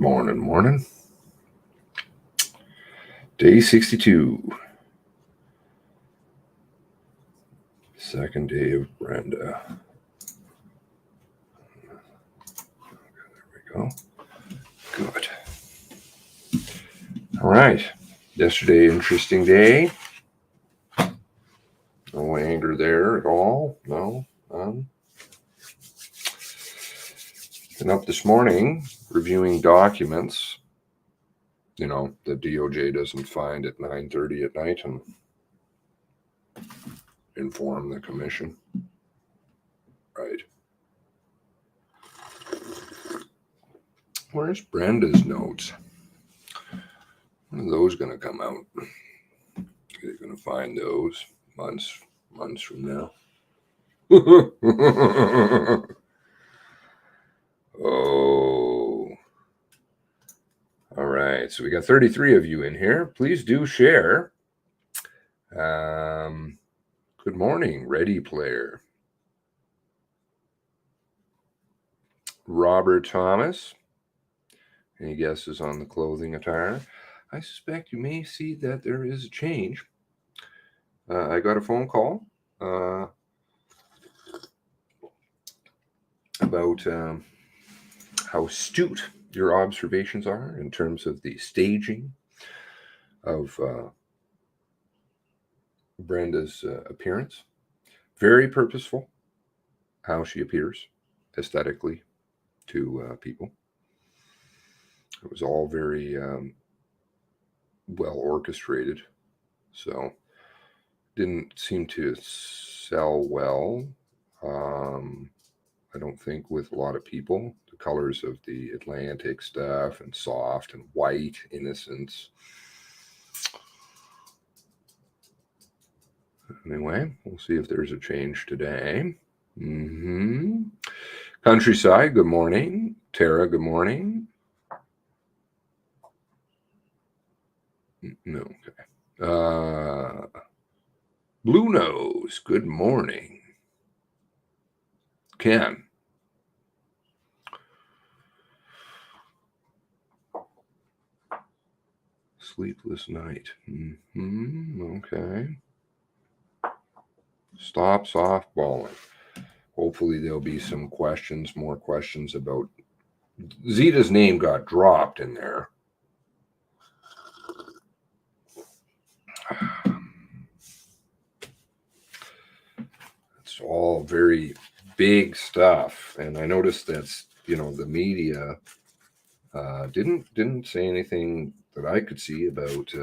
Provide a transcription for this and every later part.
Morning. Day 62. Second day of Brenda. There we go. Good. All right. Yesterday, interesting day. No anger there at all. No. And up this morning, reviewing documents, the DOJ doesn't find at 9:30 at night and inform the commission. Right. Where's Brenda's notes? When are those going to come out? You're going to find those months from now. Oh. All right. So we got 33 of you in here. Please do share. Good morning, Ready Player. Robert Thomas. Any guesses on the clothing attire? I suspect you may see that there is a change. I got a phone call about how astute your observations are in terms of the staging of Brenda's appearance. Very purposeful how she appears aesthetically to people. It was all very well orchestrated, so didn't seem to sell well. I don't think with a lot of people. The colors of the Atlantic stuff and soft and white innocence. Anyway, we'll see if there's a change today. Countryside, good morning. Tara, good morning. No, okay. Blue Nose, good morning. Ken. Sleepless night. Okay. Stop softballing. Hopefully there'll be some questions, more questions about Zita's name got dropped in there. It's all very big stuff, and I noticed that's the media didn't say anything that I could see about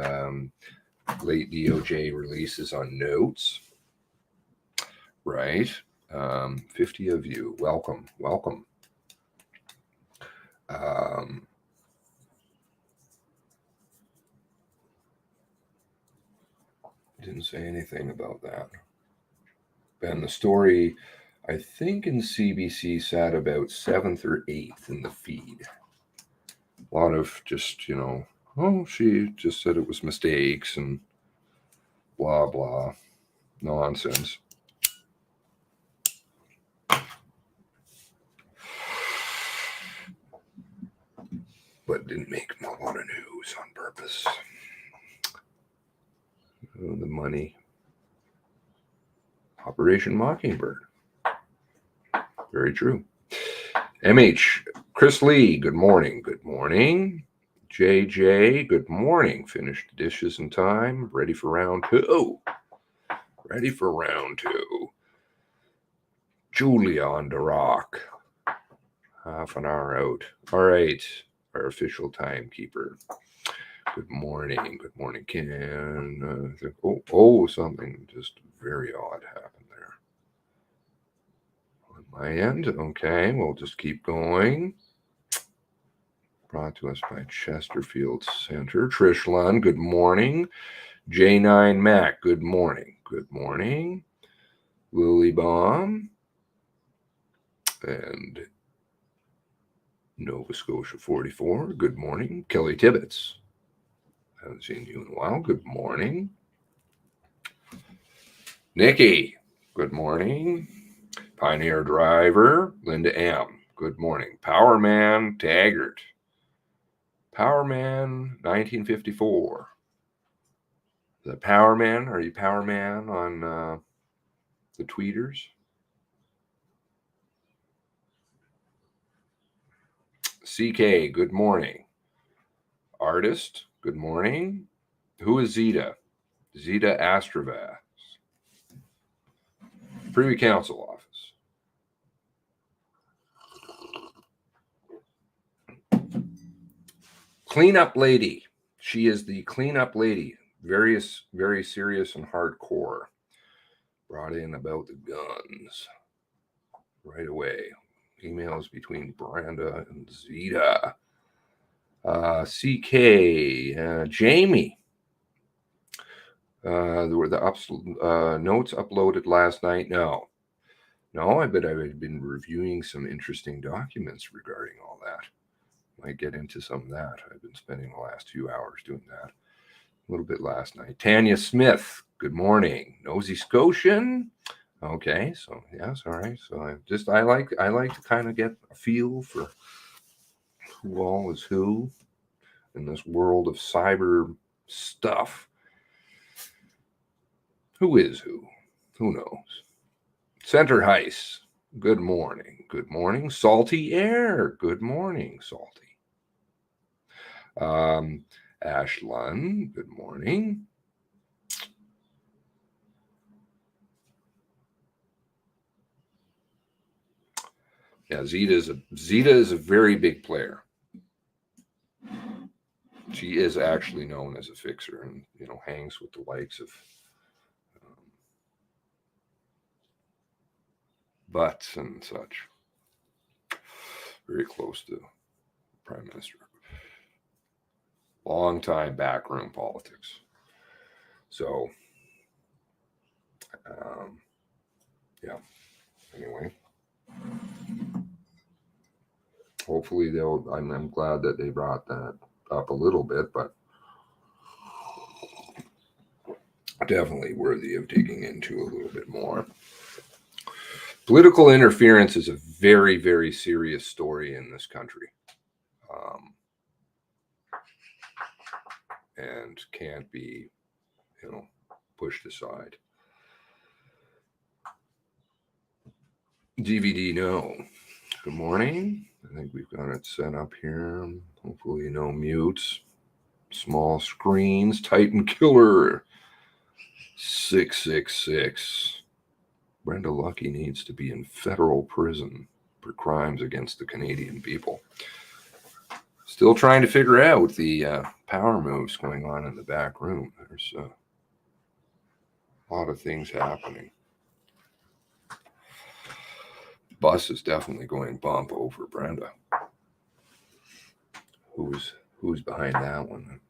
late DOJ releases on notes. Right, 50 of you, welcome. Didn't say anything about that. And the story, I think in CBC sat about 7th or 8th in the feed. A lot of just, she just said it was mistakes and blah, blah, nonsense. But didn't make a lot of news on purpose. The money. Operation Mockingbird. Very true. MH, Chris Lee, good morning. JJ, good morning. Finished the dishes in time. Ready for round two. Julia on the rock. Half an hour out. All right. Our official timekeeper. Good morning, Ken. Something just very odd happened there. On my end, okay, we'll just keep going. Brought to us by Chesterfield Center. Trish Lund, good morning. J9 Mac, good morning. Lily Baum. And Nova Scotia 44, good morning. Kelly Tibbetts. Haven't seen you in a while. Good morning. Nikki, good morning. Pioneer Driver, Linda M. Good morning. Powerman Taggart. Power Man 1954. The Power Man? Are you Power Man on the tweeters? CK, good morning. Artist, good morning. Who is Zeta? Zeta Astravas. Privy Council office. Cleanup lady. She is the cleanup lady. Very serious and hardcore. Brought in about the guns right away. Emails between Brenda and Zeta. CK, Jamie. There were the notes uploaded last night. No, I bet I've been reviewing some interesting documents regarding all that. Might get into some of that. I've been spending the last few hours doing that. A little bit last night. Tanya Smith, good morning. Nosy Scotian. Okay, so yes, all right. So I like to kind of get a feel for who all is who in this world of cyber stuff. Who is who? Who knows? Center Heist, good morning. Good morning. Salty Air, good morning, Salty. Ashlyn, good morning. Yeah, Zeta is a very big player. She is actually known as a fixer, and hangs with the likes of Butts and such. Very close to the Prime Minister. Long time backroom politics. So, yeah. Anyway, hopefully I'm glad that they brought that up a little bit, but definitely worthy of digging into a little bit more. Political interference is a very, very serious story in this country, and can't be, pushed aside. DVD, no. Good morning. I think we've got it set up here. Hopefully no mutes. Small screens. Titan Killer 666. Brenda Lucki needs to be in federal prison for crimes against the Canadian people. Still trying to figure out the power moves going on in the back room. There's a lot of things happening. Bus is definitely going bump over Brenda. Who's behind that one?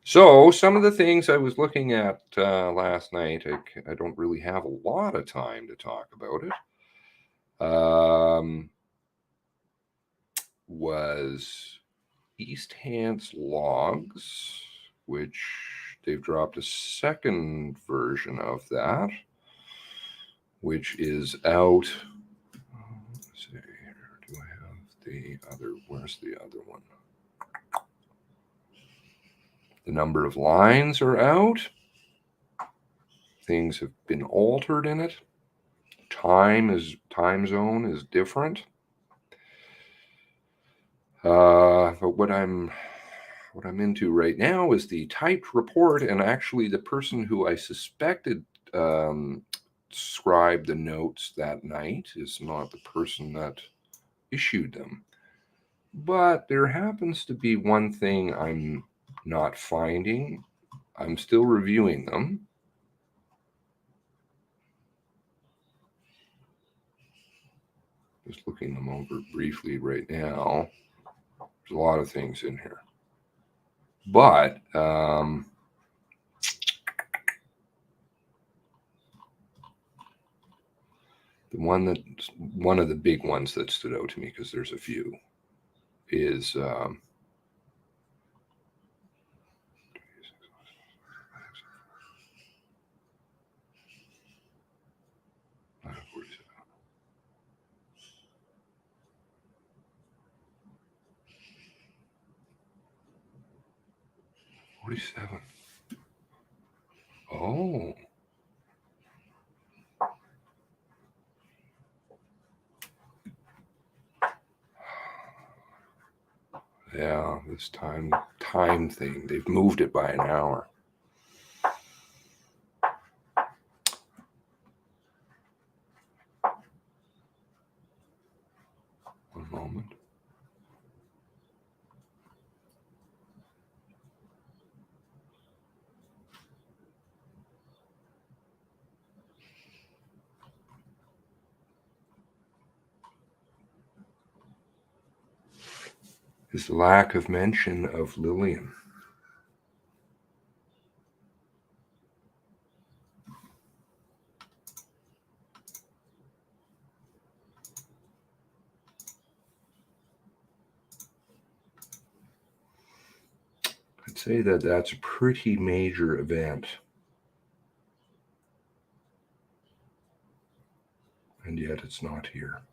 So some of the things I was looking at last night, I don't really have a lot of time to talk about it. Was East Hants Logs, which they've dropped a second version of that, which is out. Let's see here. Do I have the other? Where's the other one? The number of lines are out. Things have been altered in it. Time zone is different. But what I'm into right now is the typed report, and actually the person who I suspected scribed the notes that night is not the person that issued them. But there happens to be one thing I'm not finding. I'm still reviewing them. Just looking them over briefly right now. There's a lot of things in here. But the one of the big ones that stood out to me, because there's a few, is 47. Oh. Yeah, this time thing, they've moved it by an hour. One moment. His lack of mention of Lillian. I'd say that that's a pretty major event. And yet it's not here.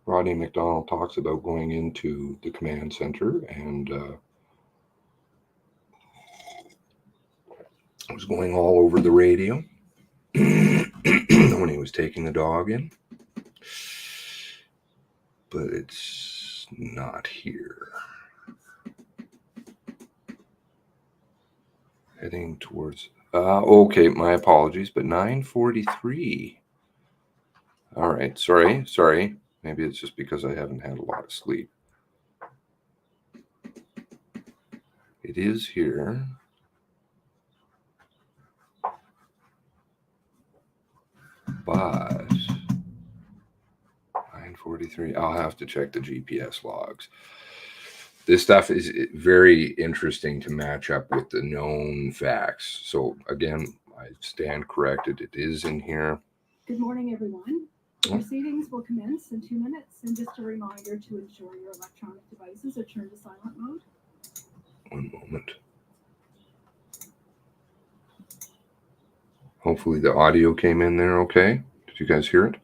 Rodney McDonald talks about going into the command center, and it was going all over the radio when he was taking the dog in. But it's not here. Heading towards... okay, my apologies, but 9:43. All right, sorry. Maybe it's just because I haven't had a lot of sleep. It is here. But 9:43, I'll have to check the GPS logs. This stuff is very interesting to match up with the known facts. So again, I stand corrected. It is in here. Good morning, everyone. Proceedings will commence in 2 minutes, and just a reminder to ensure your electronic devices are turned to silent mode. One moment. Hopefully the audio came in there okay. Did you guys hear it?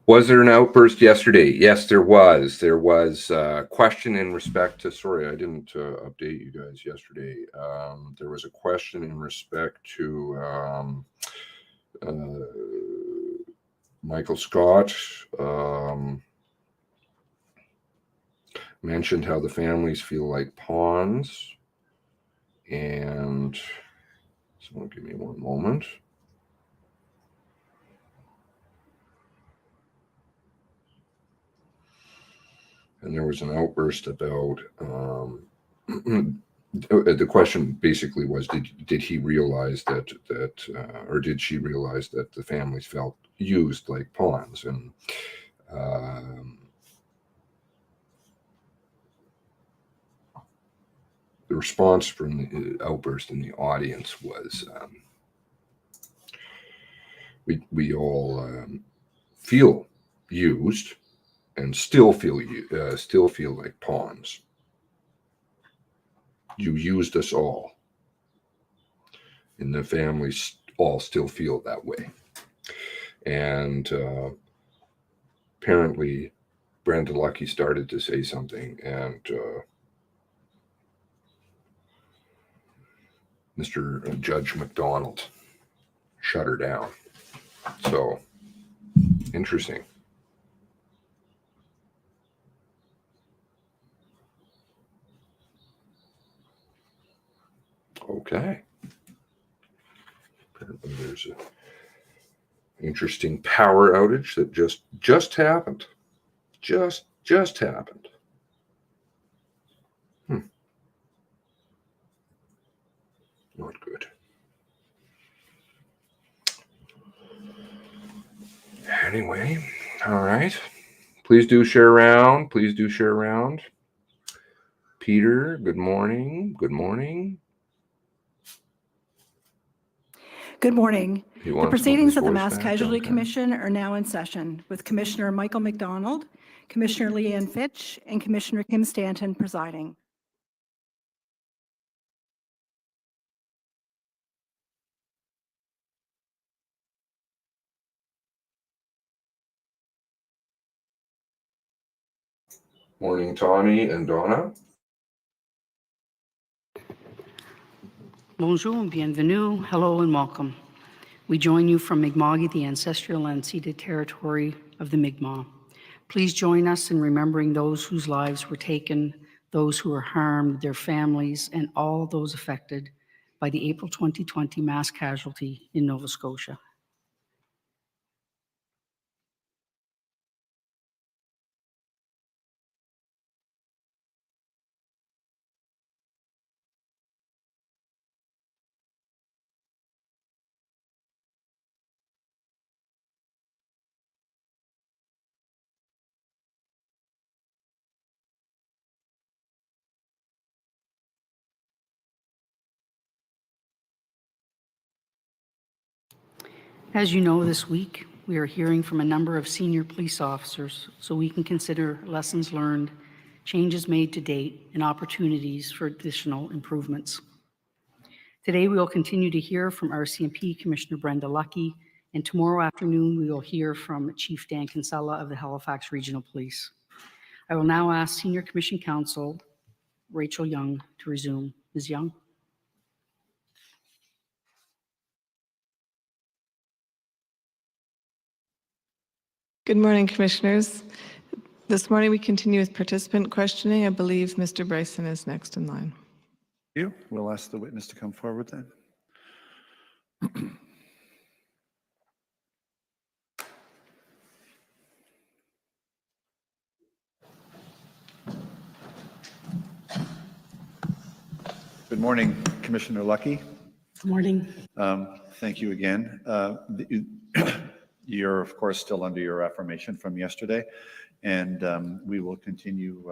Was there an outburst yesterday? Yes, there was. There was a question in respect to, sorry, I didn't update you guys yesterday. There was a question in respect to Michael Scott mentioned how the families feel like pawns. And so give me one moment. And there was an outburst about the question basically was, did he realize that or did she realize that the families felt used like pawns? And the response from the outburst in the audience was, we all feel used and still feel like pawns. You used us all, and the families all still feel that way. And apparently, Brenda Lucki started to say something, and Mr. Judge McDonald shut her down. So, interesting. Okay. Apparently there's an interesting power outage that just happened. Just happened. Not good. Anyway, all right. Please do share around. Peter, good morning. Good morning. The proceedings of the Mass Casualty Commission are now in session with Commissioner Michael McDonald, Commissioner Leanne Fitch, and Commissioner Kim Stanton presiding. Morning, Tommy and Donna. Bonjour, bienvenue, hello and welcome. We join you from Mi'kma'ki, the ancestral and unceded territory of the Mi'kmaq. Please join us in remembering those whose lives were taken, those who were harmed, their families, and all those affected by the April 2020 mass casualty in Nova Scotia. As you know, this week, we are hearing from a number of senior police officers so we can consider lessons learned, changes made to date, and opportunities for additional improvements. Today, we will continue to hear from RCMP Commissioner Brenda Lucki, and tomorrow afternoon, we will hear from Chief Dan Kinsella of the Halifax Regional Police. I will now ask Senior Commission Counsel Rachel Young to resume. Ms. Young. Good morning, Commissioners. This morning we continue with participant questioning. I believe Mr. Bryson is next in line. You. We'll ask the witness to come forward then. Good morning, Commissioner Lucki. Good morning. Thank you again. You're, of course, still under your affirmation from yesterday, and we will continue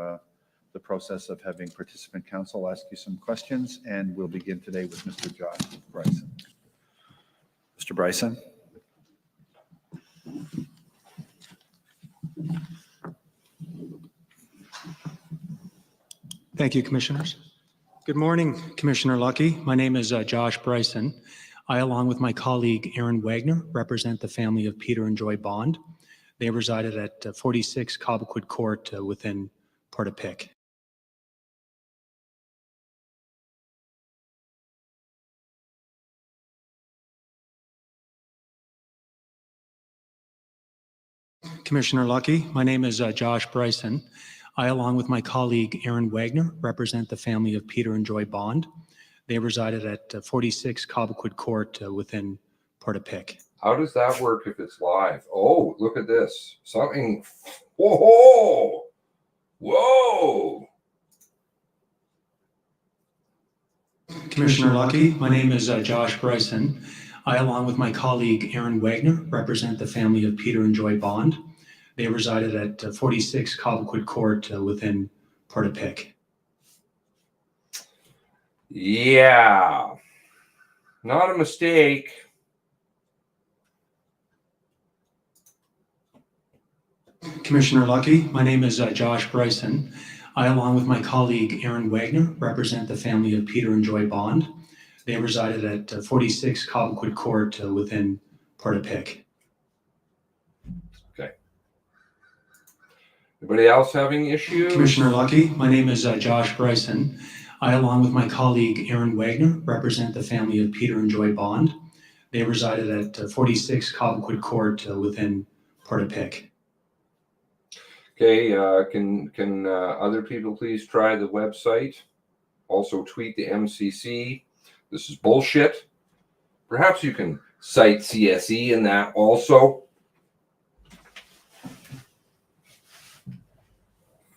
the process of having participant counsel ask you some questions, and we'll begin today with Mr. Josh Bryson. Mr. Bryson. Thank you, Commissioners. Good morning, Commissioner Lucki. My name is Josh Bryson. I, along with my colleague Aaron Wagner, represent the family of Peter and Joy Bond. They resided at 46 Cobequid Court within Portapique. Commissioner Lucki, my name is Josh Bryson. I, along with my colleague Aaron Wagner, represent the family of Peter and Joy Bond. They resided at 46 Cobequid Court within Portapique. How does that work if it's live? Oh, look at this. Something. Whoa! Whoa! Commissioner Lucki, my name is Josh Bryson. I, along with my colleague Aaron Wagner, represent the family of Peter and Joy Bond. They resided at 46 Cobequid Court within Portapique. Yeah. Not a mistake. Commissioner Lucki, my name is Josh Bryson. I, along with my colleague Aaron Wagner, represent the family of Peter and Joy Bond. They resided at 46 Cobequid Court within Portapique. Okay. Anybody else having issues? Commissioner Lucki, my name is Josh Bryson. I, along with my colleague Aaron Wagner, represent the family of Peter and Joy Bond. They resided at 46 Cobequid Court within Portapique. Okay, can other people please try the website? Also tweet the MCC. This is bullshit. Perhaps you can cite CSE in that also.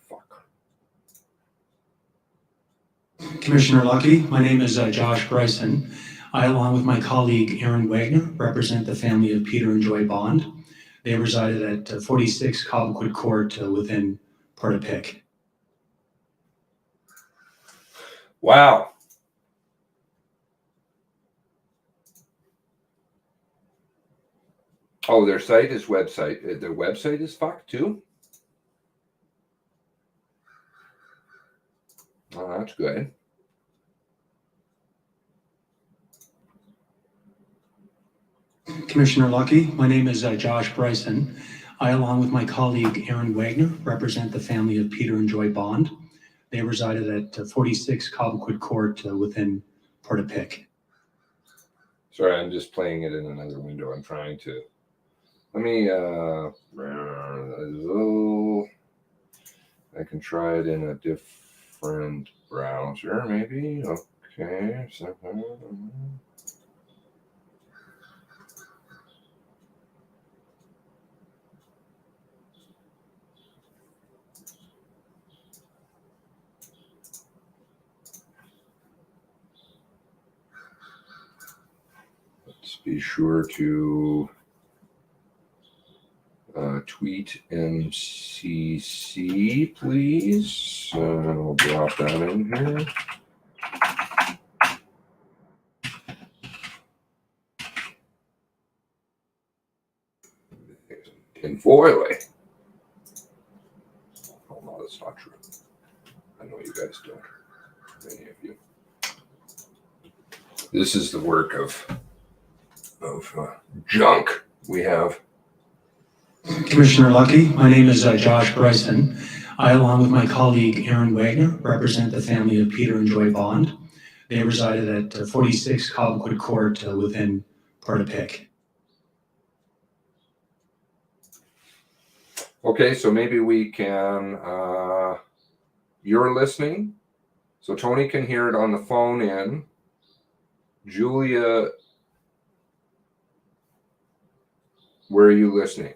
Fuck. Commissioner Lucki, my name is Josh Bryson. I, along with my colleague Aaron Wagner, represent the family of Peter and Joy Bond. They resided at 46 Cobequid Court within Portapique. Wow. Oh, their site is website. Their website is fucked too? Oh, that's good. Commissioner Lucki, my name is Josh Bryson. I, along with my colleague Aaron Wagner, represent the family of Peter and Joy Bond. They resided at 46 Cobequid Court within Portapique. Sorry, I'm just playing it in another window. I'm trying to. Let me. I can try it in a different browser, maybe. Okay. So, let's be sure to tweet MCC, please. I'll drop that in here. In Foily. Oh no, that's not true. I know you guys don't. Many of you. This is the work of junk we have. Commissioner Lucki, my name is Josh Bryson. I, along with my colleague Aaron Wagner, represent the family of Peter and Joy Bond. They resided at 46 Cobequid Court within Portapique. Okay, so maybe we can, you're listening, so Tony can hear it on the phone in. Julia, where are you listening?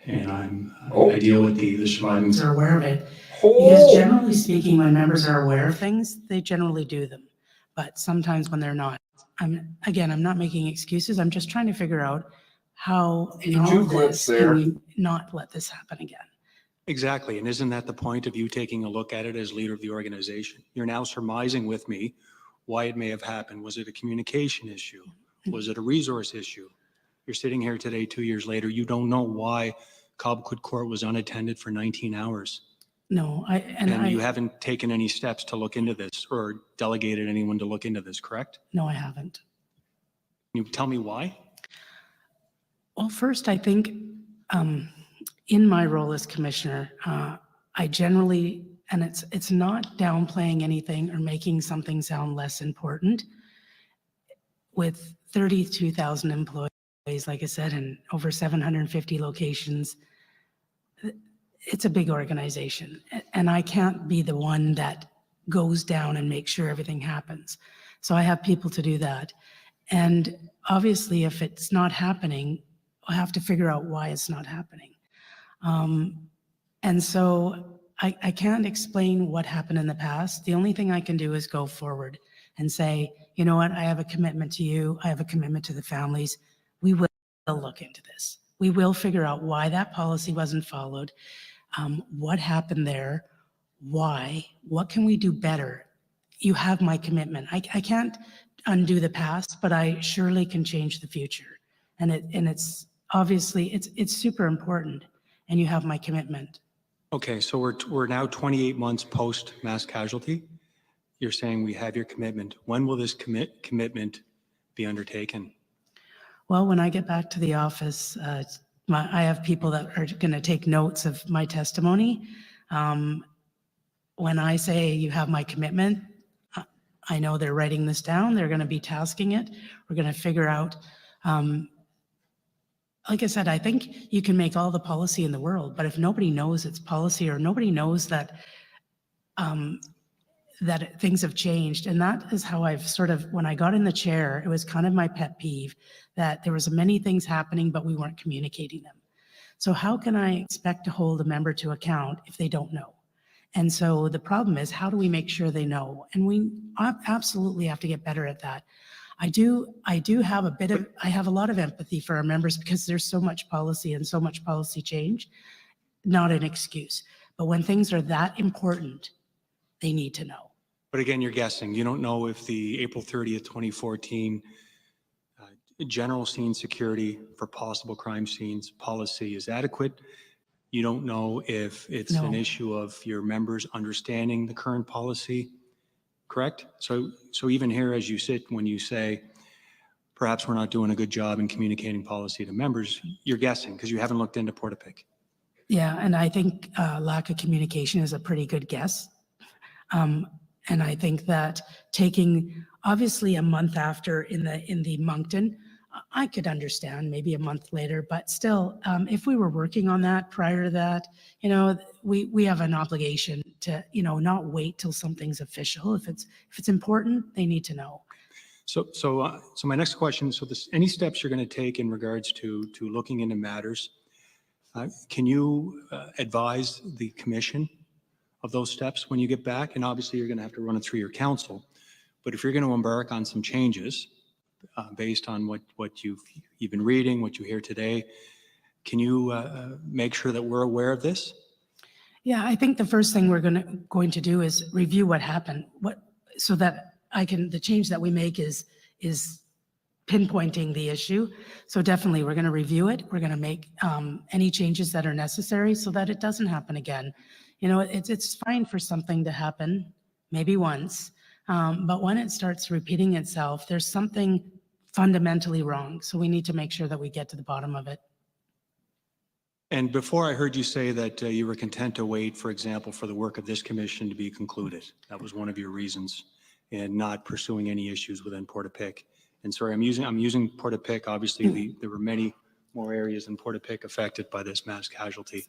And I deal with the surviving. Are aware of it. Oh. Because generally speaking, when members are aware of things, they generally do them. But sometimes when they're not, I'm not making excuses. I'm just trying to figure out how in all Two of clips this there. can we not let this happen again. Exactly. And isn't that the point of you taking a look at it as leader of the organization? You're now surmising with me why it may have happened. Was it a communication issue? Was it a resource issue? You're sitting here today, 2 years later. You don't know why Cobequid Court was unattended for 19 hours. No, You haven't taken any steps to look into this or delegated anyone to look into this, correct? No, I haven't. Can you tell me why? Well, first, I think in my role as commissioner, I generally, and it's not downplaying anything or making something sound less important. With 32,000 employees, like I said, and over 750 locations, it's a big organization. And I can't be the one that goes down and makes sure everything happens. So I have people to do that. And obviously, if it's not happening, I have to figure out why it's not happening. And so I can't explain what happened in the past. The only thing I can do is go forward and say, you know what, I have a commitment to you. I have a commitment to the families. We will look into this. We will figure out why that policy wasn't followed, what happened there, why, what can we do better? You have my commitment. I can't undo the past, but I surely can change the future. And it's obviously, it's super important, and you have my commitment. Okay, so we're now 28 months post mass casualty. You're saying we have your commitment. When will this commitment be undertaken? Well, when I get back to the office, I have people that are going to take notes of my testimony. When I say you have my commitment, I know they're writing this down. They're going to be tasking it. We're going to figure out, like I said, I think you can make all the policy in the world, but if nobody knows it's policy or nobody knows that that things have changed, and that is how I've sort of, when I got in the chair, it was kind of my pet peeve that there was many things happening, but we weren't communicating them. So how can I expect to hold a member to account if they don't know? And so the problem is, how do we make sure they know? And we absolutely have to get better at that. I do have I have a lot of empathy for our members because there's so much policy and so much policy change, not an excuse. But when things are that important, they need to know. But again, you're guessing. You don't know if the April 30th, 2014 general scene security for possible crime scenes policy is adequate. You don't know if it's an issue of your members understanding the current policy, correct? So even here, as you sit, when you say perhaps we're not doing a good job in communicating policy to members. You're guessing because you haven't looked into Portapique. Yeah, and I think lack of communication is a pretty good guess. And I think that taking, obviously a month after in the Moncton, I could understand maybe a month later, but still, if we were working on that prior to that, we have an obligation to, not wait till something's official. If it's important, they need to know. So my next question, any steps you're going to take in regards to looking into matters, can you advise the commission of those steps when you get back? And obviously you're going to have to run it through your council, but if you're going to embark on some changes based on what you've been reading, what you hear today, can you make sure that we're aware of this? Yeah, I think the first thing we're going to do is review what happened, so that the change that we make is pinpointing the issue. So definitely we're going to review it. We're going to make any changes that are necessary so that it doesn't happen again. It's fine for something to happen maybe once, but when it starts repeating itself, there's something fundamentally wrong. So we need to make sure that we get to the bottom of it. And before, I heard you say that you were content to wait, for example, for the work of this commission to be concluded. That was one of your reasons, and not pursuing any issues within Portapique. And sorry, I'm using Portapique. Obviously, there were many more areas in Portapique affected by this mass casualty.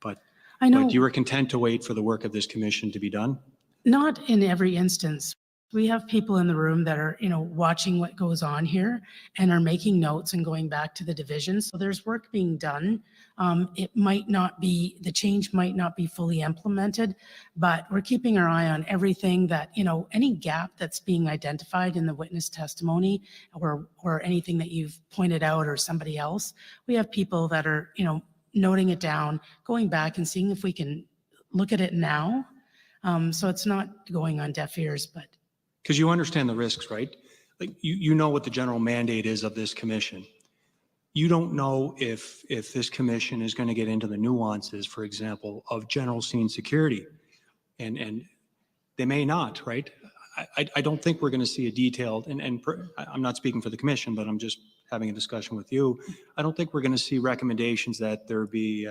But I know. But you were content to wait for the work of this commission to be done? Not in every instance. We have people in the room that are, watching what goes on here and are making notes and going back to the division. So there's work being done. The change might not be fully implemented, but we're keeping our eye on everything that, any gap that's being identified in the witness testimony or anything that you've pointed out or somebody else. We have people that are, noting it down, going back and seeing if we can look at it now. So it's not going on deaf ears, but. Because you understand the risks, right? Like you know what the general mandate is of this commission. You don't know if this commission is going to get into the nuances, for example, of general scene security, and they may not, right? I don't think we're going to see a detailed, and I'm not speaking for the commission, but I'm just having a discussion with you. I don't think we're going to see recommendations that there be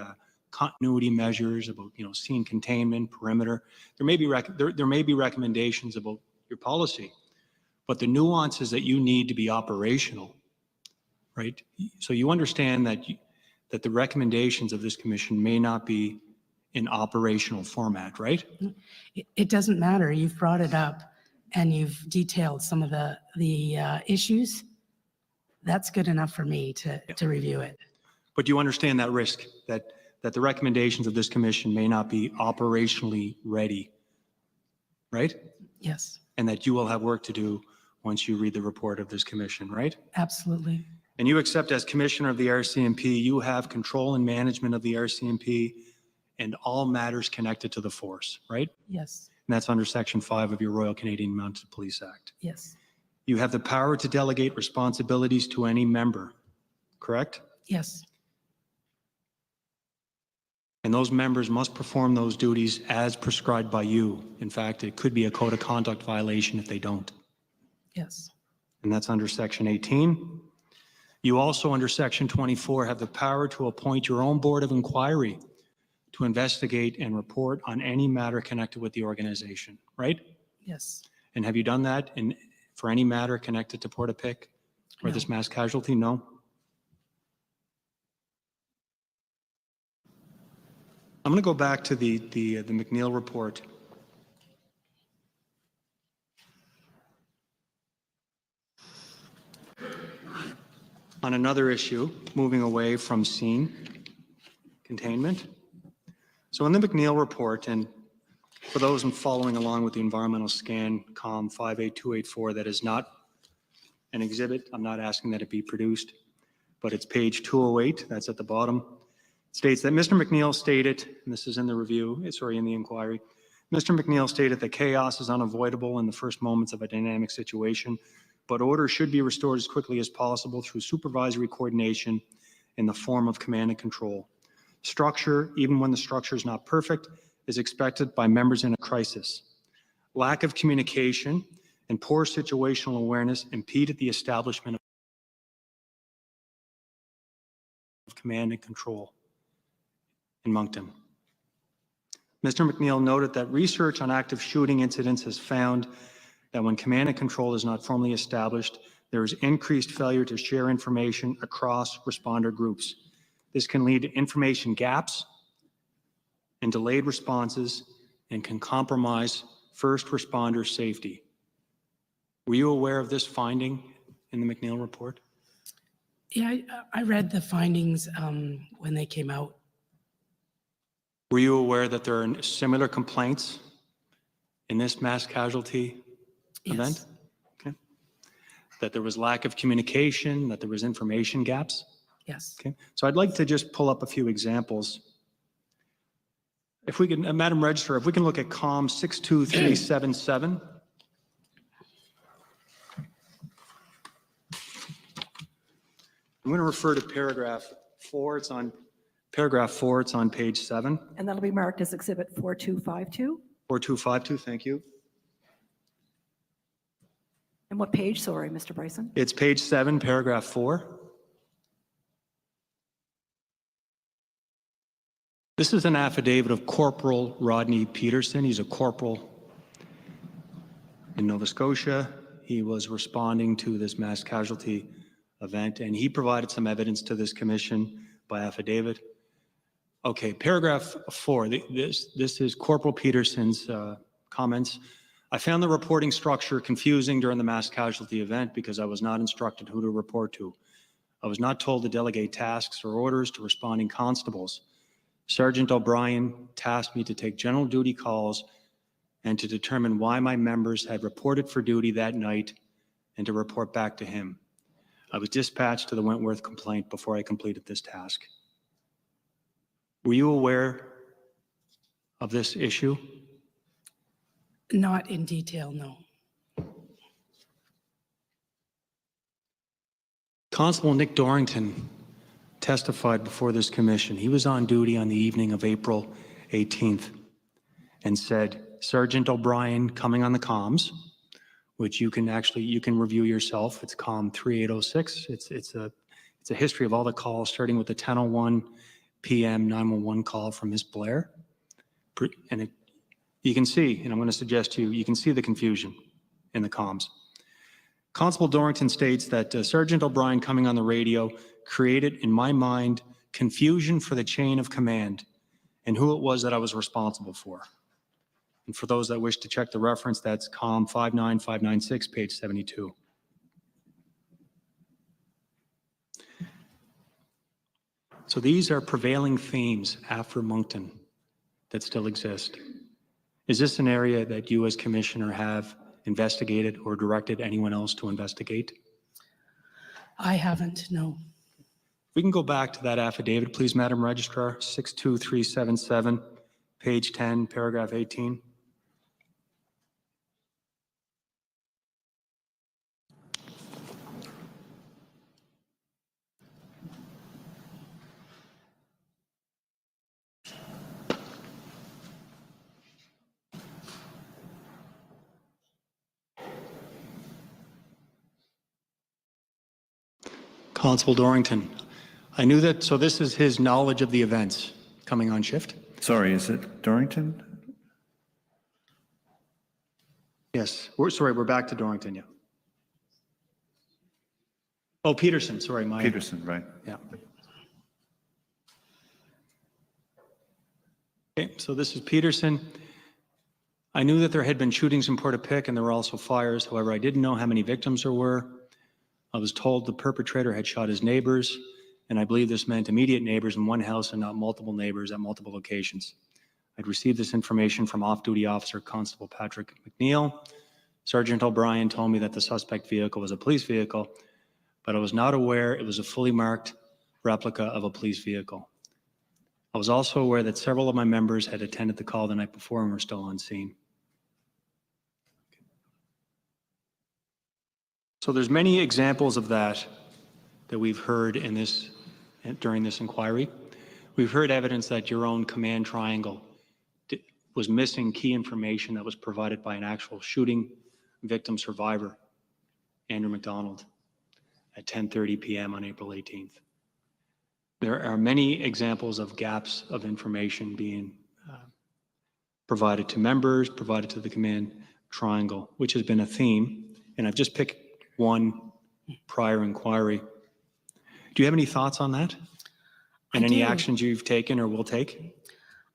continuity measures about, scene containment, perimeter. There may be recommendations about your policy, but the nuances that you need to be operational, right? So you understand that the recommendations of this commission may not be in operational format, right? It doesn't matter. You've brought it up and you've detailed some of the issues. That's good enough for me to review it. But you understand that risk, that the recommendations of this commission may not be operationally ready, right? Yes. And that you will have work to do once you read the report of this commission, right? Absolutely. And you accept, as commissioner of the RCMP, you have control and management of the RCMP and all matters connected to the force, right? Yes. And that's under Section 5 of your Royal Canadian Mounted Police Act. Yes. You have the power to delegate responsibilities to any member, correct? Yes. And those members must perform those duties as prescribed by you. In fact, it could be a code of conduct violation if they don't. Yes. And that's under Section 18. You also, under Section 24, have the power to appoint your own board of inquiry to investigate and report on any matter connected with the organization, right? Yes. And have you done that for any matter connected to Portapique or this mass casualty? No? I'm going to go back to the McNeil report. On another issue, moving away from scene containment. So in the McNeil report, and for those following along with the environmental scan, Comm 58284, that is not an exhibit, I'm not asking that it be produced, but it's page 208, that's at the bottom. It states that Mr. McNeil stated, and this is in the review, in the inquiry, Mr. McNeil stated that chaos is unavoidable in the first moments of a dynamic situation, but order should be restored as quickly as possible through supervisory coordination in the form of command and control. Structure, even when the structure is not perfect, is expected by members in a crisis. Lack of communication and poor situational awareness impeded the establishment of command and control in Moncton. Mr. McNeil noted that research on active shooting incidents has found that when command and control is not formally established, there is increased failure to share information across responder groups. This can lead to information gaps and delayed responses and can compromise first responder safety. Were you aware of this finding in the McNeil report? Yeah, I read the findings when they came out. Were you aware that there are similar complaints in this mass casualty event? Yes. Okay. That there was lack of communication, that there was information gaps? Yes. Okay. So I'd like to just pull up a few examples. If we can, Madam Registrar, if we can look at Comm 62377. I'm going to refer to paragraph 4. It's on paragraph 4. It's on page 7. And that'll be marked as Exhibit 4252. 4252, thank you. And what page, sorry, Mr. Bryson? It's page 7, paragraph 4. This is an affidavit of Corporal Rodney Peterson. He's a corporal in Nova Scotia. He was responding to this mass casualty event, and he provided some evidence to this commission by affidavit. Okay, paragraph 4. This is Corporal Peterson's comments. I found the reporting structure confusing during the mass casualty event because I was not instructed who to report to. I was not told to delegate tasks or orders to responding constables. Sergeant O'Brien tasked me to take general duty calls and to determine why my members had reported for duty that night and to report back to him. I was dispatched to the Wentworth complaint before I completed this task. Were you aware of this issue? Not in detail, no. Constable Nick Dorrington testified before this commission. He was on duty on the evening of April 18th and said, Sergeant O'Brien coming on the comms, which you can review yourself. It's Comm 3806. It's a history of all the calls, starting with the 10:01 p.m. 911 call from Miss Blair. And you can see, and I'm going to suggest to you, you can see the confusion in the comms. Constable Dorrington states that Sergeant O'Brien coming on the radio created, in my mind, confusion for the chain of command and who it was that I was responsible for. And for those that wish to check the reference, that's Comm 59596, page 72. So these are prevailing themes after Moncton that still exist. Is this an area that you as commissioner have investigated or directed anyone else to investigate? I haven't, no. We can go back to that affidavit, please, Madam Registrar, 62377, page 10, paragraph 18. Constable Dorrington, I knew that, so this is his knowledge of the events coming on shift? Sorry, is it Dorrington? Yes, we're back to Dorrington, yeah. Oh, Peterson, sorry. Peterson, right. Yeah. Okay, so this is Peterson. I knew that there had been shootings in Portapique and there were also fires. However, I didn't know how many victims there were. I was told the perpetrator had shot his neighbors, and I believe this meant immediate neighbors in one house and not multiple neighbors at multiple locations. I'd received this information from off-duty officer Constable Patrick McNeil. Sergeant O'Brien told me that the suspect vehicle was a police vehicle, but I was not aware it was a fully marked replica of a police vehicle. I was also aware that several of my members had attended the call the night before and were still on scene. So there's many examples of that we've heard in this, during this inquiry. We've heard evidence that your own command triangle was missing key information that was provided by an actual shooting victim survivor, Andrew McDonald, at 10:30 p.m. on April 18th. There are many examples of gaps of information being provided to members, provided to the command triangle, which has been a theme. And I've just picked one prior inquiry. Do you have any thoughts on that? And I any do. actions you've taken or will take?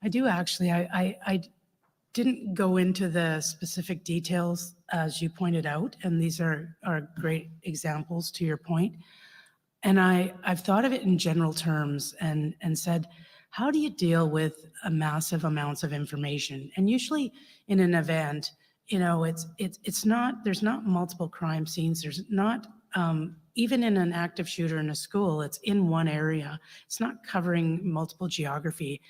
I do actually. I didn't go into the specific details as you pointed out, and these are great examples to your point. And I've thought of it in general terms and said, how do you deal with a massive amounts of information? And usually in an event, you know, it's not, there's not multiple crime scenes. There's not, even in an active shooter in a school, it's in one area. It's not covering multiple geography.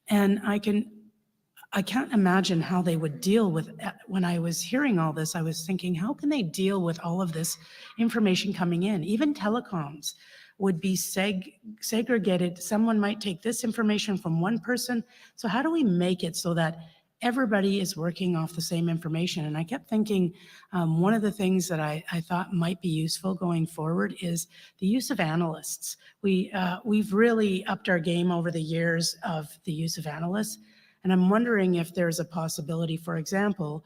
And I can't imagine how they would deal with, when I was hearing all this, I was thinking, how can they deal with all of this information coming in? Even telecoms would be segregated. Someone might take this information from one person. So how do we make it so that everybody is working off the same information? And I kept thinking, one of the things that I thought might be useful going forward is the use of analysts. We've really upped our game over the years of the use of analysts. And I'm wondering if there's a possibility, for example,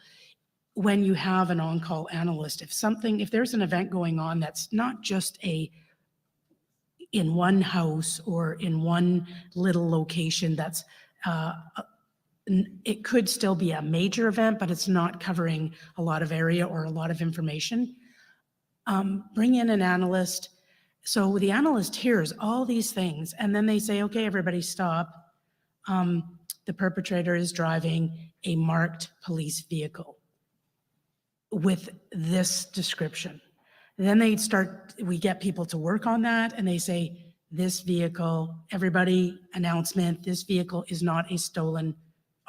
when you have an on-call analyst, if there's an event going on that's not just in one house or in one little location, that's it could still be a major event, but it's not covering a lot of area or a lot of information. Bring in an analyst. So the analyst hears all these things, and then they say, okay, everybody stop. The perpetrator is driving a marked police vehicle with this description. Then we get people to work on that, and they say, this vehicle, everybody, announcement, this vehicle is not a stolen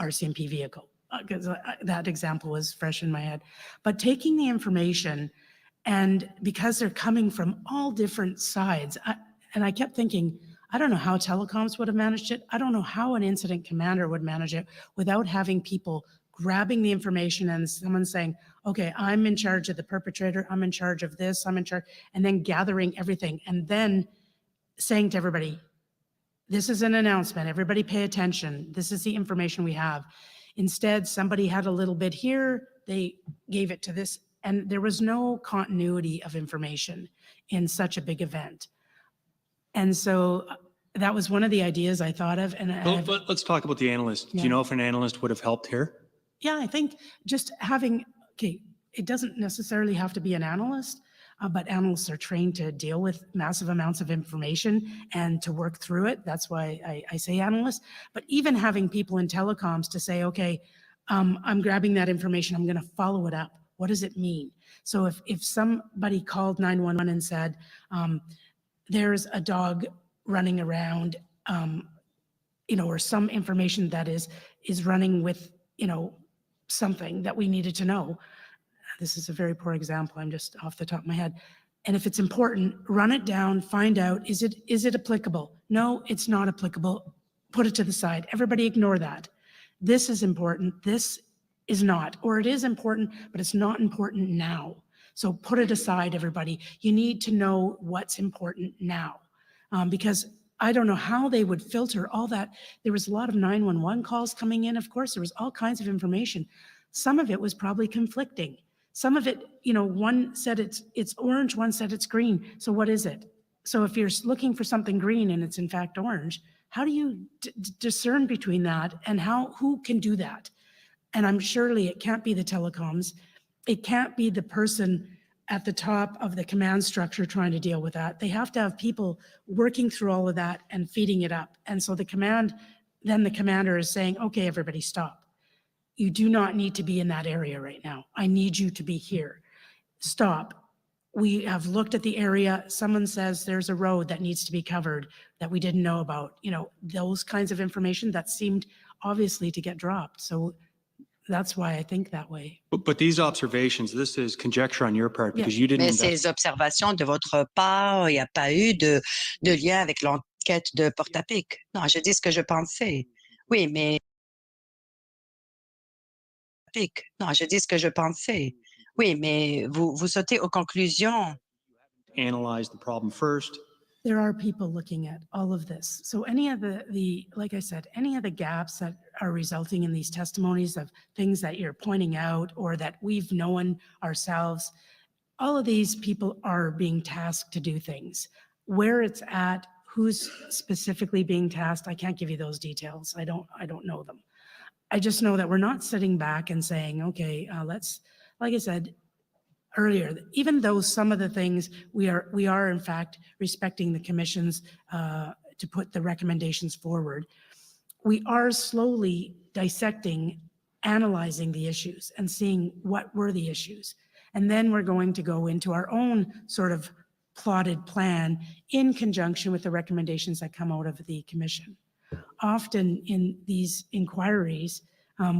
RCMP vehicle. Because that example was fresh in my head. But taking the information, and because they're coming from all different sides, and I kept thinking, I don't know how telecoms would have managed it. I don't know how an incident commander would manage it without having people grabbing the information and someone saying, okay, I'm in charge of the perpetrator, I'm in charge of this, I'm in charge, and then gathering everything and then saying to everybody, this is an announcement, everybody pay attention, this is the information we have. Instead, somebody had a little bit here, they gave it to this, and there was no continuity of information in such a big event. And so that was one of the ideas I thought of. And Let's talk about the analyst. Yeah. Do you know if an analyst would have helped here? Yeah, I think just having, okay, it doesn't necessarily have to be an analyst, but analysts are trained to deal with massive amounts of information and to work through it. That's why I say analyst. But even having people in telecoms to say, okay, I'm grabbing that information, I'm going to follow it up. What does it mean? So if somebody called 911 and said, there's a dog running around, or some information that is running with, something that we needed to know. This is a very poor example. I'm just off the top of my head. And if it's important, run it down, find out, is it applicable? No, it's not applicable. Put it to the side. Everybody ignore that. This is important. This is not, or it is important, but it's not important now. So put it aside, everybody. You need to know what's important now, because I don't know how they would filter all that. There was a lot of 911 calls coming in. Of course, there was all kinds of information. Some of it was probably conflicting. Some of it, one said it's orange, one said it's green. So what is it? So if you're looking for something green and it's in fact orange, how do you discern between that, and who can do that? And surely it can't be the telecoms. It can't be the person at the top of the command structure trying to deal with that. They have to have people working through all of that and feeding it up. And so the commander is saying, okay, everybody stop. You do not need to be in that area right now. I need you to be here. Stop. We have looked at the area. Someone says there's a road that needs to be covered that we didn't know about. Those kinds of information that seemed obviously to get dropped. So that's why I think that way. But these observations, this is conjecture on your part because you didn't Mais ces observations de votre part, il n'y a pas eu de lien avec l'enquête de Porte-à-Pic. Non, je dis ce que je pensais. Oui, mais... Non, je dis ce que je pensais. Oui, mais vous sautez aux conclusions. analyze the problem first, there are people looking at all of this. So any of the like I said, any of the gaps that are resulting in these testimonies of things that you're pointing out or that we've known ourselves, all of these people are being tasked to do things. Where it's at, who's specifically being tasked, I can't give you those details. I don't know them. I just know that we're not sitting back and saying, okay, let's, like I said earlier, even though some of the things we are in fact respecting the commissions to put the recommendations forward, we are slowly dissecting, analyzing the issues and seeing what were the issues. And then we're going to go into our own sort of plotted plan in conjunction with the recommendations that come out of the commission. Often in these inquiries,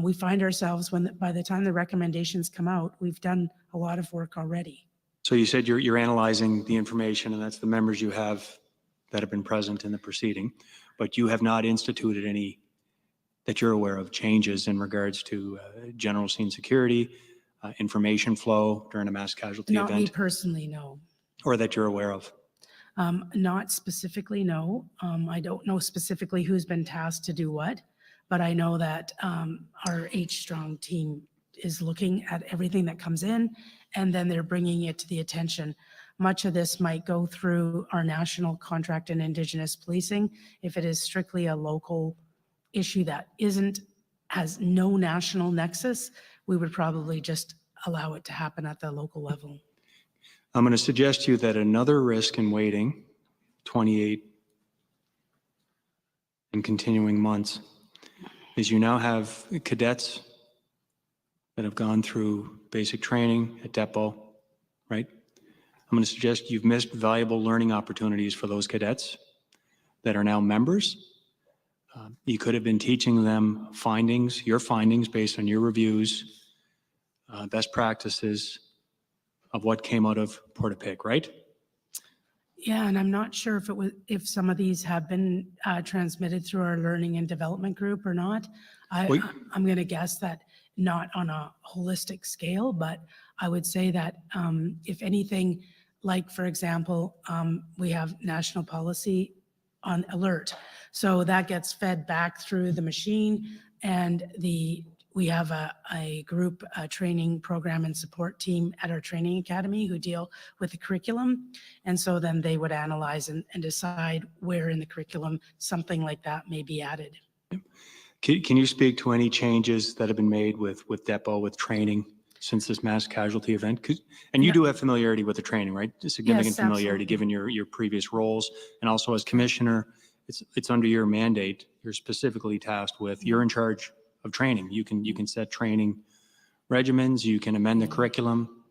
we find ourselves by the time the recommendations come out, we've done a lot of work already. So you said you're analyzing the information, and that's the members you have that have been present in the proceeding, but you have not instituted any that you're aware of changes in regards to general scene security, information flow during a mass casualty Not event? me personally, no. Or that you're aware of? Not specifically, no. I don't know specifically who's been tasked to do what, but I know that our H-Strong team is looking at everything that comes in, and then they're bringing it to the attention. Much of this might go through our national contract and Indigenous policing. If it is strictly a local issue that has no national nexus, we would probably just allow it to happen at the local level. I'm going to suggest to you that another risk in waiting 28 and continuing months is you now have cadets that have gone through basic training at depot, right? I'm going to suggest you've missed valuable learning opportunities for those cadets that are now members. You could have been teaching them your findings based on your reviews, best practices of what came out of Portapique, right? Yeah, and I'm not sure if some of these have been transmitted through our learning and development group or not. I'm going to guess that not on a holistic scale, but I would say that if anything, like for example, we have national policy on alert. So that gets fed back through the machine, and we have a group training program and support team at our training academy who deal with the curriculum. And so then they would analyze and decide where in the curriculum something like that may be added. Can you speak to any changes that have been made with depot, with training since this mass casualty event? And you do have familiarity with the training, right? Significant Yes, familiarity given your previous roles. And also as commissioner, it's under your mandate. You're specifically tasked with, you're in charge of training. You can set training regimens, you can amend the curriculum.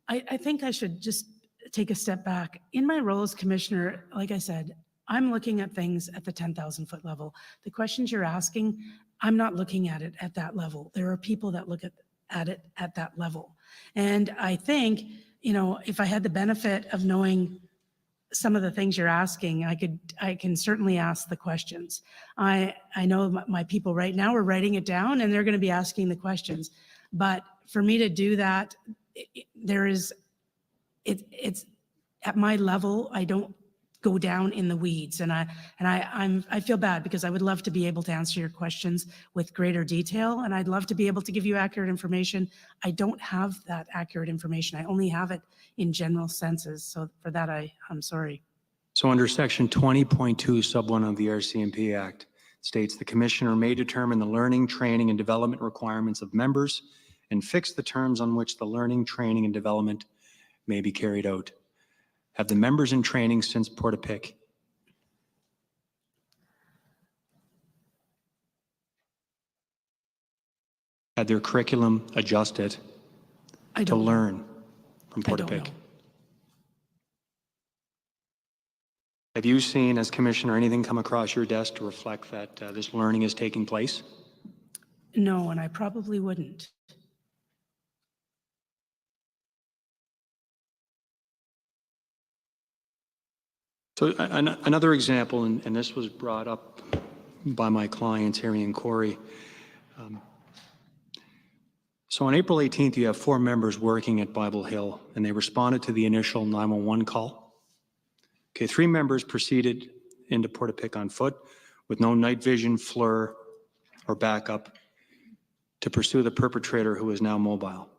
I think I should just take a step back. In my role as commissioner, like I said, I'm looking at things at the 10,000 foot level. The questions you're asking, I'm not looking at it at that level. There are people that look at it at that level. And I think, if I had the benefit of knowing some of the things you're asking, I can certainly ask the questions. I know my people right now are writing it down and they're going to be asking the questions. But for me to do that, it's at my level, I don't go down in the weeds. And I feel bad because I would love to be able to answer your questions with greater detail. And I'd love to be able to give you accurate information. I don't have that accurate information. I only have it in general senses. So for that, I'm sorry. So under section 20.2 sub 1 of the RCMP Act states the commissioner may determine the learning, training, and development requirements of members and fix the terms on which the learning, training, and development may be carried out. Have the members in training since Portapique had their curriculum adjusted to learn from Portapique? Have you seen, as commissioner, anything come across your desk to reflect that this learning is taking place? No, and I probably wouldn't. So another example, and this was brought up by my clients, Harry and Corey. So on April 18th, you have 4 members working at Bible Hill, and they responded to the initial 911 call. Okay, 3 members proceeded into Portapique on foot with no night vision, FLIR, or backup to pursue the perpetrator who is now mobile.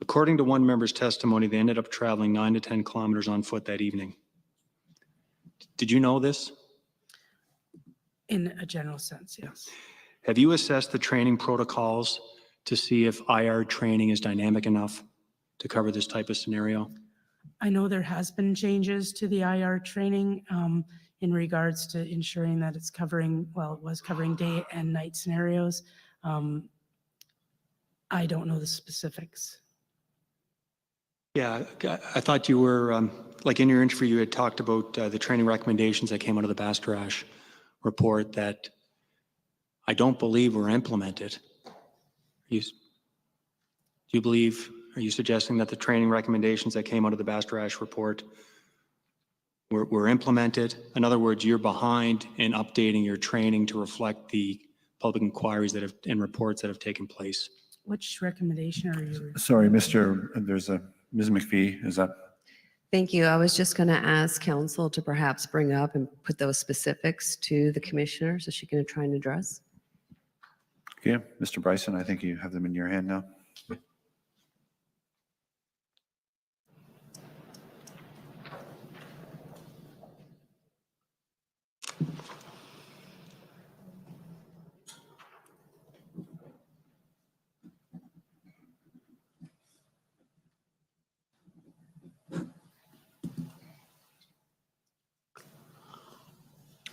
According to one member's testimony, they ended up traveling 9 to 10 kilometers on foot that evening. Did you know this? In a general sense, yes. Have you assessed the training protocols to see if IR training is dynamic enough to cover this type of scenario? I know there has been changes to the IR training in regards to ensuring that it's covering, well, it was covering day and night scenarios. I don't know the specifics. Yeah, I thought you were, like in your interview, you had talked about the training recommendations that came out of the Bastarache report that I don't believe were implemented. Do you believe, are you suggesting that the training recommendations that came out of the Bastarache report were implemented? In other words, you're behind in updating your training to reflect the public inquiries that have and reports that have taken place. Which recommendation are you? Sorry, there's a, Ms. McPhee, is that? Thank you. I was just going to ask council to perhaps bring up and put those specifics to the commissioner so she can try and address. Okay, Mr. Bryson, I think you have them in your hand now.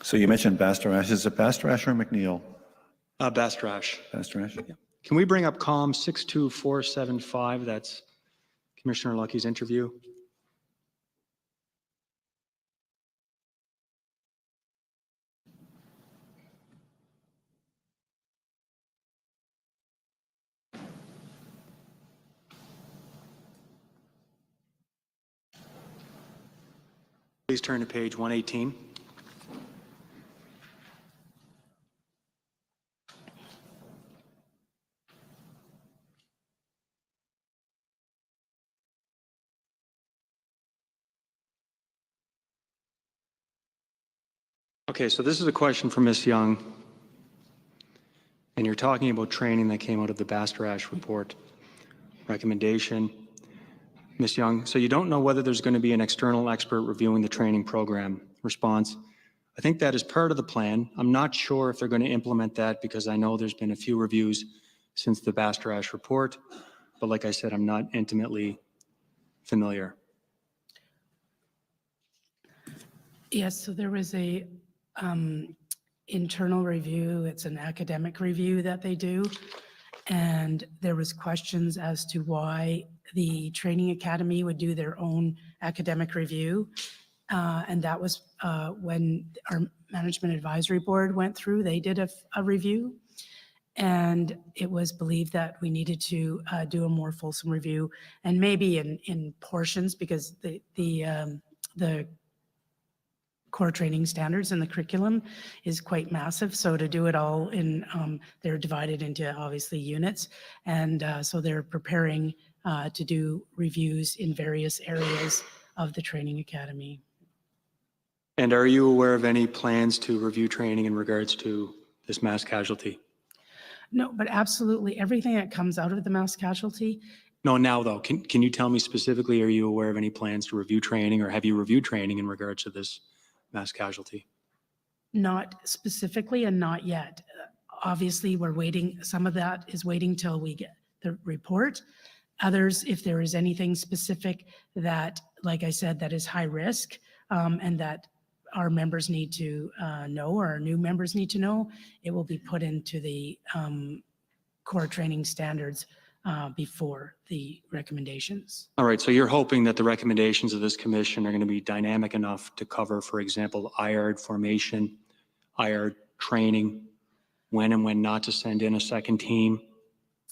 So you mentioned Bastarache. Is it Bastarache or McNeil? Bastarache. Bastarache? Yeah. Can we bring up Comm 62475? That's Commissioner Lucki's interview. Please turn to page 118. Okay, so this is a question for Ms. Young. And you're talking about training that came out of the Bastarache report recommendation. Ms. Young, so you don't know whether there's going to be an external expert reviewing the training program. Response, I think that is part of the plan. I'm not sure if they're going to implement that because I know there's been a few reviews since the Bastarache report. But like I said, I'm not intimately familiar. Yes, so there was a internal review. It's an academic review that they do. And there was questions as to why the training academy would do their own academic review. And that was when our management advisory board went through, they did a review. And it was believed that we needed to do a more fulsome review and maybe in portions because the core training standards and the curriculum is quite massive. So to do it all in, they're divided into obviously units. And so they're preparing to do reviews in various areas of the training academy. And are you aware of any plans to review training in regards to this mass casualty? No, but absolutely everything that comes out of the mass casualty. No, now though, can you tell me specifically, are you aware of any plans to review training or have you reviewed training in regards to this mass casualty? Not specifically and not yet. Obviously, we're waiting. Some of that is waiting till we get the report. Others, if there is anything specific that, like I said, that is high risk and that our members need to know or our new members need to know, it will be put into the core training standards before the recommendations. All right, so you're hoping that the recommendations of this commission are going to be dynamic enough to cover, for example, IARD formation, IARD training, when and when not to send in a second team.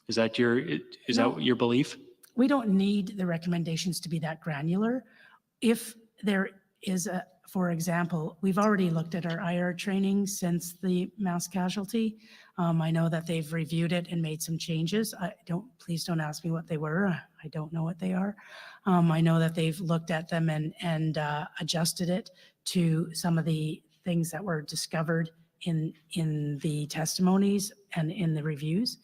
Is that your belief? We don't need the recommendations to be that granular. If there is for example, we've already looked at our IR training since the mass casualty. I know that they've reviewed it and made some changes. Please don't ask me what they were. I don't know what they are. I know that they've looked at them and adjusted it to some of the things that were discovered in the testimonies and in the reviews.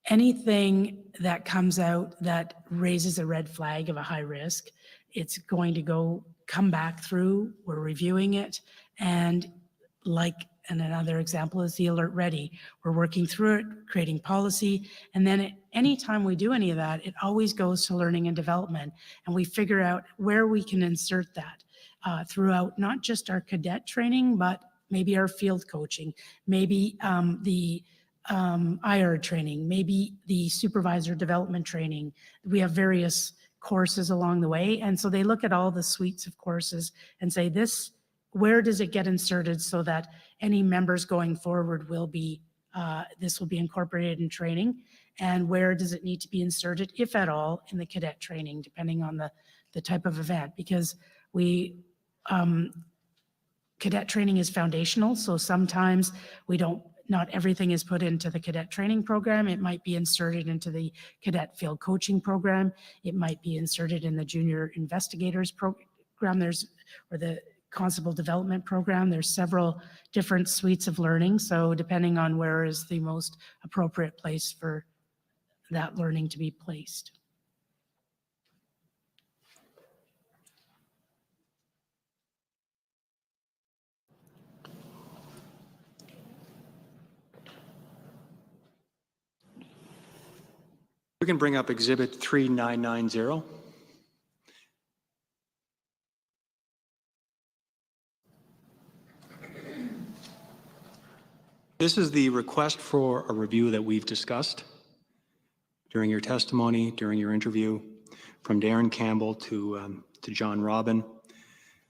Anything that comes out that raises a red flag of a high risk, it's going to come back through. We're reviewing it. And another example is the Alert Ready. We're working through it, creating policy. And then anytime we do any of that, it always goes to learning and development. And we figure out where we can insert that throughout not just our cadet training, but maybe our field coaching, maybe the IR training, maybe the supervisor development training. We have various courses along the way. And so they look at all the suites of courses and say, where does it get inserted so that any members going forward will be, this will be incorporated in training? And where does it need to be inserted, if at all, in the cadet training, depending on the type of event? Because cadet training is foundational. So sometimes not everything is put into the cadet training program. It might be inserted into the cadet field coaching program. It might be inserted in the junior investigators program. Or the constable development program. There's several different suites of learning. So depending on where is the most appropriate place for that learning to be placed. We can bring up Exhibit 3990. This is the request for a review that we've discussed during your testimony, during your interview, from Darren Campbell to John Robin.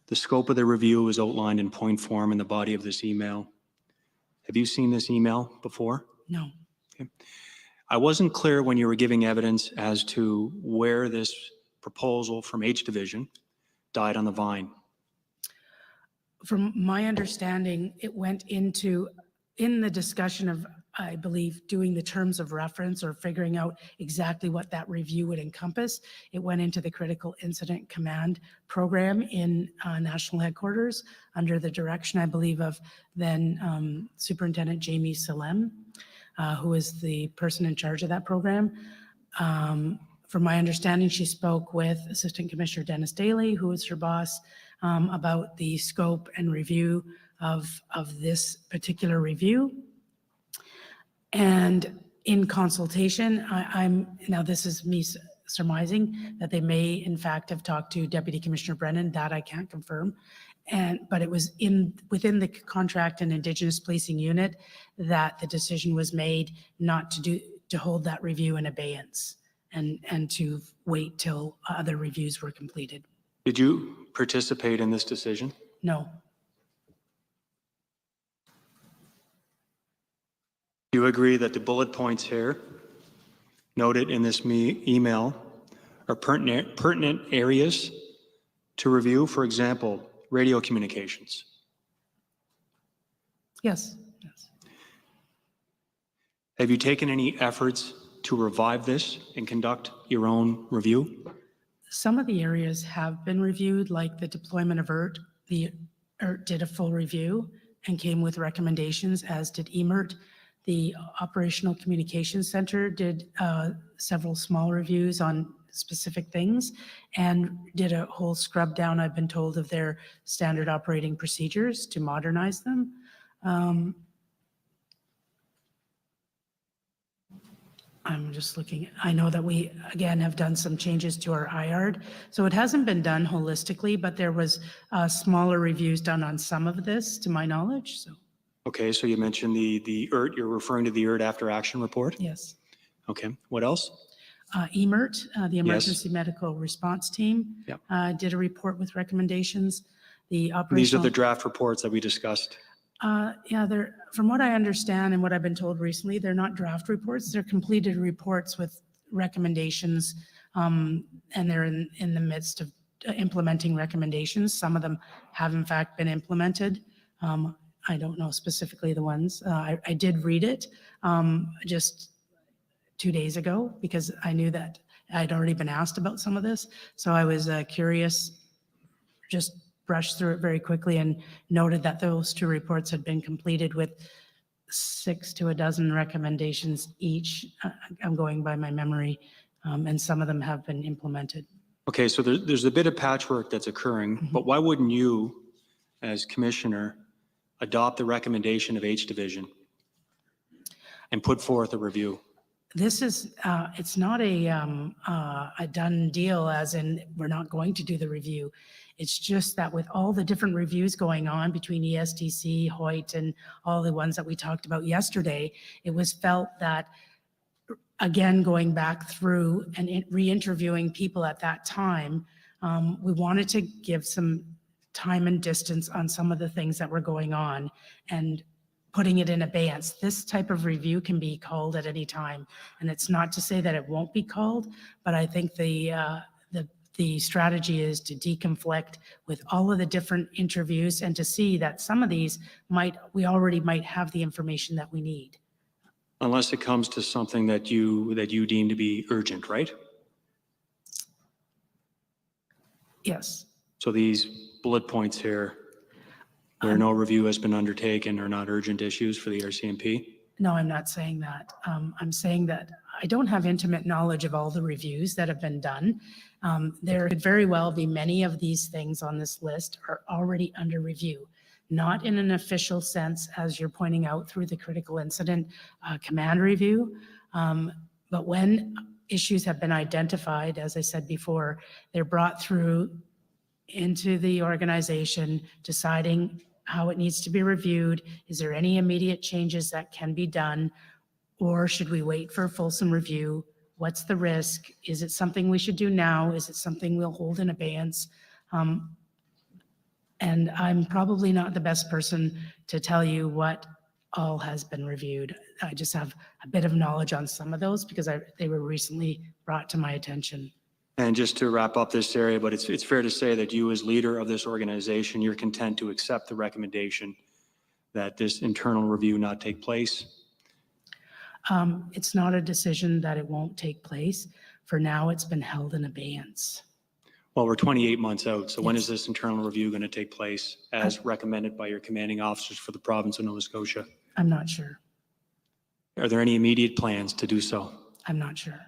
The scope of the review is outlined in point form in the body of this email. Have you seen this email before? No. Okay. I wasn't clear when you were giving evidence as to where this proposal from H Division died on the vine. From my understanding, it went in the discussion of, I believe, doing the terms of reference or figuring out exactly what that review would encompass. It went into the Critical Incident Command program in National Headquarters under the direction, I believe, of then Superintendent Jamie Salem, who is the person in charge of that program. From my understanding, she spoke with Assistant Commissioner Dennis Daly, who is her boss, about the scope and review of this particular review. And in consultation, now this is me surmising that they may in fact have talked to Deputy Commissioner Brennan, that I can't confirm. But it was within the contract and Indigenous Policing Unit that the decision was made not to hold that review in abeyance and to wait till other reviews were completed. Did you participate in this decision? No. Do you agree that the bullet points here noted in this email are pertinent areas to review? For example, radio communications. Yes. Have you taken any efforts to revive this and conduct your own review? Some of the areas have been reviewed, like the deployment of ERT. The ERT did a full review and came with recommendations, as did EMERT. The Operational Communications Center did several small reviews on specific things and did a whole scrub down, I've been told, of their standard operating procedures to modernize them. I'm just looking, I know that we, again, have done some changes to our IARD. So it hasn't been done holistically, but there was smaller reviews done on some of this, to my knowledge, so. Okay, so you mentioned the ERT, you're referring to the ERT after action report? Yes. Okay, what else? EMERT, the Emergency Medical Response Team, Yep. did a report with recommendations. The These are operational. the draft reports that we discussed. Yeah, from what I understand and what I've been told recently, they're not draft reports. They're completed reports with recommendations, and they're in the midst of implementing recommendations. Some of them have in fact been implemented. I don't know specifically the ones. I did read it just 2 days ago because I knew that I'd already been asked about some of this. So I was curious, just brushed through it very quickly and noted that those 2 reports had been completed with 6 to a dozen recommendations each. I'm going by my memory, and some of them have been implemented. Okay, so there's a bit of patchwork that's occurring, but why wouldn't you, as commissioner, adopt the recommendation of H Division and put forth a review? This is, it's not a done deal as in we're not going to do the review. It's just that with all the different reviews going on between ESDC, Hoyt, and all the ones that we talked about yesterday, it was felt that, again, going back through and re-interviewing people at that time, we wanted to give some time and distance on some of the things that were going on and putting it in abeyance. This type of review can be called at any time. And it's not to say that it won't be called, but I think the strategy is to deconflict with all of the different interviews and to see that some of these we already might have the information that we need. Unless it comes to something that you deem to be urgent, right? Yes. So these bullet points here, where no review has been undertaken, are not urgent issues for the RCMP? No, I'm not saying that. I'm saying that I don't have intimate knowledge of all the reviews that have been done. There could very well be many of these things on this list are already under review, not in an official sense, as you're pointing out through the critical incident command review. But when issues have been identified, as I said before, they're brought through into the organization, deciding how it needs to be reviewed. Is there any immediate changes that can be done? Or should we wait for a fulsome review? What's the risk? Is it something we should do now? Is it something we'll hold in abeyance? And I'm probably not the best person to tell you what all has been reviewed. I just have a bit of knowledge on some of those because they were recently brought to my attention. And just to wrap up this area, but it's fair to say that you as leader of this organization, you're content to accept the recommendation that this internal review not take place? It's not a decision that it won't take place. For now, it's been held in abeyance. Well, we're 28 months out. So when Yes. is this internal review going to take place as recommended by your commanding officers for the province of Nova Scotia? I'm not sure. Are there any immediate plans to do so? I'm not sure.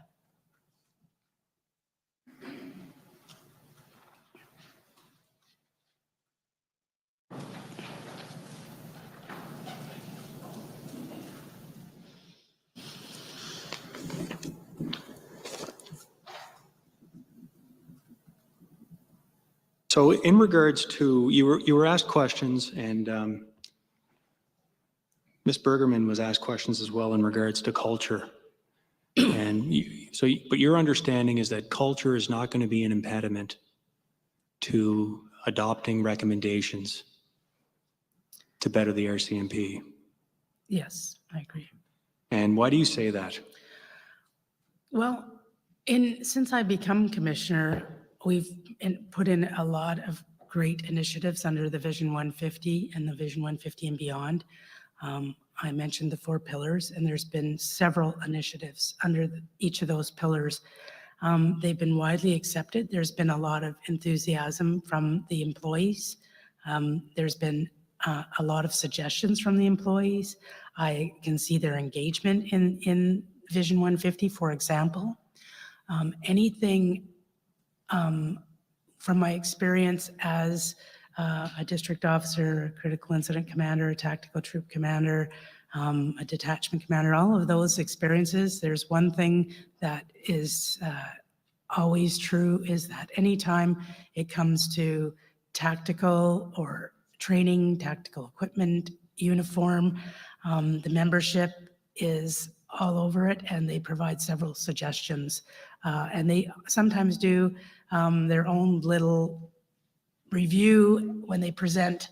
So in regards to, you were asked questions, and Ms. Bergerman was asked questions as well in regards to culture. And but your understanding is that culture is not going to be an impediment to adopting recommendations to better the RCMP. Yes, I agree. And why do you say that? Well, since I become commissioner, we've put in a lot of great initiatives under the Vision 150 and the Vision 150 and beyond. I mentioned the 4 pillars, and there's been several initiatives under each of those pillars. They've been widely accepted. There's been a lot of enthusiasm from the employees. There's been a lot of suggestions from the employees. I can see their engagement in Vision 150, for example. Anything from my experience as a district officer, a critical incident commander, a tactical troop commander, a detachment commander, all of those experiences, there's one thing that is always true, is that anytime it comes to tactical or training, tactical equipment, uniform, the membership is all over it, and they provide several suggestions. And they sometimes do their own little review when they present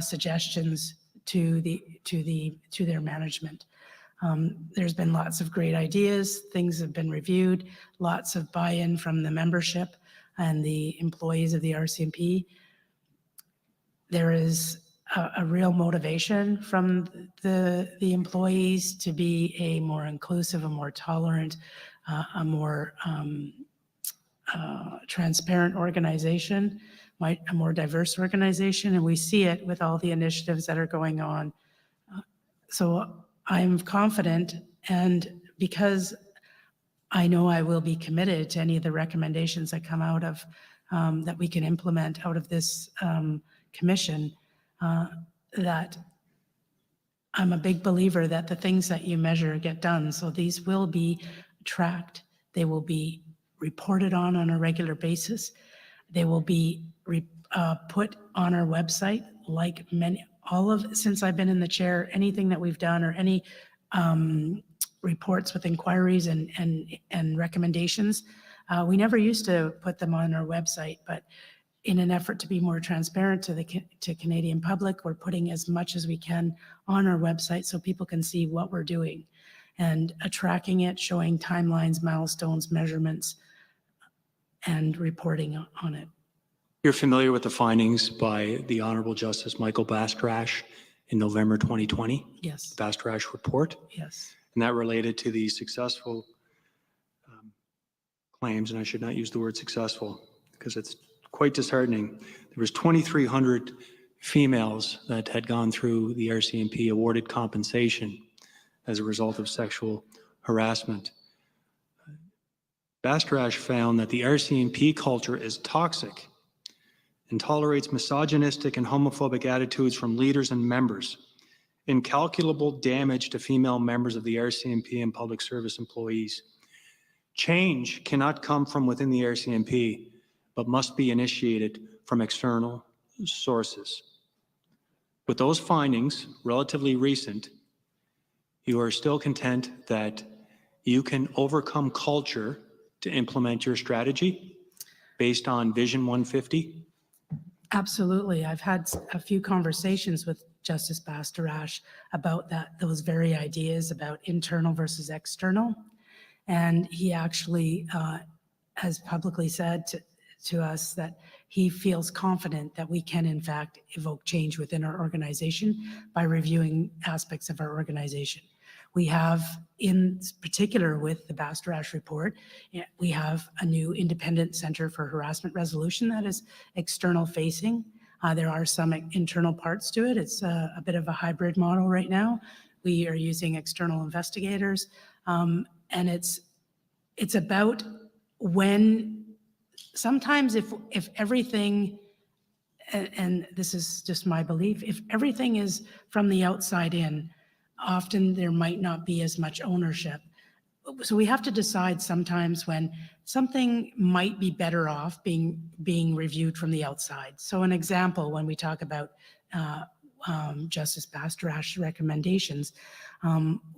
suggestions to their management. There's been lots of great ideas. Things have been reviewed, lots of buy-in from the membership. and the employees of the RCMP, there is a real motivation from the employees to be a more inclusive, a more tolerant, a more transparent organization, a more diverse organization, and we see it with all the initiatives that are going on. So I'm confident, and because I know I will be committed to any of the recommendations that come out of, that we can implement out of this commission, that I'm a big believer that the things that you measure get done. So these will be tracked. They will be reported on a regular basis. They will be put on our website, like since I've been in the chair, anything that we've done or any reports with inquiries and recommendations, we never used to put them on our website, but in an effort to be more transparent to Canadian public, we're putting as much as we can on our website so people can see what we're doing and tracking it, showing timelines, milestones, measurements, and reporting on it. You're familiar with the findings by the Honorable Justice Michael Bastrash in November 2020? Yes. The Bastrash report? Yes. And that related to the successful claims, and I should not use the word successful because it's quite disheartening. There was 2,300 females that had gone through the RCMP awarded compensation as a result of sexual harassment. Bastrash found that the RCMP culture is toxic and tolerates misogynistic and homophobic attitudes from leaders and members, incalculable damage to female members of the RCMP and public service employees. Change cannot come from within the RCMP, but must be initiated from external sources. With those findings, relatively recent, you are still content that you can overcome culture to implement your strategy based on Vision 150? Absolutely. I've had a few conversations with Justice Bastrash about those very ideas about internal versus external. And he actually has publicly said to us that he feels confident that we can in fact evoke change within our organization by reviewing aspects of our organization. We have, in particular with the Bastrash report, we have a new independent Center for Harassment Resolution that is external facing. There are some internal parts to it. It's a bit of a hybrid model right now. We are using external investigators, and it's about when sometimes if everything, and this is just my belief, if everything is from the outside in, often there might not be as much ownership. So we have to decide sometimes when something might be better off being reviewed from the outside. So an example, when we talk about Justice Bastrash's recommendations,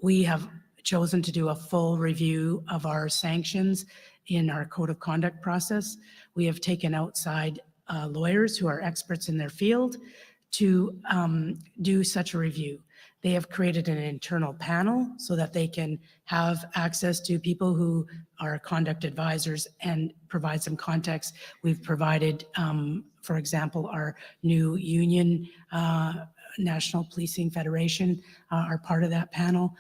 we have chosen to do a full review of our sanctions in our code of conduct process. We have taken outside lawyers who are experts in their field to do such a review. They have created an internal panel so that they can have access to people who are conduct advisors and provide some context. We've provided, for example, our new union, National Policing Federation, are part of that panel.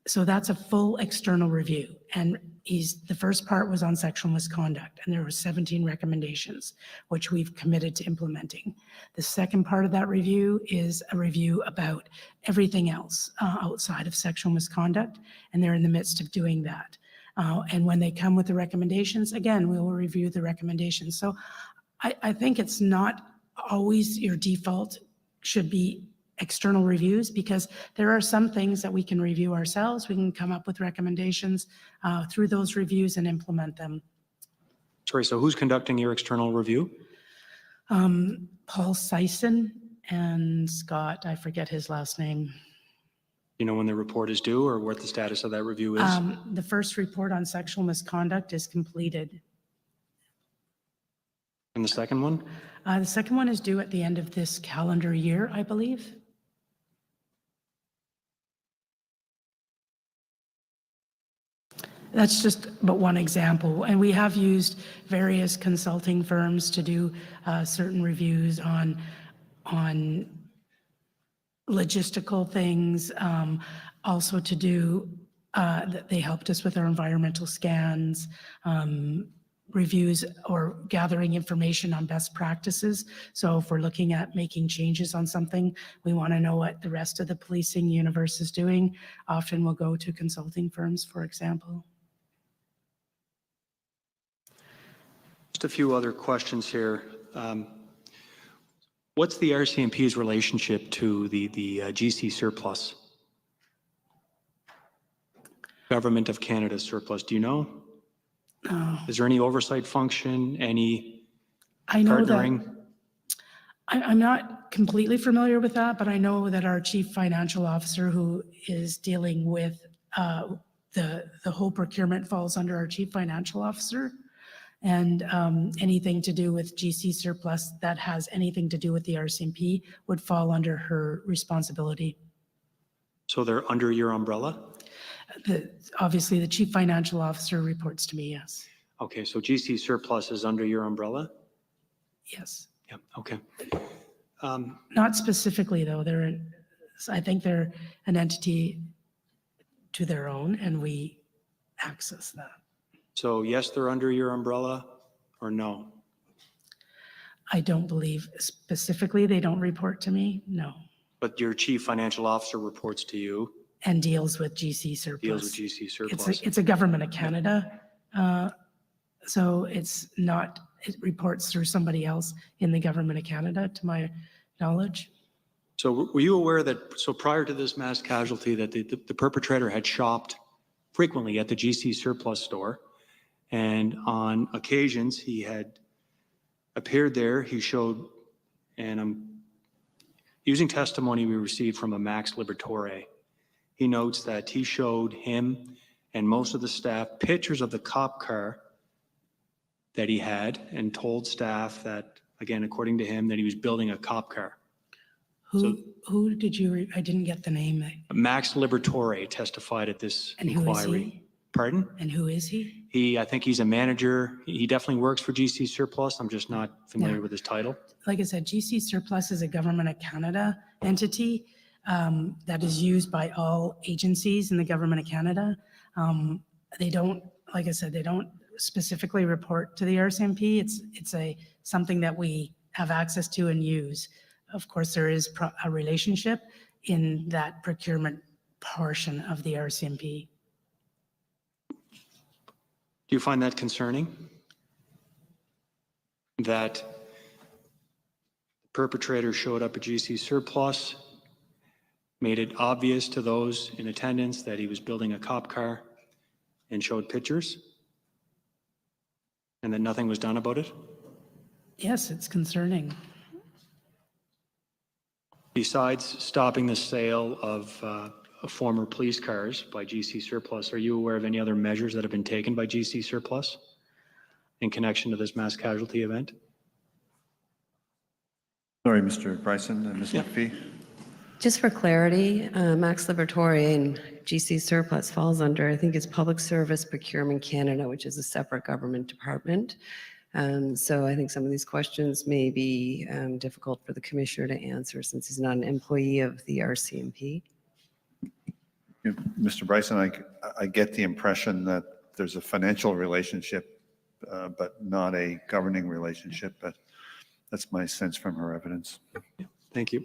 So that's a full external review. And the first part was on sexual misconduct, and there were 17 recommendations, which we've committed to implementing. The second part of that review is a review about everything else outside of sexual misconduct, and they're in the midst of doing that. And when they come with the recommendations, again, we will review the recommendations. So I think it's not always your default should be external reviews, because there are some things that we can review ourselves. We can come up with recommendations through those reviews and implement them. Sorry, so who's conducting your external review? Paul Sison and Scott, I forget his last name. You know when the report is due or what the status of that review is? The first report on sexual misconduct is completed. And the second one? The second one is due at the end of this calendar year, I believe. That's just but one example. And we have used various consulting firms to do certain reviews on logistical things, also to do, they helped us with our environmental scans, reviews or gathering information on best practices. So if we're looking at making changes on something, we want to know what the rest of the policing universe is doing. Often we'll go to consulting firms, for example. Just a few other questions here. What's the RCMP's relationship to the GC surplus? Government of Canada surplus, do you know? Is there any oversight function, any partnering? I'm not completely familiar with that, but I know that our chief financial officer, who is dealing with the whole procurement, falls under our chief financial officer. And anything to do with GC surplus that has anything to do with the RCMP would fall under her responsibility. So they're under your umbrella? Obviously, the chief financial officer reports to me, yes. Okay, so GC surplus is under your umbrella? Yes. Yep, okay. Not specifically, though. I think they're an entity to their own, and we access that. So yes, they're under your umbrella, or no? I don't believe specifically they don't report to me, no. But your chief financial officer reports to you? And deals with GC surplus. Deals with GC surplus. It's a government of Canada, so it's not, it reports through somebody else in the government of Canada, to my knowledge. So were you aware that, so prior to this mass casualty, that the perpetrator had shopped frequently at the GC surplus store, and on occasions he had appeared there, he showed, and I'm using testimony we received from a Max Liberatore, he notes that he showed him and most of the staff pictures of the cop car that he had, and told staff that, again, according to him, that he was building a cop car. Who did you, I didn't get the name. Max Liberatore testified at this And who is inquiry. he? Pardon? And who is he? I think he's a manager. He definitely works for GC Surplus. I'm just not familiar with his title. Like I said, GC Surplus is a government of Canada entity that is used by all agencies in the government of Canada. They don't, like I said, they don't specifically report to the RCMP. It's something that we have access to and use. Of course, there is a relationship in that procurement portion of the RCMP. Do you find that concerning? That the perpetrator showed up at GC Surplus, made it obvious to those in attendance that he was building a cop car, and showed pictures, and that nothing was done about it? Yes, it's concerning. Besides stopping the sale of former police cars by GC Surplus, are you aware of any other measures that have been taken by GC Surplus in connection to this mass casualty event? Sorry, Mr. Bryson and Ms. McPhee. Just for clarity, Max Liberatore and GC Surplus falls under, I think it's Public Service Procurement Canada, which is a separate government department. So I think some of these questions may be difficult for the commissioner to answer since he's not an employee of the RCMP. Mr. Bryson, I get the impression that there's a financial relationship, but not a governing relationship. But that's my sense from her evidence. Thank you.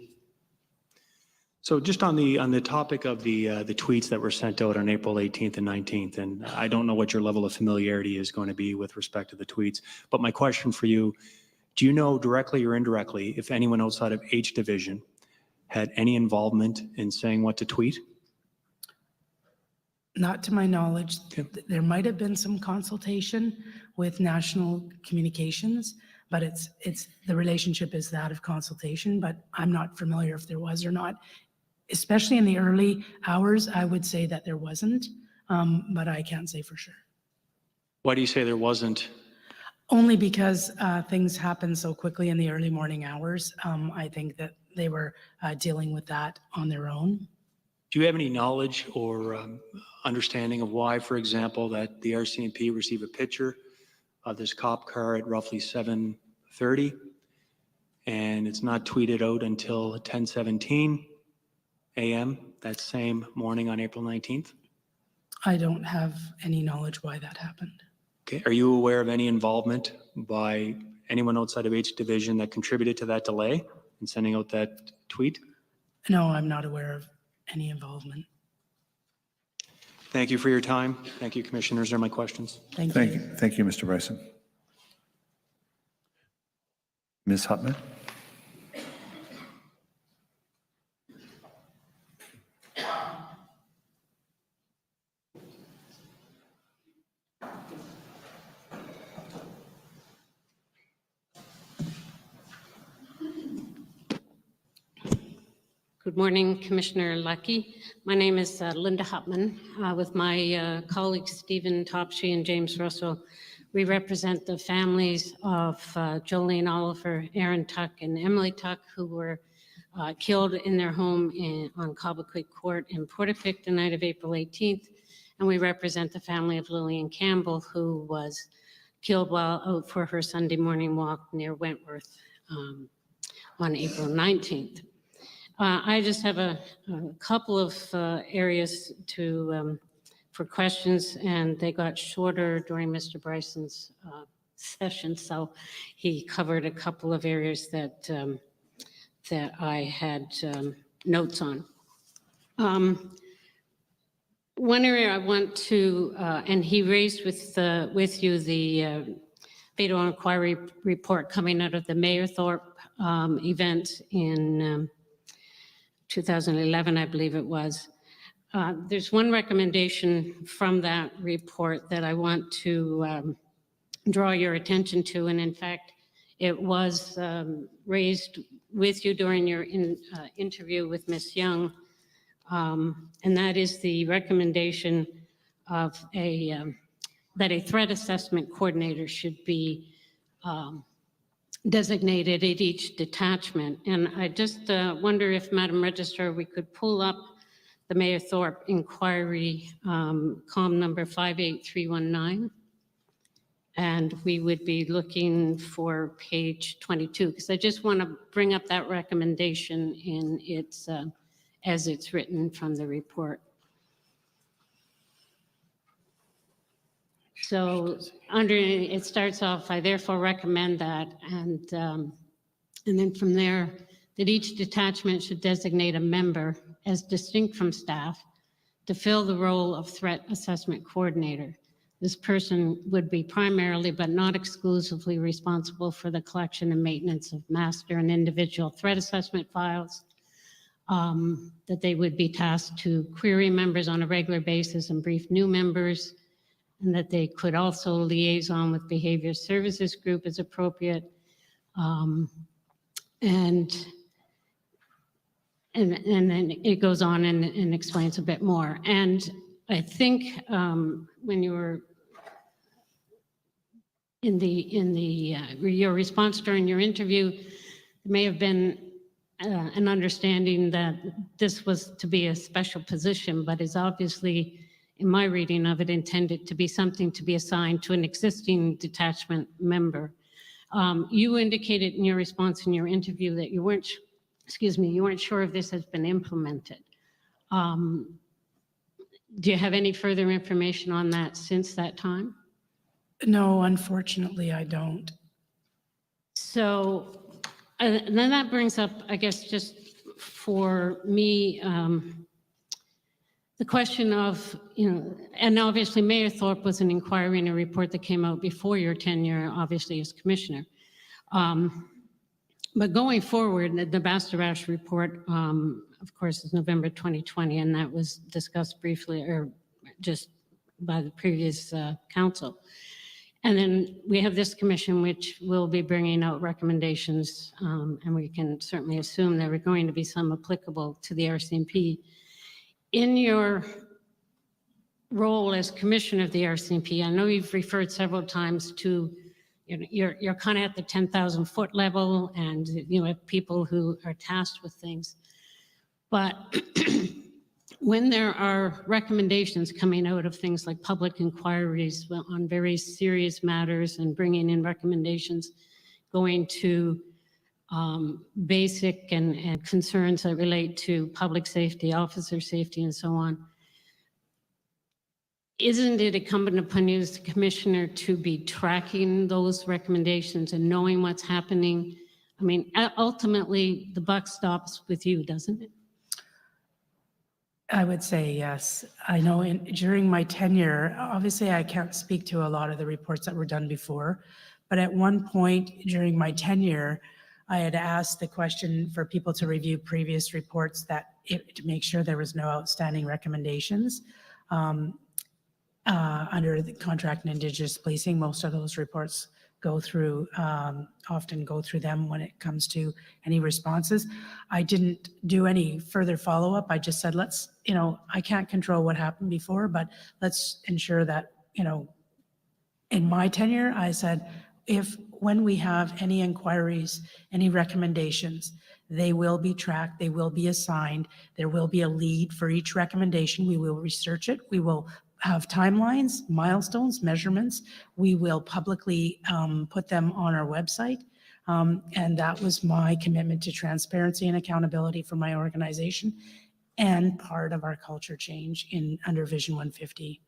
So just on the topic of the tweets that were sent out on April 18th and 19th, and I don't know what your level of familiarity is going to be with respect to the tweets, but my question for you, do you know directly or indirectly if anyone outside of H Division had any involvement in saying what to tweet? Not to my knowledge. There might have been some consultation with National Communications, but it's the relationship is that of consultation, but I'm not familiar if there was or not. Especially in the early hours, I would say that there wasn't, but I can't say for sure. Why do you say there wasn't? Only because things happen so quickly in the early morning hours. I think that they were dealing with that on their own. Do you have any knowledge or understanding of why, for example, that the RCMP received a picture of this cop car at roughly 7:30 and it's not tweeted out until 10:17 a.m. that same morning on April 19th? I don't have any knowledge why that happened. Okay. Are you aware of any involvement by anyone outside of H Division that contributed to that delay in sending out that tweet? No, I'm not aware of any involvement. Thank you for your time. Thank you, Commissioners. Those are my questions. Thank Thank you. you. Thank you, Mr. Bryson. Ms. Hutman? Good morning, Commissioner Lucki. My name is Linda Hutman. With my colleagues Stephen Topshee and James Russell, we represent the families of Jolene Oliver, Aaron Tuck, and Emily Tuck, who were killed in their home on Cobble Creek Court in Portapique the night of April 18th. And we represent the family of Lillian Campbell, who was killed while out for her Sunday morning walk near Wentworth on April 19th. I just have a couple of areas for questions, and they got shorter during Mr. Bryson's session, so he covered a couple of areas that I had notes on. One area I want to, and he raised with you the fatal inquiry report coming out of the Mayerthorpe event in 2011, I believe it was. There's one recommendation from that report that I want to draw your attention to, and in fact, it was raised with you during your interview with Ms. Young, and that is the recommendation of that a threat assessment coordinator should be designated at each detachment. And I just wonder if, Madam Registrar, we could pull up the Mayerthorpe inquiry, Comm number 58319. And we would be looking for page 22, because I just want to bring up that recommendation in its, as it's written from the report. So under it starts off, I therefore recommend that, and then from there, that each detachment should designate a member as distinct from staff to fill the role of threat assessment coordinator. This person would be primarily, but not exclusively, responsible for the collection and maintenance of master and individual threat assessment files, that they would be tasked to query members on a regular basis and brief new members, and that they could also liaison with behavior services group as appropriate. And then it goes on and explains a bit more. And I think when you were in your response during your interview, there may have been an understanding that this was to be a special position, but is obviously, in my reading of it, intended to be something to be assigned to an existing detachment member. You indicated in your response in your interview that you weren't, you weren't sure if this has been implemented. Do you have any further information on that since that time? No, unfortunately, I don't. So and then that brings up, I guess, just for me, the question of, and obviously Mayerthorpe was an inquiry and a report that came out before your tenure, obviously, as commissioner. But going forward, the Bastarache report, of course, is November 2020, and that was discussed briefly, or just by the previous council. And then we have this commission, which will be bringing out recommendations, and we can certainly assume there are going to be some applicable to the RCMP. In your role as commissioner of the RCMP, I know you've referred several times to, you're kind of at the 10,000 foot level, and people who are tasked with things. But when there are recommendations coming out of things like public inquiries on very serious matters and bringing in recommendations going to basic and concerns that relate to public safety, officer safety, and so on, isn't it incumbent upon you as the commissioner to be tracking those recommendations and knowing what's happening? I mean, ultimately, the buck stops with you, doesn't it? I would say yes. I know during my tenure, obviously I can't speak to a lot of the reports that were done before, but at one point during my tenure, I had asked the question for people to review previous reports to make sure there was no outstanding recommendations. Under the contract and Indigenous policing, most of those reports go through, often go through them when it comes to any responses. I didn't do any further follow-up. I just said, let's, I can't control what happened before, but let's ensure that, in my tenure, I said, when we have any inquiries, any recommendations, they will be tracked, they will be assigned, there will be a lead for each recommendation. We will research it. We will have timelines, milestones, measurements. We will publicly put them on our website. And that was my commitment to transparency and accountability for my organization and part of our culture change under Vision 150.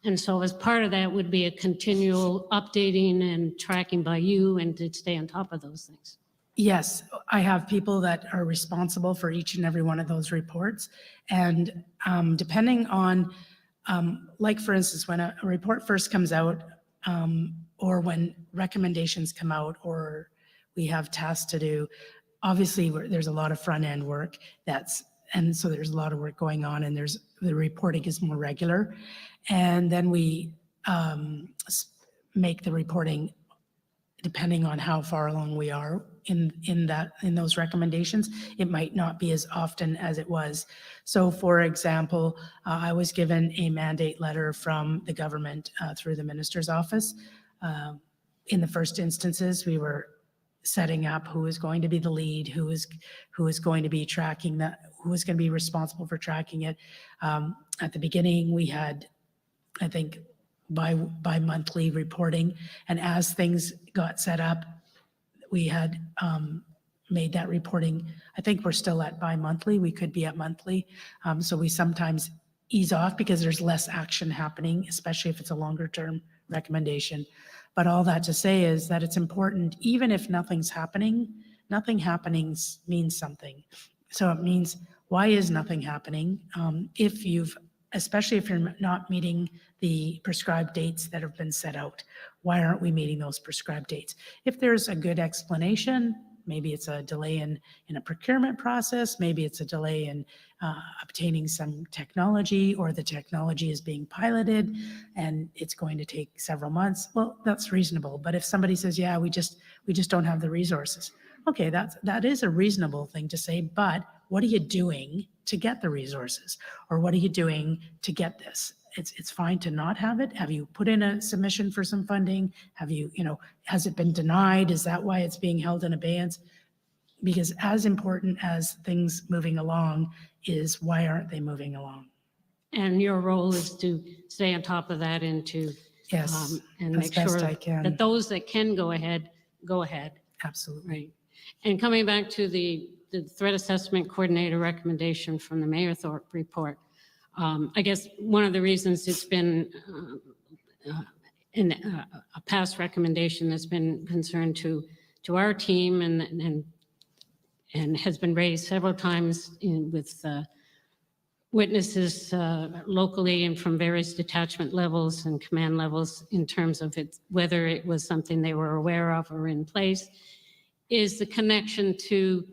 And so as part of that would be a continual updating and tracking by you and to stay on top of those things. Yes, I have people that are responsible for each and every one of those reports. And depending on, like for instance, when a report first comes out, or when recommendations come out, or we have tasks to do, obviously there's a lot of front end work and so there's a lot of work going on, and the reporting is more regular. And then we make the reporting depending on how far along we are in those recommendations. It might not be as often as it was. So for example, I was given a mandate letter from the government through the minister's office. In the first instances, we were setting up who is going to be the lead, who is going to be tracking that, who is going to be responsible for tracking it. At the beginning, we had, I think, bi-monthly reporting, and as things got set up, we had made that reporting. I think we're still at bi-monthly. We could be at monthly. So we sometimes ease off because there's less action happening, especially if it's a longer term recommendation. But all that to say is that it's important, even if nothing's happening, nothing happening means something. So it means, why is nothing happening? Especially if you're not meeting the prescribed dates that have been set out, why aren't we meeting those prescribed dates? If there's a good explanation, maybe it's a delay in a procurement process, maybe it's a delay in obtaining some technology, or the technology is being piloted and it's going to take several months. Well, that's reasonable. But if somebody says, yeah, we just don't have the resources. Okay, that is a reasonable thing to say, but what are you doing to get the resources? Or what are you doing to get this? It's fine to not have it. Have you put in a submission for some funding? Have you, has it been denied? Is that why it's being held in abeyance? Because as important as things moving along is, why aren't they moving along? And your role is to stay on top of that and to Yes, and as make sure best I can. that those that can go ahead, go ahead. Absolutely. Right. And coming back to the threat assessment coordinator recommendation from the Mayor Thorpe report, I guess one of the reasons it's been a past recommendation that's been concerned to our team and has been raised several times with witnesses locally and from various detachment levels and command levels in terms of whether it was something they were aware of or in place, is the connection to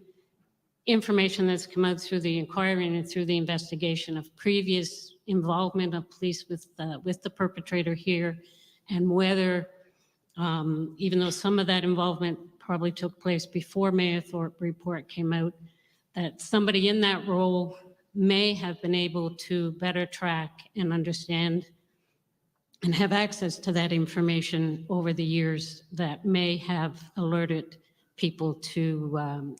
information that's come out through the inquiry and through the investigation of previous involvement of police with the perpetrator here, and whether, even though some of that involvement probably took place before Mayor Thorpe report came out, that somebody in that role may have been able to better track and understand and have access to that information over the years that may have alerted people to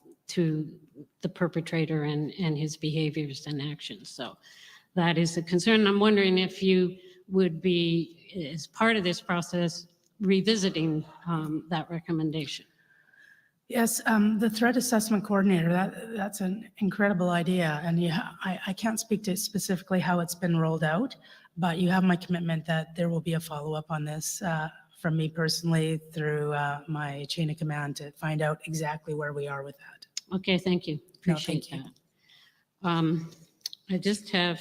the perpetrator and his behaviors and actions. So that is a concern. I'm wondering if you would be, as part of this process, revisiting that recommendation. Yes, the threat assessment coordinator, that's an incredible idea. And yeah, I can't speak to specifically how it's been rolled out, but you have my commitment that there will be a follow-up on this from me personally through my chain of command to find out exactly where we are with that. Okay, thank you. No, Appreciate thank you. that. I just have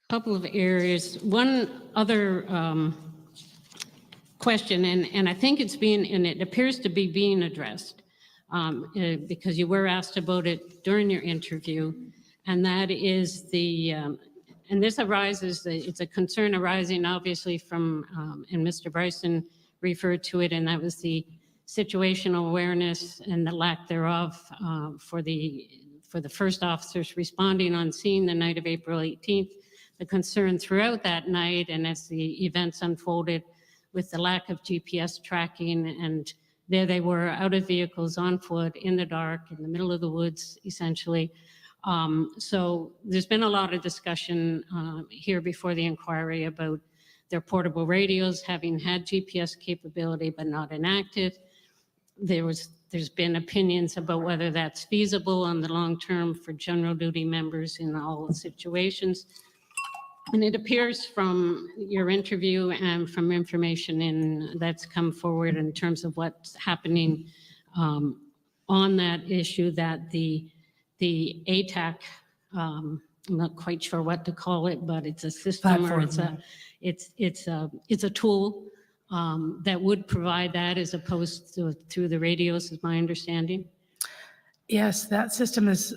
a couple of areas. One other question, and I think it's being, and it appears to be being addressed because you were asked about it during your interview, and that is the, and this arises, it's a concern arising obviously from, and Mr. Bryson referred to it, and that was the situational awareness and the lack thereof for the first officers responding on scene the night of April 18th, the concern throughout that night and as the events unfolded with the lack of GPS tracking, and there they were out of vehicles on foot in the dark in the middle of the woods essentially. So there's been a lot of discussion here before the inquiry about their portable radios having had GPS capability but not inactive. There's been opinions about whether that's feasible on the long term for general duty members in all situations. And it appears from your interview and from information that's come forward in terms of what's happening on that issue, that the ATAC, I'm not quite sure what to call it, but it's a system or it's a tool that would provide that as opposed to through the radios, is my understanding. Yes, that system is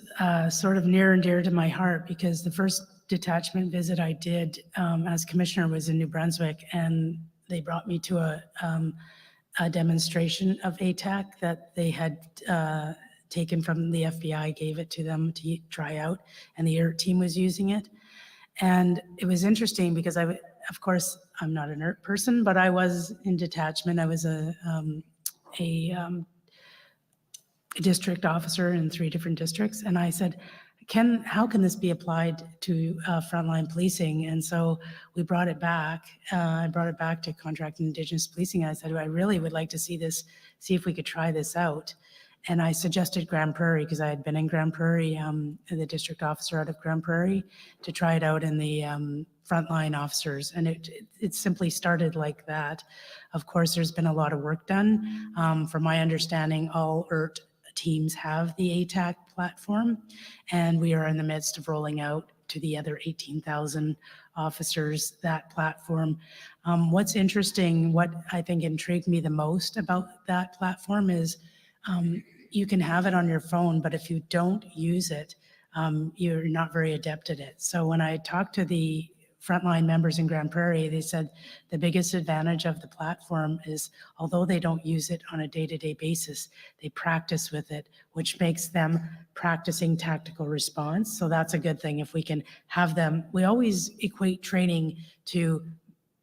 sort of near and dear to my heart because the first detachment visit I did as commissioner was in New Brunswick, and they brought me to a demonstration of ATAC that they had taken from the FBI, gave it to them to try out, and the AIRT team was using it. And it was interesting because of course, I'm not an AIRT person, but I was in detachment. I was a district officer in 3 different districts. And I said, how can this be applied to frontline policing? And so we brought it back. I brought it back to Contract and Indigenous Policing. I said, I really would like to see if we could try this out. And I suggested Grand Prairie because I had been in Grand Prairie, the district officer out of Grand Prairie, to try it out in the frontline officers. And it simply started like that. Of course, there's been a lot of work done. From my understanding, all AIRT teams have the ATAC platform, and we are in the midst of rolling out to the other 18,000 officers that platform. What's interesting, what I think intrigued me the most about that platform is you can have it on your phone, but if you don't use it, you're not very adept at it. So when I talked to the frontline members in Grand Prairie, they said the biggest advantage of the platform is, although they don't use it on a day-to-day basis, they practice with it, which makes them practicing tactical response. So that's a good thing if we can have them. We always equate training to,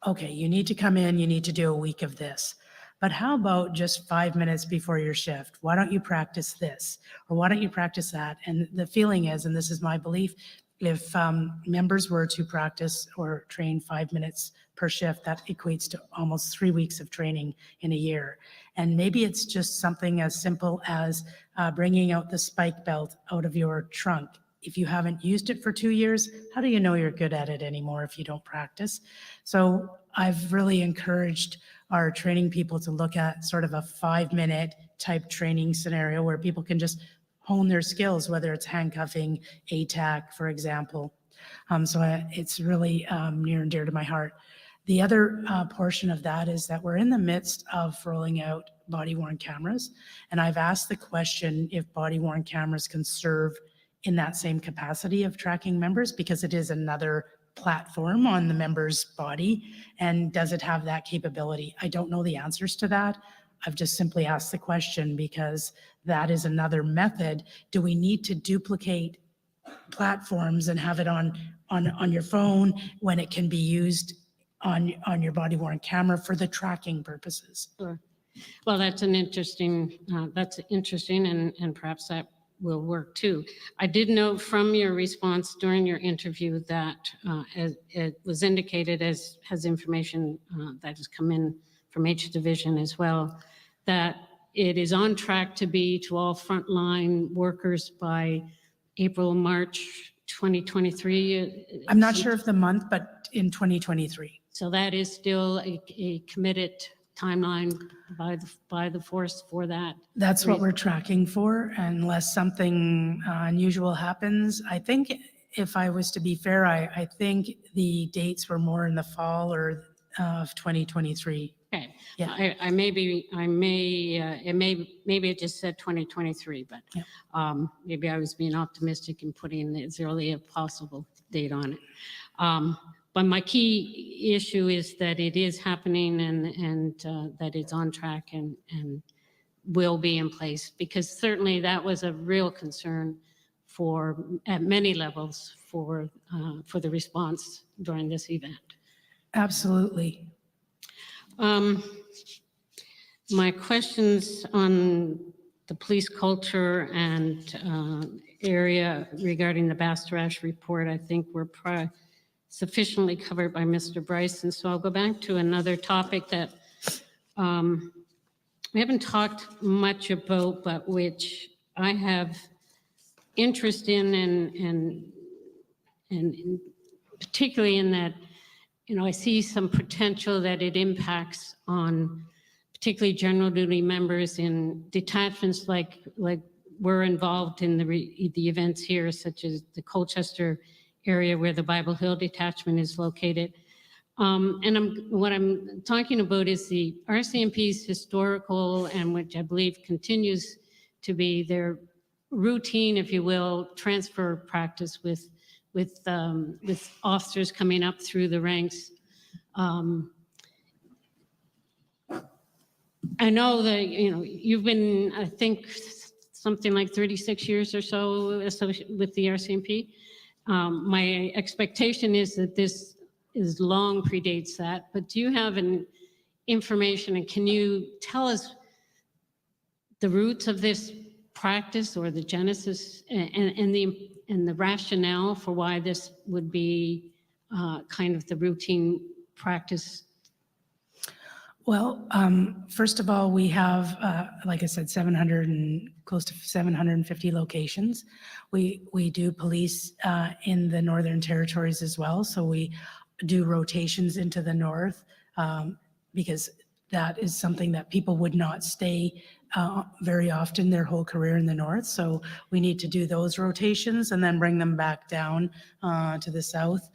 okay, you need to come in, you need to do a week of this. But how about just 5 minutes before your shift? Why don't you practice this? Or why don't you practice that? And the feeling is, and this is my belief, if members were to practice or train 5 minutes per shift, that equates to almost 3 weeks of training in a year. And maybe it's just something as simple as bringing out the spike belt out of your trunk. If you haven't used it for 2 years, how do you know you're good at it anymore if you don't practice? So I've really encouraged our training people to look at sort of a 5-minute type training scenario where people can just hone their skills, whether it's handcuffing, ATAC, for example. So it's really near and dear to my heart. The other portion of that is that we're in the midst of rolling out body-worn cameras. And I've asked the question if body-worn cameras can serve in that same capacity of tracking members, because it is another platform on the member's body. And does it have that capability? I don't know the answers to that. I've just simply asked the question because that is another method. Do we need to duplicate platforms and have it on your phone when it can be used on your body-worn camera for the tracking purposes? Sure. Well, that's an interesting, and perhaps that will work too. I did note from your response during your interview that as it was indicated, as has information that has come in from H Division as well, that it is on track to be to all frontline workers by April, March 2023. I'm not sure of the month, but in 2023. So that is still a committed timeline by the force for that. That's what we're tracking for, unless something unusual happens. I think, if I was to be fair, I think the dates were more in the fall or of 2023. Okay. Yeah. Maybe it just said 2023, but Yeah. Maybe I was being optimistic and putting as early as possible date on it. But my key issue is that it is happening and that it's on track and will be in place, because certainly that was a real concern at many levels for the response during this event. Absolutely. My questions on the police culture and area regarding the Bastarash report, I think were sufficiently covered by Mr. Bryson. So I'll go back to another topic that we haven't talked much about, but which I have interest in, and particularly in that, I see some potential that it impacts on particularly general duty members in detachments like we're involved in the events here, such as the Colchester area where the Bible Hill detachment is located. What I'm talking about is the RCMP's historical, and which I believe continues to be their routine, if you will, transfer practice with officers coming up through the ranks. I know that you've been, I think, something like 36 years or so with the RCMP. My expectation is that this is long predates that, but do you have an information, and can you tell us the roots of this practice or the genesis and the rationale for why this would be kind of the routine practice? Well, first of all, we have, like I said, 700 and close to 750 locations. We do police in the Northern Territories as well. So we do rotations into the North because that is something that people would not stay very often their whole career in the North. So we need to do those rotations and then bring them back down to the South.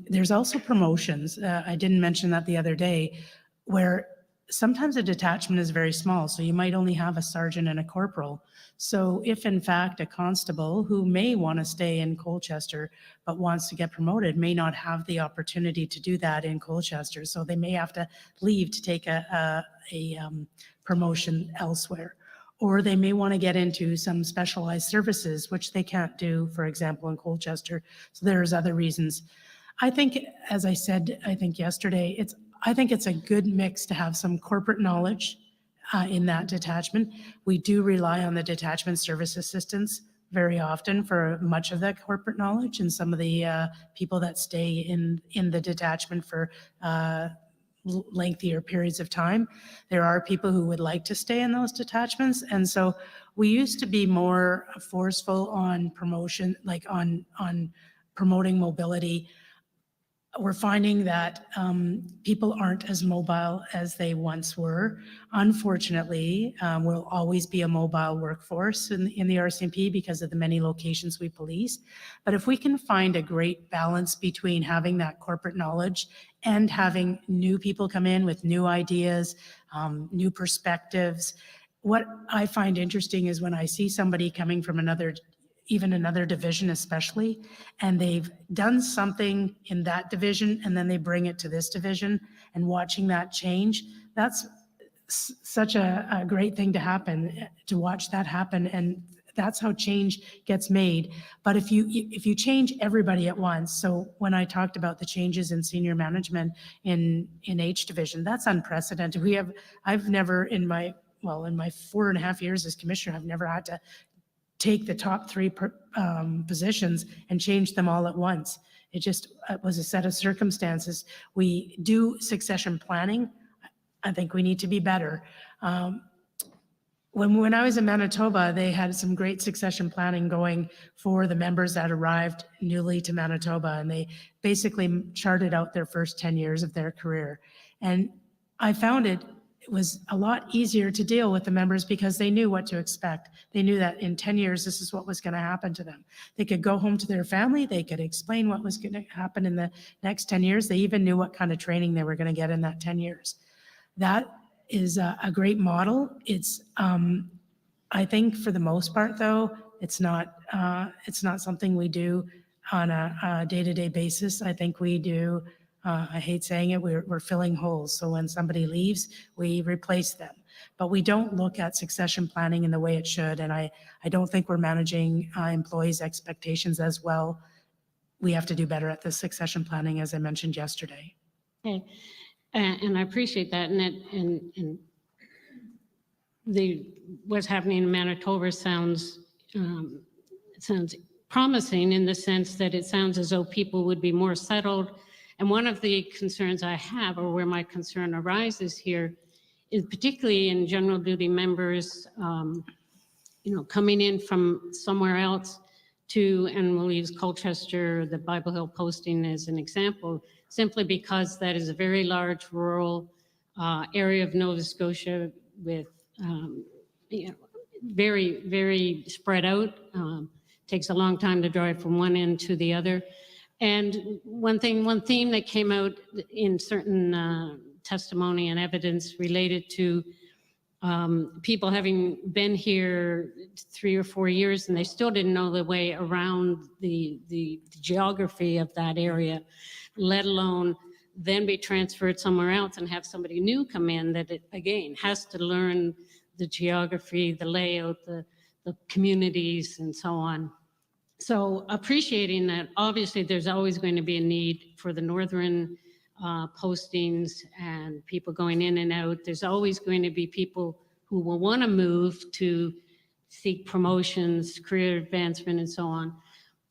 There's also promotions. I didn't mention that the other day, where sometimes a detachment is very small. So you might only have a sergeant and a corporal. So if in fact a constable who may want to stay in Colchester but wants to get promoted may not have the opportunity to do that in Colchester. So they may have to leave to take a promotion elsewhere. Or they may want to get into some specialized services, which they can't do, for example, in Colchester. So there's other reasons. I think, as I said, I think yesterday, I think it's a good mix to have some corporate knowledge in that detachment. We do rely on the detachment service assistants very often for much of that corporate knowledge, and some of the people that stay in the detachment for lengthier periods of time. There are people who would like to stay in those detachments. And so we used to be more forceful on promotion, like on promoting mobility. We're finding that people aren't as mobile as they once were. Unfortunately, we'll always be a mobile workforce in the RCMP because of the many locations we police. But if we can find a great balance between having that corporate knowledge and having new people come in with new ideas, new perspectives, what I find interesting is when I see somebody coming from even another division especially, and they've done something in that division and then they bring it to this division, and watching that change, that's such a great thing to happen, to watch that happen. And that's how change gets made. But if you change everybody at once, so when I talked about the changes in senior management in H division, that's unprecedented. I've never in my 4.5 years as commissioner, I've never had to take the top three positions and change them all at once. It just was a set of circumstances. We do succession planning. I think we need to be better. When I was in Manitoba, they had some great succession planning going for the members that arrived newly to Manitoba, and they basically charted out their first 10 years of their career. And I found it was a lot easier to deal with the members because they knew what to expect. They knew that in 10 years, this is what was going to happen to them. They could go home to their family. They could explain what was going to happen in the next 10 years. They even knew what kind of training they were going to get in that 10 years. That is a great model. It's, I think for the most part though, it's not something we do on a day-to-day basis. I think we do, I hate saying it, we're filling holes. So when somebody leaves, we replace them. But we don't look at succession planning in the way it should. And I don't think we're managing employees' expectations as well. We have to do better at the succession planning, as I mentioned yesterday. Okay. And I appreciate that. And what's happening in Manitoba sounds promising in the sense that it sounds as though people would be more settled. And one of the concerns I have, or where my concern arises here, is particularly in general duty members, coming in from somewhere else to, and we'll use Colchester, the Bible Hill posting as an example, simply because that is a very large rural area of Nova Scotia with, very, very spread out. Takes a long time to drive from one end to the other. And one theme that came out in certain testimony and evidence related to people having been here 3 or 4 years and they still didn't know the way around the geography of that area, let alone then be transferred somewhere else and have somebody new come in that it, again, has to learn the geography, the layout, the communities and so on. So appreciating that, obviously there's always going to be a need for the northern postings and people going in and out. There's always going to be people who will want to move to seek promotions, career advancement and so on.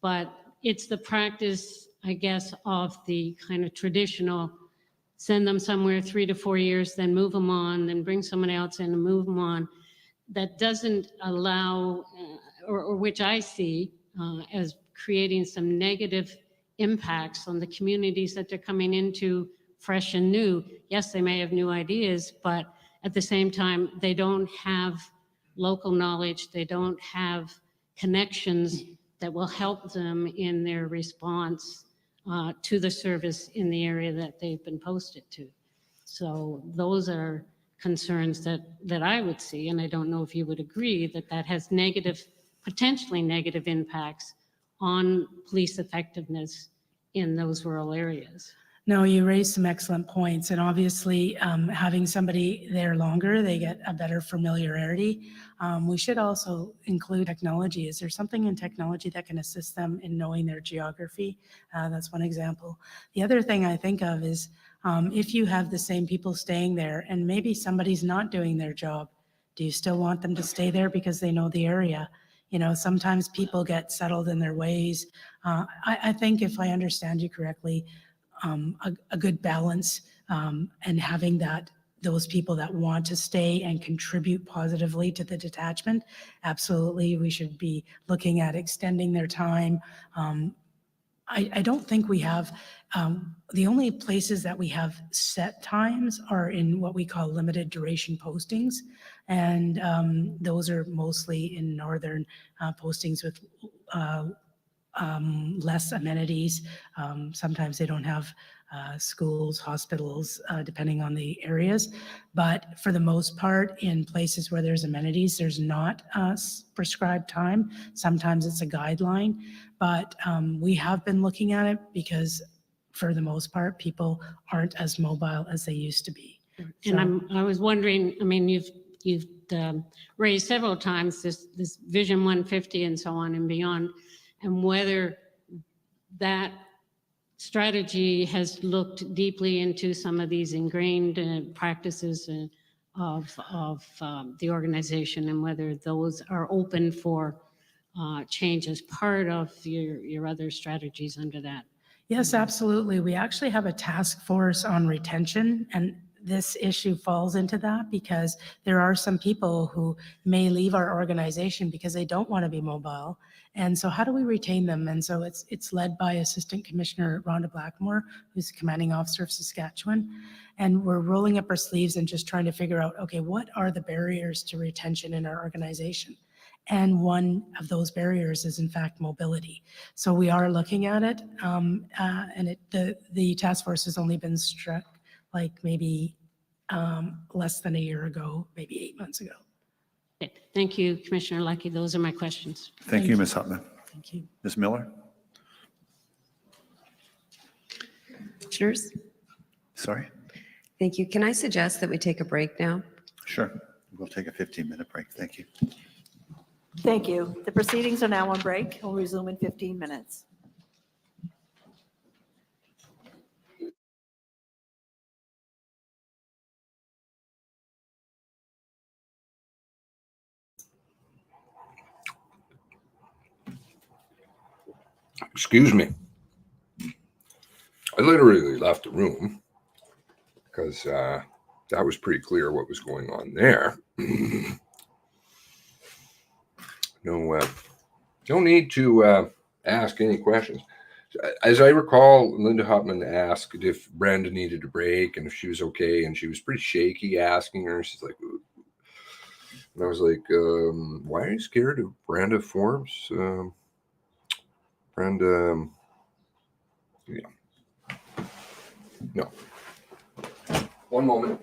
But it's the practice, I guess, of the kind of traditional, send them somewhere 3 to 4 years, then move them on, then bring someone else in and move them on. That doesn't allow, or which I see as creating some negative impacts on the communities that they're coming into fresh and new. Yes, they may have new ideas, but at the same time, they don't have local knowledge. They don't have connections that will help them in their response to the service in the area that they've been posted to. So those are concerns that I would see, and I don't know if you would agree that has potentially negative impacts on police effectiveness in those rural areas. No, you raised some excellent points, and obviously having somebody there longer, they get a better familiarity. We should also include technology. Is there something in technology that can assist them in knowing their geography? That's one example. The other thing I think of is if you have the same people staying there and maybe somebody's not doing their job, do you still want them to stay there because they know the area? You know, sometimes people get settled in their ways. I think if I understand you correctly, a good balance and having those people that want to stay and contribute positively to the detachment, absolutely, we should be looking at extending their time. I don't think we have, the only places that we have set times are in what we call limited duration postings. And those are mostly in northern postings with less amenities. Sometimes they don't have schools, hospitals, depending on the areas. But for the most part, in places where there's amenities, there's not a prescribed time. Sometimes it's a guideline. But we have been looking at it because for the most part, people aren't as mobile as they used to be. So, and I was wondering, I mean, you've raised several times this Vision 150 and so on and beyond, and whether that strategy has looked deeply into some of these ingrained practices of the organization and whether those are open for change as part of your other strategies under that. Yes, absolutely. We actually have a task force on retention, and this issue falls into that because there are some people who may leave our organization because they don't want to be mobile. And so how do we retain them? And so it's led by Assistant Commissioner Rhonda Blackmore, who's the commanding officer of Saskatchewan. And we're rolling up our sleeves and just trying to figure out, okay, what are the barriers to retention in our organization? And one of those barriers is in fact mobility. So we are looking at it, and the task force has only been struck like maybe less than a year ago, maybe 8 months ago. Okay. Thank you, Commissioner Lucki. Those are my questions. Thank you, Ms. Hutman. Thank you. Ms. Miller? Commissioners, Sorry? thank you. Can I suggest that we take a break now? Sure. We'll take a 15-minute break. Thank you. Thank you. The proceedings are now on break. We'll resume in 15 minutes. Excuse me. I literally left the room because that was pretty clear what was going on there. No need to ask any questions. As I recall, Linda Hutman asked if Brenda needed a break and if she was okay, and she was pretty shaky asking her. She's like, ooh. And I was like, why are you scared of Brenda Forbes? Brenda, yeah. No. One moment.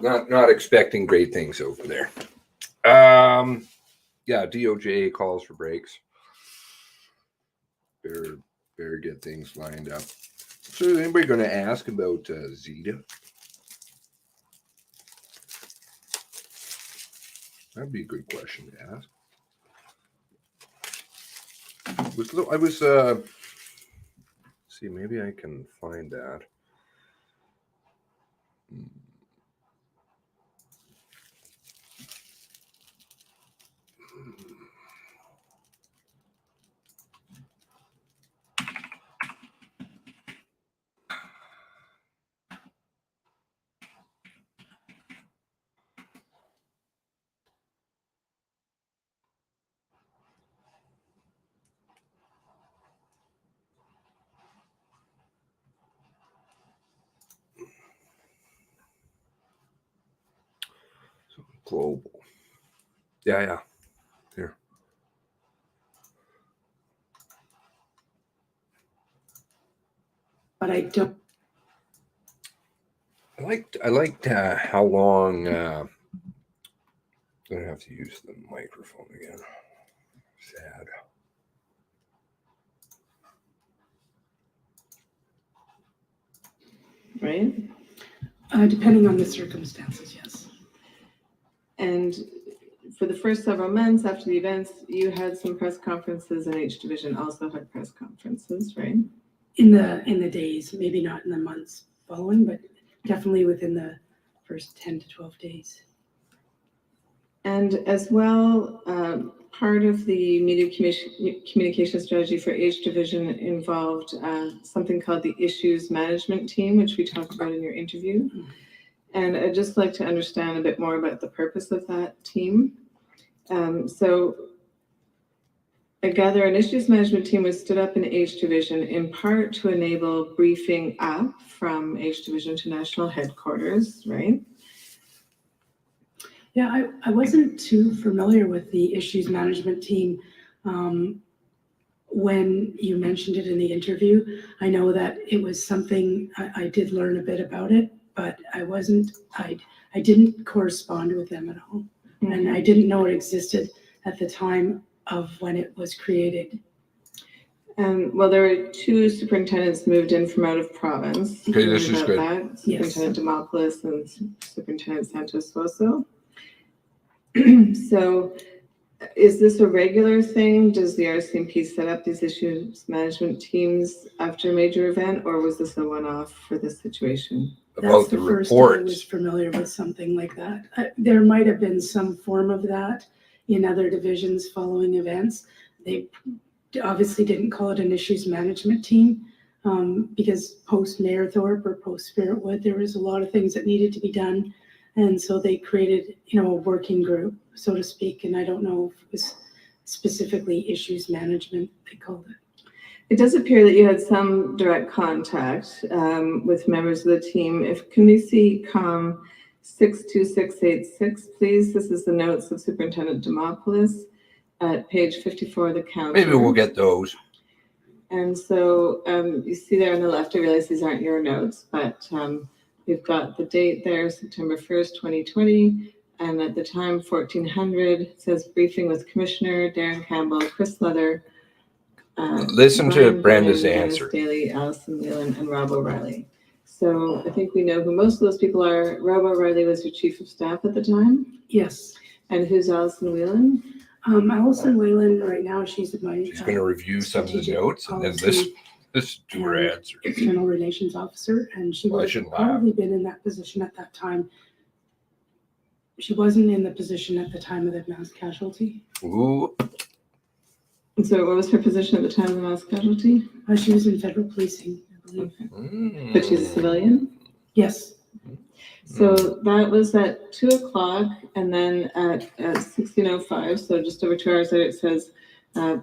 Not expecting great things over there. Yeah, DOJ calls for breaks. Better get things lined up. So is anybody going to ask about Zeta? That'd be a good question to ask. I was see, maybe I can find that. Global. Yeah. Here. But I don't. I liked how long. I'm gonna have to use the microphone again. Sad. Right? Depending on the circumstances, yes. And for the first several months after the events, you had some press conferences, and H Division also had press conferences, right? In the days, maybe not in the months following, but definitely within the first 10 to 12 days. And as well, part of the media communication strategy for H Division involved something called the Issues Management Team, which we talked about in your interview. And I'd just like to understand a bit more about the purpose of that team. So I gather an Issues Management Team was stood up in H Division in part to enable briefing up from H Division to national headquarters, right? Yeah, I wasn't too familiar with the Issues Management Team. When you mentioned it in the interview, I know that it was something, I did learn a bit about it, but I didn't correspond with them at all. Mm-hmm. And I didn't know it existed at the time of when it was created. Well, there were two superintendents moved in from out of province. Okay, this is good. That. Superintendent Demopoulos and Superintendent Santos Foso. So Is this a regular thing? Does the RCMP set up these issues management teams after a major event, or was this a one-off for this situation? That's About the first time I was reports. familiar with something like that. There might have been some form of that in other divisions following events. They obviously didn't call it an issues management team because post Mayor Thorpe or post Spirit Wood, there was a lot of things that needed to be done. And so they created, a working group, so to speak. And I don't know if it was specifically issues management, they called it. It does appear that you had some direct contact with members of the team. Can we see Comm 62686, please? This is the notes of Superintendent Demopoulos at page 54 of the counter. Maybe we'll get those. And so you see there on the left, I realize these aren't your notes, but we've got the date there, September 1st, 2020. And at the time, 1400, it says briefing with Commissioner Darren Campbell, Chris Leather, Listen to Brian Brenda's Brennan, answer. Dennis Daly, Allison Whelan, and Rob O'Reilly. So I think we know who most of those people are. Rob O'Reilly was your chief of staff at the time. Yes. And who's Allison Whelan? Allison Whalen, right now, she's my. She's going to review some of the strategic notes, and then policy this to her and answer. External Relations Officer, and she Well, I would have shouldn't laugh. probably been in that position at that time. She wasn't in the position at the time of the mass casualty. Ooh, And so what was her position at the time of the mass casualty? She was in federal policing, I believe. But she's a civilian? Yes. So that was at 2 o'clock, and then at 16:05, so just over 2 hours later, it says,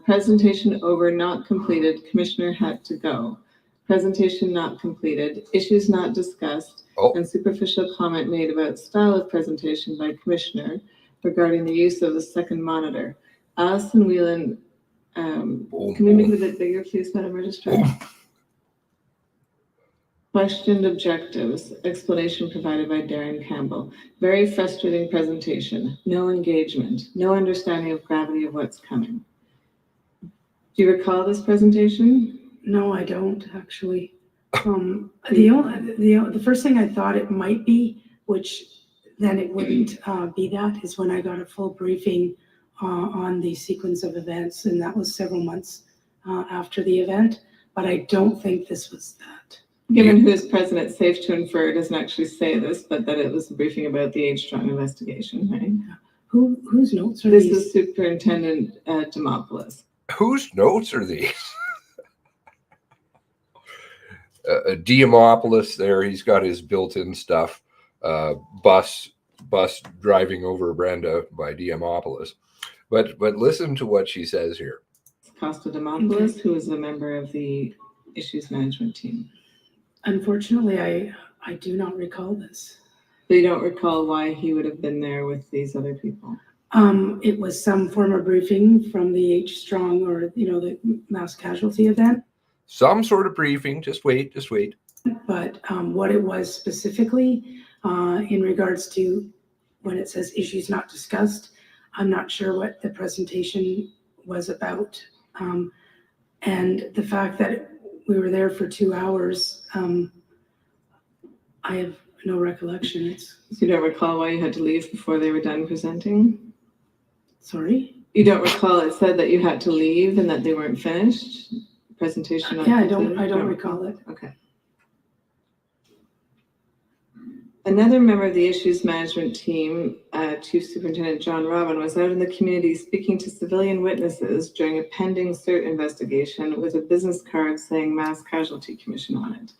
presentation over, not completed, Commissioner had to go. Presentation not completed, issues not discussed, and superficial comment made about style of presentation by Commissioner regarding the use of the second monitor. Allison Whelan, can we make it a bit bigger, please, Madam Registrar? Questioned objectives, explanation provided by Darren Campbell. Very frustrating presentation, no engagement, no understanding of gravity of what's coming. Do you recall this presentation? No, I don't actually. The first thing I thought it might be, which then it wouldn't be that, is when I got a full briefing on the sequence of events, and that was several months after the event, but I don't think this was that. Given who is present, it's safe to infer, it doesn't actually say this, but that it was a briefing about the H-Strong investigation, right? Whose notes are This these? is Superintendent Demopoulos. whose notes are these? Diamopoulos there, he's got his built-in stuff. Bus driving over Brenda by Diamopoulos. But listen to what she says here. Costa Demopoulos, who is a member of the issues management team. Unfortunately, I do not recall this. So you don't recall why he would have been there with these other people? It was some form of briefing from the H-Strong or, the mass casualty event. Some sort of briefing, just wait. But what it was specifically in regards to when it says issues not discussed, I'm not sure what the presentation was about. And the fact that we were there for 2 hours, I have no recollection. So you don't recall why you had to leave before they were done presenting? Sorry? You don't recall it said that you had to leave and that they weren't finished? Presentation? not Yeah, I completed? don't recall it. Okay. Another member of the issues management team, Chief Superintendent John Robin, was out in the community speaking to civilian witnesses during a pending CERT investigation with a business card saying Mass Casualty Commission on it.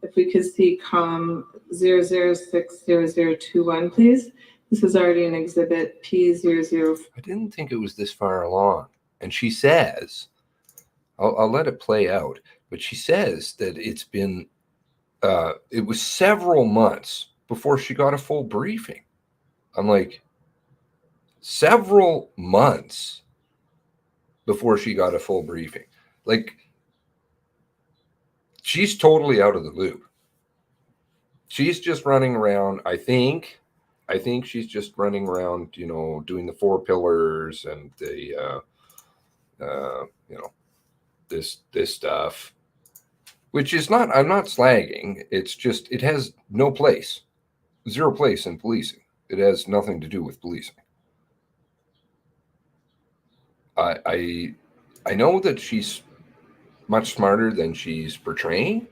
If we could see Comm 0060021, please. This is already an exhibit P00. I didn't think it was this far along. And she says, I'll let it play out, but she says that it's been, it was several months before she got a full briefing. I'm like, several months before she got a full briefing. Like, she's totally out of the loop. She's just running around. I think she's just running around, doing the 4 pillars and the, this stuff, which is not, I'm not slagging. It's just, it has no place, 0 place in policing. It has nothing to do with policing. I know that she's much smarter than she's portraying.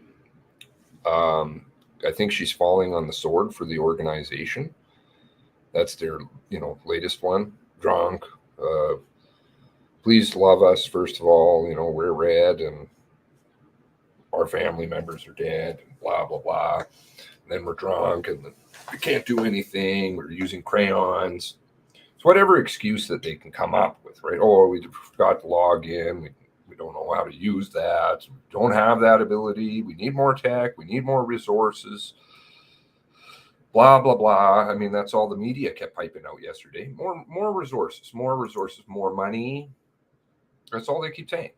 I think she's falling on the sword for the organization. That's their, latest one. Drunk. Please love us, first of all. We're red and our family members are dead, and blah, blah, blah. And then we're drunk and we can't do anything. We're using crayons. It's whatever excuse that they can come up with, right? Oh, we forgot to log in. We don't know how to use that. We don't have that ability. We need more tech. We need more resources. Blah, blah, blah. I mean, that's all the media kept piping out yesterday. More resources, more money. That's all they keep saying,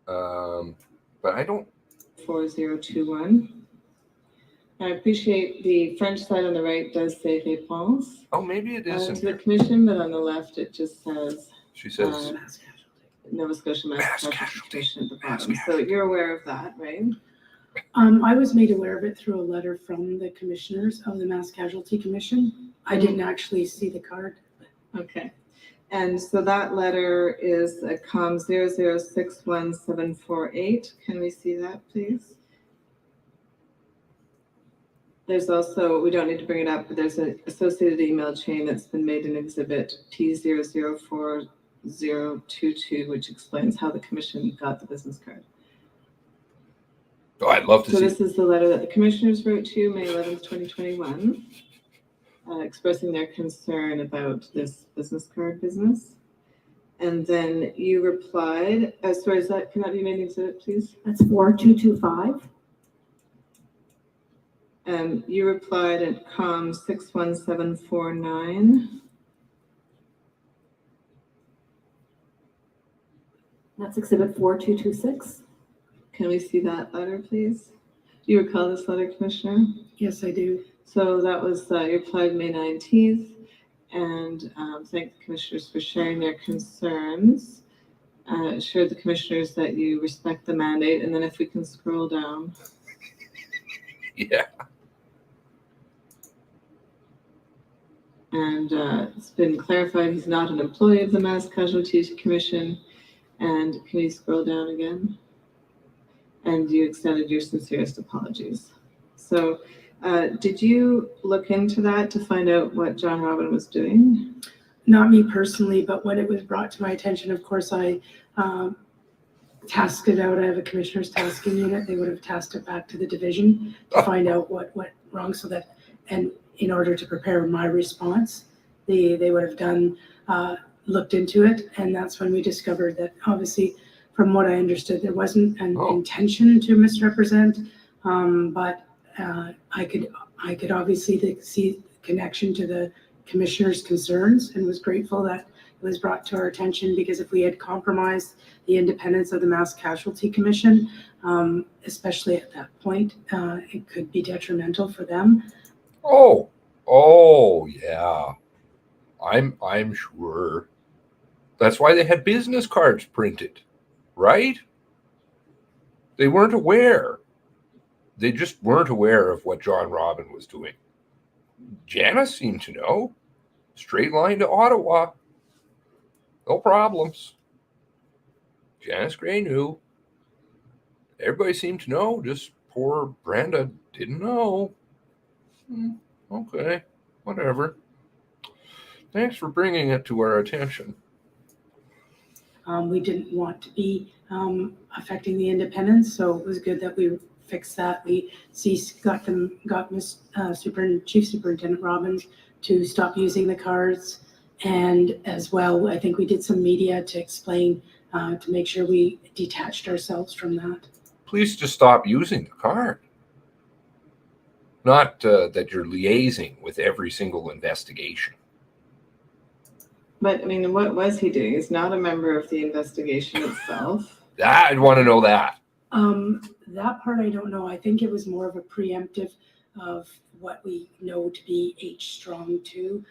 But I don't. 4021. I appreciate the French side on the right does say réponse. Oh, maybe it is. To the commission, but on the left it just says. She says. Nova Scotia Mass Casualty Commission at the bottom. So you're aware of that, right? I was made aware of it through a letter from the commissioners of the Mass Casualty Commission. I didn't actually see the card. Okay. And so that letter is a Comm 0061748. Can we see that, please? There's also, we don't need to bring it up, but there's an associated email chain that's been made in exhibit P004022, which explains how the commission got the business card. Oh, I'd love to see. So this is the letter that the commissioners wrote to you May 11th, 2021, expressing their concern about this business card business. And then you replied, sorry, can that be made an exhibit, please? That's 4225. You replied at Comm 61749. That's exhibit 4226. Can we see that letter, please? Do you recall this letter, Commissioner? Yes, I do. So that was, you replied May 19th, and thank the commissioners for sharing their concerns. Assured the commissioners that you respect the mandate, and then if we can scroll down. Yeah. And it's been clarified he's not an employee of the Mass Casualty Commission. And can you scroll down again? And you extended your sincerest apologies. So did you look into that to find out what John Robin was doing? Not me personally, but when it was brought to my attention, of course, I tasked it out. I have a commissioner's tasking unit. They would have tasked it back to the division to find out what went wrong so that, and in order to prepare my response, they would have done, looked into it. And that's when we discovered that obviously, from what I understood, there wasn't an intention to misrepresent, but I could obviously see the connection to the commissioner's concerns and was grateful that it was brought to our attention, because if we had compromised the independence of the Mass Casualty Commission, especially at that point, it could be detrimental for them. Oh, yeah. I'm sure. That's why they had business cards printed, right? They weren't aware. They just weren't aware of what John Robin was doing. Janice seemed to know. Straight line to Ottawa. No problems. Janice Gray knew. Everybody seemed to know. Just poor Brenda didn't know. Okay, whatever. Thanks for bringing it to our attention. We didn't want to be affecting the independence, so it was good that we fixed that. We got Chief Superintendent Robbins to stop using the cards, and as well, I think we did some media to explain to make sure we detached ourselves from that. Please just stop using the card. Not that you're liaising with every single investigation. But I mean, what was he doing? He's not a member of the investigation itself. I'd want to know that. That part I don't know. I think it was more of a preemptive of what we know to be H-strong 2,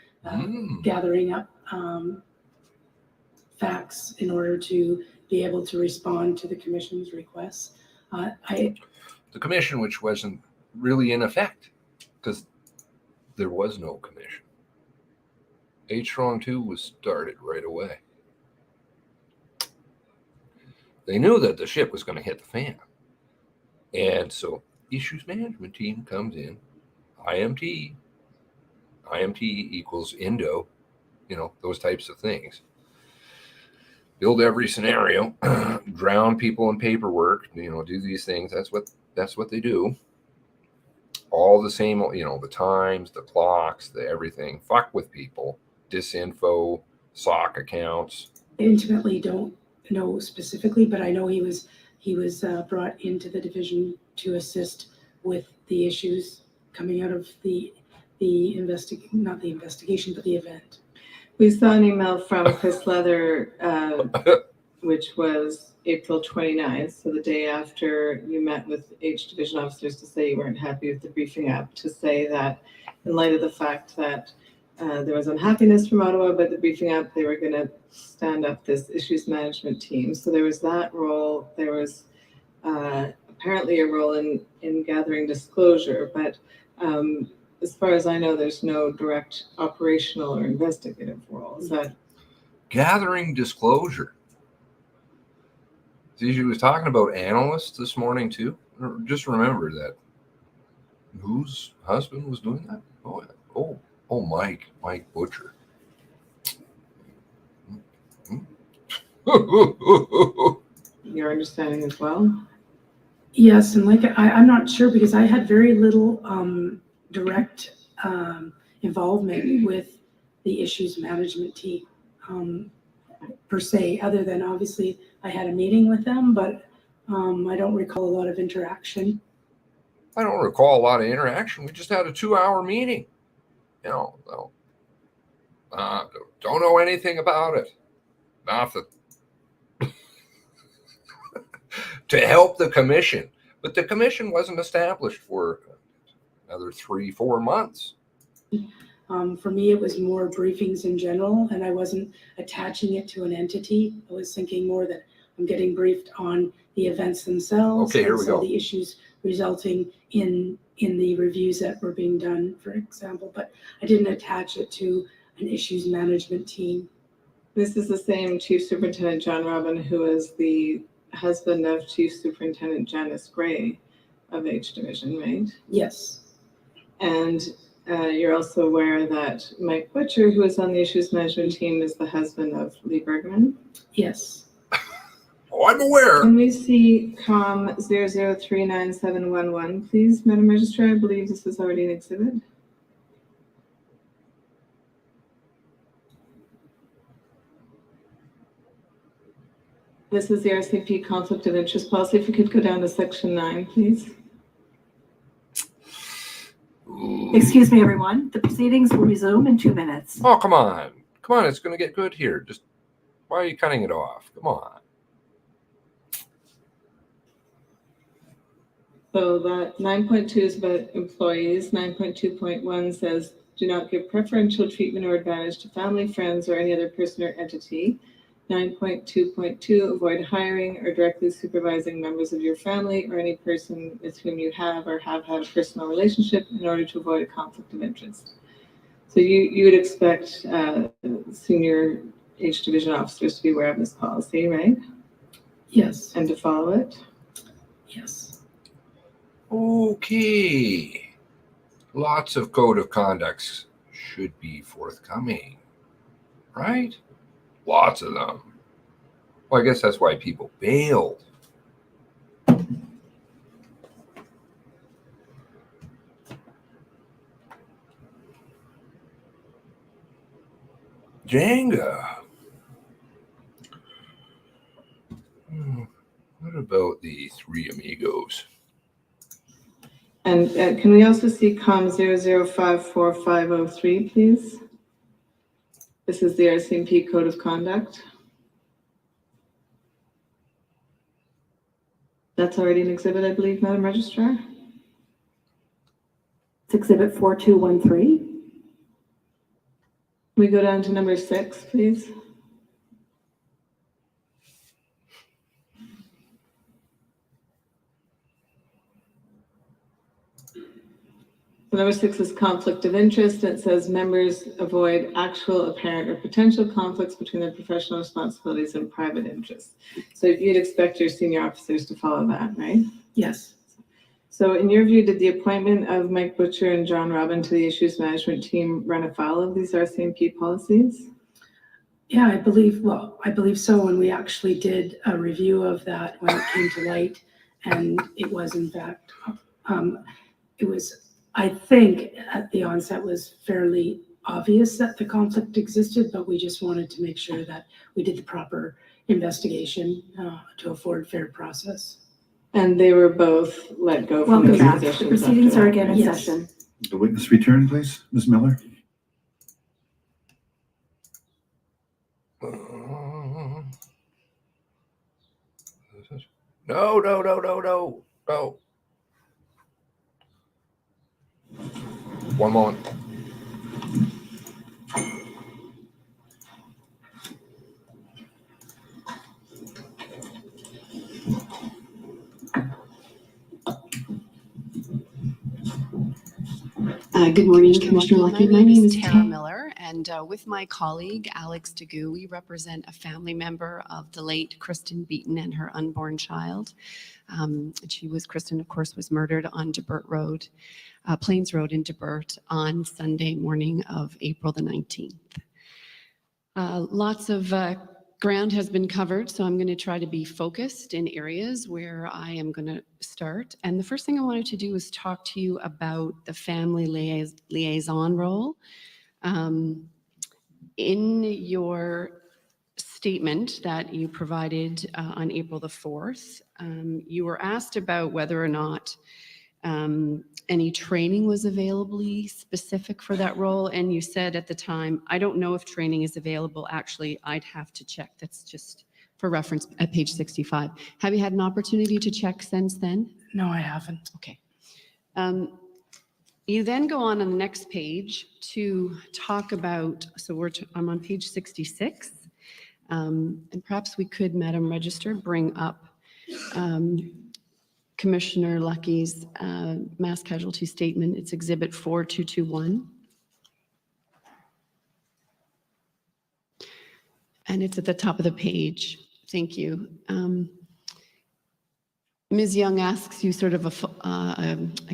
gathering up facts in order to be able to respond to the commission's requests. The commission, which wasn't really in effect because there was no commission. H-strong 2 was started right away. they knew that the ship was going to hit the fan. And so issues management team comes in, IMT equals Indo, those types of things. Build every scenario, drown people in paperwork, do these things. That's what they do. All the same, the times, the clocks, the everything. Fuck with people, disinfo, sock accounts. I intimately don't know specifically, but I know he was brought into the division to assist with the issues coming out of not the investigation, but the event. We saw an email from Chris Leather, which was April 29th, so the day after you met with H division officers to say you weren't happy with the briefing up, to say that in light of the fact that there was unhappiness from Ottawa about the briefing up, they were going to stand up this issues management team. So there was that role. There was apparently a role in gathering disclosure, but as far as I know, there's no direct operational or investigative role. Is that gathering disclosure? See, she was talking about analysts this morning too. Just remember that. Whose husband was doing that? Oh, Mike Butcher. your understanding as well? Yes, and I'm not sure because I had very little direct involvement with the issues management team per se, other than obviously I had a meeting with them, but I don't recall a lot of interaction. I don't recall a lot of interaction. We just had a 2-hour meeting. Don't know anything about it. Nothing. To help the commission. But the commission wasn't established for another 3-4 months. For me, it was more briefings in general, and I wasn't attaching it to an entity. I was thinking more that I'm getting briefed on the events themselves. Okay, here we go. The issues resulting in the reviews that were being done, for example, but I didn't attach it to an issues management team. This is the same Chief Superintendent John Robin who is the husband of Chief Superintendent Janice Gray of H Division, right? Yes. And you're also aware that Mike Butcher, who is on the issues management team, is the husband of Lee Bergman? Yes. Oh, I'm aware. Can we see Comm 00397111, please, Madam Registrar? I believe this is already an exhibit. This is the RCP conflict of interest policy. If you could go down to section 9, please. Excuse me, everyone. The proceedings will resume in 2 minutes. Oh, come on. It's going to get good here. Just why are you cutting it off? Come on. So that 9.2 is about employees. 9.2.1 says, do not give preferential treatment or advantage to family, friends, or any other person or entity. 9.2.2, avoid hiring or directly supervising members of your family or any person with whom you have or have had a personal relationship in order to avoid a conflict of interest. So you would expect senior H division officers to be aware of this policy, right? Yes. And to follow it? Yes. Okay. Lots of code of conducts should be forthcoming, right? Lots of them. Well, I guess that's why people bailed. Jenga. What about the Three Amigos? And can we also see Comm 00545503, please? This is the RCMP Code of Conduct. That's already an exhibit, I believe, Madam Registrar. It's exhibit 4213. Can we go down to number 6, please? Number 6 is conflict of interest. It says members avoid actual, apparent, or potential conflicts between their professional responsibilities and private interests. So you'd expect your senior officers to follow that, right? Yes. So in your view, did the appointment of Mike Butcher and John Robin to the issues management team run afoul of these RCMP policies? Yeah, I believe so. And we actually did a review of that when it came to light. And it was, in fact, I think at the onset was fairly obvious that the conflict existed, but we just wanted to make sure that we did the proper investigation to afford fair process. And they were both let go from Welcome their back. The positions proceedings after are that. again in Yes. session. The witness return, please, Ms. Miller. No. One moment. Good morning, Commissioner Lucki. My name is Tara Miller, and with my colleague, Alex DeGoo, we represent a family member of the late Kristen Beaton and her unborn child. Kristen, of course, was murdered on Debert Road, Plains Road in Debert on Sunday morning of April the 19th. Lots of ground has been covered, so I'm going to try to be focused in areas where I am going to start. And the first thing I wanted to do is talk to you about the family liaison role. In your statement that you provided on April the 4th, you were asked about whether or not any training was available specific for that role. And you said at the time, I don't know if training is available. Actually, I'd have to check. That's just for reference at page 65. Have you had an opportunity to check since then? No, I haven't. Okay. You then go on the next page to talk about, I'm on page 66. And perhaps we could, Madam Register, bring up Commissioner Lucki's mass casualty statement. It's Exhibit 4221. And it's at the top of the page. Thank you. Ms. Young asks you sort of a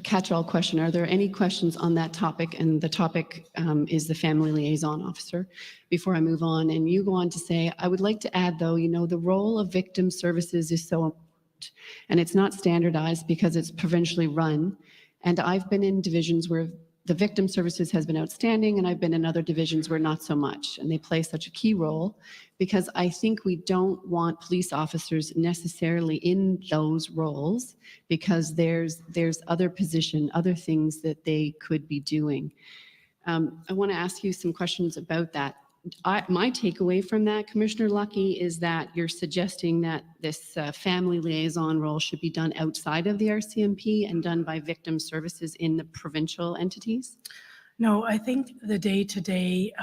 catch-all question. Are there any questions on that topic? And the topic is the family liaison officer. Before I move on, and you go on to say, I would like to add, though, the role of victim services is so important, and it's not standardized because it's provincially run. And I've been in divisions where the victim services has been outstanding, and I've been in other divisions where not so much. And they play such a key role because I think we don't want police officers necessarily in those roles because there's other things that they could be doing. I want to ask you some questions about that. My takeaway from that, Commissioner Lucki, is that you're suggesting that this family liaison role should be done outside of the RCMP and done by victim services in the provincial entities? No, I think the day-to-day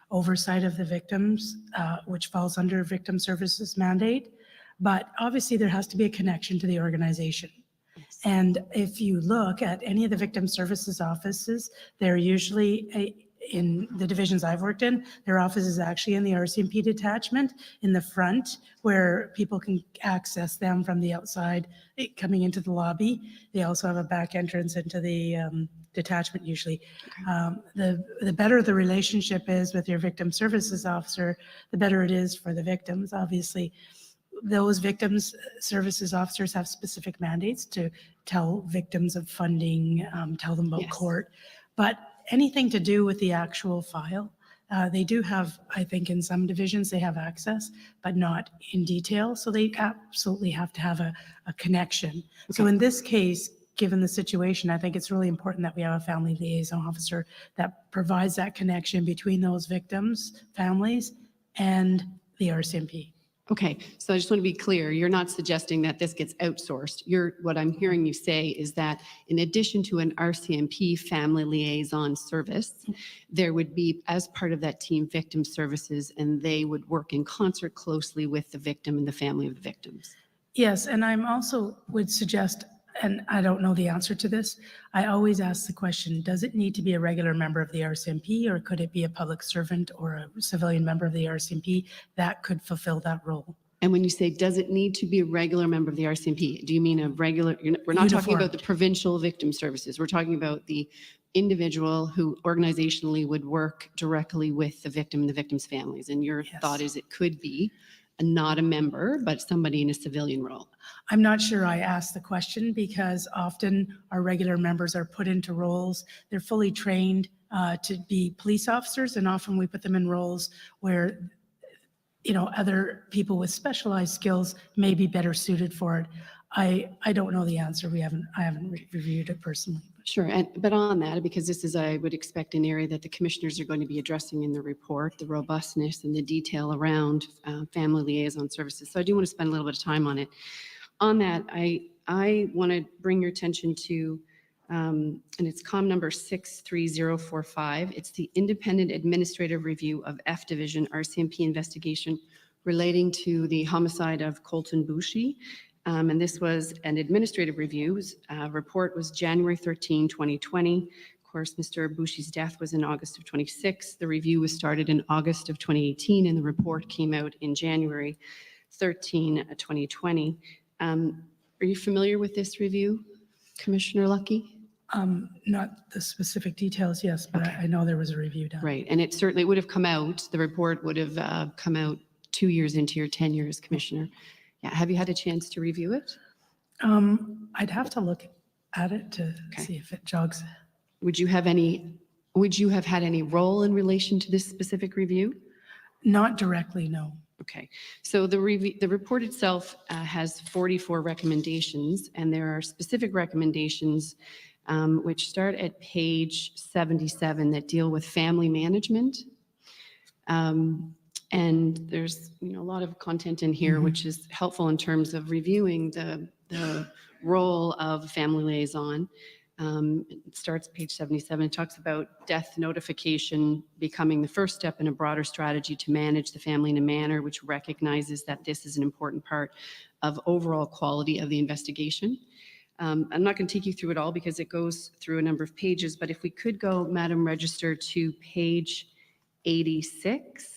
oversight of the victims, which falls under victim services mandate, but obviously there has to be a connection to the organization. Yes. And if you look at any of the victim services offices, they're usually in the divisions I've worked in, their office is actually in the RCMP detachment in the front where people can access them from the outside coming into the lobby. They also have a back entrance into the detachment usually. The better the relationship is with your victim services officer, the better it is for the victims. Obviously, those victims services officers have specific mandates to tell victims of funding, tell them about yes. court, but anything to do with the actual file, they do have, I think in some divisions they have access, but not in detail. So they absolutely have to have a connection. Okay. So in this case, given the situation, I think it's really important that we have a family liaison officer that provides that connection between those victims, families, and the RCMP. Okay, so I just want to be clear. You're not suggesting that this gets outsourced. What I'm hearing you say is that in addition to an RCMP family liaison service, there would be, as part of that team, victim services, and they would work in concert closely with the victim and the family of the victims. Yes, and I'm also would suggest and I don't know the answer to this, I always ask the question, does it need to be a regular member of the RCMP, or could it be a public servant or a civilian member of the RCMP that could fulfill that role? And when you say, does it need to be a regular member of the RCMP, do you mean a regular, we're not talking about the provincial victim services. We're talking about the individual who organizationally would work directly with the victim and the victim's families. And your thought is it could be not a member, but somebody in a civilian role. I'm not sure I asked the question because often our regular members are put into roles. They're fully trained to be police officers, and often we put them in roles where, you know, other people with specialized skills may be better suited for it. I don't know the answer. I haven't reviewed it personally. Sure, but on that, because this is, I would expect, an area that the commissioners are going to be addressing in the report, the robustness and the detail around family liaison services. So I do want to spend a little bit of time on it. On that, I want to bring your attention to, and it's Comm number 63045. It's the Independent Administrative Review of F Division RCMP investigation relating to the homicide of Colton Boushie. And this was an administrative review. Report was January 13, 2020. Of course, Mr. Boushie's death was in August of 26. The review was started in August of 2018, and the report came out in January 13, 2020. Are you familiar with this review, Commissioner Lucki? Not the specific details, yes, but I know there was a review done. Right, and it certainly would have come out, the report would have come out 2 years into your tenure as Commissioner. Yeah, have you had a chance to review it? I'd have to look at it to see if it jogs. Would you have had any role in relation to this specific review? Not directly, no. Okay, so the report itself has 44 recommendations, and there are specific recommendations which start at page 77 that deal with family management. And there's a lot of content in here which is helpful in terms of reviewing the role of a family liaison. It starts page 77. It talks about death notification becoming the first step in a broader strategy to manage the family in a manner which recognizes that this is an important part of overall quality of the investigation. I'm not going to take you through it all because it goes through a number of pages, but if we could go, Madam Register, to page 86.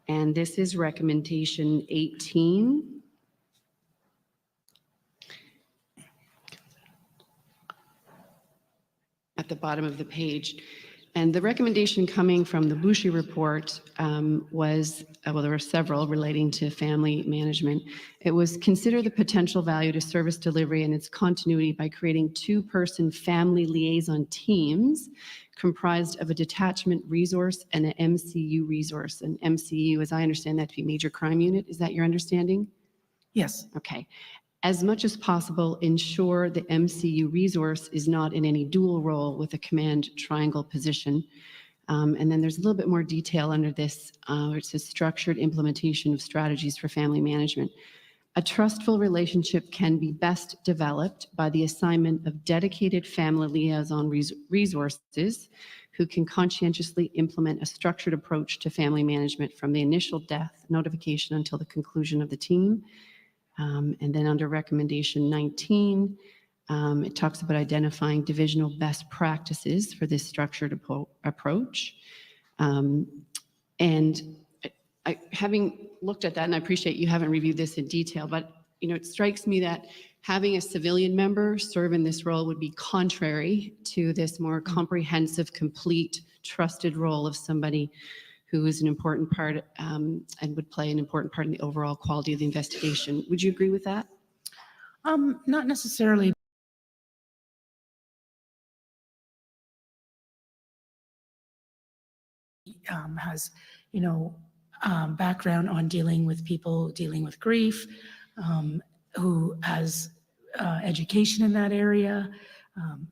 And this is recommendation 18. At the bottom of the page. And the recommendation coming from the Boushie report was, well, there were several relating to family management. It was consider the potential value to service delivery and its continuity by creating 2-person family liaison teams comprised of a detachment resource and an MCU resource. And MCU, as I understand that to be Major Crime Unit, is that your understanding? Yes. Okay. As much as possible, ensure the MCU resource is not in any dual role with a command triangle position. And then there's a little bit more detail under this, where it says structured implementation of strategies for family management. A trustful relationship can be best developed by the assignment of dedicated family liaison resources who can conscientiously implement a structured approach to family management from the initial death notification until the conclusion of the team. And then under recommendation 19, it talks about identifying divisional best practices for this structured approach. And having looked at that, and I appreciate you haven't reviewed this in detail, but it strikes me that having a civilian member serve in this role would be contrary to this more comprehensive, complete, trusted role of somebody who is an important part and would play an important part in the overall quality of the investigation. Would you agree with that? Not necessarily. Has, background on dealing with people dealing with grief, who has education in that area.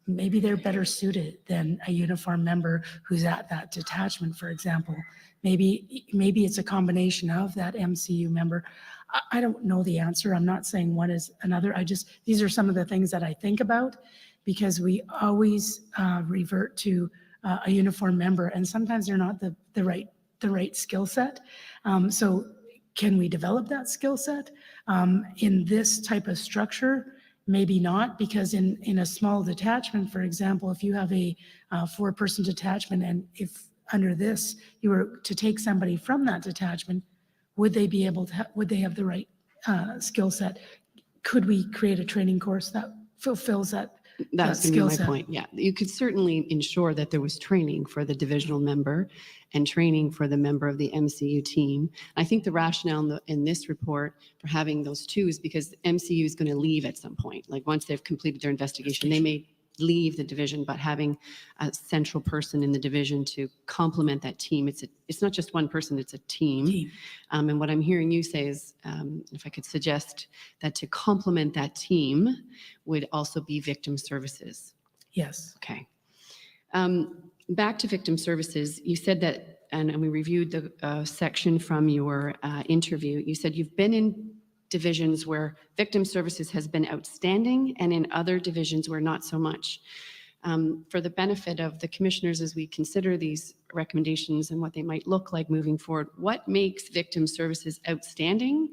Maybe they're better suited than a uniformed member who's at that detachment, for example. Maybe it's a combination of that MCU member. I don't know the answer. I'm not saying one is another. These are some of the things that I think about because we always revert to a uniformed member, and sometimes they're not the right skill set. So can we develop that skill set in this type of structure? maybe not, because in a small detachment, for example, if you have a 4-person detachment, and if under this you were to take somebody from that detachment, would they be able to, would they have the right skill set? Could we create a training course that fulfills that That was going to be my set? point. Yeah, you could certainly ensure that there was training for the divisional member and training for the member of the MCU team. I think the rationale in this report for having those two is because MCU is going to leave at some point. Like once they've completed their investigation, they may leave the division, but having a central person in the division to complement that team, it's not just one person, it's a team. And what I'm hearing you say is, if I could suggest that to complement that team would also be victim services. Yes. Okay. Back to victim services, you said that, and we reviewed the section from your interview, you said you've been in divisions where victim services has been outstanding and in other divisions where not so much. For the benefit of the commissioners as we consider these recommendations and what they might look like moving forward, what makes victim services outstanding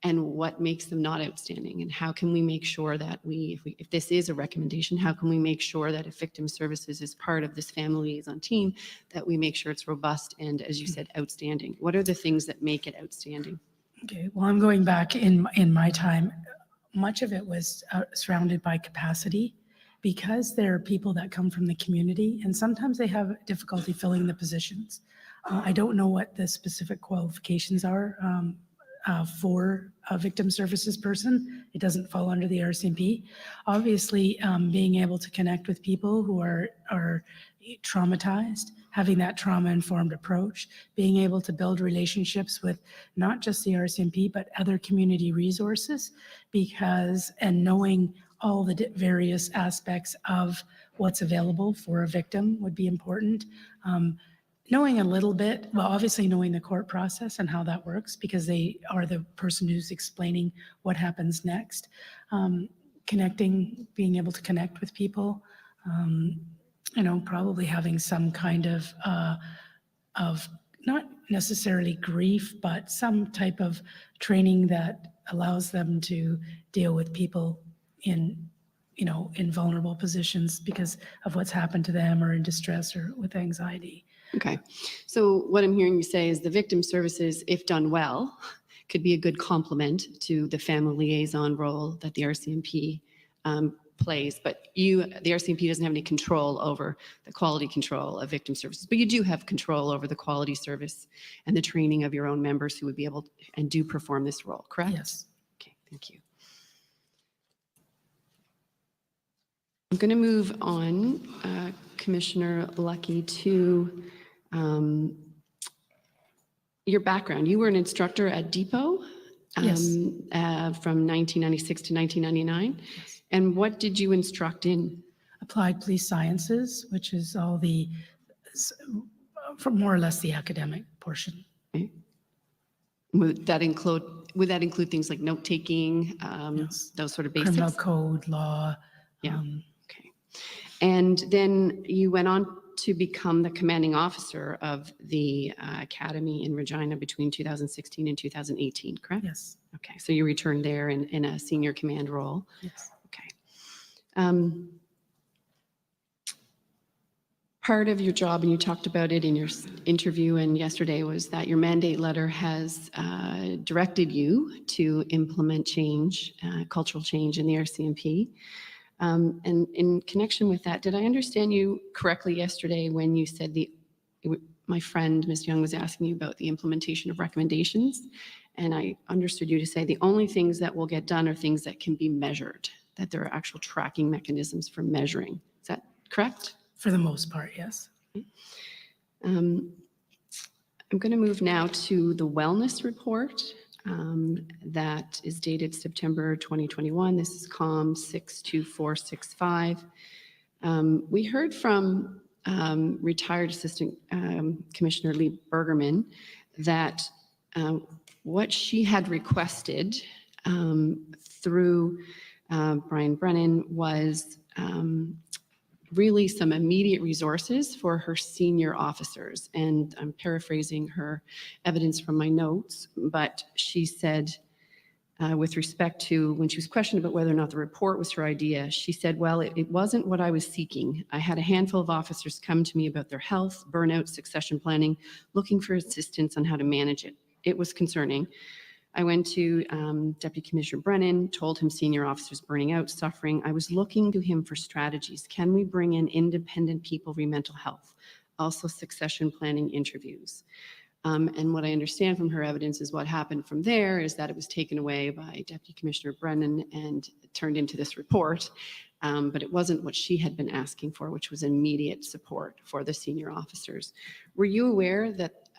and what makes them not outstanding? And how can we make sure that if this is a recommendation, how can we make sure that if victim services is part of this family liaison team, that we make sure it's robust and, as you said, outstanding? What are the things that make it outstanding? Okay, well, I'm going back in my time. Much of it was surrounded by capacity, because there are people that come from the community and sometimes they have difficulty filling the positions. I don't know what the specific qualifications are for a victim services person. It doesn't fall under the RCMP. Obviously, being able to connect with people who are traumatized, having that trauma-informed approach, being able to build relationships with not just the RCMP, but other community resources, and knowing all the various aspects of what's available for a victim would be important. Knowing a little bit, well, obviously knowing the court process and how that works, because they are the person who's explaining what happens next. Connecting, being able to connect with people, probably having some kind of not necessarily grief, but some type of training that allows them to deal with people in vulnerable positions because of what's happened to them, or in distress, or with anxiety. Okay. So what I'm hearing you say is the victim services, if done well, could be a good complement to the family liaison role that the RCMP plays, but the RCMP doesn't have any control over the quality control of victim services, but you do have control over the quality service and the training of your own members who would be able to, and do perform this role, correct? Yes. Okay, thank you. I'm going to move on, Commissioner Lucki, to your background. You were an instructor at Depot Yes. From 1996 to 1999. Yes. And what did you instruct in? Applied police sciences, which is all the, from more or less the academic portion. Okay. Would that include things like note taking, Yes. those sort of basics? Criminal code, law. Yeah. Okay. And then you went on to become the commanding officer of the academy in Regina between 2016 and 2018, correct? Yes. Okay. So you returned there in a senior command role. Yes. Okay. Part of your job, and you talked about it in your interview and yesterday, was that your mandate letter has directed you to implement change, cultural change in the RCMP. And in connection with that, did I understand you correctly yesterday when you said my friend, Ms. Young, was asking you about the implementation of recommendations? And I understood you to say the only things that will get done are things that can be measured, that there are actual tracking mechanisms for measuring. Is that correct? For the most part, yes. I'm going to move now to the wellness report that is dated September 2021. This is Comm 62465. We heard from retired Assistant Commissioner Lee Bergerman that what she had requested through Brian Brennan was really some immediate resources for her senior officers. And I'm paraphrasing her evidence from my notes, but she said with respect to when she was questioned about whether or not the report was her idea. She said, well, it wasn't what I was seeking. I had a handful of officers come to me about their health, burnout, succession planning, looking for assistance on how to manage it. It was concerning. I went to Deputy Commissioner Brennan, told him senior officers burning out, suffering. I was looking to him for strategies. Can we bring in independent people re mental health? Also succession planning interviews. And what I understand from her evidence is what happened from there is that it was taken away by Deputy Commissioner Brennan and turned into this report. But it wasn't what she had been asking for, which was immediate support for the senior officers. Were you aware that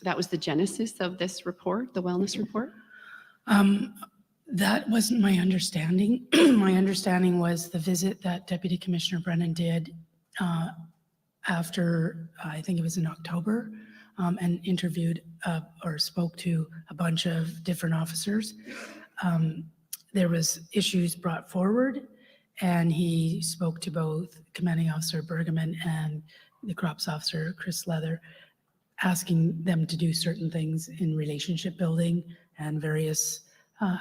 that was the genesis of this report, the wellness report? That wasn't my understanding. My understanding was the visit that Deputy Commissioner Brennan did after, I think it was in October, and interviewed or spoke to a bunch of different officers. There was issues brought forward, and he spoke to both Commanding Officer Bergman and the Crops Officer, Chris Leather, asking them to do certain things in relationship building and various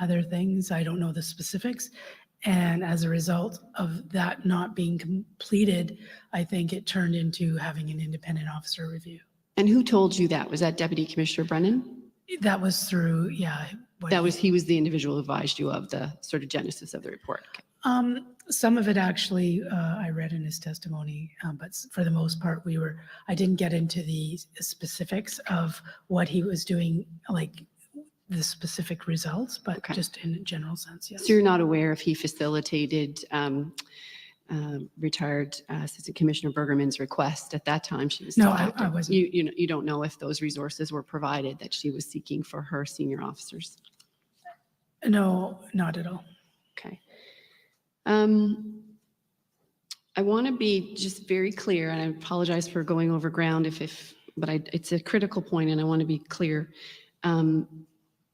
other things. I don't know the specifics. And as a result of that not being completed, I think it turned into having an independent officer review. And who told you that? Was that Deputy Commissioner Brennan? That was through, yeah. He was the individual who advised you of the sort of genesis of the report. Okay. Some of it actually I read in his testimony, but for the most part, I didn't get into the specifics of what he was doing, like the specific results, but okay. Just in a general sense, yes. So you're not aware if he facilitated retired Assistant Commissioner Bergerman's request at that time? She was no, I wasn't. You don't know if those resources were provided that she was seeking for her senior officers? No, not at all. Okay. I want to be just very clear, and I apologize for going over ground but it's a critical point, and I want to be clear.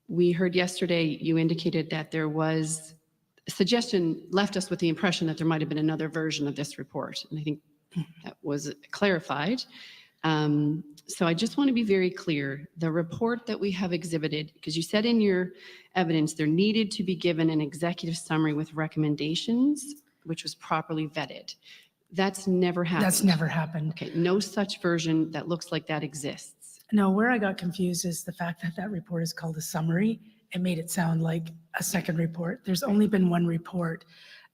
We heard yesterday you indicated that there was a suggestion, left us with the impression that there might have been another version of this report, and I think that was clarified. So I just want to be very clear. The report that we have exhibited, because you said in your evidence there needed to be given an executive summary with recommendations, which was properly vetted. That's never happened. That's never happened. Okay, no such version that looks like that exists. No, where I got confused is the fact that that report is called a summary. It made it sound like a second report. There's only been one report.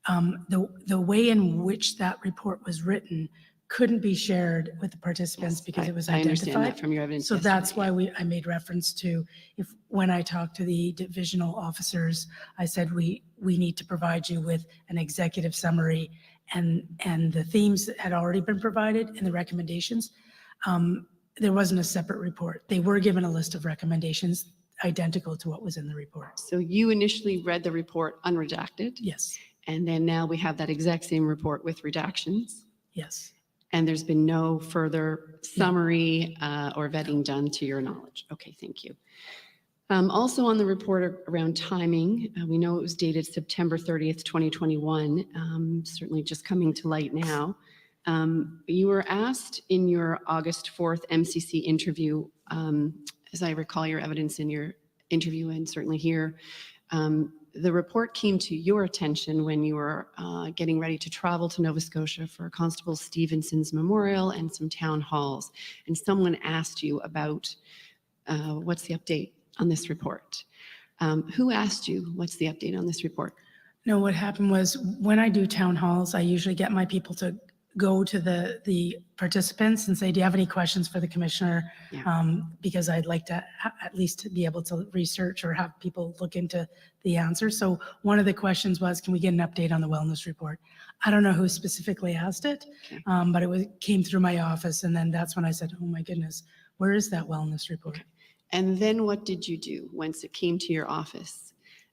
The way in which that report was written couldn't be shared with the participants because it was identified. I understand that from your evidence. So that's why I made reference to when I talked to the divisional officers, I said we need to provide you with an executive summary and the themes that had already been provided and the recommendations. There wasn't a separate report. They were given a list of recommendations identical to what was in the report. So you initially read the report unredacted? Yes. And then now we have that exact same report with redactions? Yes. And there's been no further summary or vetting done to your knowledge. Okay, thank you. Also on the report around timing, we know it was dated September 30th, 2021, certainly just coming to light now. You were asked in your August 4th MCC interview, as I recall your evidence in your interview and certainly here, the report came to your attention when you were getting ready to travel to Nova Scotia for Constable Stevenson's memorial and some town halls. And someone asked you about what's the update on this report. Who asked you what's the update on this report? No, what happened was when I do town halls, I usually get my people to go to the participants and say, do you have any questions for the commissioner? Yeah. Because I'd like to at least be able to research or have people look into the answers. So one of the questions was, can we get an update on the wellness report? I don't know who specifically asked it, okay. But it came through my office. And then that's when I said, oh my goodness, where is that wellness report? Okay. And then what did you do once it came to your office?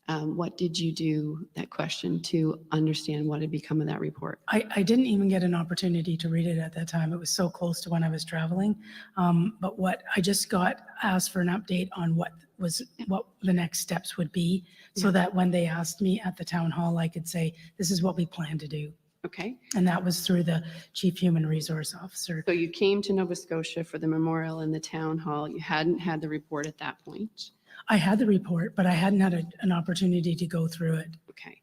What did you do, that question, to understand what had become of that report? I didn't even get an opportunity to read it at that time. It was so close to when I was traveling. But what I just got asked for an update on what the next steps would be, so that when they asked me at the town hall, I could say, this is what we plan to do. Okay. And that was through the Chief Human Resource Officer. So you came to Nova Scotia for the memorial in the town hall. You hadn't had the report at that point. I had the report, but I hadn't had an opportunity to go through it. Okay.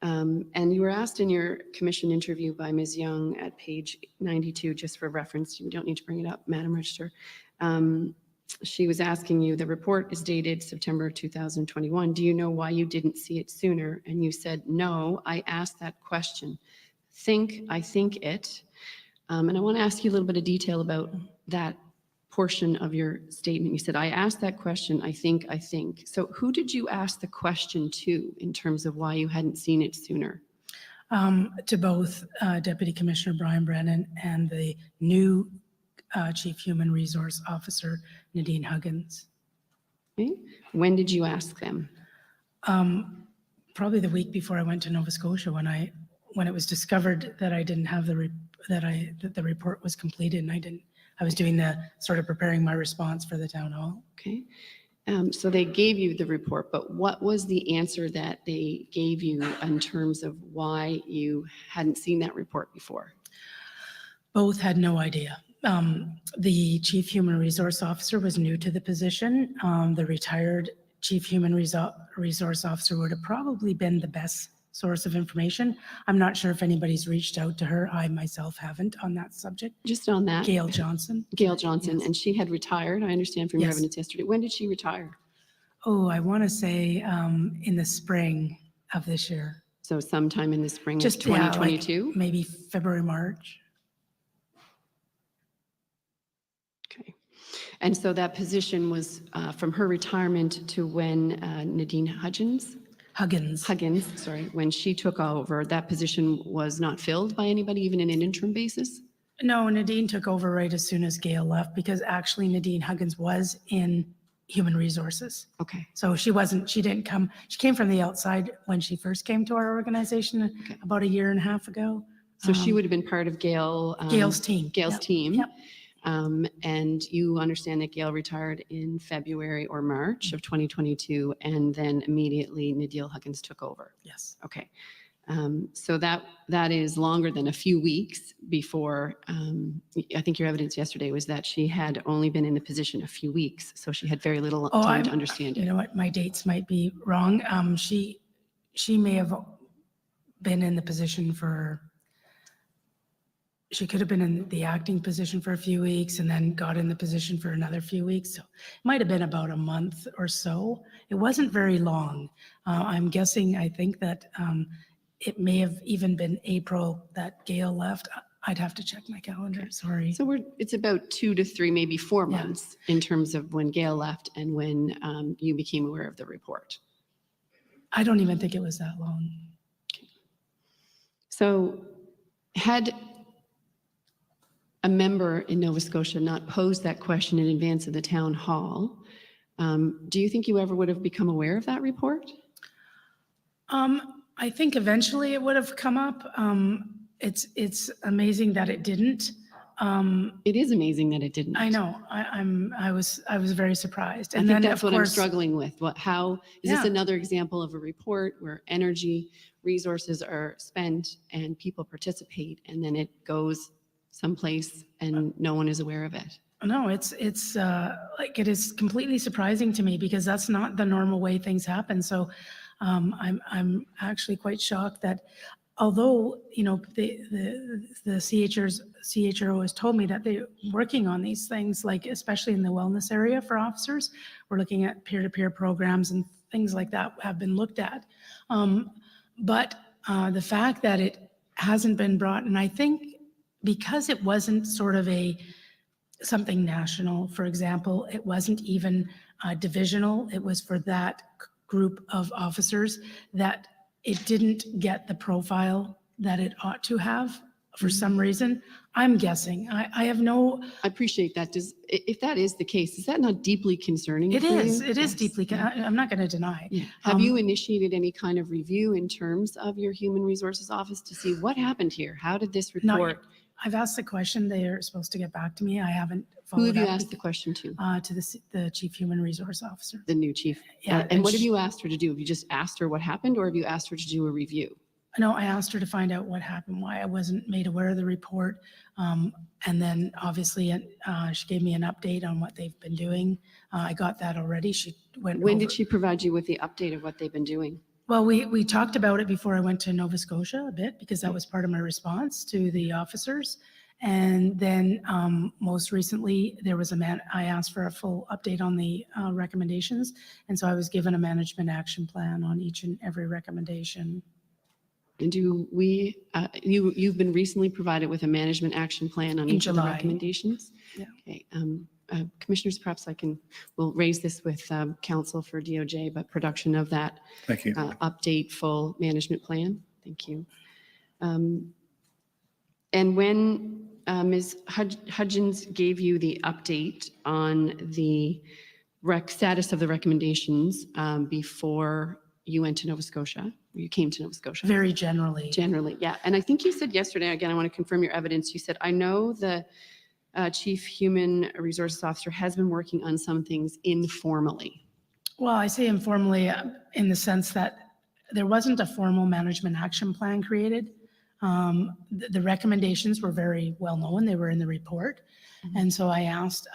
And you were asked in your commission interview by Ms. Young at page 92, just for reference, you don't need to bring it up, Madam Register. She was asking you, the report is dated September 2021. Do you know why you didn't see it sooner? And you said, no, I asked that question. I think it. And I want to ask you a little bit of detail about that portion of your statement. You said, I asked that question, I think. So who did you ask the question to in terms of why you hadn't seen it sooner? To both Deputy Commissioner Brian Brennan and the new Chief Human Resource Officer, Nadine Huggins. Okay. When did you ask them? Probably the week before I went to Nova Scotia when it was discovered that I didn't have that the report was completed, and I was doing the sort of preparing my response for the town hall. Okay. So they gave you the report, but what was the answer that they gave you in terms of why you hadn't seen that report before? Both had no idea. The Chief Human Resource Officer was new to the position. The retired Chief Human Resource Officer would have probably been the best source of information. I'm not sure if anybody's reached out to her. I myself haven't on that subject. Just on that? Gail Johnson. Gail Johnson, Yes. and she had retired, I understand from your Yes. evidence yesterday. When did she retire? Oh, I want to say in the spring of this year. So sometime in the spring of Just 2022? maybe February, March. Okay. And so that position was from her retirement to when Nadine Huggins, when she took over, that position was not filled by anybody, even in an interim basis? No, Nadine took over right as soon as Gail left, because actually Nadine Huggins was in Human Resources. Okay. So she didn't come, she came from the outside when she first came to our organization about a year and a half ago. So she would have been part of Gail's team. Gail's Yep. team. Yep. And you understand that Gail retired in February or March of 2022, and then immediately Nadine Huggins took over. Yes. Okay. So that is longer than a few weeks before, I think your evidence yesterday was that she had only been in the position a few weeks, so she had very little time to understand it. You know what, my dates might be wrong. She may have been in the position she could have been in the acting position for a few weeks and then got in the position for another few weeks. So it might have been about a month or so. It wasn't very long. I'm guessing, I think that it may have even been April that Gail left. I'd have to check my calendar, sorry. So it's about 2 to 3, maybe 4 Yeah. months in terms of when Gail left and when you became aware of the report. I don't even think it was that long. So had a member in Nova Scotia not posed that question in advance of the town hall, do you think you ever would have become aware of that report? I think eventually it would have come up. It's amazing that it didn't. It is amazing that it didn't. I know. I was very surprised. I And think then that's of what I'm course, struggling with. How is this Yeah. another example of a report where energy, resources are spent and people participate, and then it goes someplace and no one is aware of it? No, it's like it is completely surprising to me because that's not the normal way things happen. So I'm actually quite shocked that although, you know, the CHRO has told me that they're working on these things, like especially in the wellness area for officers, we're looking at peer-to-peer programs and things like that have been looked at. But the fact that it hasn't been brought, and I think because it wasn't sort of something national, for example, it wasn't even divisional, it was for that group of officers, that it didn't get the profile that it ought to have for some reason. I'm guessing. I have no. I appreciate that. If that is the case, is that not deeply concerning? It for is. you? It is Yes. deeply. I'm not going to deny. Yeah. Have you initiated any kind of review in terms of your Human Resources Office to see what happened here? How did this Not yet. report? I've asked the question. They are supposed to get back to me. I haven't Who followed have you up asked with- the question to? to the Chief Human Resource Officer. The new chief. Yeah, And what have she- you asked her to do? Have you just asked her what happened, or have you asked her to do a review? No, I asked her to find out what happened, why I wasn't made aware of the report. And then obviously she gave me an update on what they've been doing. I got that already. She went When over. did she provide you with the update of what they've been doing? Well, we talked about it before I went to Nova Scotia a bit because that was part of my response to the officers. And then most recently, there was I asked for a full update on the recommendations. And so I was given a management action plan on each and every recommendation. And do we, you've been recently provided with a management action plan on In each of the July. recommendations? Yeah. Okay. Commissioners, perhaps we'll raise this with counsel for DOJ, but production of that Thank you. update full management plan. Thank you. And when Ms. Hudgens gave you the update on the status of the recommendations before you went to Nova Scotia, or you came to Nova Scotia? Very generally. Generally, yeah. And I think you said yesterday, again, I want to confirm your evidence. You said, I know the Chief Human Resources Officer has been working on some things informally. Well, I say informally in the sense that there wasn't a formal management action plan created. The recommendations were very well known. They were in the report. And so I asked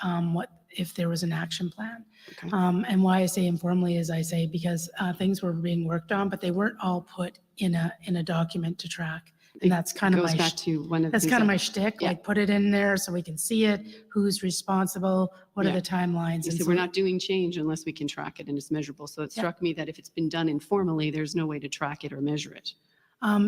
if there was an action plan. Okay. And why I say informally is I say because things were being worked on, but they weren't all put in a document to track. And that's kind of Goes back to one of the that's things kind of that- my shtick, Yeah. like put it in there so we can see it, who's responsible, what are Yeah. the timelines. You And said so we're not doing change unless we can track it and it's measurable. So it Yeah. struck me that if it's been done informally, there's no way to track it or measure it.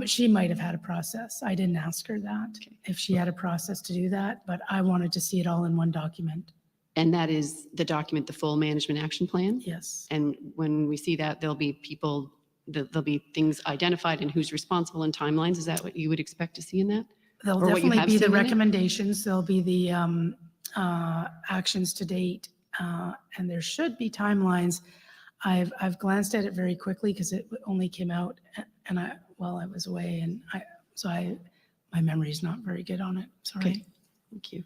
She might have had a process. I didn't ask her that, if she had a process to do that, but I wanted to see it all in one document. And that is the document, the full management action plan? Yes. And when we see that, there'll be things identified and who's responsible and timelines. Is that what you would expect to see in that? There'll Or what you definitely have be the seen in it? recommendations. There'll be the actions to date, and there should be timelines. I've glanced at it very quickly because it only came out and I was away and my memory is not very good on it. Sorry. Okay, thank you.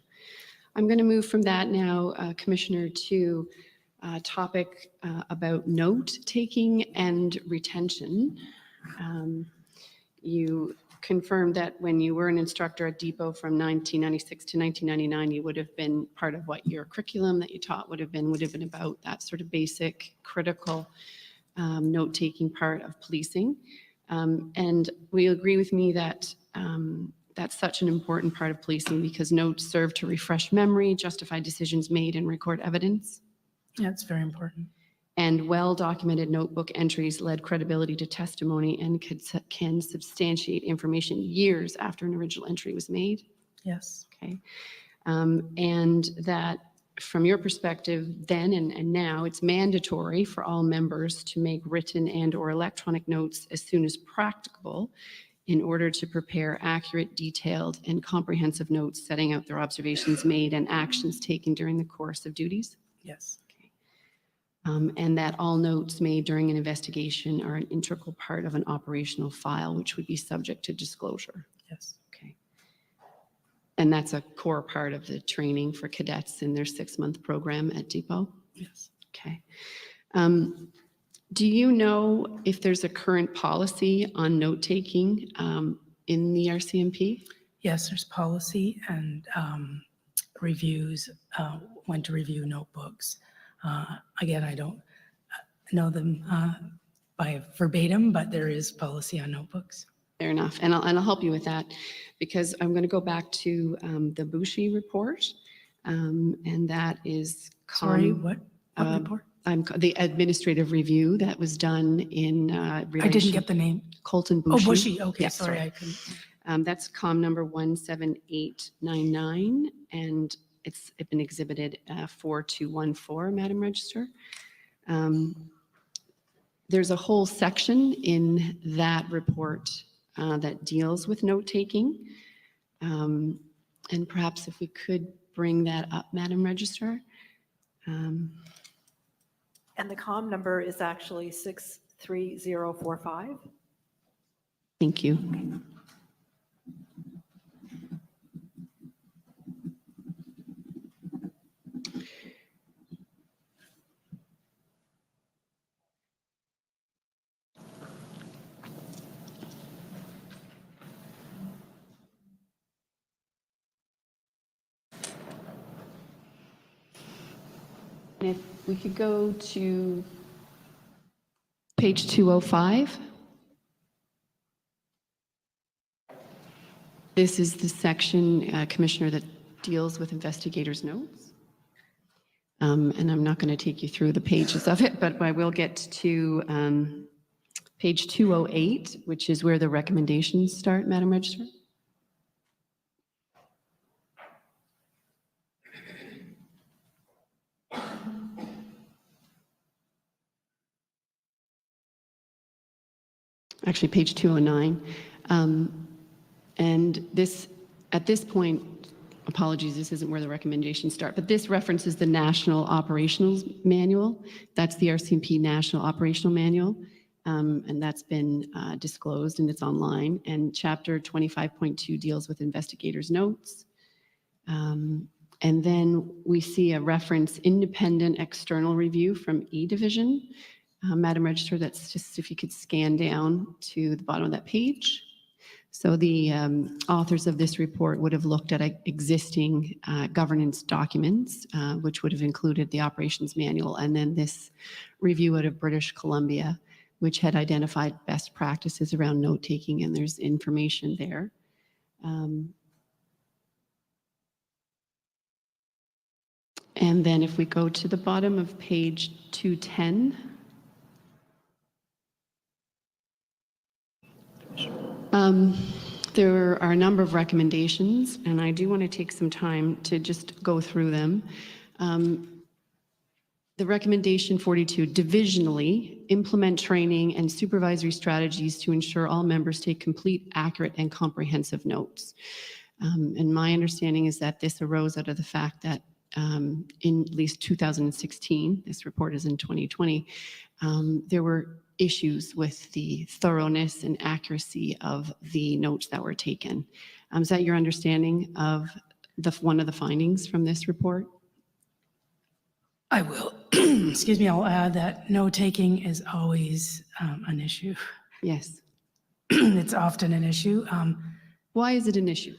I'm going to move from that now, Commissioner, to a topic about note-taking and retention. You confirmed that when you were an instructor at Depot from 1996 to 1999, you would have been part of what your curriculum that you taught would have been about that sort of basic, critical note-taking part of policing. And will you agree with me that that's such an important part of policing because notes serve to refresh memory, justify decisions made, and record evidence? Yeah, it's very important. And well-documented notebook entries lend credibility to testimony and can substantiate information years after an original entry was made. Yes. Okay. And that from your perspective then and now, it's mandatory for all members to make written and/or electronic notes as soon as practicable in order to prepare accurate, detailed, and comprehensive notes setting out their observations made and actions taken during the course of duties. Yes. And that all notes made during an investigation are an integral part of an operational file, which would be subject to disclosure. Yes. Okay. And that's a core part of the training for cadets in their 6-month program at Depot? Yes. Okay. Do you know if there's a current policy on note-taking in the RCMP? Yes, there's policy and reviews, when to review notebooks. Again, I don't know them by verbatim, but there is policy on notebooks. Fair enough. And I'll help you with that because I'm going to go back to the Bouchy report. And that is Sorry, what report? The administrative review that was done in relation. I didn't get the name. Colton Bouchy. Oh, Bushy. Okay, Yeah, sorry, I couldn't. That's Comm number 17899, and it's been exhibited 4214, Madam Register. There's a whole section in that report that deals with note-taking. And perhaps if we could bring that up, Madam Register. And the Comm number is actually 63045. Thank you. If we could go to page 205. This is the section, Commissioner, that deals with investigators' notes. And I'm not going to take you through the pages of it, but I will get to page 208, which is where the recommendations start, Madam Registrar. Actually, page 209. And this, at this point, apologies, this isn't where the recommendations start, but this references the National Operational Manual. That's the RCMP National Operational Manual. And that's been disclosed and it's online. And chapter 25.2 deals with investigators' notes. And then we see a reference independent external review from E Division. Madam Registrar, that's just if you could scan down to the bottom of that page. So the authors of this report would have looked at existing governance documents, which would have included the operations manual, and then this review out of British Columbia, which had identified best practices around note-taking, and there's information there. And then if we go to the bottom of page 210, there are a number of recommendations, and I do want to take some time to just go through them. The recommendation 42, divisionally implement training and supervisory strategies to ensure all members take complete, accurate, and comprehensive notes. And my understanding is that this arose out of the fact that in at least 2016, this report is in 2020, there were issues with the thoroughness and accuracy of the notes that were taken. Is that your understanding of one of the findings from this report? I will. Excuse me, I'll add that note-taking is always an issue. Yes. It's often an issue. Why is it an issue?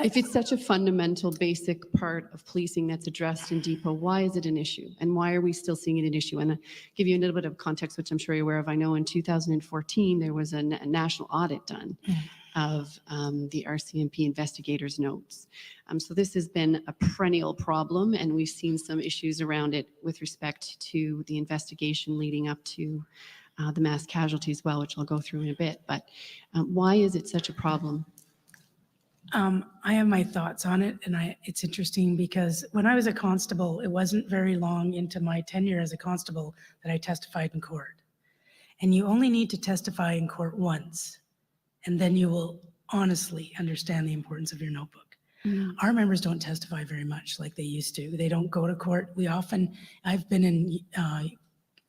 If it's such a fundamental, basic part of policing that's addressed in Depot, why is it an issue? And why are we still seeing it an issue? And I'll give you a little bit of context, which I'm sure you're aware of. I know in 2014, there was a national audit done of the RCMP investigators' notes. So this has been a perennial problem, and we've seen some issues around it with respect to the investigation leading up to the mass casualties as well, which I'll go through in a bit. But why is it such a problem? I have my thoughts on it, and it's interesting because when I was a constable, it wasn't very long into my tenure as a constable that I testified in court. And you only need to testify in court once, and then you will honestly understand the importance of your notebook. Our members don't testify very much like they used to. They don't go to court. I've been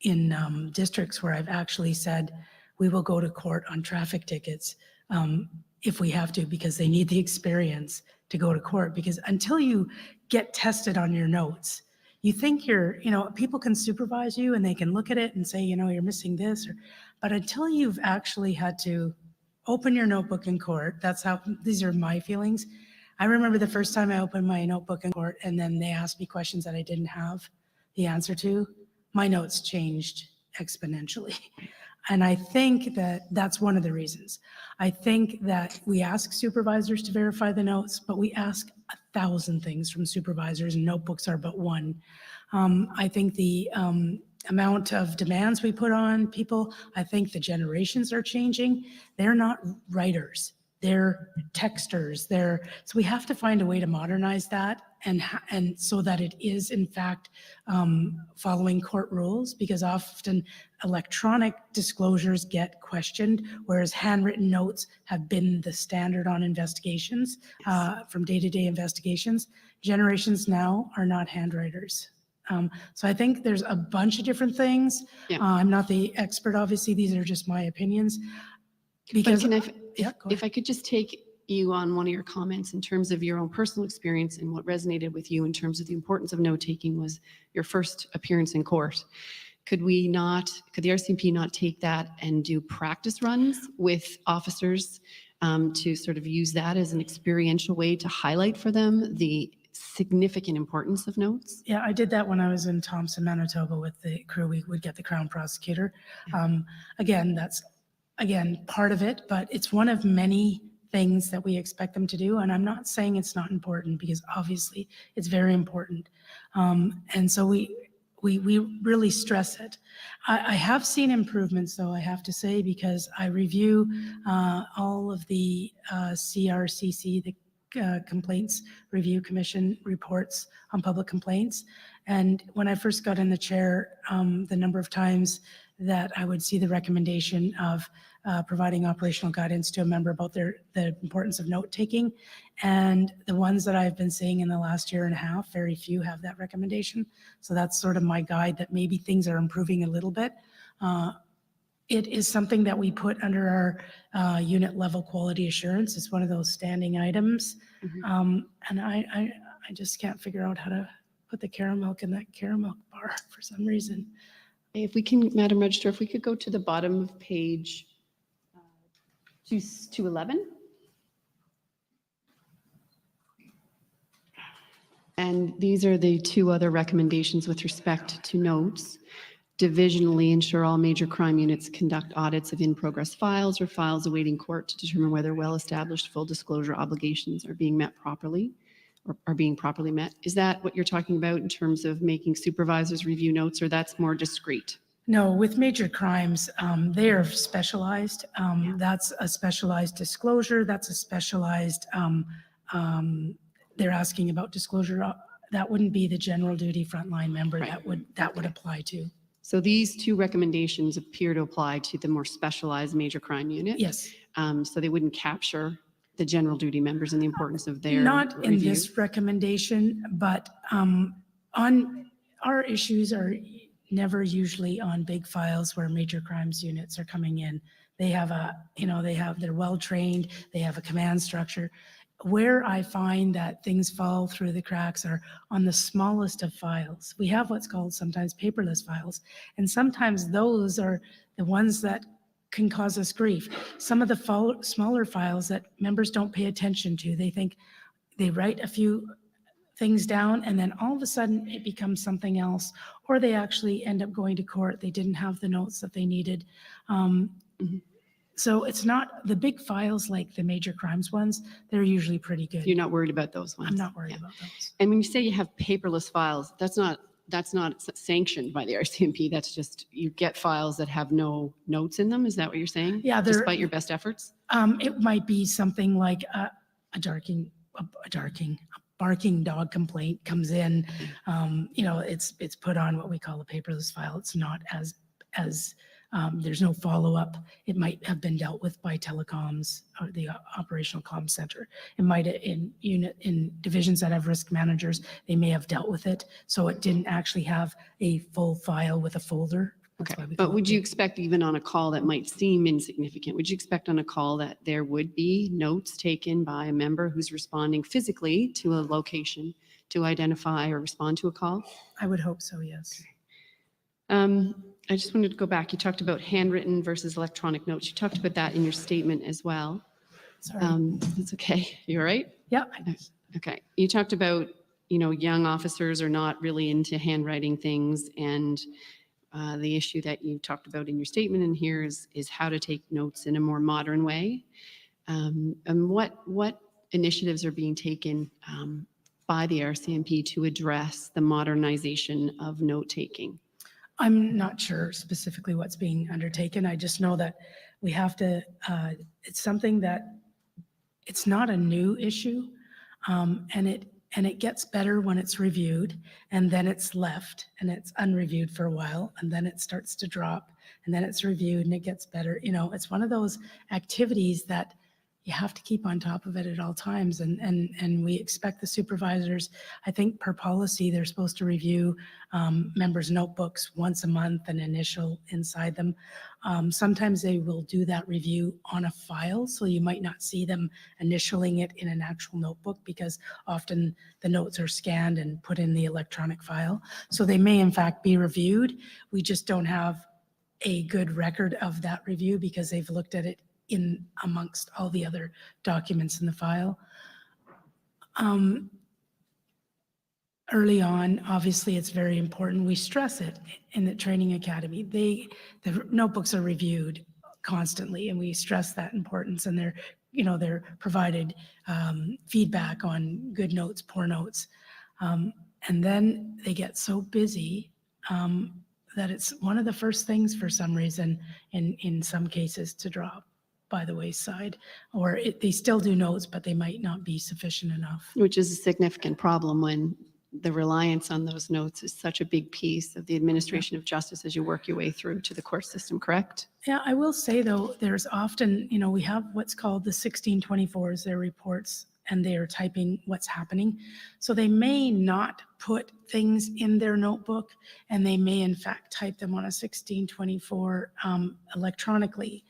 in districts where I've actually said, we will go to court on traffic tickets if we have to, because they need the experience to go to court. Because until you get tested on your notes, you think people can supervise you and they can look at it and say, you're missing this, but until you've actually had to open your notebook in court, these are my feelings. I remember the first time I opened my notebook in court and then they asked me questions that I didn't have the answer to, my notes changed exponentially. And I think that that's one of the reasons. I think that we ask supervisors to verify the notes, but we ask 1,000 things from supervisors and notebooks are but one. I think the amount of demands we put on people, I think the generations are changing. They're not writers, they're texters. So we have to find a way to modernize that and so that it is in fact following court rules, because often electronic disclosures get questioned, whereas handwritten notes have been the standard on investigations from day-to-day investigations. Generations now are not handwriters. So I think there's a bunch of different things. Yeah. I'm not the expert, obviously. These are just my opinions. Because if I could just take you on one of your comments in terms of your own personal experience and what resonated with you in terms of the importance of note-taking was your first appearance in court. Could the RCMP not take that and do practice runs with officers to sort of use that as an experiential way to highlight for them the significant importance of notes? Yeah, I did that when I was in Thompson, Manitoba with the crew. We would get the Crown Prosecutor. Again, that's, part of it, but it's one of many things that we expect them to do. And I'm not saying it's not important, because obviously it's very important. And so we really stress it. I have seen improvements, though, I have to say, because I review all of the CRCC, the Complaints Review Commission reports on public complaints. And when I first got in the chair, the number of times that I would see the recommendation of providing operational guidance to a member about the importance of note taking, and the ones that I've been seeing in the last year and a half, very few have that recommendation. So that's sort of my guide that maybe things are improving a little bit. It is something that we put under our unit level quality assurance. It's one of those standing items. And I just can't figure out how to put the caramel in that caramel bar for some reason. If we can, Madam Registrar, if we could go to the bottom of page 211. And these are the two other recommendations with respect to notes. Divisionally, ensure all major crime units conduct audits of in-progress files or files awaiting court to determine whether well-established full disclosure obligations are being met properly or are being properly met. Is that what you're talking about in terms of making supervisors review notes, or that's more discrete? No, with major crimes, they are specialized. That's a specialized disclosure. That's a specialized, they're asking about disclosure. That wouldn't be the general duty frontline member. Right. That would apply to. So these two recommendations appear to apply to the more specialized major crime unit. Yes. So they wouldn't capture the general duty members and the importance of their Not in review. this recommendation, but on our issues are never usually on big files where major crimes units are coming in. They have they're well-trained, they have a command structure. Where I find that things fall through the cracks are on the smallest of files. We have what's called sometimes paperless files, and sometimes those are the ones that can cause us grief. Some of the smaller files that members don't pay attention to, they think they write a few things down and then all of a sudden it becomes something else, or they actually end up going to court. They didn't have the notes that they needed. So it's not the big files like the major crimes ones. They're usually pretty good. You're not worried about those ones? I'm not worried about those. And when you say you have paperless files, that's not sanctioned by the RCMP. That's just, you get files that have no notes in them. Is that what you're saying? Yeah, despite your best efforts? It might be something like a barking dog complaint comes in. It's put on what we call a paperless file. It's not as there's no follow-up. It might have been dealt with by telecoms or the operational comm center. It might in divisions that have risk managers, they may have dealt with it. So it didn't actually have a full file with a folder. Okay, but would you expect, even on a call that might seem insignificant, would you expect on a call that there would be notes taken by a member who's responding physically to a location to identify or respond to a call? I would hope so, yes. I just wanted to go back. You talked about handwritten versus electronic notes. You talked about that in your statement as well. Sorry. That's okay. You all right? Yeah. Okay. You talked about, young officers are not really into handwriting things, and the issue that you talked about in your statement in here is how to take notes in a more modern way. And what initiatives are being taken by the RCMP to address the modernization of note taking? I'm not sure specifically what's being undertaken. I just know that we have to, it's something that it's not a new issue. And it gets better when it's reviewed, and then it's left and it's unreviewed for a while, and then it starts to drop, and then it's reviewed and it gets better. It's one of those activities that you have to keep on top of it at all times. And we expect the supervisors, I think per policy, they're supposed to review members' notebooks once a month and initial inside them. Sometimes they will do that review on a file, so you might not see them initialing it in an actual notebook, because often the notes are scanned and put in the electronic file. So they may in fact be reviewed. We just don't have a good record of that review because they've looked at it in amongst all the other documents in the file. early on, obviously, it's very important. We stress it in the training academy. The notebooks are reviewed constantly, and we stress that importance. And they're provided feedback on good notes, poor notes, and then they get so busy that it's one of the first things, for some reason, in some cases, to drop by the wayside, or they still do notes, but they might not be sufficient enough. Which is a significant problem when the reliance on those notes is such a big piece of the administration of justice as you work your way through to the court system, correct? Yeah, I will say though, there's often, we have what's called the 1624s, their reports, and they are typing what's happening. So they may not put things in their notebook, and they may in fact type them on a 1624 electronically.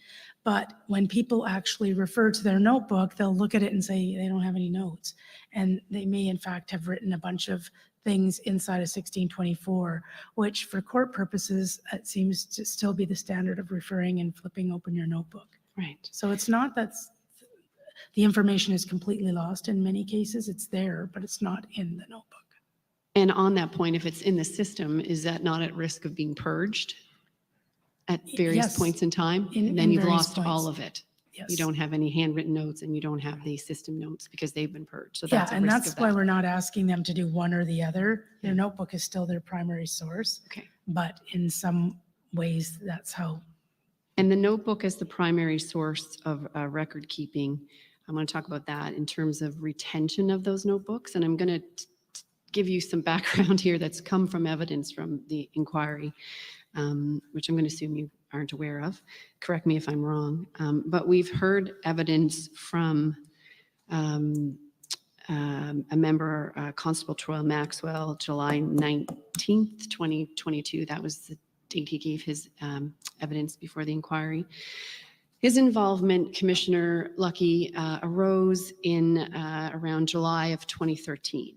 But when people actually refer to their notebook, they'll look at it and say they don't have any notes. And they may in fact have written a bunch of things inside a 1624, which for court purposes, it seems to still be the standard of referring and flipping open your notebook. Right. So it's not that the information is completely lost. In many cases, it's there, but it's not in the notebook. And on that point, if it's in the system, is that not at risk of being purged at various Yes. points in time? In- And then in you've various lost points. all of it. Yes. You don't have any handwritten notes and you don't have the system notes because they've been purged. So Yeah, that's a and risk that's of why that. we're not asking them to do one or the other. Their notebook is still their primary source. Okay. But in some ways, that's how. And the notebook as the primary source of record keeping, I want to talk about that in terms of retention of those notebooks. And I'm going to give you some background here that's come from evidence from the inquiry, which I'm going to assume you aren't aware of. Correct me if I'm wrong. But we've heard evidence from a member, Constable Troy Maxwell, July 19th, 2022. That was the date he gave his evidence before the inquiry. His involvement, Commissioner Lucki, arose in around July of 2013.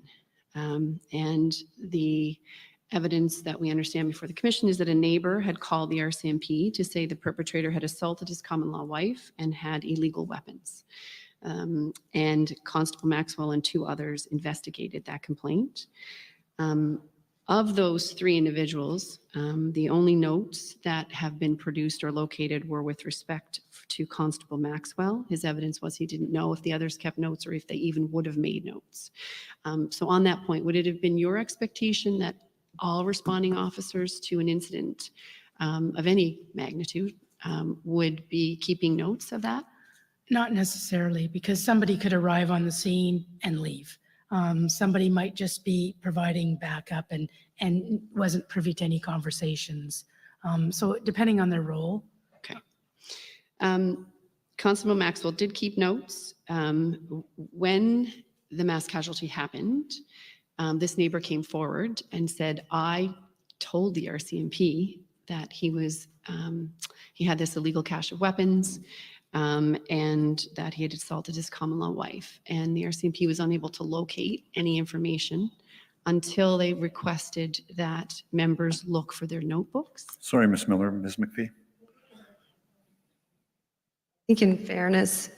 And the evidence that we understand before the commission is that a neighbor had called the RCMP to say the perpetrator had assaulted his common law wife and had illegal weapons. And Constable Maxwell and two others investigated that complaint. Of those three individuals, the only notes that have been produced or located were with respect to Constable Maxwell. His evidence was he didn't know if the others kept notes or if they even would have made notes. So on that point, would it have been your expectation that all responding officers to an incident of any magnitude would be keeping notes of that? Not necessarily, because somebody could arrive on the scene and leave. Somebody might just be providing backup and wasn't privy to any conversations. So depending on their role. Okay. Constable Maxwell did keep notes. When the mass casualty happened, this neighbor came forward and said, I told the RCMP that he had this illegal cache of weapons, and that he had assaulted his common law wife. And the RCMP was unable to locate any information until they requested that members look for their notebooks. Sorry, Ms. Miller. Ms. McPhee? I think in fairness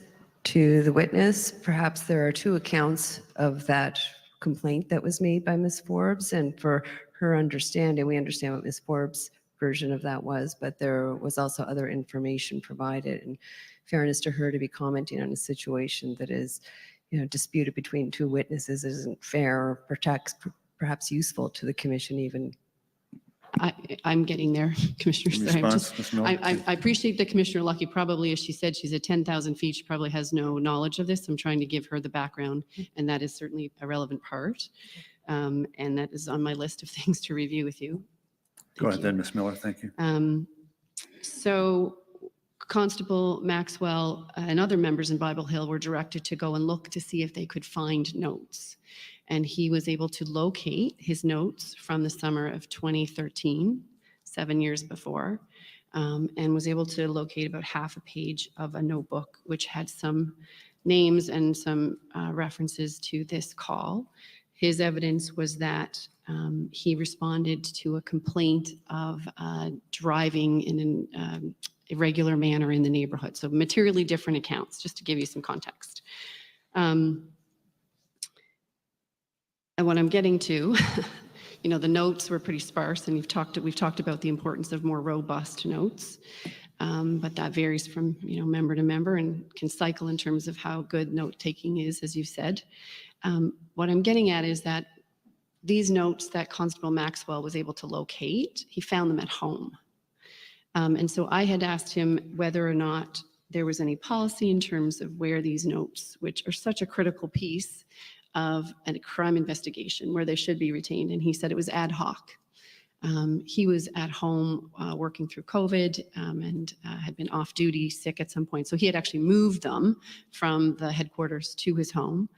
to the witness, perhaps there are two accounts of that complaint that was made by Ms. Forbes, and for her understanding, we understand what Ms. Forbes' version of that was, but there was also other information provided. In fairness to her, to be commenting on a situation that is, disputed between two witnesses isn't fair or perhaps useful to the commission even. I'm getting there, Commissioner. Sorry, Response, Ms. Miller? I appreciate that Commissioner Lucki probably, as she said, she's at 10,000 feet. She probably has no knowledge of this. I'm trying to give her the background, and that is certainly a relevant part. And that is on my list of things to review with you. Go ahead then, Ms. Miller. Thank you. So Constable Maxwell and other members in Bible Hill were directed to go and look to see if they could find notes. And he was able to locate his notes from the summer of 2013, 7 years before, and was able to locate about half a page of a notebook, which had some names and some references to this call. His evidence was that he responded to a complaint of driving in an irregular manner in the neighborhood. So materially different accounts, just to give you some context. And what I'm getting to, the notes were pretty sparse, and we've talked about the importance of more robust notes. But that varies from, member to member and can cycle in terms of how good note-taking is, as you said. What I'm getting at is that these notes that Constable Maxwell was able to locate, he found them at home. And so I had asked him whether or not there was any policy in terms of where these notes, which are such a critical piece of a crime investigation, where they should be retained. And he said it was ad hoc. He was at home working through COVID and had been off duty, sick at some point. So he had actually moved them from the headquarters to his home.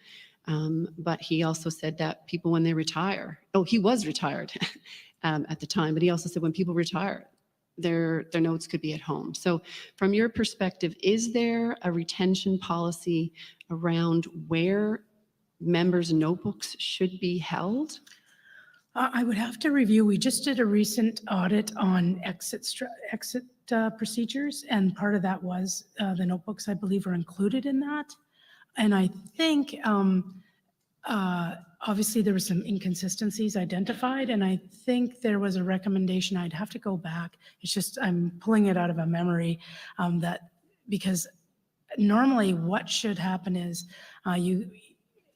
But he also said that people, when they retire, he was retired at the time, but he also said when people retire, their notes could be at home. So from your perspective, is there a retention policy around where members' notebooks should be held? I would have to review. We just did a recent audit on exit procedures, and part of that was the notebooks, I believe, are included in that. And I think obviously there were some inconsistencies identified, and I think there was a recommendation. I'd have to go back. It's just I'm pulling it out of a memory because normally what should happen is you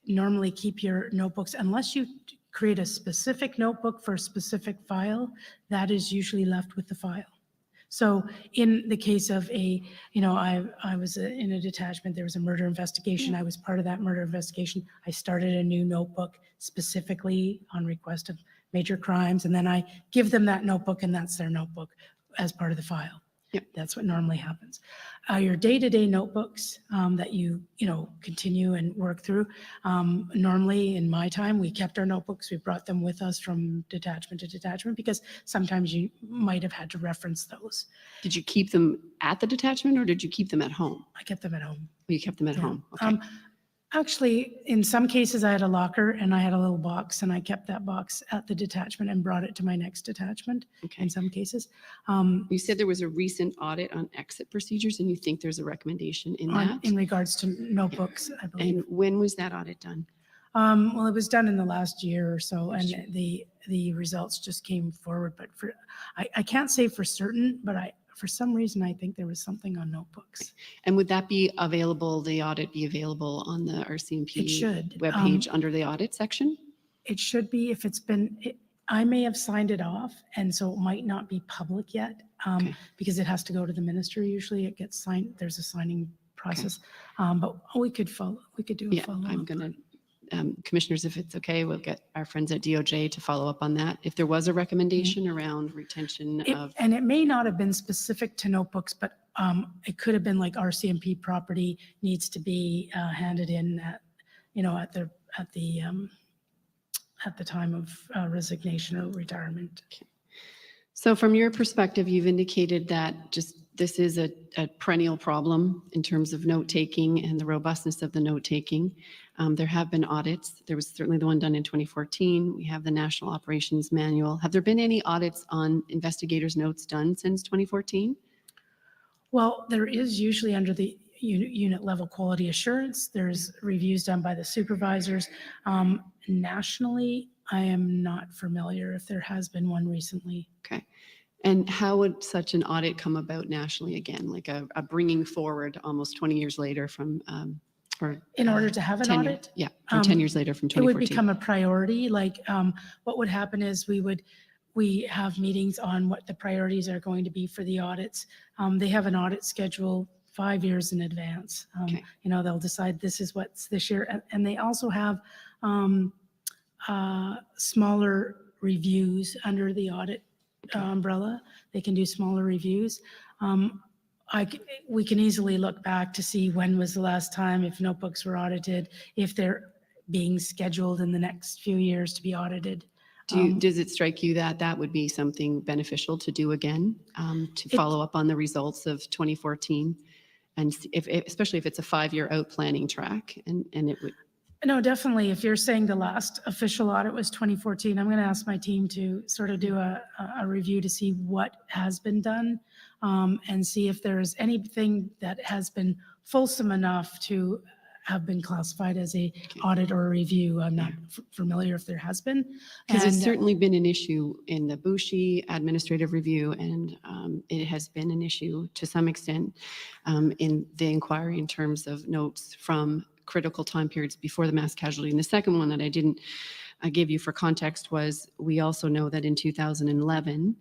normally keep your notebooks unless you create a specific notebook for a specific file, that is usually left with the file. So in the case of I was in a detachment, there was a murder investigation. I was part of that murder investigation. I started a new notebook specifically on request of major crimes, and then I give them that notebook, and that's their notebook as part of the file. Yep. That's what normally happens. Your day-to-day notebooks that you continue and work through. Normally, in my time, we kept our notebooks. We brought them with us from detachment to detachment because sometimes you might have had to reference those. Did you keep them at the detachment, or did you keep them at home? I kept them at home. You kept them at Yeah. home. Okay. Actually, in some cases, I had a locker and I had a little box, and I kept that box at the detachment and brought it to my next detachment. Okay. In some cases. You said there was a recent audit on exit procedures, and you think there's a recommendation in that? In regards to notebooks, I believe. And when was that audit done? Well, it was done in the last year or so, and the results just came forward. But I can't say for certain, but for some reason, I think there was something on notebooks. And would that be available, the audit be available on the RCMP It should. webpage under the audit section? It should be if it's been, I may have signed it off, and so it might not be public yet because it has to go to the minister. Usually it gets signed, there's a signing process, but we could do a follow-up. I'm going to, commissioners, if it's okay, we'll get our friends at DOJ to follow up on that. If there was a recommendation around retention of. And it may not have been specific to notebooks, but it could have been like RCMP property needs to be handed in at the time of resignation or retirement. Okay. So from your perspective, you've indicated that this is a perennial problem in terms of note-taking and the robustness of the note-taking. There have been audits. There was certainly the one done in 2014. We have the National Operations Manual. Have there been any audits on investigators' notes done since 2014? Well, there is usually under the unit level quality assurance. There's reviews done by the supervisors. Nationally, I am not familiar if there has been one recently. Okay. And how would such an audit come about nationally again, like a bringing forward almost 20 years later from, in order to have an tenure, audit? Yeah, or 10 years later from 2014. It would become a priority. Like what would happen is we have meetings on what the priorities are going to be for the audits. They have an audit schedule 5 years in advance. Okay. They'll decide this is what's this year. And they also have smaller reviews under the audit umbrella. They can do smaller reviews. We can easily look back to see when was the last time, if notebooks were audited, if they're being scheduled in the next few years to be audited. Does it strike you that that would be something beneficial to do again, to follow up on the results of 2014? And especially if it's a 5-year out planning track, and it would. No, definitely. If you're saying the last official audit was 2014, I'm going to ask my team to sort of do a review to see what has been done and see if there's anything that has been fulsome enough to have been classified as a audit or a review. I'm not familiar if there has been. Because it's And, certainly been an issue in the Bushy administrative review, and it has been an issue to some extent in the inquiry in terms of notes from critical time periods before the mass casualty. And the second one that I didn't give you for context was, we also know that in 2011,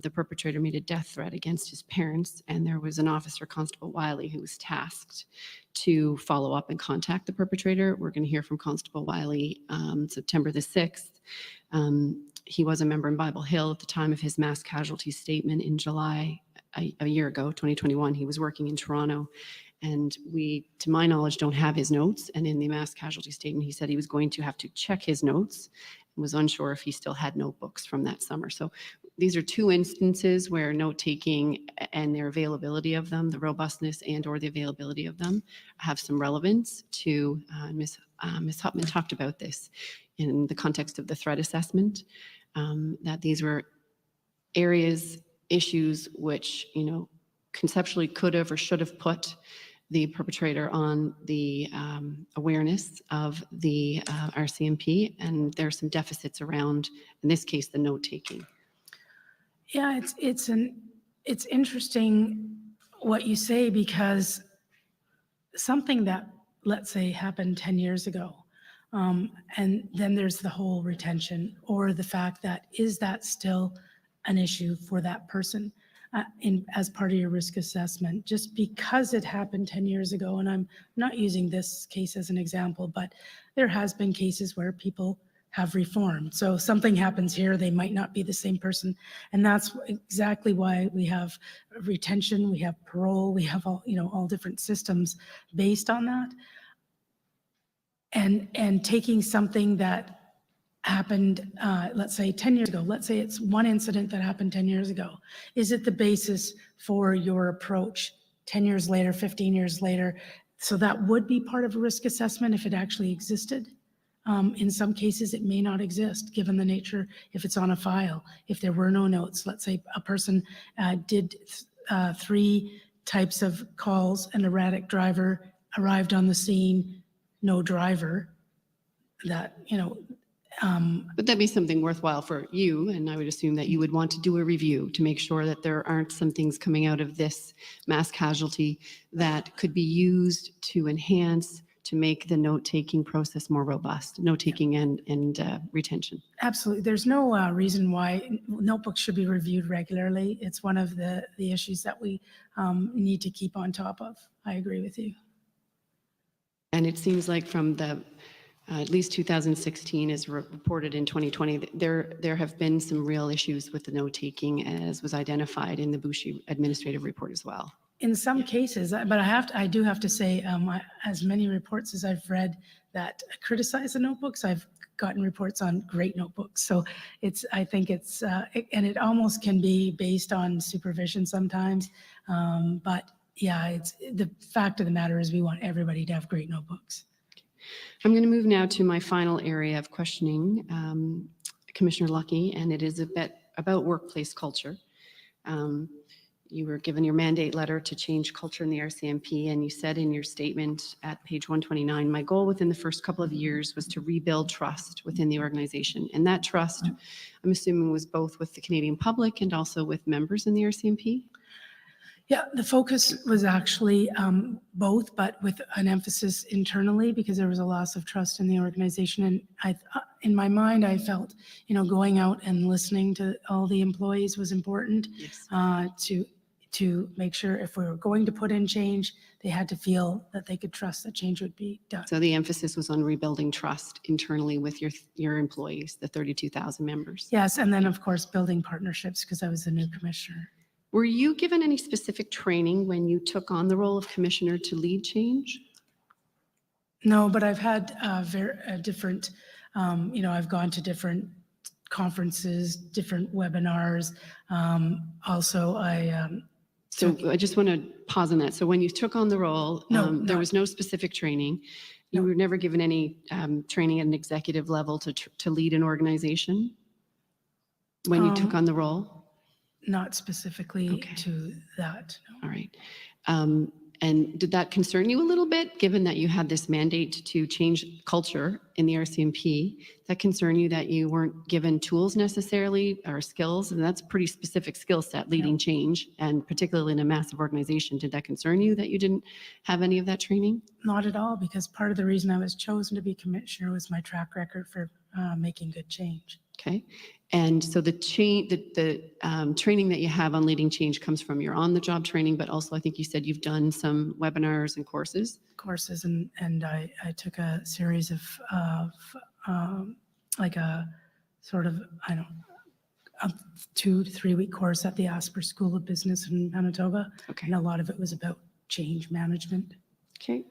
the perpetrator made a death threat against his parents, and there was an officer, Constable Wiley, who was tasked to follow up and contact the perpetrator. We're going to hear from Constable Wiley September the 6th. He was a member in Bible Hill at the time of his mass casualty statement in July, a year ago, 2021. He was working in Toronto, and we, to my knowledge, don't have his notes. And in the mass casualty statement, he said he was going to have to check his notes and was unsure if he still had notebooks from that summer. So these are two instances where note-taking and their availability of them, the robustness and or the availability of them, have some relevance to, Ms. Hupman talked about this in the context of the threat assessment, that these were areas, issues which, conceptually could have or should have put the perpetrator on the awareness of the RCMP, and there are some deficits around, in this case, the note-taking. yeah, it's interesting what you say, because something that, let's say, happened 10 years ago, and then there's the whole retention, or the fact that, is that still an issue for that person as part of your risk assessment? Just because it happened 10 years ago, and I'm not using this case as an example, but there has been cases where people have reformed. So something happens here, they might not be the same person. And that's exactly why we have retention, we have parole, we have all different systems based on that. And taking something that happened, let's say 10 years ago, let's say it's one incident that happened 10 years ago. Is it the basis for your approach 10 years later, 15 years later? So that would be part of a risk assessment if it actually existed. In some cases, it may not exist, given the nature, if it's on a file, if there were no notes. Let's say a person did 3 types of calls, an erratic driver arrived on the scene, no driver, that, Would that be something worthwhile for you? And I would assume that you would want to do a review to make sure that there aren't some things coming out of this mass casualty that could be used to enhance, to make the note-taking process more robust, note-taking and retention. Absolutely. There's no reason why notebooks should be reviewed regularly. It's one of the issues that we need to keep on top of. I agree with you. And it seems like from the at least 2016 as reported in 2020, there have been some real issues with the note-taking, as was identified in the Bushy administrative report as well. In some cases, but I do have to say, as many reports as I've read that criticize the notebooks, I've gotten reports on great notebooks. So I think it's, and it almost can be based on supervision sometimes. But yeah, it's the fact of the matter is we want everybody to have great notebooks. I'm going to move now to my final area of questioning, Commissioner Lucki, and it is a bit about workplace culture. You were given your mandate letter to change culture in the RCMP, and you said in your statement at page 129, my goal within the first couple of years was to rebuild trust within the organization. And that trust, I'm assuming, was both with the Canadian public and also with members in the RCMP? Yeah, the focus was actually both, but with an emphasis internally, because there was a loss of trust in the organization. And in my mind, I felt, going out and listening to all the employees was important. Yes. To make sure if we were going to put in change, they had to feel that they could trust that change would be done. So the emphasis was on rebuilding trust internally with your employees, the 32,000 members. Yes, and then of course building partnerships, because I was the new commissioner. Were you given any specific training when you took on the role of commissioner to lead change? No, but I've had different, I've gone to different conferences, different webinars. Also, So I just want to pause on that. So when you took on the role, there was no specific training. You were never given any training at an executive level to lead an organization when you took on the role? Not specifically Okay. to that. No. All right. And did that concern you a little bit, given that you had this mandate to change culture in the RCMP? Did that concern you that you weren't given tools necessarily or skills? And that's a pretty specific skill set, leading change, and particularly in a massive organization. Did that concern you that you didn't have any of that training? Not at all, because part of the reason I was chosen to be commissioner was my track record for making good change. Okay. And so the training that you have on leading change comes from your on-the-job training, but also I think you said you've done some webinars and courses. And I took a series of like a sort of, I don't know, a 2 to 3 week course at the Asper School of Business in Manitoba. Okay. And a lot of it was about change management. Okay.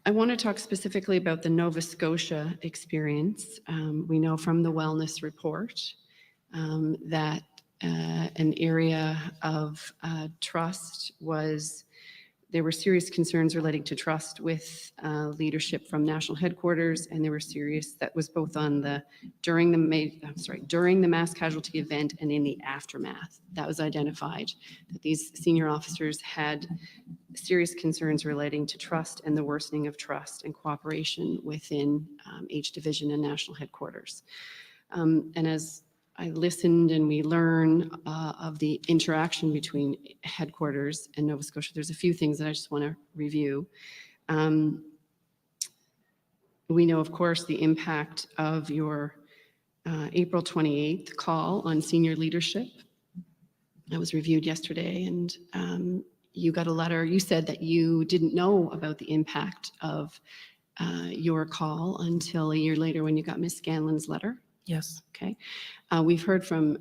I want to talk specifically about the Nova Scotia experience. We know from the wellness report that an area of trust was, there were serious concerns relating to trust with leadership from national headquarters, and there were serious, that was both on the, during the mass casualty event and in the aftermath. That was identified, that these senior officers had serious concerns relating to trust and the worsening of trust and cooperation within H Division and national headquarters. And as I listened and we learn of the interaction between headquarters and Nova Scotia, there's a few things that I just want to review. We know, of course, the impact of your April 28th call on senior leadership. That was reviewed yesterday, and you got a letter. You said that you didn't know about the impact of your call until a year later when you got Ms. Scanlon's letter. Yes. Okay. We've heard from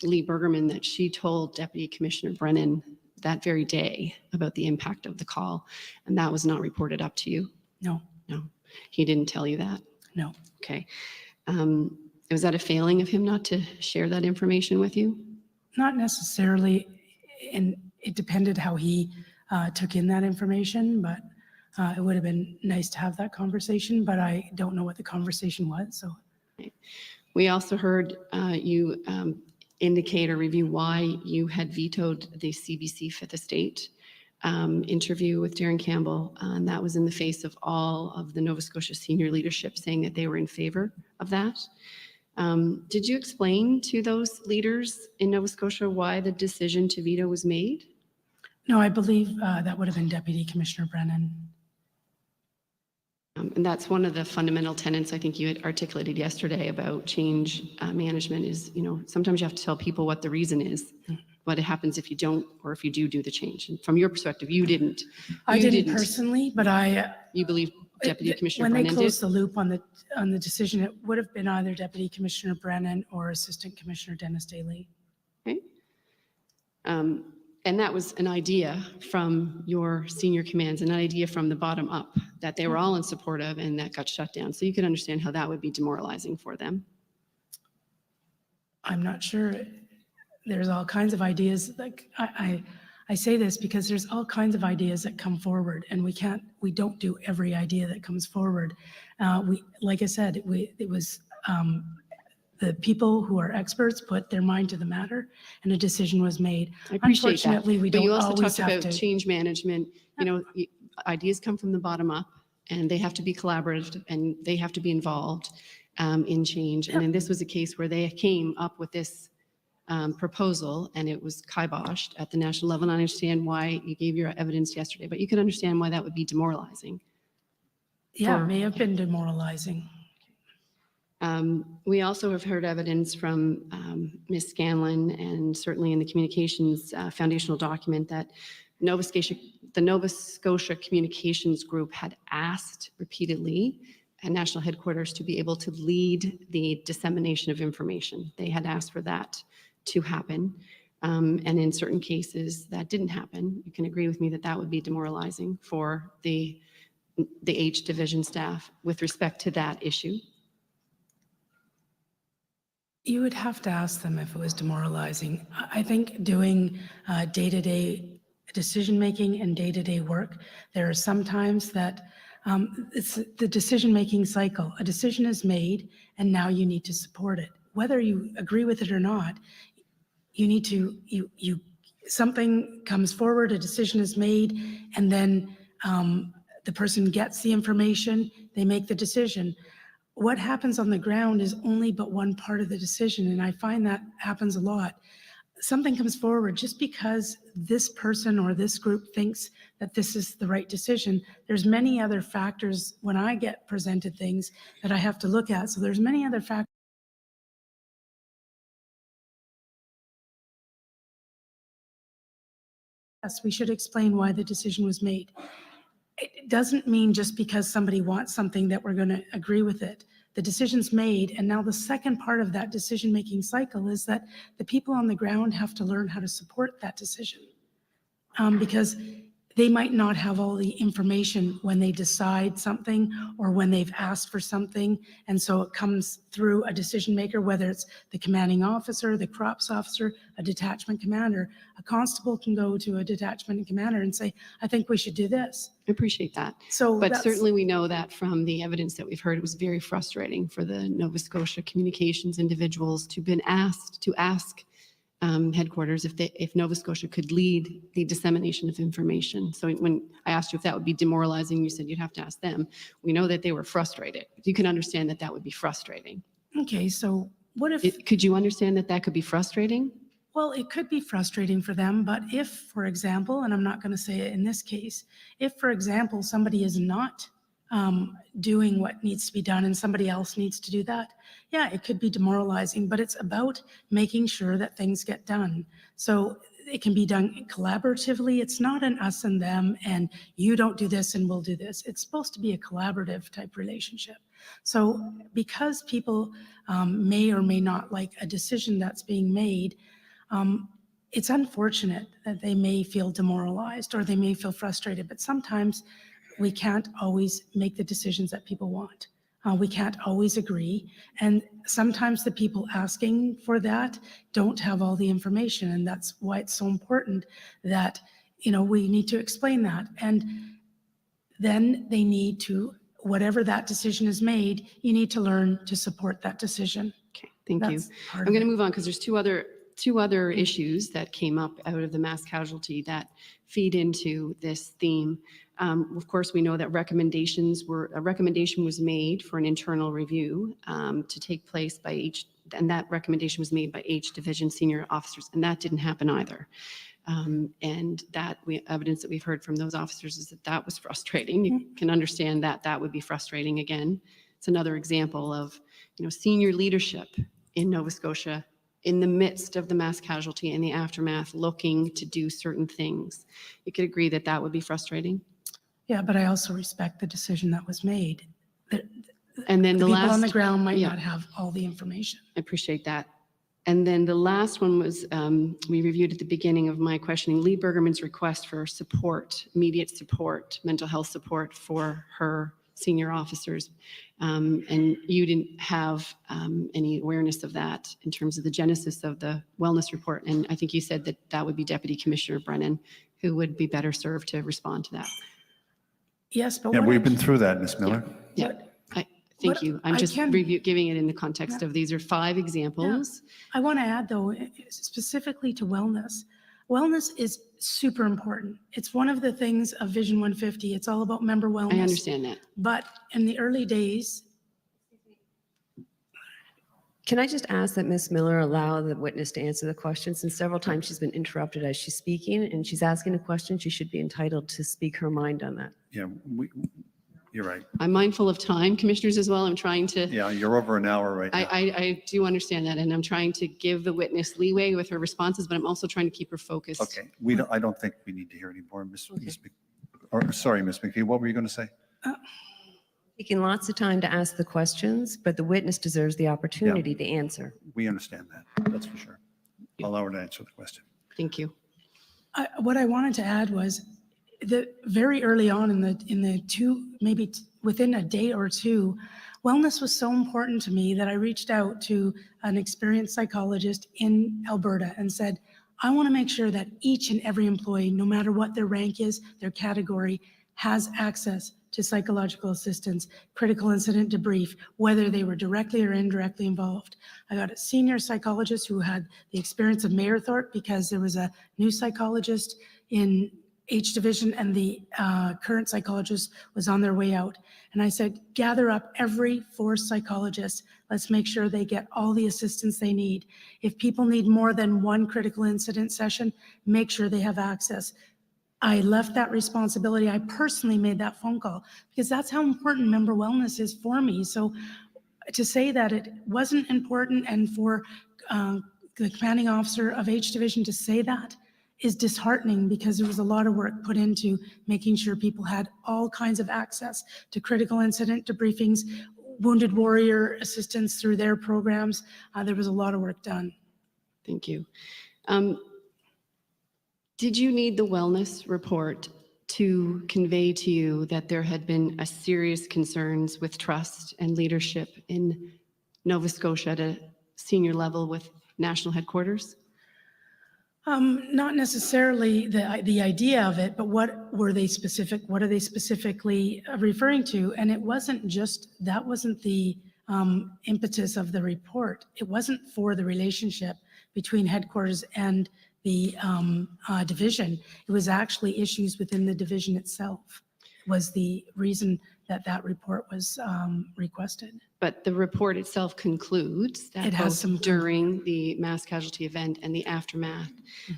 Lee Bergerman that she told Deputy Commissioner Brennan that very day about the impact of the call, and that was not reported up to you? No. No. He didn't tell you that? No. Okay. Was that a failing of him not to share that information with you? Not necessarily, and it depended how he took in that information, but it would have been nice to have that conversation, but I don't know what the conversation was, so. We also heard you indicate or review why you had vetoed the CBC Fifth Estate interview with Darren Campbell, and that was in the face of all of the Nova Scotia senior leadership saying that they were in favor of that. Did you explain to those leaders in Nova Scotia why the decision to veto was made? No, I believe that would have been Deputy Commissioner Brennan. And that's one of the fundamental tenets I think you had articulated yesterday about change management is, you know, sometimes you have to tell people what the reason is, what happens if you don't, or if you do the change. And from your perspective, you didn't. I didn't personally, but You believe Deputy Commissioner when Brennan they did? closed the loop on the decision, it would have been either Deputy Commissioner Brennan or Assistant Commissioner Dennis Daly. Okay. And that was an idea from your senior commands, an idea from the bottom up that they were all in support of, and that got shut down. So you could understand how that would be demoralizing for them. I'm not sure. There's all kinds of ideas. Like I say this because there's all kinds of ideas that come forward, and we don't do every idea that comes forward. Like I said, it was the people who are experts put their mind to the matter, and a decision was made. I appreciate Unfortunately, that. we But don't you also always talked have about to. change management. You know, ideas come from the bottom up, and they have to be collaborative, and they have to be involved in change. And then this was a case where they came up with this proposal, and it was kiboshed at the national level. And I understand why you gave your evidence yesterday, but you can understand why that would be demoralizing. Yeah, it may have been demoralizing. We also have heard evidence from Ms. Scanlon, and certainly in the communications foundational document, that the Nova Scotia Communications Group had asked repeatedly at national headquarters to be able to lead the dissemination of information. They had asked for that to happen. And in certain cases that didn't happen. You can agree with me that that would be demoralizing for the H division staff with respect to that issue. You would have to ask them if it was demoralizing. I think doing day-to-day decision-making and day-to-day work, there are some times that it's the decision-making cycle. A decision is made, and now you need to support it. Whether you agree with it or not, you need to, something comes forward, a decision is made, and then the person gets the information, they make the decision. What happens on the ground is only but one part of the decision, and I find that happens a lot. Something comes forward just because this person or this group thinks that this is the right decision. There's many other factors when I get presented things that I have to look at. So there's many other factors. Yes, we should explain why the decision was made. It doesn't mean just because somebody wants something that we're going to agree with it. The decision's made, and now the second part of that decision-making cycle is that the people on the ground have to learn how to support that decision. Because they might not have all the information when they decide something or when they've asked for something. And so it comes through a decision maker, whether it's the commanding officer, the crops officer, a detachment commander. A constable can go to a detachment commander and say, I think we should do this. I appreciate that. So But certainly we know that from the evidence that we've heard, it was very frustrating for the Nova Scotia communications individuals to been asked to ask headquarters if Nova Scotia could lead the dissemination of information. So when I asked you if that would be demoralizing, you said you'd have to ask them. We know that they were frustrated. You can understand that that would be frustrating. Okay, so what if... Could you understand that that could be frustrating? Well, it could be frustrating for them, but if, for example, and I'm not going to say it in this case, if, for example, somebody is not doing what needs to be done and somebody else needs to do that, yeah, it could be demoralizing, but it's about making sure that things get done. So it can be done collaboratively. It's not an us and them and you don't do this and we'll do this. It's supposed to be a collaborative type relationship. So because people may or may not like a decision that's being made, it's unfortunate that they may feel demoralized or they may feel frustrated, but sometimes we can't always make the decisions that people want. We can't always agree. And sometimes the people asking for that don't have all the information. And that's why it's so important that, you know, we need to explain that. And then they need to, whatever that decision is made, you need to learn to support that decision. Okay, thank you. I'm going to move on because there's two other issues that came up out of the mass casualty that feed into this theme. Of course, we know that a recommendation was made for an internal review to take place by each, and that recommendation was made by each division senior officers, and that didn't happen either. And that evidence that we've heard from those officers is that that was frustrating. You can understand that that would be frustrating again. It's another example of, you know, senior leadership in Nova Scotia in the midst of the mass casualty and the aftermath looking to do certain things. You could agree that that would be frustrating? Yeah, but I also respect the decision that was made. And then the people last, on the ground might not have all the information. I appreciate that. And then the last one was, we reviewed at the beginning of my questioning, Lee Bergerman's request for support, immediate support, mental health support for her senior officers. And you didn't have any awareness of that in terms of the genesis of the wellness report. And I think you said that that would be Deputy Commissioner Brennan, who would be better served to respond to that. Yes, but Yeah, we've been through that, Ms. Miller. Yeah, thank you. I'm just giving it in the context of these are 5 examples. Yeah. I want to add, though, specifically to wellness. Wellness is super important. It's one of the things of Vision 150. It's all about member wellness. I understand that. But in the early days, Can I just ask that Ms. Miller allow the witness to answer the question, since several times she's been interrupted as she's speaking and she's asking a question, she should be entitled to speak her mind on that. Yeah, you're right. I'm mindful of time, commissioners, as well. I'm trying to. Yeah, you're over an hour right now. I do understand that, and I'm trying to give the witness leeway with her responses, but I'm also trying to keep her focused. Okay, I don't think we need to hear any more. Ms. McPhee, what were you going to say? Taking lots of time to ask the questions, but the witness deserves the opportunity to answer. We understand that, that's for sure. Allow her to answer the question. Thank you. what I wanted to add was that very early on in the maybe within a day or two, wellness was so important to me that I reached out to an experienced psychologist in Alberta and said, I want to make sure that each and every employee, no matter what their rank is, their category, has access to psychological assistance, critical incident debrief, whether they were directly or indirectly involved. I got a senior psychologist who had the experience of Mayerthorpe because there was a new psychologist in H division and the current psychologist was on their way out. And I said, gather up every force psychologist. Let's make sure they get all the assistance they need. If people need more than one critical incident session, make sure they have access. I left that responsibility. I personally made that phone call because that's how important member wellness is for me. So to say that it wasn't important and for the commanding officer of H division to say that is disheartening because there was a lot of work put into making sure people had all kinds of access to critical incident debriefings, wounded warrior assistance through their programs. There was a lot of work done. Thank you. Did you need the wellness report to convey to you that there had been a serious concerns with trust and leadership in Nova Scotia at a senior level with national headquarters? Not necessarily the idea of it, but what are they specifically referring to? And it wasn't just, that wasn't the impetus of the report. It wasn't for the relationship between headquarters and the division. It was actually issues within the division itself was the reason that that report was requested. But the report itself concludes that It has some during the mass casualty event and the aftermath,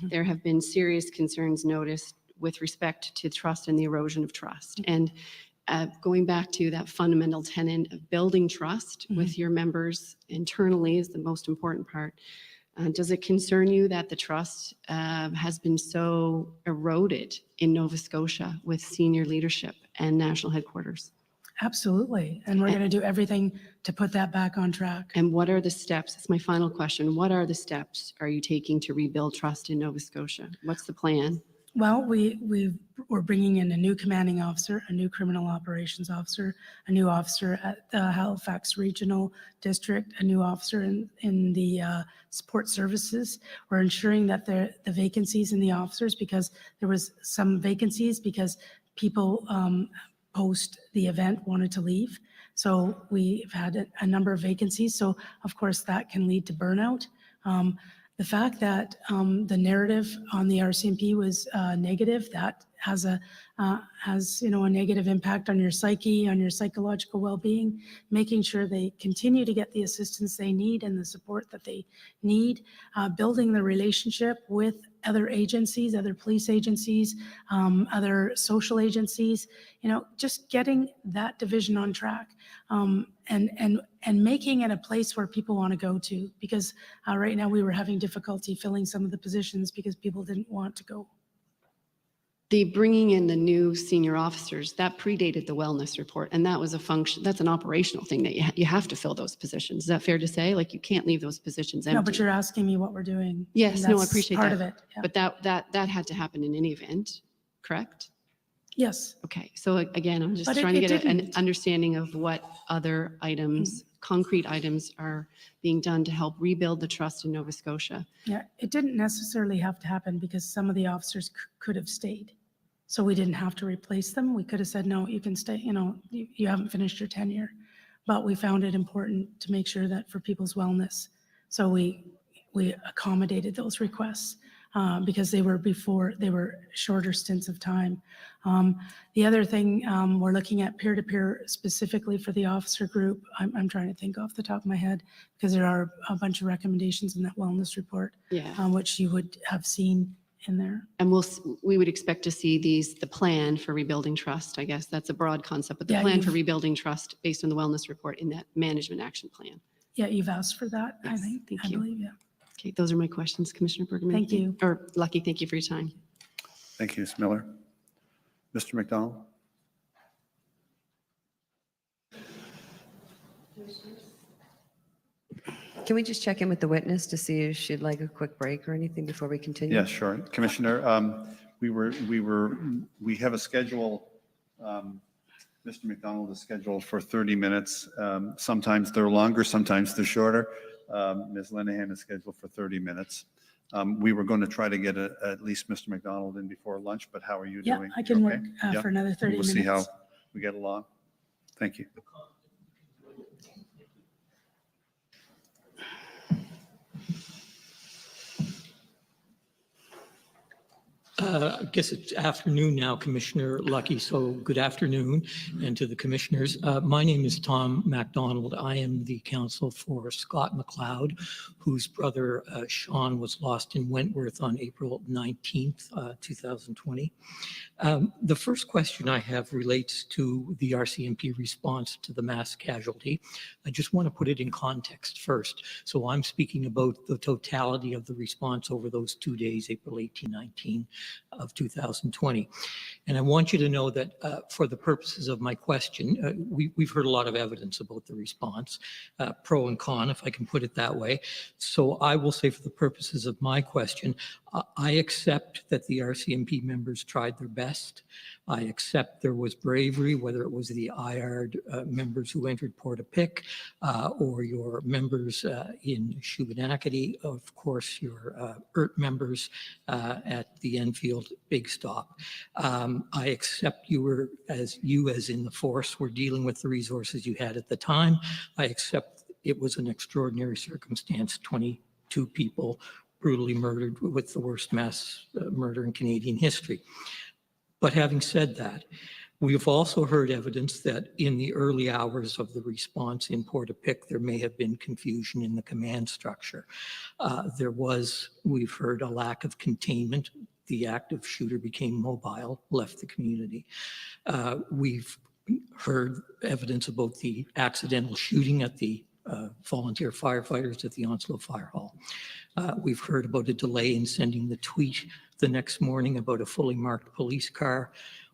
there have been serious concerns noticed with respect to trust and the erosion of trust. And going back to that fundamental tenet of building trust with your members internally is the most important part. Does it concern you that the trust has been so eroded in Nova Scotia with senior leadership and national headquarters? Absolutely. And we're going to do everything to put that back on track. And what are the steps? That's my final question. What are the steps are you taking to rebuild trust in Nova Scotia? What's the plan? Well, we're bringing in a new commanding officer, a new criminal operations officer, a new officer at the Halifax Regional District, a new officer in the support services. We're ensuring that the vacancies in the officers, because there was some vacancies because people post the event wanted to leave. So we've had a number of vacancies. So of course that can lead to burnout. The fact that the narrative on the RCMP was negative, that has a negative impact on your psyche, on your psychological well-being, making sure they continue to get the assistance they need and the support that they need, building the relationship with other agencies, other police agencies, other social agencies, just getting that division on track, and making it a place where people want to go to, because right now we were having difficulty filling some of the positions because people didn't want to go. The bringing in the new senior officers, that predated the wellness report, and that was a function, that's an operational thing that you have to fill those positions. Is that fair to say? Like, you can't leave those positions empty. No, but you're asking me what we're doing. Yes, and no, I that's appreciate part that. of it. Yeah. But that had to happen in any event, correct? Yes. Okay, so again, I'm just But trying to it get an didn't. understanding of what other items, concrete items are being done to help rebuild the trust in Nova Scotia. Yeah, it didn't necessarily have to happen because some of the officers could have stayed. So we didn't have to replace them. We could have said, no, you can stay, you haven't finished your tenure. But we found it important to make sure that for people's wellness. So we accommodated those requests because they were shorter stints of time. The other thing, we're looking at peer-to-peer specifically for the officer group. I'm trying to think off the top of my head because there are a bunch of recommendations in that wellness report, which you would have seen in there. And we would expect to see the plan for rebuilding trust, I guess. That's a broad concept, but the plan for rebuilding trust based on the wellness report in that management action plan. Yeah, you've asked for that, Yes, I think. thank I you. believe, yeah. Okay, those are my questions, Commissioner Bergman. Thank you. Or Lucki, thank you for your time. Thank you, Ms. Miller. Mr. McDonald? Can we just check in with the witness to see if she'd like a quick break or anything before we continue? Yeah, sure. Commissioner, we have a schedule. Mr. McDonald is scheduled for 30 minutes. Sometimes they're longer, sometimes they're shorter. Ms. Linehan is scheduled for 30 minutes. We were going to try to get at least Mr. McDonald in before lunch, but how are you doing? Yeah, I can Okay? work for another 30 We'll minutes. see We get along? Thank you. I guess it's afternoon now, Commissioner Lucki, so good afternoon, and to the commissioners. My name is Tom MacDonald. I am the counsel for Scott McLeod, whose brother Sean was lost in Wentworth on April 19th, 2020. The first question I have relates to the RCMP response to the mass casualty. I just want to put it in context first. So I'm speaking about the totality of the response over those 2 days, April 18, 19 of 2020. And I want you to know that for the purposes of my question, we've heard a lot of evidence about the response, pro and con, if I can put it that way. So I will say for the purposes of my question, I accept that the RCMP members tried their best. I accept there was bravery, whether it was the IARD members who entered Portapique or your members in Shubenacadie, of course, your ERT members at the Enfield Big Stop. I accept you were, as in the force, were dealing with the resources you had at the time. I accept it was an extraordinary circumstance, 22 people brutally murdered with the worst mass murder in Canadian history. But having said that, we have also heard evidence that in the early hours of the response in Portapique, there may have been confusion in the command structure. We've heard a lack of containment. The active shooter became mobile, left the community. We've heard evidence about the accidental shooting at the volunteer firefighters at the Onslow Fire Hall. We've heard about a delay in sending the tweet the next morning about a fully marked police car.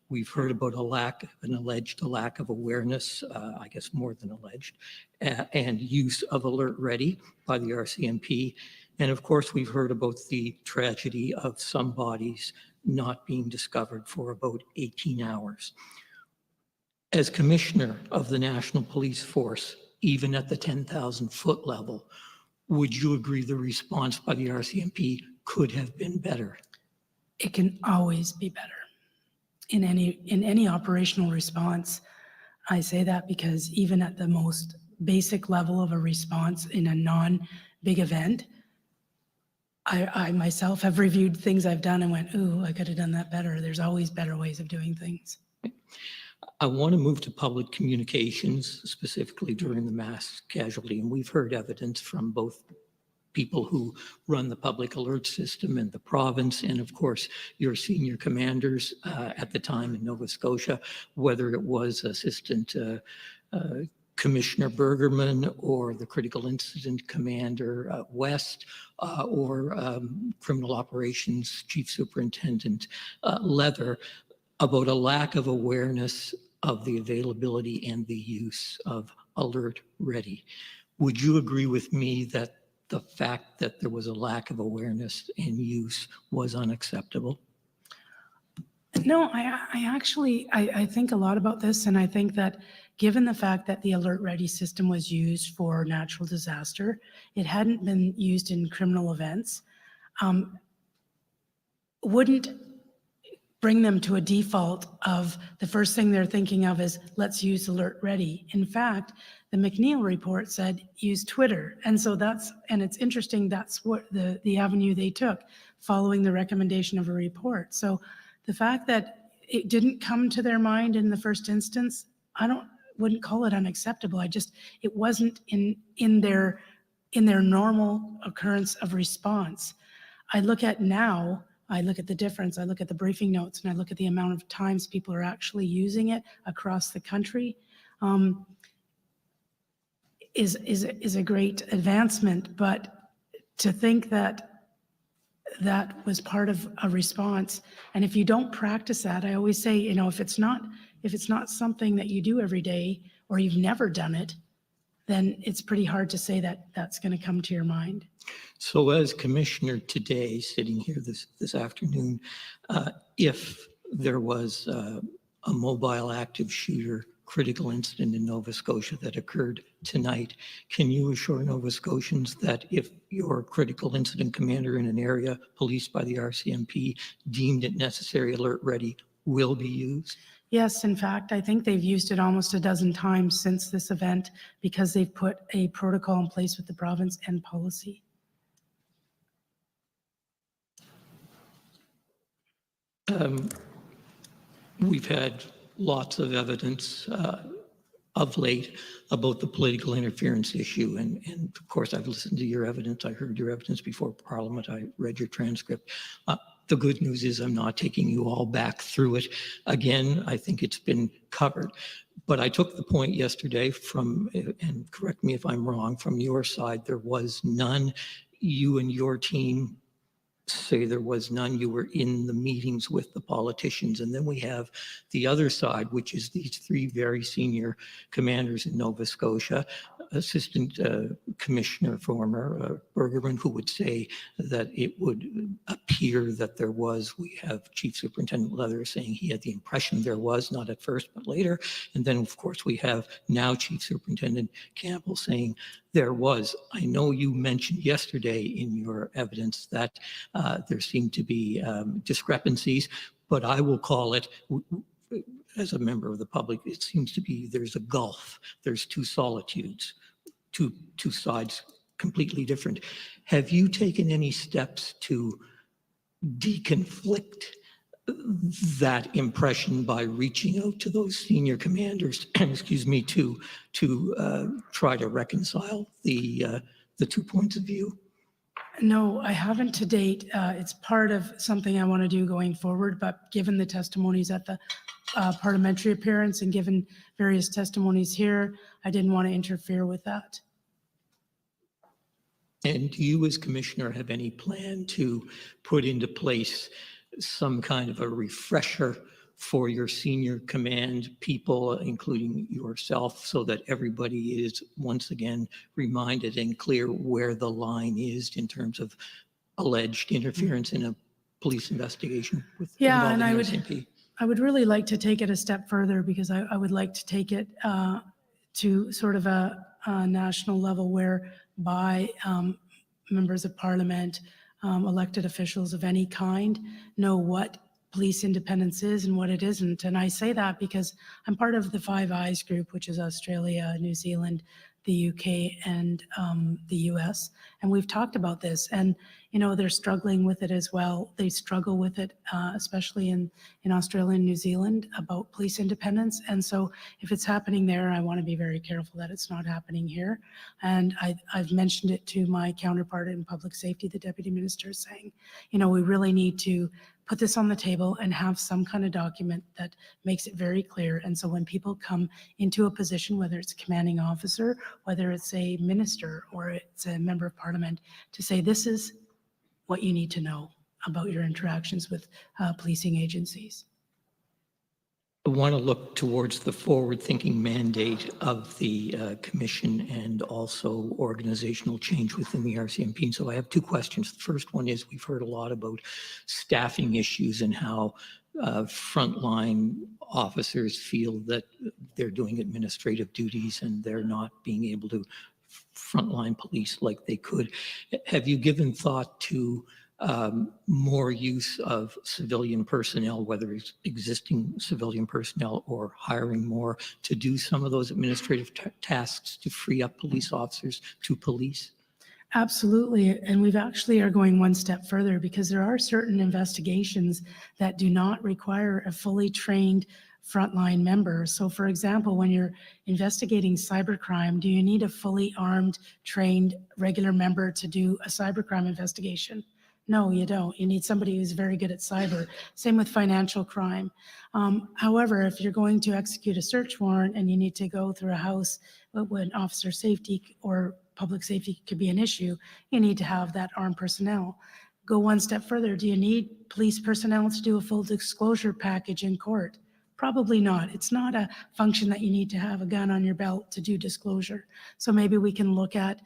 We've heard about an alleged lack of awareness, I guess more than alleged, and use of Alert Ready by the RCMP. And of course, we've heard about the tragedy of some bodies not being discovered for about 18 hours. As Commissioner of the National Police Force, even at the 10,000-foot level, would you agree the response by the RCMP could have been better? It can always be better. In any operational response, I say that because even at the most basic level of a response in a non-big event, I myself have reviewed things I've done and went, ooh, I could have done that better. There's always better ways of doing things. I want to move to public communications, specifically during the mass casualty. And we've heard evidence from both people who run the public alert system in the province, and of course, your senior commanders at the time in Nova Scotia, whether it was Assistant Commissioner Bergerman or the Critical Incident Commander West or Criminal Operations Chief Superintendent Leather, about a lack of awareness of the availability and the use of Alert Ready. Would you agree with me that the fact that there was a lack of awareness and use was unacceptable? No, I think a lot about this, and I think that given the fact that the Alert Ready system was used for natural disaster, it hadn't been used in criminal events, wouldn't bring them to a default of the first thing they're thinking of is, let's use Alert Ready. In fact, the McNeil report said use Twitter. And so and it's interesting, that's what the avenue they took following the recommendation of a report. So the fact that it didn't come to their mind in the first instance, wouldn't call it unacceptable. It wasn't in their normal occurrence of response. I look at the difference, I look at the briefing notes, and I look at the amount of times people are actually using it across the country, is a great advancement. But to think that was part of a response, and if you don't practice that, I always say, if it's not something that you do every day, or you've never done it, then it's pretty hard to say that that's going to come to your mind. So as commissioner today, sitting here this afternoon, if there was a mobile active shooter critical incident in Nova Scotia that occurred tonight, can you assure Nova Scotians that if your critical incident commander in an area policed by the RCMP deemed it necessary, Alert Ready will be used? Yes, in fact, I think they've used it almost a dozen times since this event because they've put a protocol in place with the province and policy. We've had lots of evidence of late about the political interference issue. And of course, I've listened to your evidence. I heard your evidence before Parliament. I read your transcript. The good news is I'm not taking you all back through it again. I think it's been covered. But I took the point yesterday from, and correct me if I'm wrong, from your side, there was none. You and your team say there was none. You were in the meetings with the politicians. And then we have the other side, which is these three very senior commanders in Nova Scotia, Assistant Commissioner former Bergerman, who would say that it would appear that there was. We have Chief Superintendent Leather saying he had the impression there was, not at first, but later. And then, of course, we have now Chief Superintendent Campbell saying there was. I know you mentioned yesterday in your evidence that there seemed to be discrepancies, but I will call it, as a member of the public, it seems to be there's a gulf. There's two solitudes, two sides completely different. Have you taken any steps to deconflict that impression by reaching out to those senior commanders, excuse me, to try to reconcile the 2 points of view? No, I haven't to date. It's part of something I want to do going forward, but given the testimonies at the parliamentary appearance and given various testimonies here, I didn't want to interfere with that. And do you as commissioner have any plan to put into place some kind of a refresher for your senior command people, including yourself, so that everybody is once again reminded and clear where the line is in terms of alleged interference in a police investigation with And I would really like to take it a step further, because I would like to take it to sort of a national level whereby members of parliament, elected officials of any kind know what police independence is and what it isn't. And I say that because I'm part of the Five Eyes group, which is Australia, New Zealand, the UK, and the US. And we've talked about this, and they're struggling with it as well. They struggle with it, especially in Australia and New Zealand, about police independence. And so if it's happening there, I want to be very careful that it's not happening here. And I've mentioned it to my counterpart in public safety, the Deputy Minister, saying, we really need to put this on the table and have some kind of document that makes it very clear. And so when people come into a position, whether it's a commanding officer, whether it's a minister or it's a member of parliament, to say, this is what you need to know about your interactions with policing agencies. I want to look towards the forward-thinking mandate of the commission and also organizational change within the RCMP. So I have two questions. The first one is, we've heard a lot about staffing issues and how frontline officers feel that they're doing administrative duties and they're not being able to frontline police like they could. Have you given thought to more use of civilian personnel, whether it's existing civilian personnel or hiring more to do some of those administrative tasks to free up police officers to police? Absolutely. And we've actually are going one step further, because there are certain investigations that do not require a fully trained frontline member. So for example, when you're investigating cybercrime, do you need a fully armed, trained, regular member to do a cybercrime investigation? No, you don't. You need somebody who's very good at cyber. Same with financial crime. However, if you're going to execute a search warrant and you need to go through a house when officer safety or public safety could be an issue, you need to have that armed personnel. Go one step further. Do you need police personnel to do a full disclosure package in court? Probably not. It's not a function that you need to have a gun on your belt to do disclosure. So maybe we can look at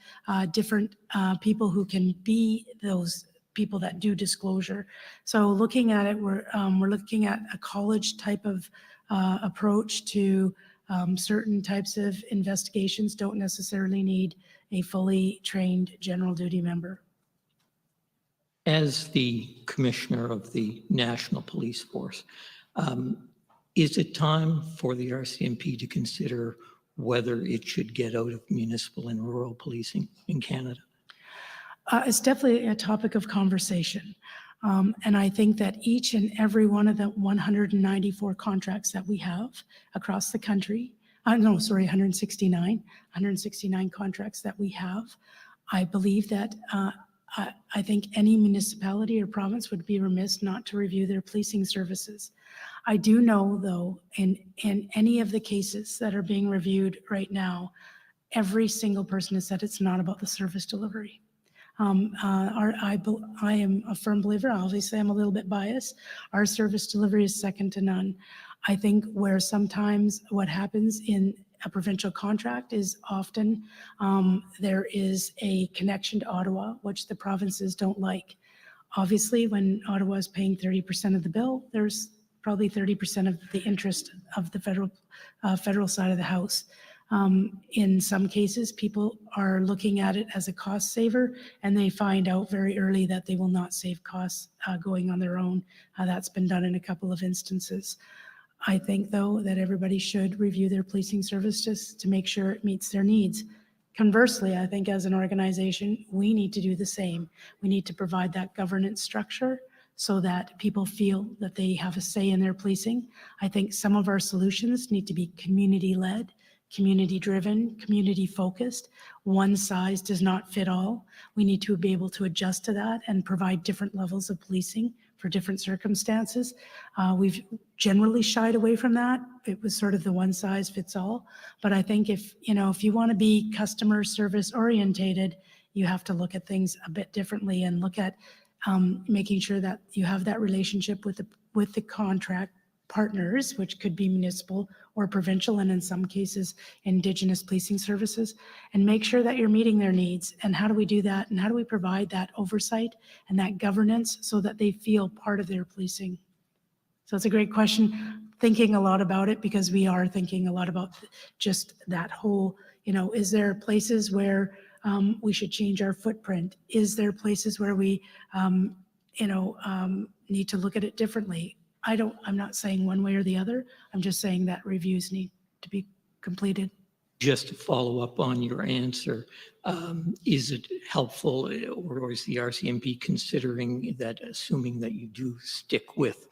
different people who can be those people that do disclosure. So looking at it, we're looking at a college type of approach to certain types of investigations. Don't necessarily need a fully trained general duty member. As the commissioner of the National Police Force, Is it time for the RCMP to consider whether it should get out of municipal and rural policing in Canada? It's definitely a topic of conversation. And I think that each and every one of the 194 contracts that we have across the country, 169 contracts that we have, I believe that I think any municipality or province would be remiss not to review their policing services. I do know, though, in any of the cases that are being reviewed right now, every single person has said it's not about the service delivery. I am a firm believer, obviously I'm a little bit biased, our service delivery is second to none. I think where sometimes what happens in a provincial contract is often there is a connection to Ottawa, which the provinces don't like. Obviously, when Ottawa is paying 30% of the bill, there's probably 30% of the interest of the federal side of the house. In some cases, people are looking at it as a cost saver, and they find out very early that they will not save costs going on their own. That's been done in a couple of instances. I think, though, that everybody should review their policing service just to make sure it meets their needs. Conversely, I think as an organization, we need to do the same. We need to provide that governance structure so that people feel that they have a say in their policing. I think some of our solutions need to be community-led, community-driven, community-focused. One size does not fit all. We need to be able to adjust to that and provide different levels of policing for different circumstances. We've generally shied away from that. It was sort of the one size fits all. But I think if you want to be customer service orientated, you have to look at things a bit differently and look at making sure that you have that relationship with the contract partners, which could be municipal or provincial, and in some cases, Indigenous policing services, and make sure that you're meeting their needs. And how do we do that? And how do we provide that oversight and that governance so that they feel part of their policing? So it's a great question. Thinking a lot about it, because we are thinking a lot about just that whole, is there places where we should change our footprint? Is there places where we, need to look at it differently? I'm not saying one way or the other. I'm just saying that reviews need to be completed. Just to follow up on your answer, is it helpful, or is the RCMP considering that, assuming that you do stick with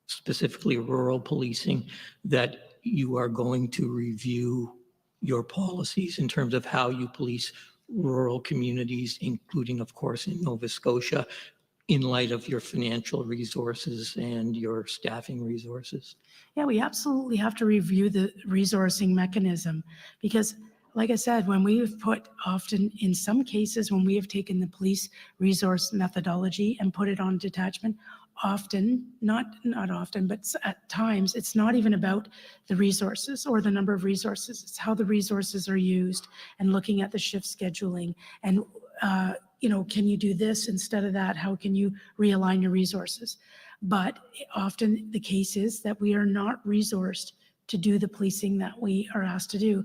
specifically rural policing, that you are going to review your policies in terms of how you police rural communities, including, of course, in Nova Scotia, in light of your financial resources and your staffing resources? Yeah, we absolutely have to review the resourcing mechanism because, like I said, when we have in some cases, when we have taken the police resource methodology and put it on detachment, not often, but at times, it's not even about the resources or the number of resources. It's how the resources are used and looking at the shift scheduling and can you do this instead of that? How can you realign your resources? But often the case is that we are not resourced to do the policing that we are asked to do.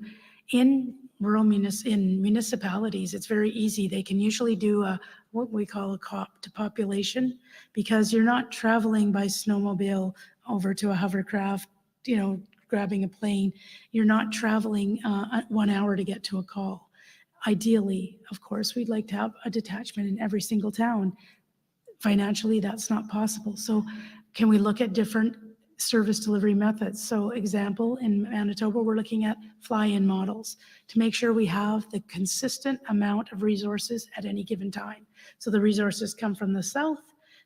In municipalities, it's very easy. They can usually do what we call a cop to population, because you're not traveling by snowmobile over to a hovercraft, grabbing a plane. You're not traveling 1 hour to get to a call. Ideally, of course, we'd like to have a detachment in every single town. Financially, that's not possible. So can we look at different service delivery methods? So example, in Manitoba, we're looking at fly-in models to make sure we have the consistent amount of resources at any given time. So the resources come from the south,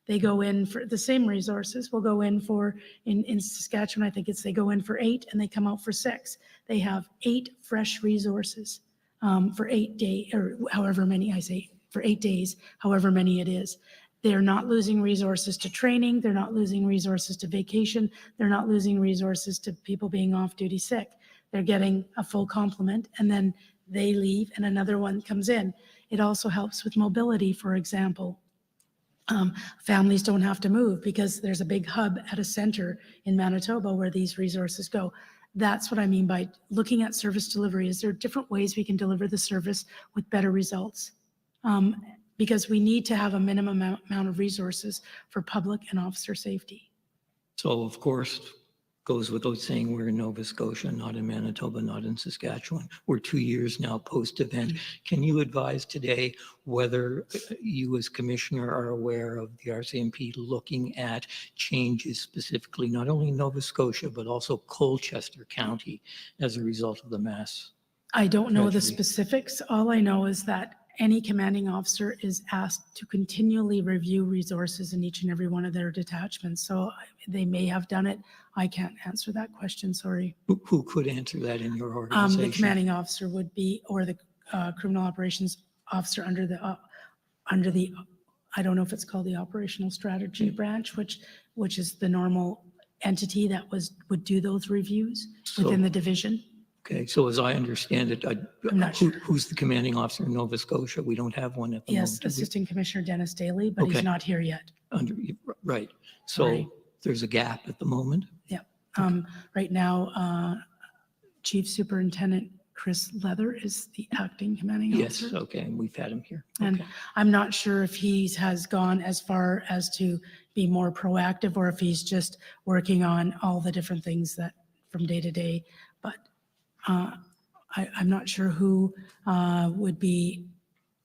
they go in for the same resources. We'll go in in Saskatchewan, I think they go in for 8 and they come out for 6. They have 8 fresh resources for 8 days, or however many for 8 days, however many it is. They're not losing resources to training. They're not losing resources to vacation. They're not losing resources to people being off duty sick. They're getting a full complement, and then they leave and another one comes in. It also helps with mobility, for example. Families don't have to move because there's a big hub at a center in Manitoba where these resources go. That's what I mean by looking at service delivery. Is there different ways we can deliver the service with better results? Because we need to have a minimum amount of resources for public and officer safety. So, of course, goes without saying, we're in Nova Scotia, not in Manitoba, not in Saskatchewan. We're 2 years now post-event. Can you advise today whether you as commissioner are aware of the RCMP looking at changes specifically, not only in Nova Scotia, but also Colchester County as a result of the mass? I don't know the tragedy? specifics. All I know is that any commanding officer is asked to continually review resources in each and every one of their detachments. So they may have done it. I can't answer that question, sorry. Who could answer that in your organization? The commanding officer would be, or the criminal operations officer under the, I don't know if it's called the operational strategy branch, which is the normal entity that would do those reviews within the division. Okay, so as I understand it, I'm not sure. who's the commanding officer in Nova Scotia? We don't have one at the moment. Yes, do we? Assistant Commissioner Dennis Daly, but he's Okay. not here yet. Right. So Sorry. there's a gap at the moment. Yeah. Right now, Chief Superintendent Chris Leather is the acting commanding Yes, officer. okay, and we've had him here. And Okay. I'm not sure if he has gone as far as to be more proactive or if he's just working on all the different things that from day to day. But I'm not sure who would be.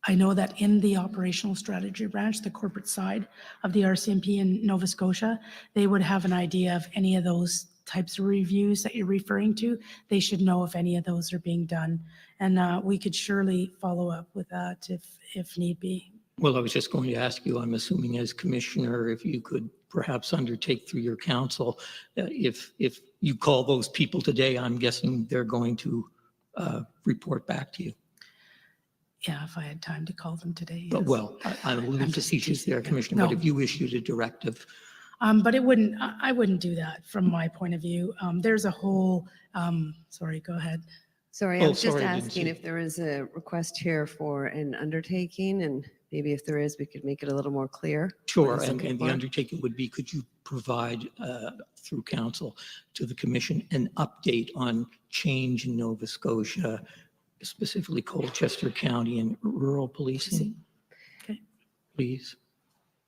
I know that in the operational strategy branch, the corporate side of the RCMP in Nova Scotia, they would have an idea of any of those types of reviews that you're referring to. They should know if any of those are being done. And we could surely follow up with that if need be. Well, I was just going to ask you, I'm assuming as commissioner, if you could perhaps undertake through your council, if you call those people today, I'm guessing they're going to report back to you. Yeah, if I had time to call them today. But, Yes. well, I'm a little facetious there, Commissioner, No. but if you issued a directive, But it wouldn't, I wouldn't do that from my point of view. There's a whole, sorry, go ahead. Sorry, Oh, I was just sorry, I didn't asking see. if there is a request here for an undertaking, and maybe if there is, we could make it a little more clear. sure, what it's and looking the for. undertaking would be, could you provide through council to the commission an update on change in Nova Scotia, specifically Colchester County and rural policing? Okay. Please.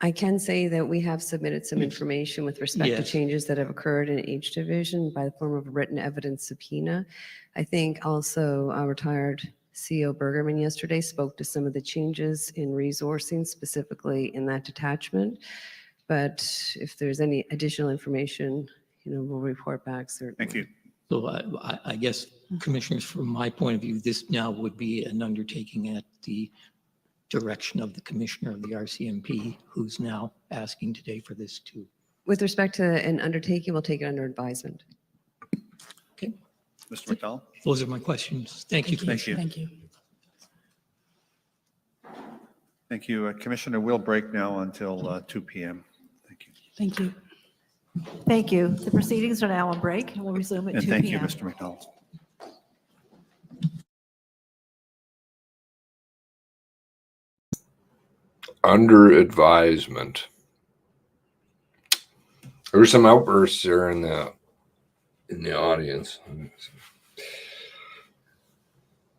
I can say that we have submitted some information with respect to Yes. changes that have occurred in each division by the form of a written evidence subpoena. I think also our retired CEO Bergerman yesterday spoke to some of the changes in resourcing specifically in that detachment. But if there's any additional information, we'll report back certainly. Thank you. So I guess, commissioners, from my point of view, this now would be an undertaking at the direction of the commissioner of the RCMP, who's now asking today for this too. With respect to an undertaking, we'll take it under advisement. Okay, Mr. McDowell? those are my questions. Thank you, Commissioner. Thank you. Thank you. Commissioner, we'll break now until 2 p.m. Thank you. Thank you. Thank you. The proceedings are now on break and we'll resume at And 2 thank you, p.m. Mr. McDowell. Under advisement. There were some outbursts there in the audience.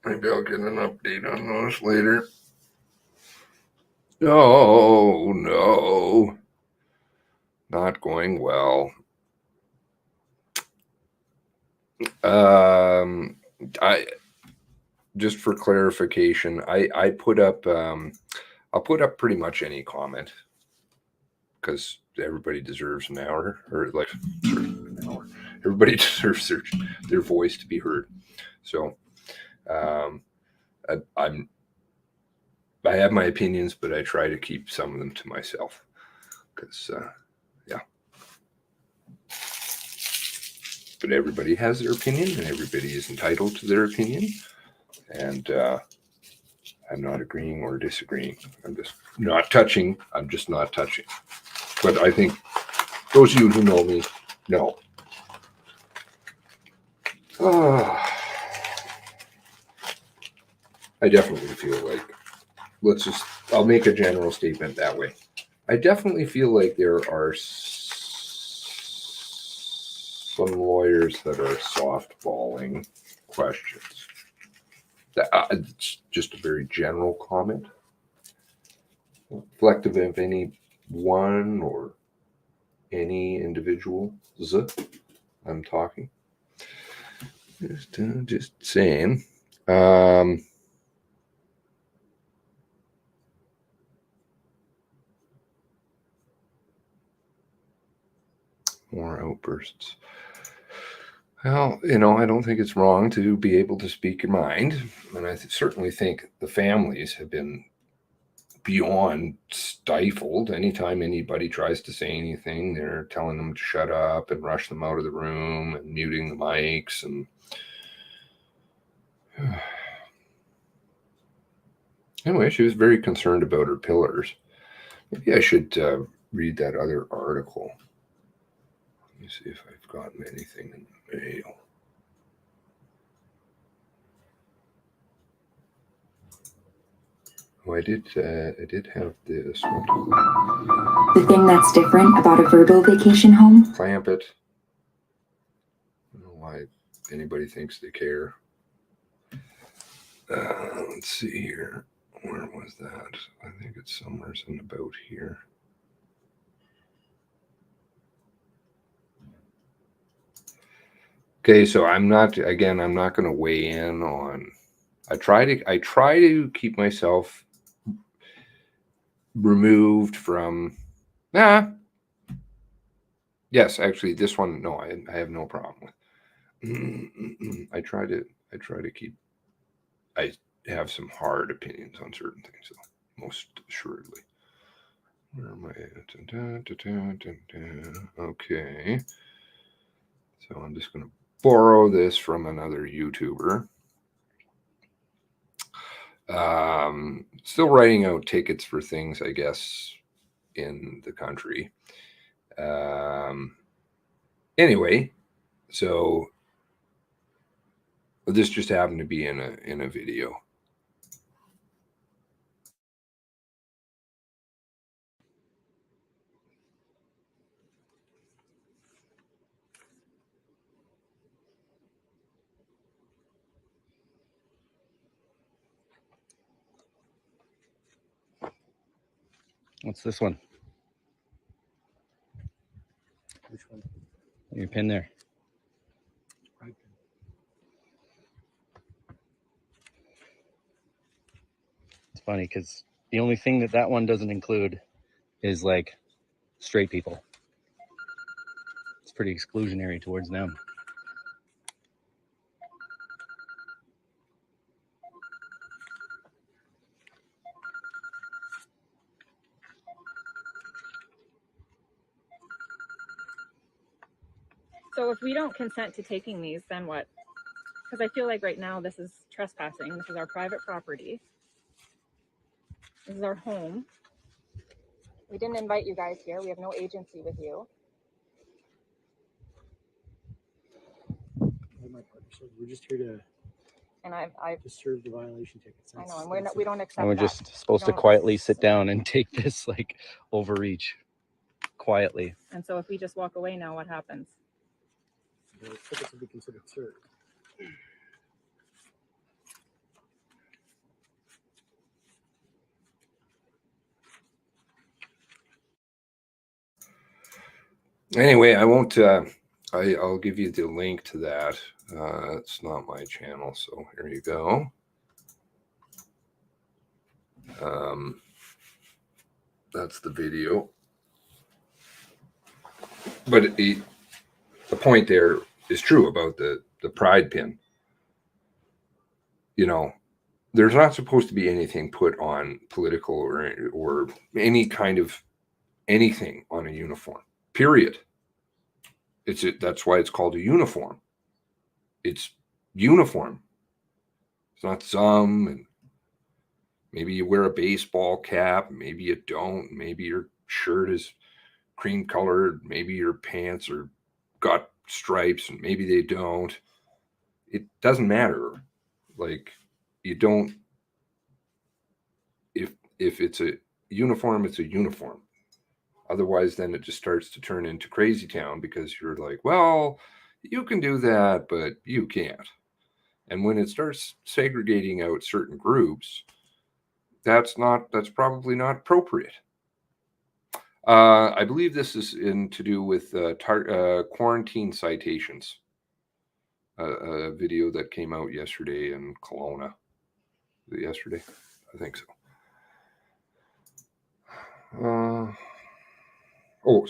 Maybe I'll get an update on those later. Oh, no. Not going well. I just for clarification, I put up I'll put up pretty much any comment because everybody deserves an hour or like an hour. Everybody deserves their voice to be heard. So I have my opinions, but I try to keep some of them to myself because yeah. But everybody has their opinion and everybody is entitled to their opinion. And I'm not agreeing or disagreeing. I'm just not touching. I'm just not touching. But I think those of you who know me know. I definitely feel like, I'll make a general statement that way. I definitely feel like there are some lawyers that are softballing questions. It's just a very general comment, reflective of any one or any individuals. I'm talking. Just saying. More outbursts. Well, I don't think it's wrong to be able to speak your mind. And I certainly think the families have been beyond stifled. Anytime anybody tries to say anything, they're telling them to shut up and rush them out of the room and muting the mics. And anyway, she was very concerned about her pillars. Maybe I should read that other article. Let me see if I've gotten anything in the mail. Oh, I did have this one. The thing that's different about a Virgo vacation home? Clamp it. I don't know why anybody thinks they care. Let's see here. Where was that? I think it's somewhere in about here. Okay, so I'm not going to weigh in on. I try to keep myself removed from. Yes, actually, this one. No, I have no problem with. I try to keep. I have some hard opinions on certain things, so most assuredly. Where am I? Okay. So I'm just going to borrow this from another YouTuber. Still writing out tickets for things, I guess, in the country. Anyway, so this just happened to be in a video. What's this one? Which one? Your pin there. Right. It's funny because the only thing that one doesn't include is like straight people. It's pretty exclusionary towards them. So if we don't consent to taking these, then what? Because I feel like right now this is trespassing. This is our private property. This is our home. We didn't invite you guys here. We have no agency with you. My partner said we're just here to. And I've to serve the violation tickets. I know, and we don't accept And we're that. just supposed to quietly sit down and take this like overreach quietly. And so if we just walk away now, what happens? The tickets will be considered served. Anyway, I won't. I'll give you the link to that. It's not my channel, so here you go. That's the video. But the point there is true about the pride pin. There's not supposed to be anything put on political or any kind of anything on a uniform. Period. That's why it's called a uniform. It's uniform. It's not some, and maybe you wear a baseball cap, maybe you don't, maybe your shirt is cream colored, maybe your pants are got stripes and maybe they don't. It doesn't matter. Like, you don't, if it's a uniform, it's a uniform. Otherwise, then it just starts to turn into crazy town because you're like, well, you can do that, but you can't. And when it starts segregating out certain groups, that's probably not appropriate. I believe this is to do with quarantine citations. A video that came out yesterday in Kelowna. Yesterday, I think so.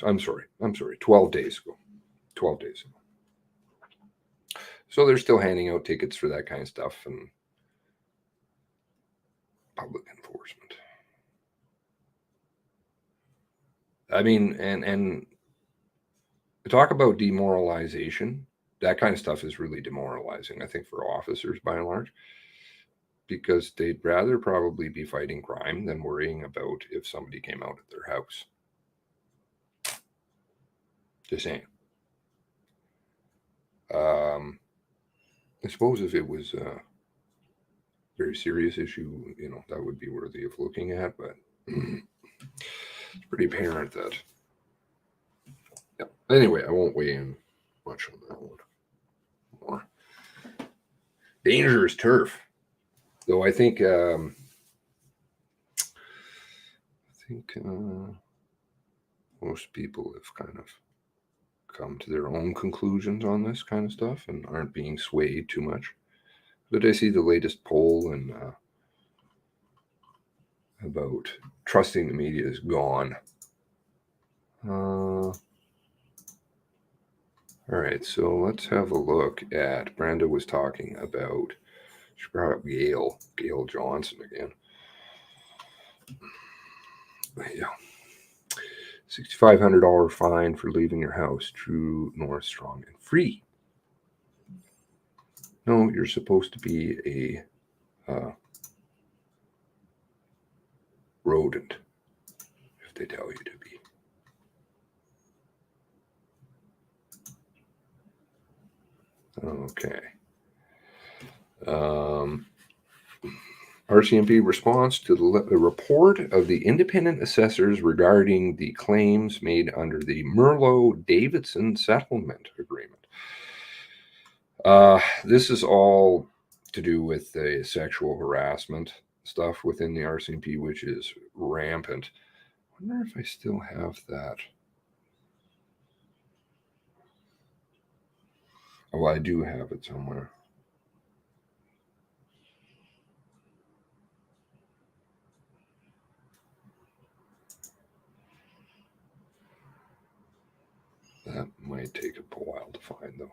I'm sorry. 12 days ago. 12 days ago. So they're still handing out tickets for that kind of stuff and public enforcement. I mean, and talk about demoralization. That kind of stuff is really demoralizing, I think, for officers by and large, because they'd rather probably be fighting crime than worrying about if somebody came out at their house. Just saying. I suppose if it was a very serious issue, that would be worthy of looking at, but it's pretty apparent that. Yeah. Anyway, I won't weigh in much on that one. More dangerous turf, though. I think most people have kind of come to their own conclusions on this kind of stuff and aren't being swayed too much. But I see the latest poll and about trusting the media is gone. All right, so let's have a look at, Brenda was talking about, she brought up Gail Johnson again. Yeah. $6,500 fine for leaving your house. True North, strong and free. No, you're supposed to be a rodent if they tell you to be. Okay. RCMP response to the report of the independent assessors regarding the claims made under the Merlo-Davidson settlement agreement. This is all to do with the sexual harassment stuff within the RCMP, which is rampant. I wonder if I still have that. Oh, I do have it somewhere. That might take a while to find, though.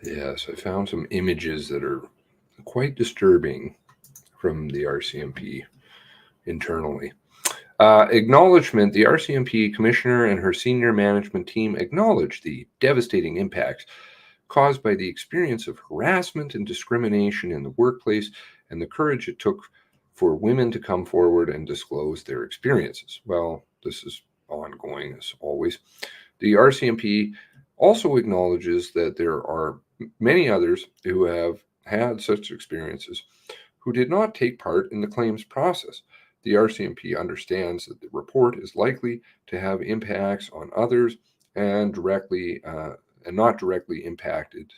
Yes, I found some images that are quite disturbing from the RCMP internally. Acknowledgement, the RCMP commissioner and her senior management team acknowledged the devastating impacts caused by the experience of harassment and discrimination in the workplace and the courage it took for women to come forward and disclose their experiences. Well, this is ongoing as always. The RCMP also acknowledges that there are many others who have had such experiences who did not take part in the claims process. The RCMP understands that the report is likely to have impacts on others and not directly impacted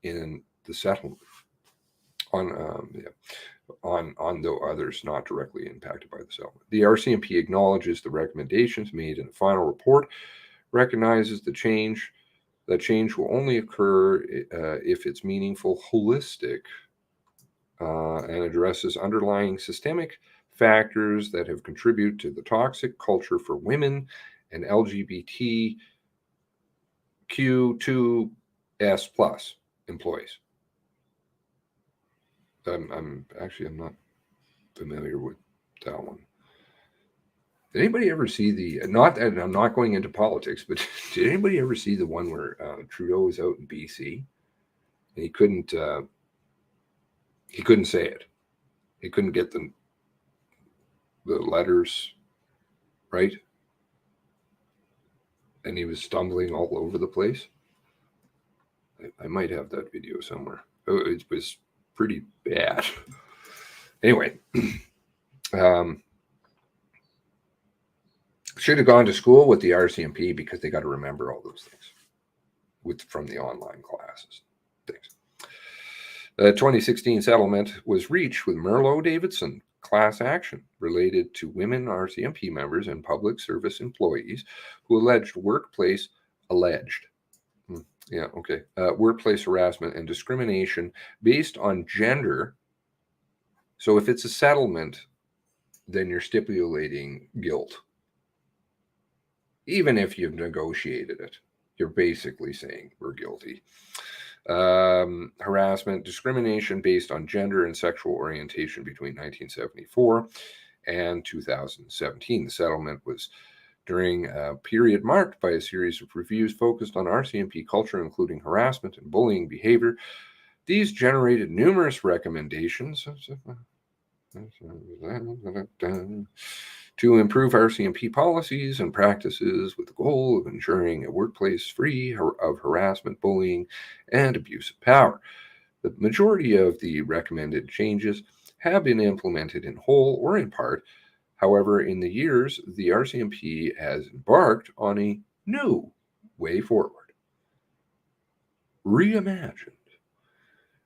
in the settlement on the others not directly impacted by the settlement. The RCMP acknowledges the recommendations made in the final report, recognizes that change will only occur if it's meaningful, holistic, and addresses underlying systemic factors that have contributed to the toxic culture for women and LGBTQ2S+ employees. I'm not familiar with that one. Did anybody ever see the, not that I'm not going into politics, but did anybody ever see the one where Trudeau was out in BC and he couldn't say it. He couldn't get the letters right. And he was stumbling all over the place. I might have that video somewhere. It was pretty bad. Anyway, Should have gone to school with the RCMP because they got to remember all those things from the online classes. Things. The 2016 settlement was reached with Merlo Davidson class action related to women RCMP members and public service employees who workplace harassment and discrimination based on gender. So if it's a settlement, then you're stipulating guilt. Even if you've negotiated it, you're basically saying we're guilty. Harassment, discrimination based on gender and sexual orientation between 1974 and 2017. The settlement was during a period marked by a series of reviews focused on RCMP culture, including harassment and bullying behavior. These generated numerous recommendations to improve RCMP policies and practices with the goal of ensuring a workplace free of harassment, bullying, and abuse of power. The majority of the recommended changes have been implemented in whole or in part. However, in the years, the RCMP has embarked on a new way forward. Reimagined.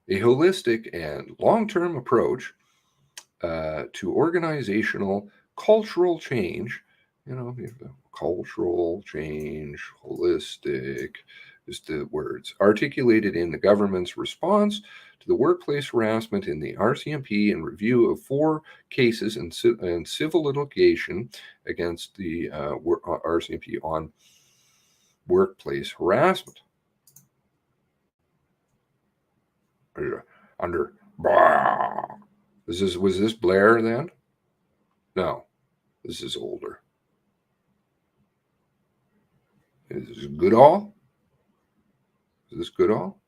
A holistic and long-term approach to organizational cultural change, cultural change, holistic, just the words, articulated in the government's response to the workplace harassment in the RCMP and review of 4 cases and civil litigation against the RCMP on workplace harassment. Was this Blair then? No, this is older. Is this Goodall? Is this Goodall?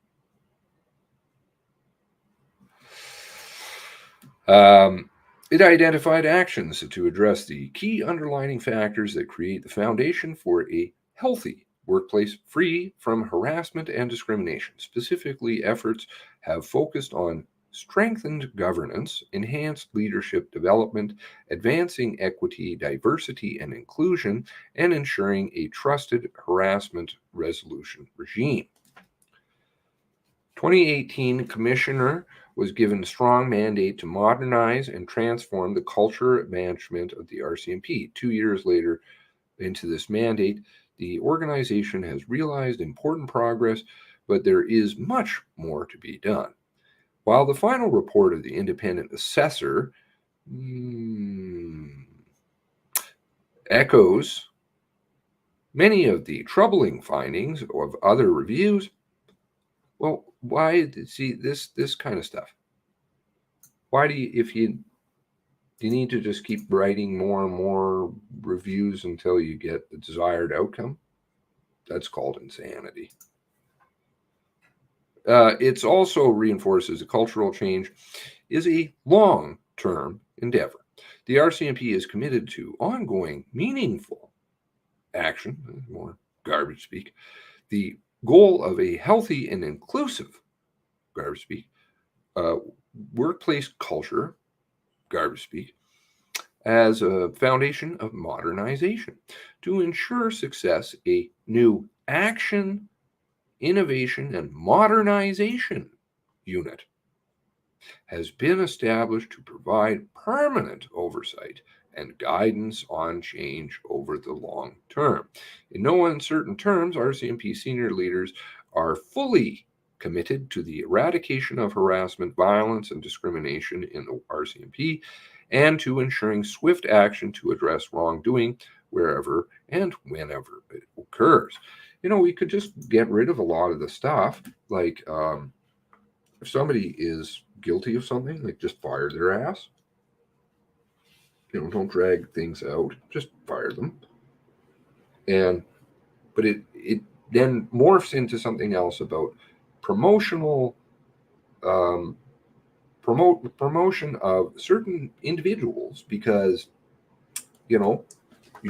It identified actions to address the key underlying factors that create the foundation for a healthy workplace free from harassment and discrimination. Specifically, efforts have focused on strengthened governance, enhanced leadership development, advancing equity, diversity, and inclusion, and ensuring a trusted harassment resolution regime. 2018 Commissioner was given a strong mandate to modernize and transform the culture management of the RCMP. 2 years later into this mandate, the organization has realized important progress, but there is much more to be done. While the final report of the independent assessor echoes many of the troubling findings of other reviews, well, why see this kind of stuff? Why do you need to just keep writing more and more reviews until you get the desired outcome? That's called insanity. It also reinforces a cultural change is a long-term endeavor. The RCMP is committed to ongoing, meaningful action, more garbage speak, the goal of a healthy and inclusive, garbage speak, workplace culture, garbage speak, as a foundation of modernization. To ensure success, a new action, innovation, and modernization unit has been established to provide permanent oversight and guidance on change over the long term. In no uncertain terms, RCMP senior leaders are fully committed to the eradication of harassment, violence, and discrimination in the RCMP, and to ensuring swift action to address wrongdoing wherever and whenever it occurs. We could just get rid of a lot of the stuff, like if somebody is guilty of something, like just fire their ass. Don't drag things out, just fire them. But it then morphs into something else about promotion of certain individuals because you're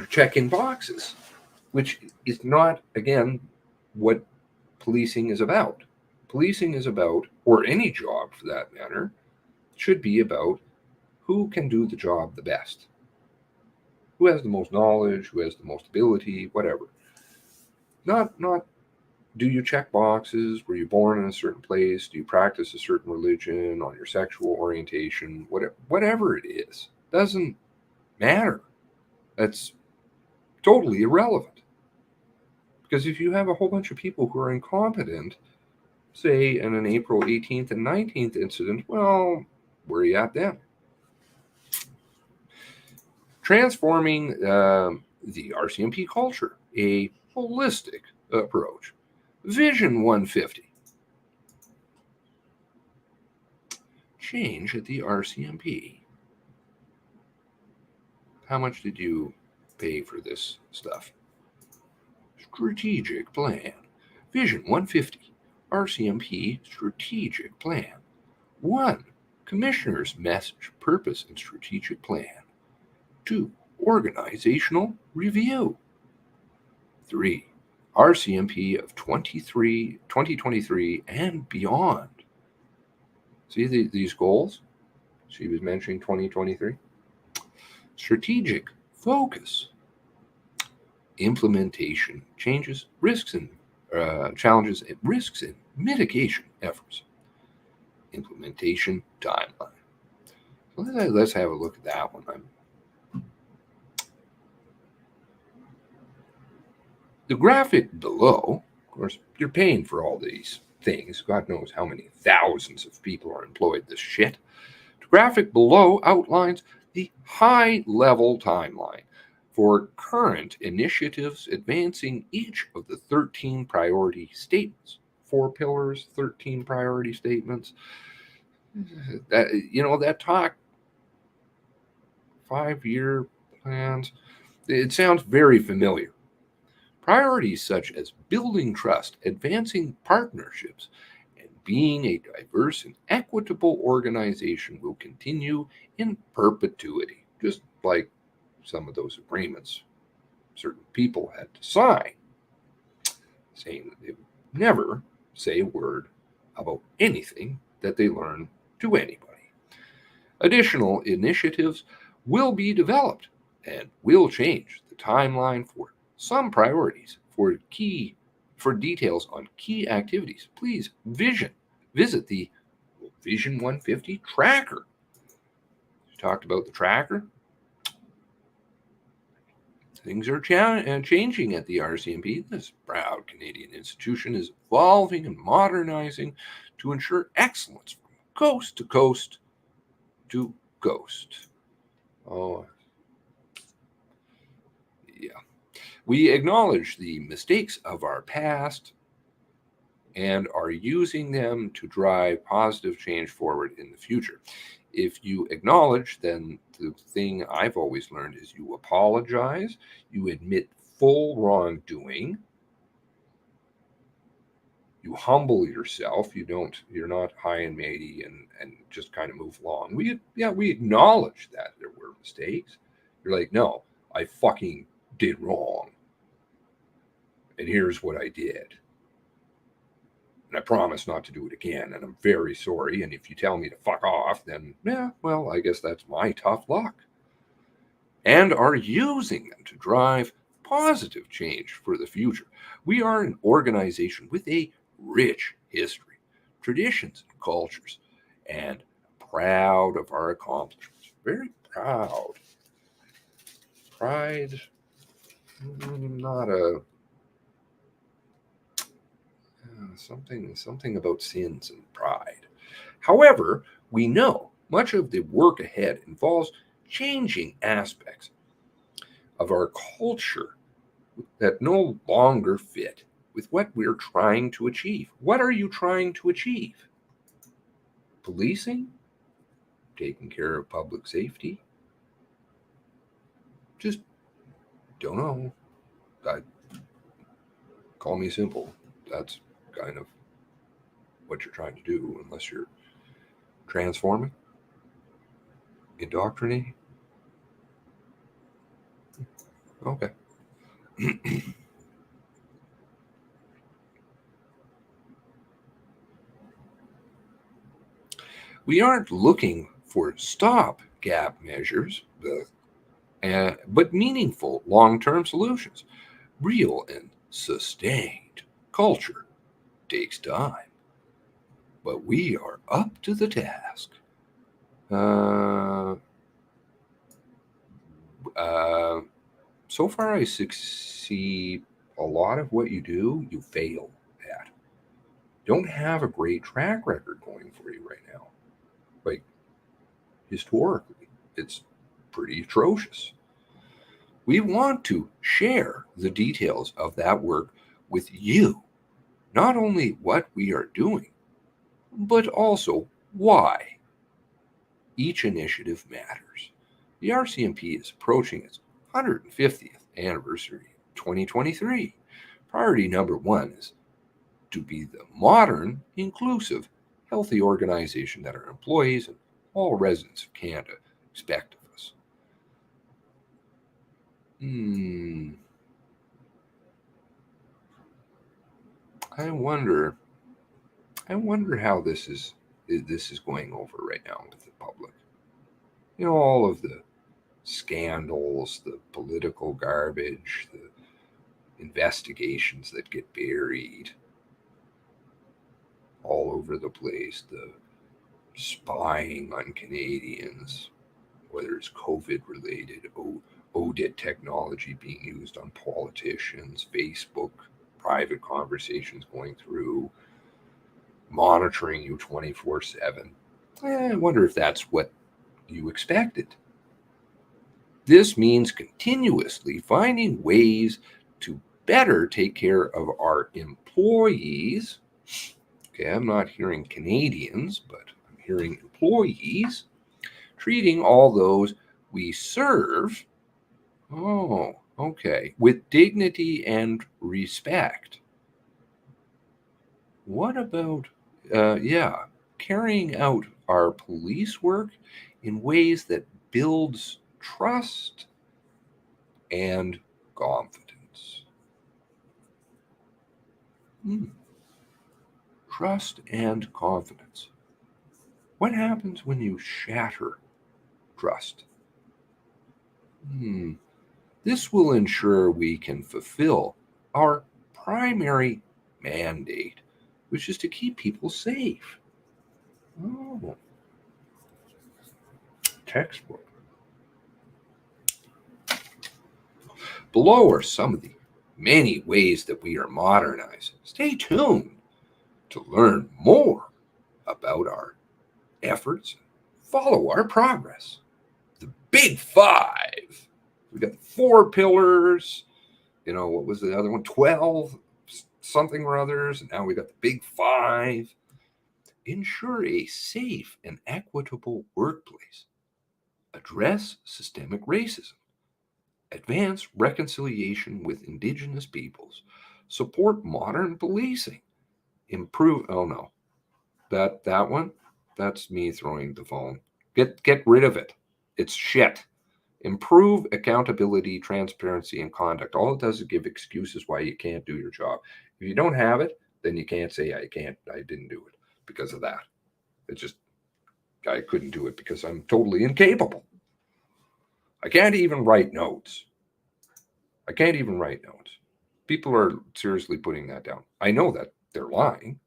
checking boxes, which is not, again, what policing is about. Policing is about, or any job for that matter, should be about who can do the job the best. who has the most knowledge, who has the most ability, whatever. Not do you check boxes? Were you born in a certain place? Do you practice a certain religion? On your sexual orientation? Whatever it is, doesn't matter. That's totally irrelevant. Because if you have a whole bunch of people who are incompetent, say in an April 18th and 19th incident, well, where are you at then? Transforming the RCMP culture, a holistic approach. Vision 150. Change at the RCMP. How much did you pay for this stuff? Strategic plan. Vision 150. RCMP strategic plan. 1. Commissioner's message, purpose, and strategic plan. 2. Organizational review. 3. RCMP of 2023 and beyond. See these goals? She was mentioning 2023. Strategic focus. Implementation changes, risks and challenges, and risks and mitigation efforts. Implementation timeline. So let's have a look at that one. The graphic below, of course, you're paying for all these things. God knows how many thousands of people are employed this shit. The graphic below outlines the high-level timeline for current initiatives advancing each of the 13 priority statements. 4 pillars, 13 priority statements. That talk, 5-year plans, it sounds very familiar. Priorities such as building trust, advancing partnerships, and being a diverse and equitable organization will continue in perpetuity, just like some of those agreements certain people had to sign, saying that they would never say a word about anything that they learn to anybody. Additional initiatives will be developed and will change the timeline for some priorities. For details on key activities, please visit the Vision 150 tracker. We talked about the tracker. Things are changing at the RCMP. This proud Canadian institution is evolving and modernizing to ensure excellence from coast to coast to coast. Oh, yeah. We acknowledge the mistakes of our past and are using them to drive positive change forward in the future. If you acknowledge, then the thing I've always learned is you apologize, you admit full wrongdoing, you humble yourself, you're not high and mighty and just kind of move along. We acknowledge that there were mistakes. You're like, no, I fucking did wrong. And here's what I did. And I promise not to do it again. And I'm very sorry. And if you tell me to fuck off, then, well, I guess that's my tough luck. And are using them to drive positive change for the future. We are an organization with a rich history, traditions, and cultures, and proud of our accomplishments. Very proud. Pride, not a... something about sins and pride. However, we know much of the work ahead involves changing aspects of our culture that no longer fit with what we're trying to achieve. What are you trying to achieve? Policing? Taking care of public safety? Just don't know. Call me simple. That's kind of what you're trying to do, unless you're transforming, indoctrinating. Okay. We aren't looking for stopgap measures. but meaningful long-term solutions. Real and sustained culture takes time, but we are up to the task. So far, I see a lot of what you do, you fail at. Don't have a great track record going for you right now. Like, historically, it's pretty atrocious. We want to share the details of that work with you. Not only what we are doing, but also why. Each initiative matters. The RCMP is approaching its 150th anniversary in 2023. Priority number one is to be the modern, inclusive, healthy organization that our employees and all residents of Canada expect of us. I wonder how this is going over right now with the public. You know, all of the scandals, the political garbage, the investigations that get buried all over the place, the spying on Canadians, whether it's COVID related, audit technology being used on politicians, Facebook, private conversations going through, monitoring you 24/7. I wonder if that's what you expected. This means continuously finding ways to better take care of our employees. Okay, I'm not hearing Canadians, but I'm hearing employees. Treating all those we serve, with dignity and respect. What about, carrying out our police work in ways that builds trust and confidence? Trust and confidence. What happens when you shatter trust? This will ensure we can fulfill our primary mandate, which is to keep people safe. Textbook. Below are some of the many ways that we are modernizing. Stay tuned to learn more about our efforts. Follow our progress. The Big Five. We got the 4 pillars. You know, what was the other one? 12 something or others. And now we got the Big Five. Ensure a safe and equitable workplace. Address systemic racism. Advance reconciliation with Indigenous peoples. Support modern policing. Improve. Oh no, that one. That's me throwing the phone. Get rid of it. It's shit. Improve accountability, transparency, and conduct. All it does is give excuses why you can't do your job. If you don't have it, then you can't say I didn't do it because of that. I couldn't do it because I'm totally incapable. I can't even write notes. People are seriously putting that down. I know that they're lying.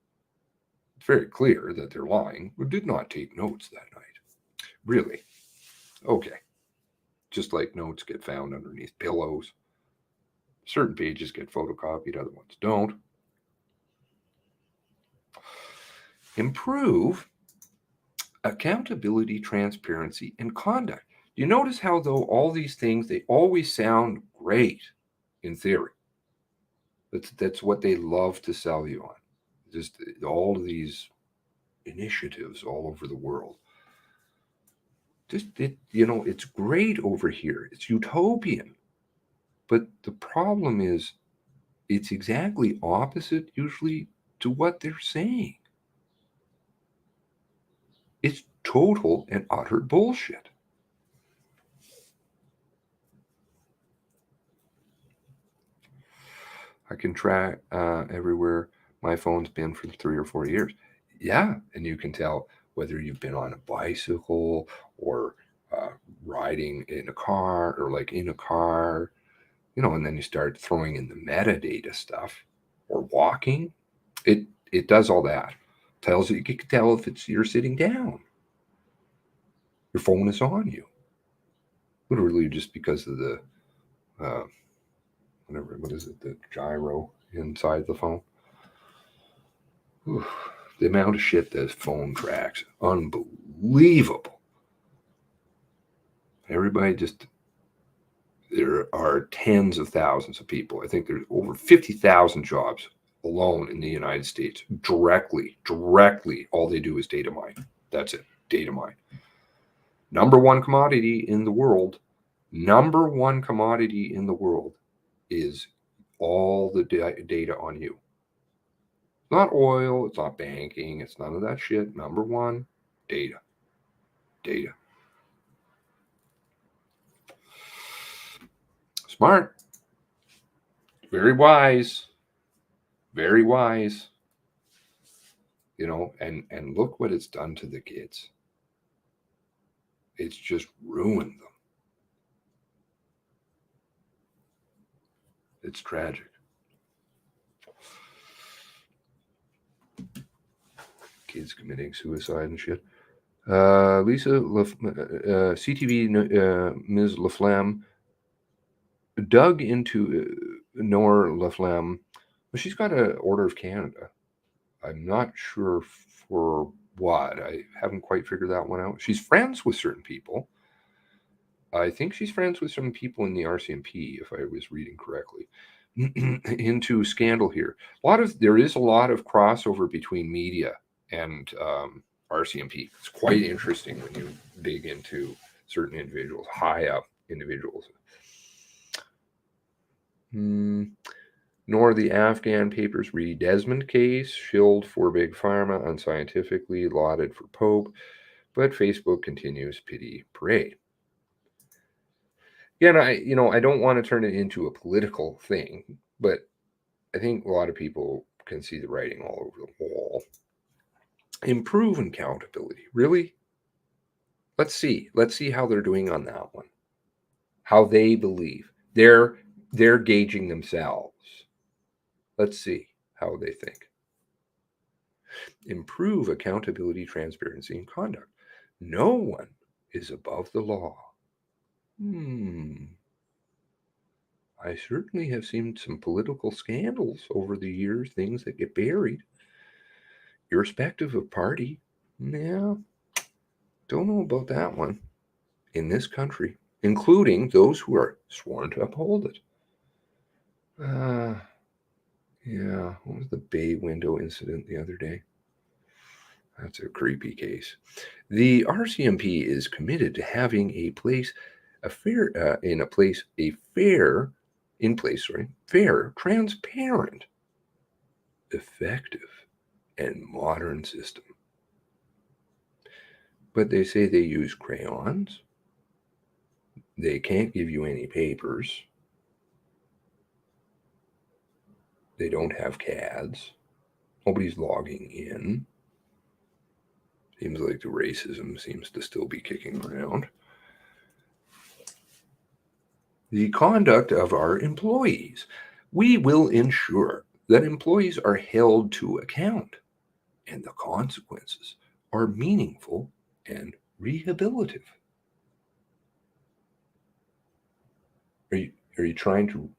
It's very clear that they're lying. We did not take notes that night. Really? Okay. Just like notes get found underneath pillows. Certain pages get photocopied, other ones don't. Improve accountability, transparency, and conduct. You notice how, though, all these things, they always sound great in theory. That's what they love to sell you on. Just all of these initiatives all over the world. It's great over here. It's utopian. But the problem is it's exactly opposite usually to what they're saying. It's total and utter bullshit. I can track everywhere my phone's been for 3 or 4 years. Yeah, and you can tell whether you've been on a bicycle or riding in a car or like in a car, you know, and then you start throwing in the metadata stuff or walking, it does all that. Tells you can tell if you're sitting down. Your phone is on you. Literally just because of the what is it, the gyro inside the phone. Whew. The amount of shit this phone tracks, unbelievable. Everybody just, there are tens of thousands of people. I think there's over 50,000 jobs alone in the United States. Directly, all they do is data mine. That's it, data mine. Number one commodity in the world is all the data on you. Not oil, it's not banking, it's none of that shit. Number one, data. Data. Smart. Very wise. Very wise. You know, and look what it's done to the kids. It's just ruined them. It's tragic. Kids committing suicide and shit. CTV, Ms. Laflamme dug into Nor Laflamme. Well, she's got an Order of Canada. I'm not sure for what. I haven't quite figured that one out. She's friends with certain people. I think she's friends with some people in the RCMP, if I was reading correctly. Into scandal here. There is a lot of crossover between media and RCMP. It's quite interesting when you dig into certain individuals, high up individuals. Nor the Afghan papers read Desmond case, shilled for Big Pharma, unscientifically lauded for Pope, but Facebook continues pity parade. Yeah, and I don't want to turn it into a political thing, but I think a lot of people can see the writing all over the wall. Improve accountability. Really? Let's see how they're doing on that one. How they believe. They're gauging themselves. Let's see how they think. Improve accountability, transparency, and conduct. No one is above the law. I certainly have seen some political scandals over the years, things that get buried, irrespective of party. Yeah, don't know about that one in this country, including those who are sworn to uphold it. Yeah, what was the bay window incident the other day? That's a creepy case. The RCMP is committed to having fair, transparent, effective, and modern system. But they say they use crayons. They can't give you any papers. They don't have CADs. Nobody's logging in. Seems like the racism seems to still be kicking around. The conduct of our employees. We will ensure that employees are held to account and the consequences are meaningful and rehabilitative. Are you trying to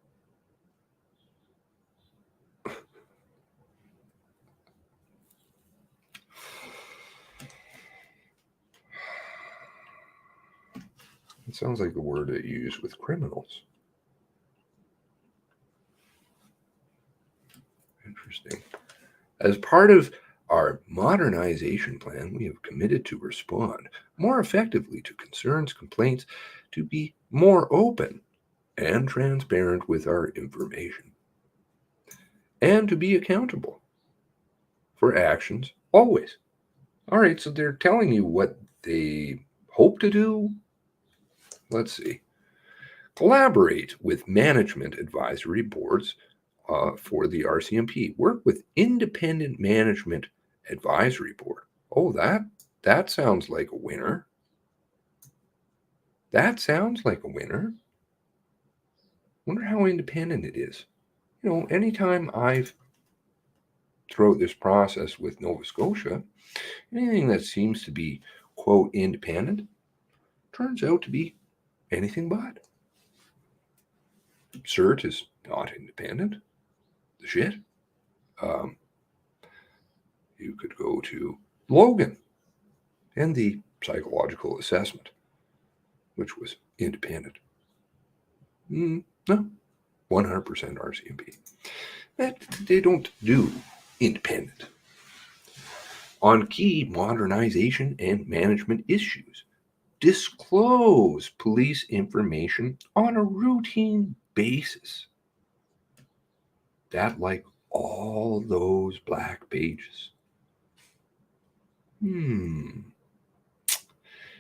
It sounds like the word that you use with criminals. Interesting. As part of our modernization plan, we have committed to respond more effectively to concerns, complaints, to be more open and transparent with our information, and to be accountable for actions always. All right, so they're telling you what they hope to do. Let's see. Collaborate with management advisory boards for the RCMP. Work with independent management advisory board. Oh, that sounds like a winner. That sounds like a winner. Wonder how independent it is. You know, anytime I've, throughout this process with Nova Scotia, anything that seems to be, quote, independent, turns out to be anything but. CERT is not independent. The shit. You could go to Logan and the psychological assessment, which was independent. No, 100% RCMP. They don't do independent. On key modernization and management issues, disclose police information on a routine basis. That, like all those black pages.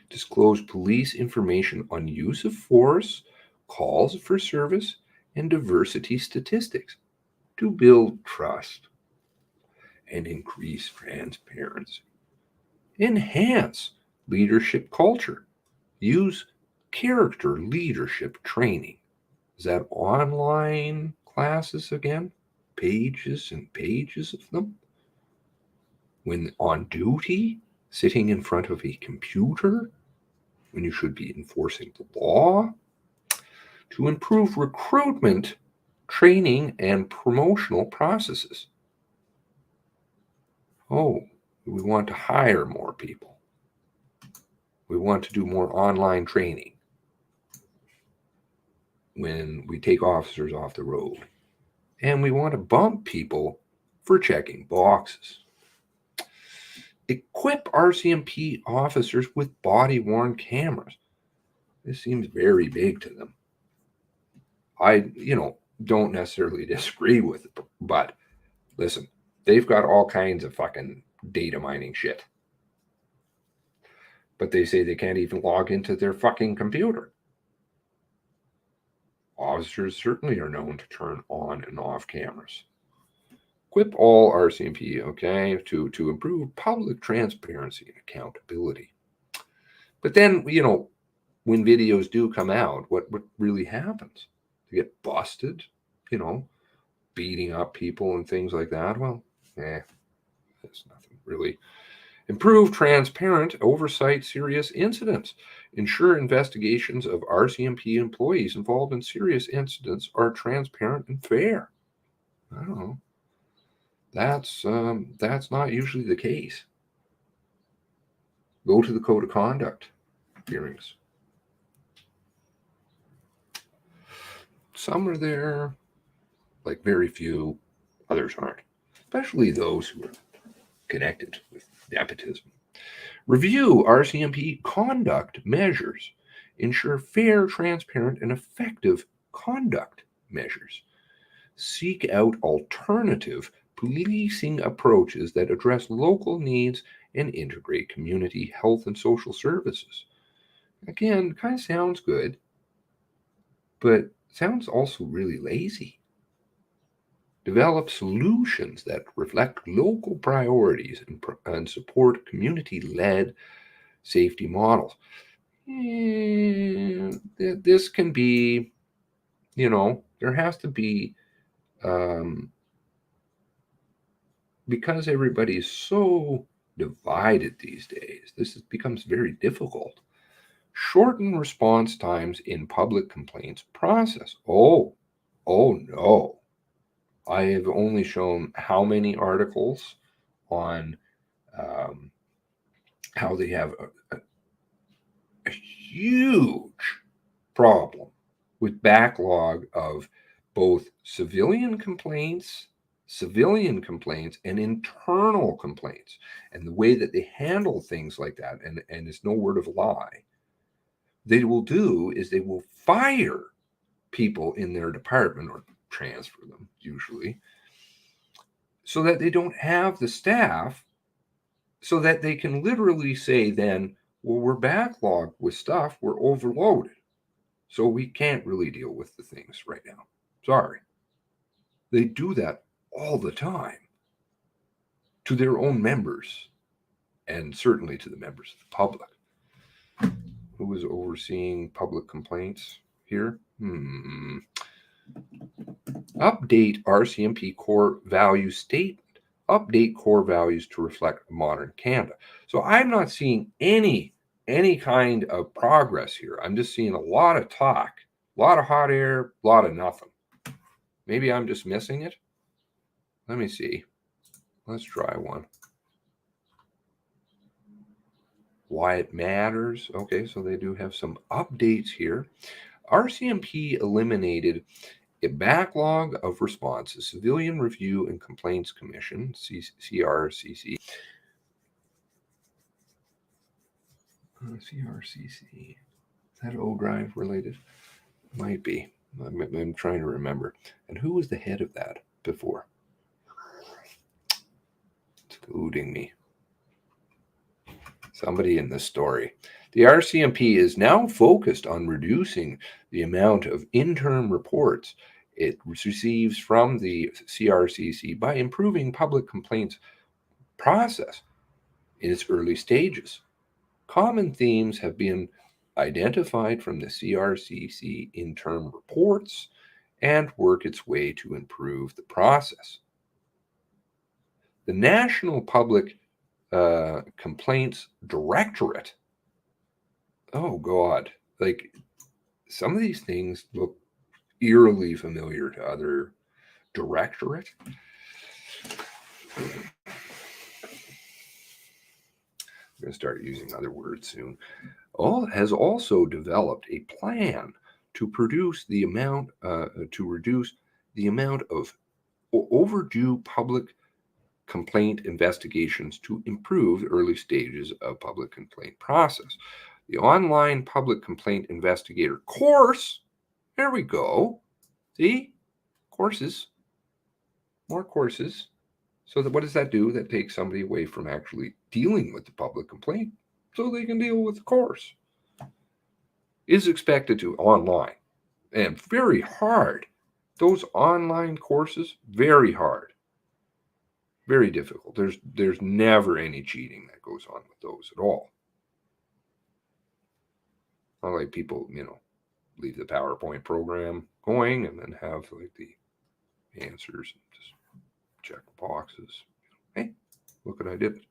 Disclose police information on use of force, calls for service, and diversity statistics to build trust and increase transparency. Enhance leadership culture. Use character leadership training. Is that online classes again? Pages and pages of them? When on duty, sitting in front of a computer, when you should be enforcing the law? To improve recruitment, training, and promotional processes. Oh, we want to hire more people. We want to do more online training when we take officers off the road. And we want to bump people for checking boxes. Equip RCMP officers with body-worn cameras. This seems very big to them. I, don't necessarily disagree with it, but listen, they've got all kinds of fucking data mining shit. But they say they can't even log into their fucking computer. Officers certainly are known to turn on and off cameras. Equip all RCMP, okay, to improve public transparency and accountability. But then, when videos do come out, what really happens? They get busted, beating up people and things like that. Well, there's nothing really. Improve transparent oversight serious incidents. Ensure investigations of RCMP employees involved in serious incidents are transparent and fair. I don't know. That's not usually the case. Go to the code of conduct hearings. Some are there, like very few. Others aren't, especially those who are connected with nepotism. Review RCMP conduct measures. Ensure fair, transparent, and effective conduct measures. Seek out alternative policing approaches that address local needs and integrate community health and social services. Again, kind of sounds good, but sounds also really lazy. Develop solutions that reflect local priorities and support community-led safety models. This can be, there has to be, because everybody is so divided these days, becomes very difficult. Shorten response times in public complaints process. Oh no. I have only shown how many articles on how they have a huge problem with backlog of both civilian complaints, and internal complaints, and the way that they handle things like that, and it's no word of a lie. They will do is they will fire people in their department or transfer them usually so that they don't have the staff, so that they can literally say then, well, we're backlogged with stuff, we're overloaded, so we can't really deal with the things right now. Sorry. They do that all the time to their own members, and certainly to the members of the public. Who was overseeing public complaints here? Update RCMP core value statement. Update core values to reflect modern Canada. So I'm not seeing any kind of progress here. I'm just seeing a lot of talk, a lot of hot air, a lot of nothing. Maybe I'm just missing it. Let me see. Let's try one. Why it matters. Okay, so they do have some updates here. RCMP eliminated a backlog of responses, Civilian Review and Complaints Commission, CRCC. CRCC. Is that O-Drive related? Might be. I'm trying to remember. And who was the head of that before? It's eluding me. Somebody in this story. The RCMP is now focused on reducing the amount of interim reports it receives from the CRCC by improving public complaints process in its early stages. Common themes have been identified from the CRCC interim reports and work its way to improve the process. The National Public Complaints Directorate. Oh God, like some of these things look eerily familiar to other directorate. I'm going to start using other words soon. Has also developed a plan to reduce the amount of overdue public complaint investigations to improve the early stages of public complaint process. The online public complaint investigator course, there we go. See? Courses, more courses. So what does that do? That takes somebody away from actually dealing with the public complaint so they can deal with the course. Is expected to online and very hard. Those online courses, very hard. Very difficult. There's never any cheating that goes on with those at all. Not like people, leave the PowerPoint program going and then have like the answers and just check boxes. Hey, look what I did.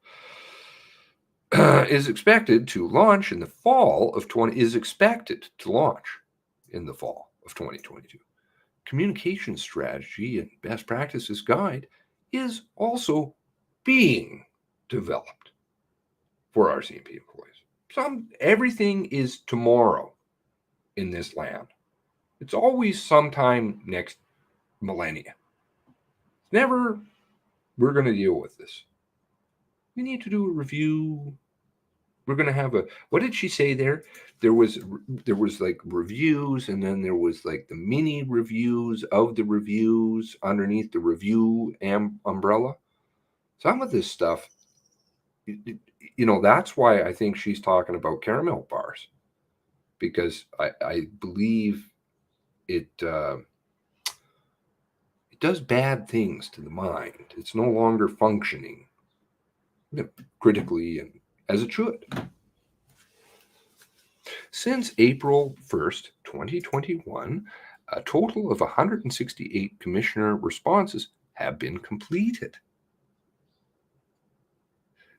Is expected to launch in the fall of 2022. Communication strategy and best practices guide is also being developed for RCMP employees. Everything is tomorrow in this land. It's always sometime next millennia. Never, we're going to deal with this. We need to do a review. We're going to have what did she say there? There was like reviews, and then there was like the mini reviews of the reviews underneath the review umbrella. Some of this stuff, that's why I think she's talking about caramel bars, because I believe it does bad things to the mind. It's no longer functioning critically and as it should. Since April 1st, 2021, a total of 168 commissioner responses have been completed.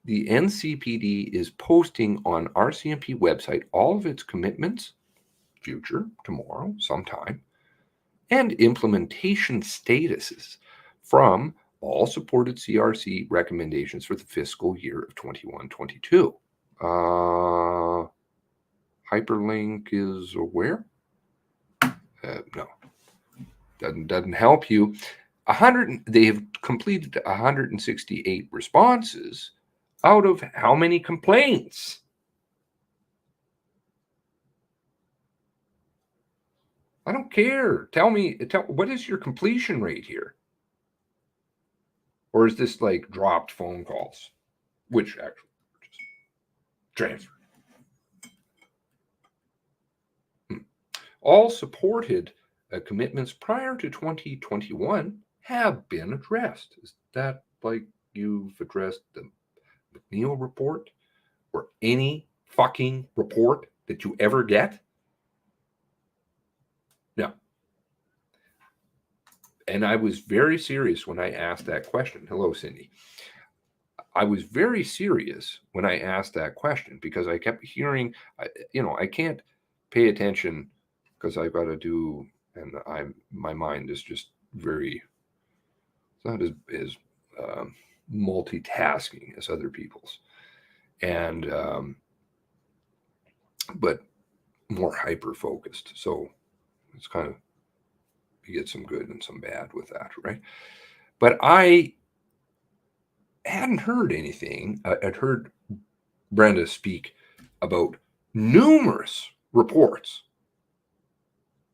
The NCPD is posting on RCMP website all of its commitments, future, tomorrow, sometime, and implementation statuses from all supported CRC recommendations for the fiscal year of 21-22. Hyperlink is where? No, doesn't help you. They have completed 168 responses out of how many complaints? I don't care. Tell what is your completion rate here? Or is this like dropped phone calls? Which actually just transfer. All supported commitments prior to 2021 have been addressed. Is that like you've addressed the McNeil report or any fucking report that you ever get? No. And I was very serious when I asked that question. Hello, Cindy. I was very serious when I asked that question because I kept hearing, I can't pay attention because I've got to do, and my mind is just very, it's not as multitasking as other people's, and but more hyper focused. So it's kind of, you get some good and some bad with that, right? But I hadn't heard anything. I'd heard Brenda speak about numerous reports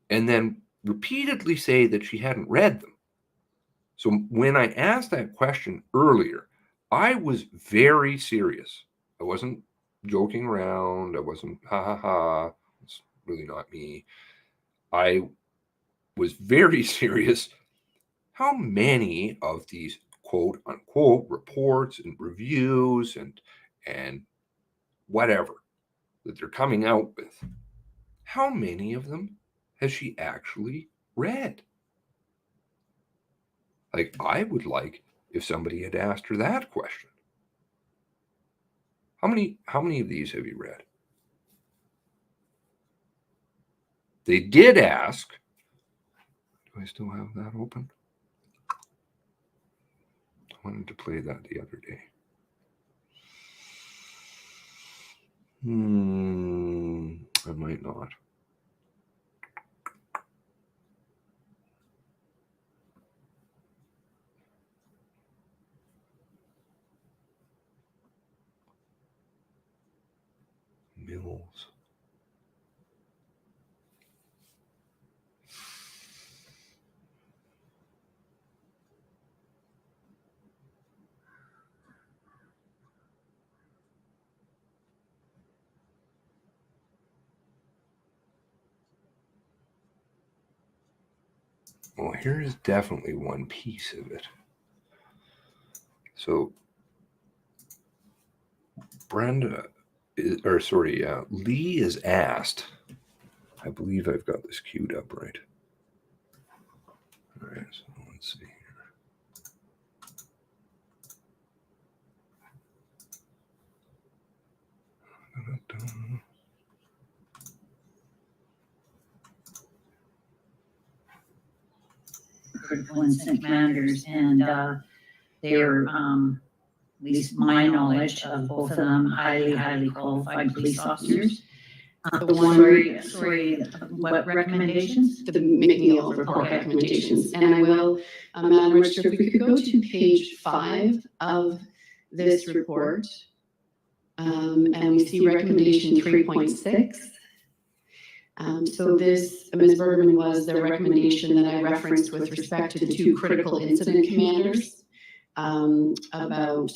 and then repeatedly say that she hadn't read them. So when I asked that question earlier, I was very serious. I wasn't joking around. I wasn't ha ha ha. It's really not me. I was very serious. How many of these quote unquote reports and reviews and whatever that they're coming out with, how many of them has she actually read? Like, I would like if somebody had asked her that question. How many of these have you read? They did ask. Do I still have that open? I wanted to play that the other day. I might not. Mills. Well, here is definitely one piece of it. So Brenda, Lee is asked, I believe I've got this queued up right. All right, so let's see here. Critical incident commanders, and they're, at least my knowledge of both of them, highly qualified police officers. What recommendations? The McNeil report recommendations. And I will, Madam Registrar, if we could go to page 5 of this report, and we see recommendation 3.6. So this, Ms. Bergman, was the recommendation that I referenced with respect to the 2 critical incident commanders about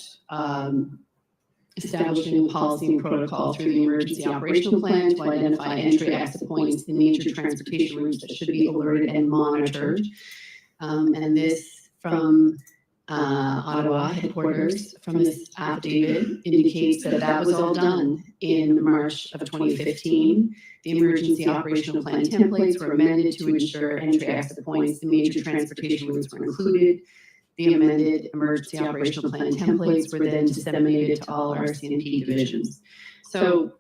establishing a policy and protocol through the emergency operational plan to identify entry exit points in major transportation routes that should be alerted and monitored. And this from Ottawa headquarters, from this affidavit, indicates that that was all done in March of 2015. The emergency operational plan templates were amended to ensure entry exit points in major transportation routes were included. The amended emergency operational plan templates were then disseminated to all RCMP divisions. So,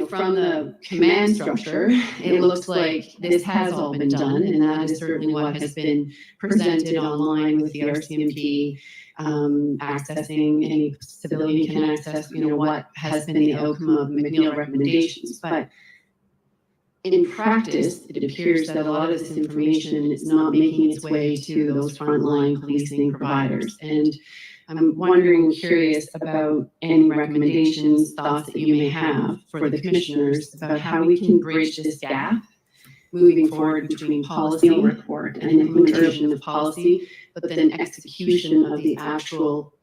from the command structure, it looks like this has all been done, and that is certainly what has been presented online with the RCMP accessing, any civilian can access, what has been the outcome of McNeil recommendations. But in practice, it appears that a lot of this information is not making its way to those frontline policing providers. And I'm wondering and curious about any recommendations, thoughts that you may have for the commissioners about how we can bridge this gap moving forward between policy report and implementation of policy, but then execution of the actual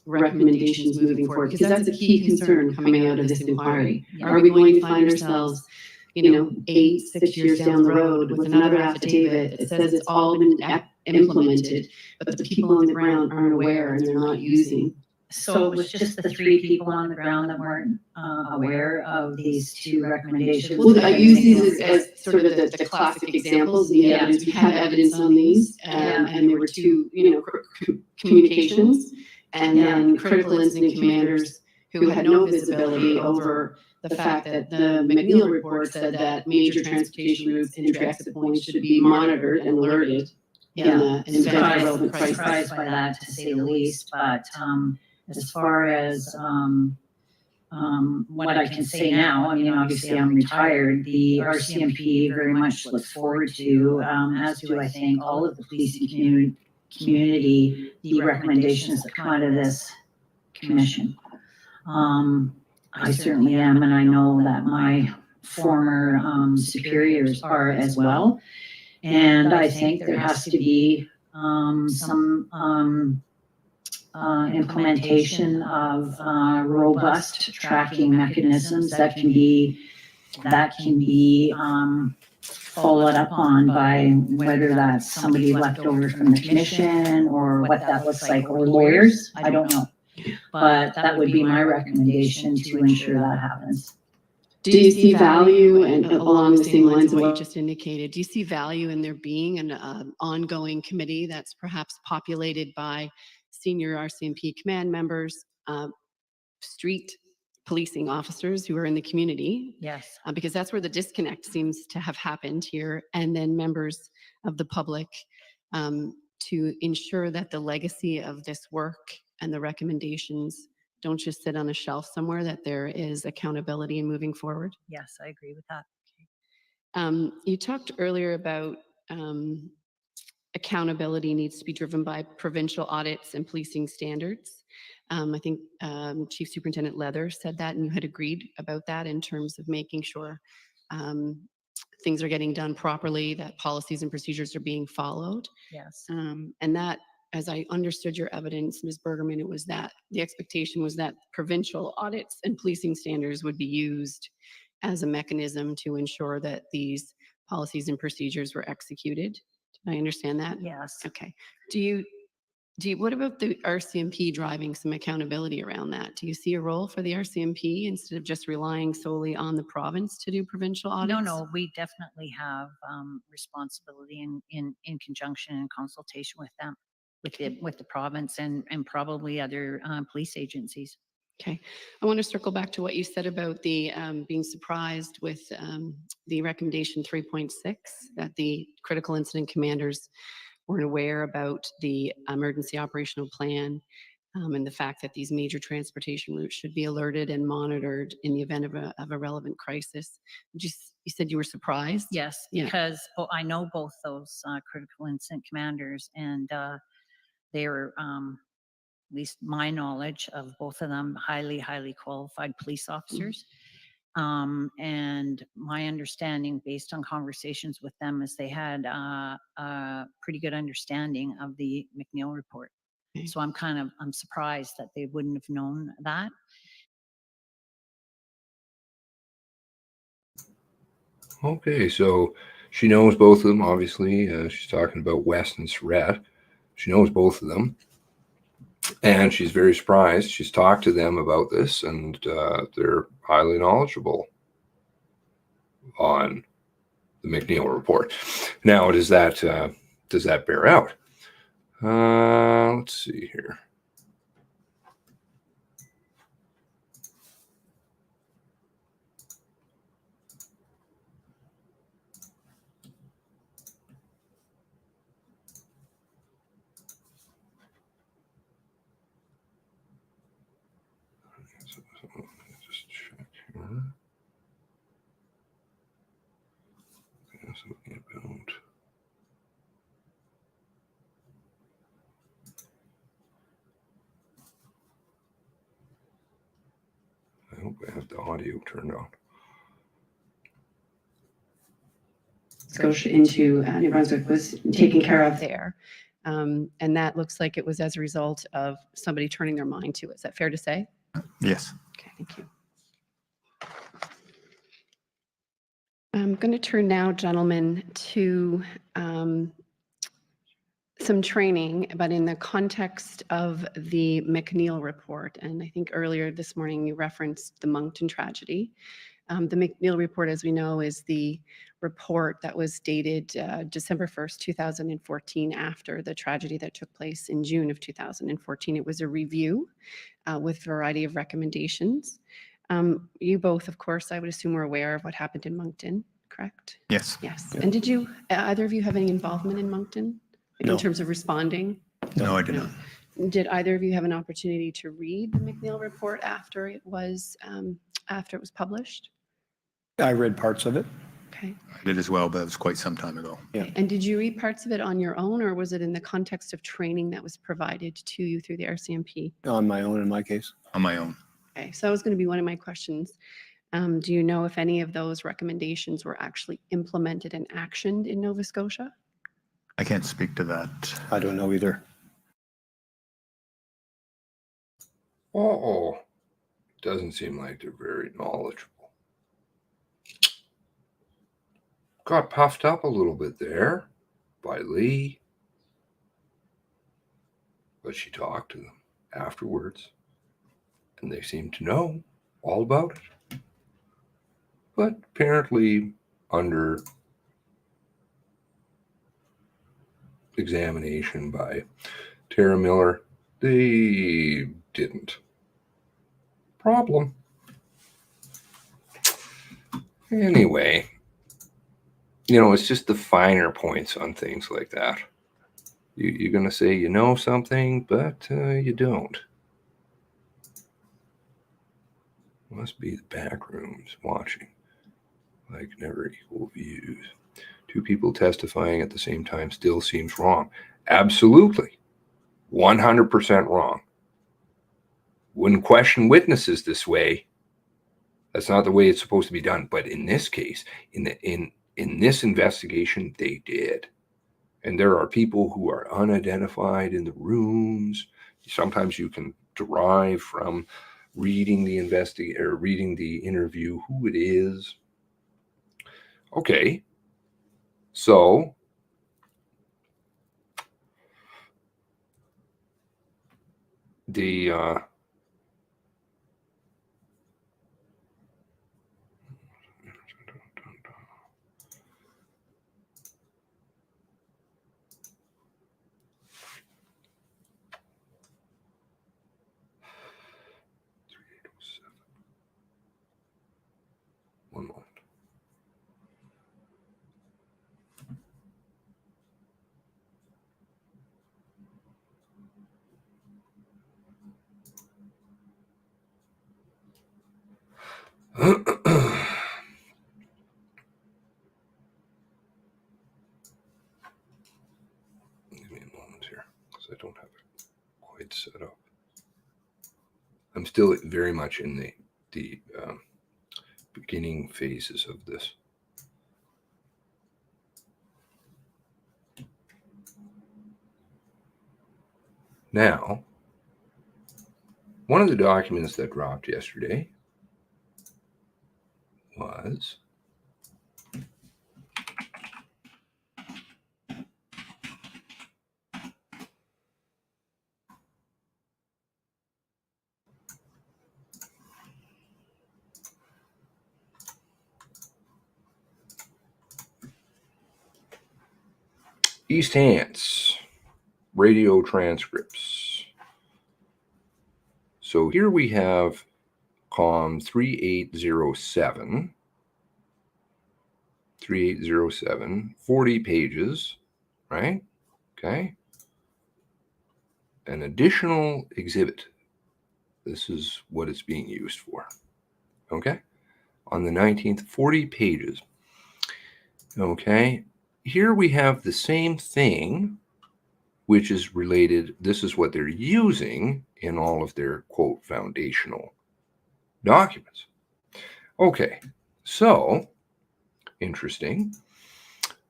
recommendations moving forward, because that's a key concern coming out of this inquiry. Are we going to find ourselves 6 years down the road with another affidavit that says it's all been implemented, but the people on the ground aren't aware and they're not using So it was just the 3 people on the ground that weren't aware of these 2 recommendations? Well, I use these as sort of the classic examples, the evidence. We have evidence on these, and there were 2, communications, and then critical incident commanders who had no visibility over the fact that the McNeil report said that major transportation routes, entry exit points should be monitored and alerted. Surprised by that, to say the least. But as far as what I can say now, I mean, obviously I'm retired. The RCMP very much looks forward to, as do I think all of the policing community, the recommendations that come out of this commission. I certainly am, and I know that my former superiors are as well. And I think there has to be some implementation of robust tracking mechanisms that can be followed up on by whether that's somebody left over from the commission or what that looks like, or lawyers. I don't know. But that would be my recommendation to ensure that happens. Do you see value, and along the same lines of what you just indicated, do you see value in there being an ongoing committee that's perhaps populated by senior RCMP command members, street policing officers who are in the community? Yes. Because that's where the disconnect seems to have happened here, and then members of the public to ensure that the legacy of this work and the recommendations don't just sit on a shelf somewhere, that there is accountability in moving forward. Yes, I agree with that. You talked earlier about accountability needs to be driven by provincial audits and policing standards. I think Chief Superintendent Leather said that, and you had agreed about that in terms of making sure things are getting done properly, that policies and procedures are being followed. Yes. And that, as I understood your evidence, Ms. Bergerman, it was that the expectation was that provincial audits and policing standards would be used as a mechanism to ensure that these policies and procedures were executed. Did I understand that? Yes. Okay. What about the RCMP driving some accountability around that? Do you see a role for the RCMP instead of just relying solely on the province to do provincial audits? No, we definitely have responsibility in conjunction and consultation with them, with the province and probably other police agencies. Okay. I want to circle back to what you said about the being surprised with the recommendation 3.6, that the critical incident commanders weren't aware about the emergency operational plan and the fact that these major transportation routes should be alerted and monitored in the event of a relevant crisis. You said you were surprised? Yes, because I know both those critical incident commanders, and they were, at least my knowledge of both of them, highly, highly qualified police officers. And my understanding, based on conversations with them, is they had a pretty good understanding of the McNeil report. So I'm surprised that they wouldn't have known that. Okay, so she knows both of them, obviously. She's talking about West and Surratt. She knows both of them. And she's very surprised. She's talked to them about this, and they're highly knowledgeable on the McNeil report. Now, does that bear out? Let's see here. Just check here. Something about. I hope I have the audio turned on. Scotia into New Brunswick was taken care of there. And that looks like it was as a result of somebody turning their mind to it. Is that fair to say? Yes. Okay, thank you. I'm going to turn now, gentlemen, to some training, but in the context of the McNeil report. And I think earlier this morning you referenced the Moncton tragedy. The McNeil report, as we know, is the report that was dated December 1st, 2014, after the tragedy that took place in June of 2014. It was a review with a variety of recommendations. You both, of course, I would assume, were aware of what happened in Moncton, correct? Yes. Yes. And did you, either of you have any involvement in Moncton? Like No. in terms of responding? No, I did not. Did either of you have an opportunity to read the McNeil report after it was published? I read parts of it. Okay. I did as well, but it was quite some time ago. Yeah. And did you read parts of it on your own, or was it in the context of training that was provided to you through the RCMP? On my own, in my case. On my own. Okay, so that was going to be one of my questions. Do you know if any of those recommendations were actually implemented and actioned in Nova Scotia? I can't speak to that. I don't know either. Uh-oh. Doesn't seem like they're very knowledgeable. Got puffed up a little bit there by Lee. But she talked to them afterwards, and they seemed to know all about it. But apparently, under examination by Tara Miller, they didn't. Problem. Anyway, it's just the finer points on things like that. You're going to say you know something, but you don't. Must be the back rooms watching. Like never equal views. Two people testifying at the same time still seems wrong. Absolutely. 100% wrong. Wouldn't question witnesses this way. That's not the way it's supposed to be done. But in this case, in this investigation, they did. And there are people who are unidentified in the rooms. Sometimes you can derive from reading the reading the interview who it is. Okay. So the one moment. Give me a moment here, because I don't have it quite set up. I'm still very much in the beginning phases of this. Now, one of the documents that dropped yesterday was East Hants radio transcripts. So here we have Comm 3807, 40 pages, right? Okay. An additional exhibit. This is what it's being used for. Okay. On the 19th, 40 pages. Okay. Here we have the same thing, which is related. This is what they're using in all of their, quote, foundational documents. Okay. So, interesting.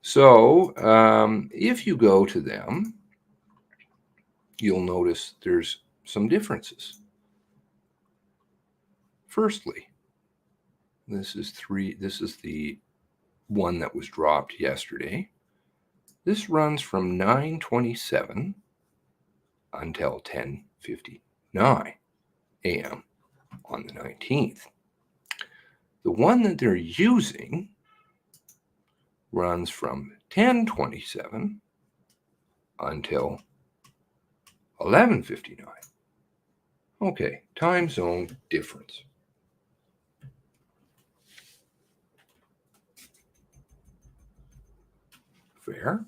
So, if you go to them, you'll notice there's some differences. Firstly, this is the one that was dropped yesterday. This runs from 9:27 until 10:59 a.m. on the 19th. The one that they're using runs from 10:27 until 11:59. Okay, time zone difference. Fair.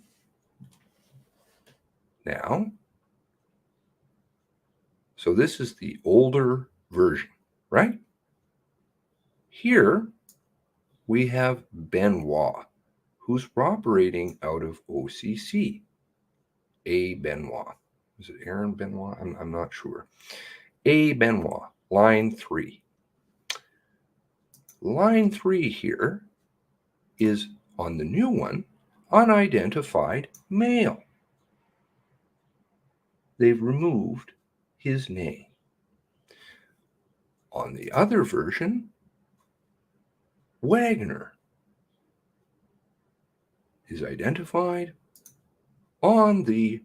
Now, so this is the older version, right? Here we have Benoit, who's operating out of OCC. A. Benoit. Is it Aaron Benoit? I'm not sure. A. Benoit, line 3. Line 3 here is, on the new one, unidentified male. They've removed his name. On the other version, Wagner is identified. On the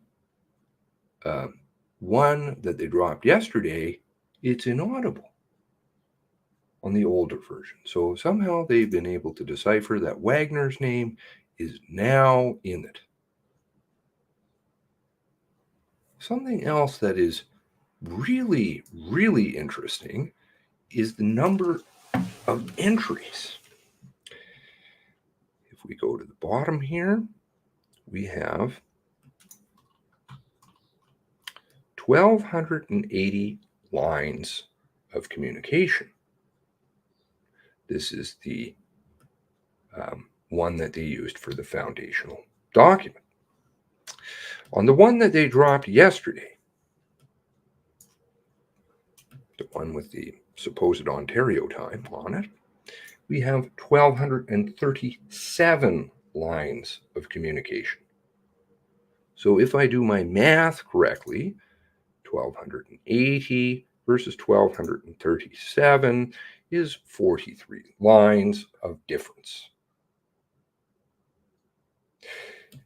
one that they dropped yesterday, it's inaudible on the older version. So somehow they've been able to decipher that Wagner's name is now in it. Something else that is really, really interesting is the number of entries. If we go to the bottom here, we have 1,280 lines of communication. This is the one that they used for the foundational document. On the one that they dropped yesterday, the one with the supposed Ontario time on it, we have 1,237 lines of communication. So if I do my math correctly, 1,280 versus 1,237 is 43 lines of difference.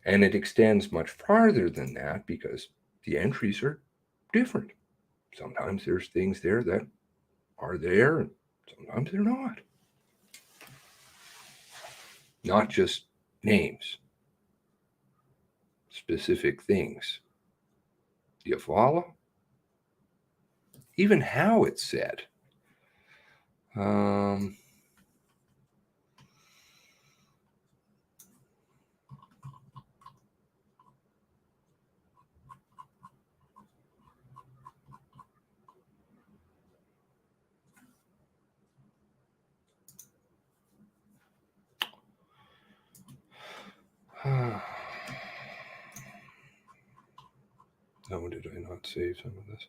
And it extends much farther than that because the entries are different. Sometimes there's things there that are there, and sometimes they're not. Not just names, specific things. Do you follow? Even how it's said. No, did I not save some of this?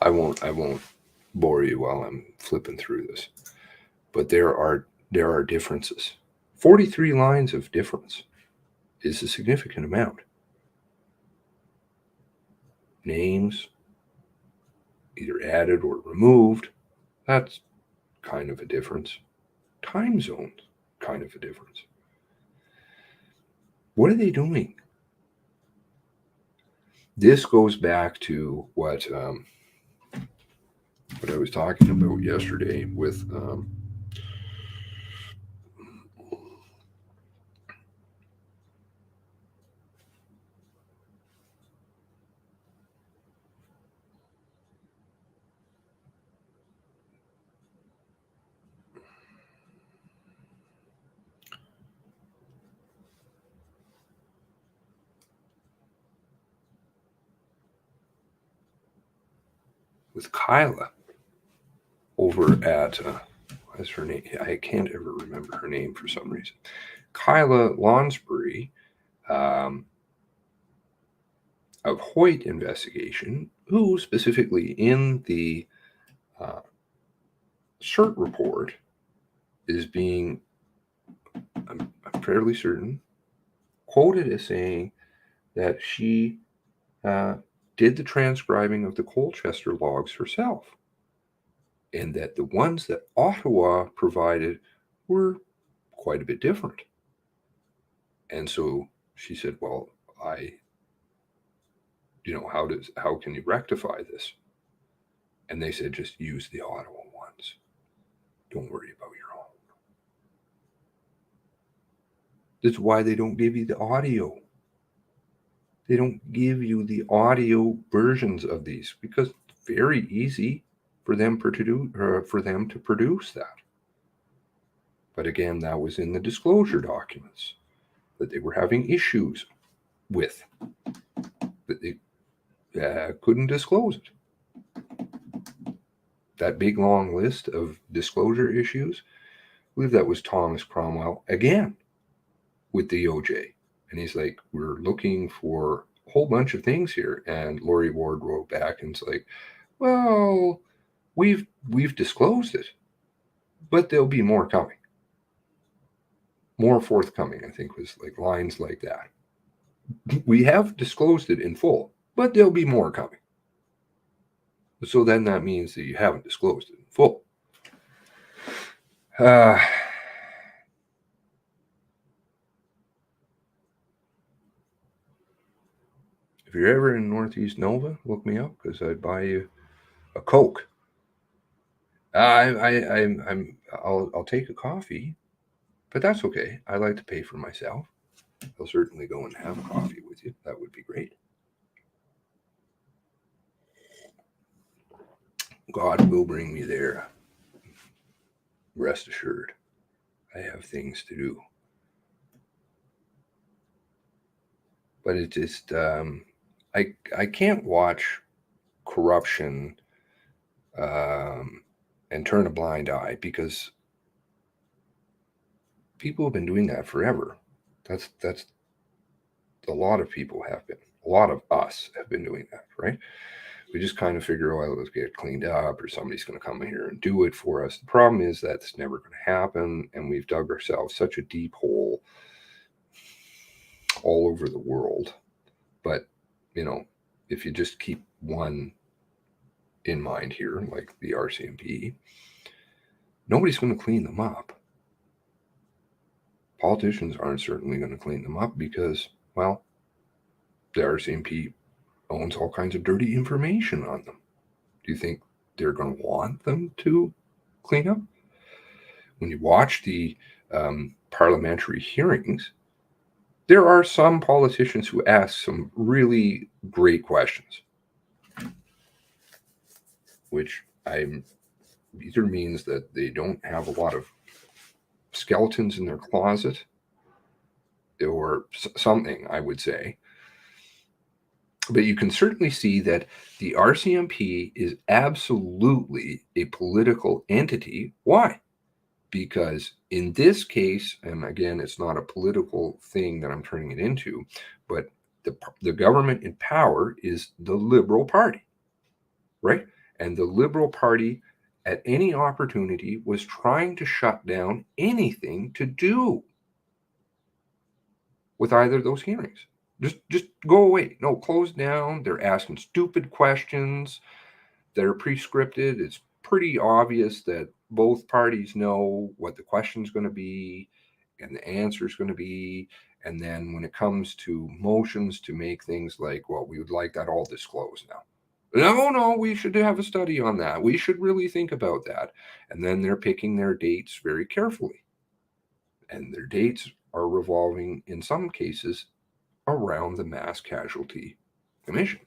I won't bore you while I'm flipping through this, but there are differences. 43 lines of difference is a significant amount. Names, either added or removed, that's kind of a difference. Time zones, kind of a difference. What are they doing? This goes back to what what I was talking about yesterday with Kyla over at what's her name? I can't ever remember her name for some reason. Kyla Lonsbury of Hoyt investigation, who specifically in the CERT report is being, I'm fairly certain, quoted as saying that she did the transcribing of the Colchester logs herself, and that the ones that Ottawa provided were quite a bit different. And so she said, well, how can you rectify this? And they said, just use the Ottawa ones. Don't worry about your own. That's why they don't give you the audio. They don't give you the audio versions of these because it's very easy for them to produce that. But again, that was in the disclosure documents that they were having issues with, that they couldn't disclose it. That big long list of disclosure issues, I believe that was Thomas Cromwell again with the OJ. And he's like, we're looking for a whole bunch of things here. And Laurie Ward wrote back and it's like, well, we've disclosed it, but there'll be more coming. More forthcoming, I think, was like lines like that. We have disclosed it in full, but there'll be more coming. So then that means that you haven't disclosed it in full. If you're ever in Northeast Nova, look me up because I'd buy you a Coke. I'll take a coffee, but that's okay. I like to pay for myself. I'll certainly go and have a coffee with you. That would be great. God will bring me there. Rest assured. I have things to do. But it just, I can't watch corruption and turn a blind eye because people have been doing that forever. That's a lot of people have been. A lot of us have been doing that, right? We just kind of figure, oh, let's get it cleaned up or somebody's going to come here and do it for us. The problem is that's never going to happen. And we've dug ourselves such a deep hole all over the world. But, if you just keep one in mind here, like the RCMP, nobody's going to clean them up. Politicians aren't certainly going to clean them up because, well, the RCMP owns all kinds of dirty information on them. Do you think they're going to want them to clean up? When you watch the parliamentary hearings, there are some politicians who ask some really great questions, which either means that they don't have a lot of skeletons in their closet or something, I would say. But you can certainly see that the RCMP is absolutely a political entity. Why? Because in this case, and again, it's not a political thing that I'm turning it into, but the government in power is the Liberal Party, right? And the Liberal Party at any opportunity was trying to shut down anything to do with either of those hearings. Just go away. No, close down. They're asking stupid questions. They're pre-scripted. It's pretty obvious that both parties know what the question's going to be and the answer is going to be. And then when it comes to motions to make things like, well, we would like that all disclosed now. No, we should have a study on that. We should really think about that. And then they're picking their dates very carefully. And their dates are revolving, in some cases, around the Mass Casualty Commission.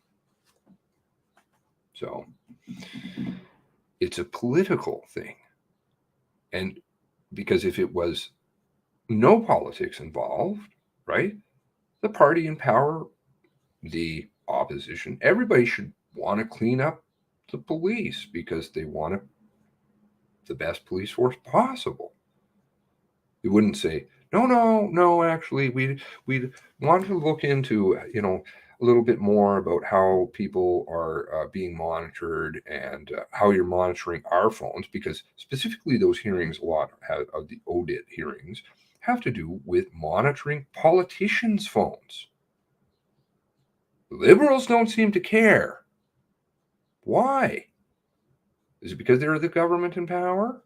So it's a political thing. And because if it was no politics involved, right, the party in power, the opposition, everybody should want to clean up the police because they want the best police force possible. You wouldn't say, no, actually, we'd want to look into, a little bit more about how people are being monitored and how you're monitoring our phones, because specifically those hearings, a lot of the audit hearings have to do with monitoring politicians' phones. Liberals don't seem to care. Why? Is it because they're the government in power?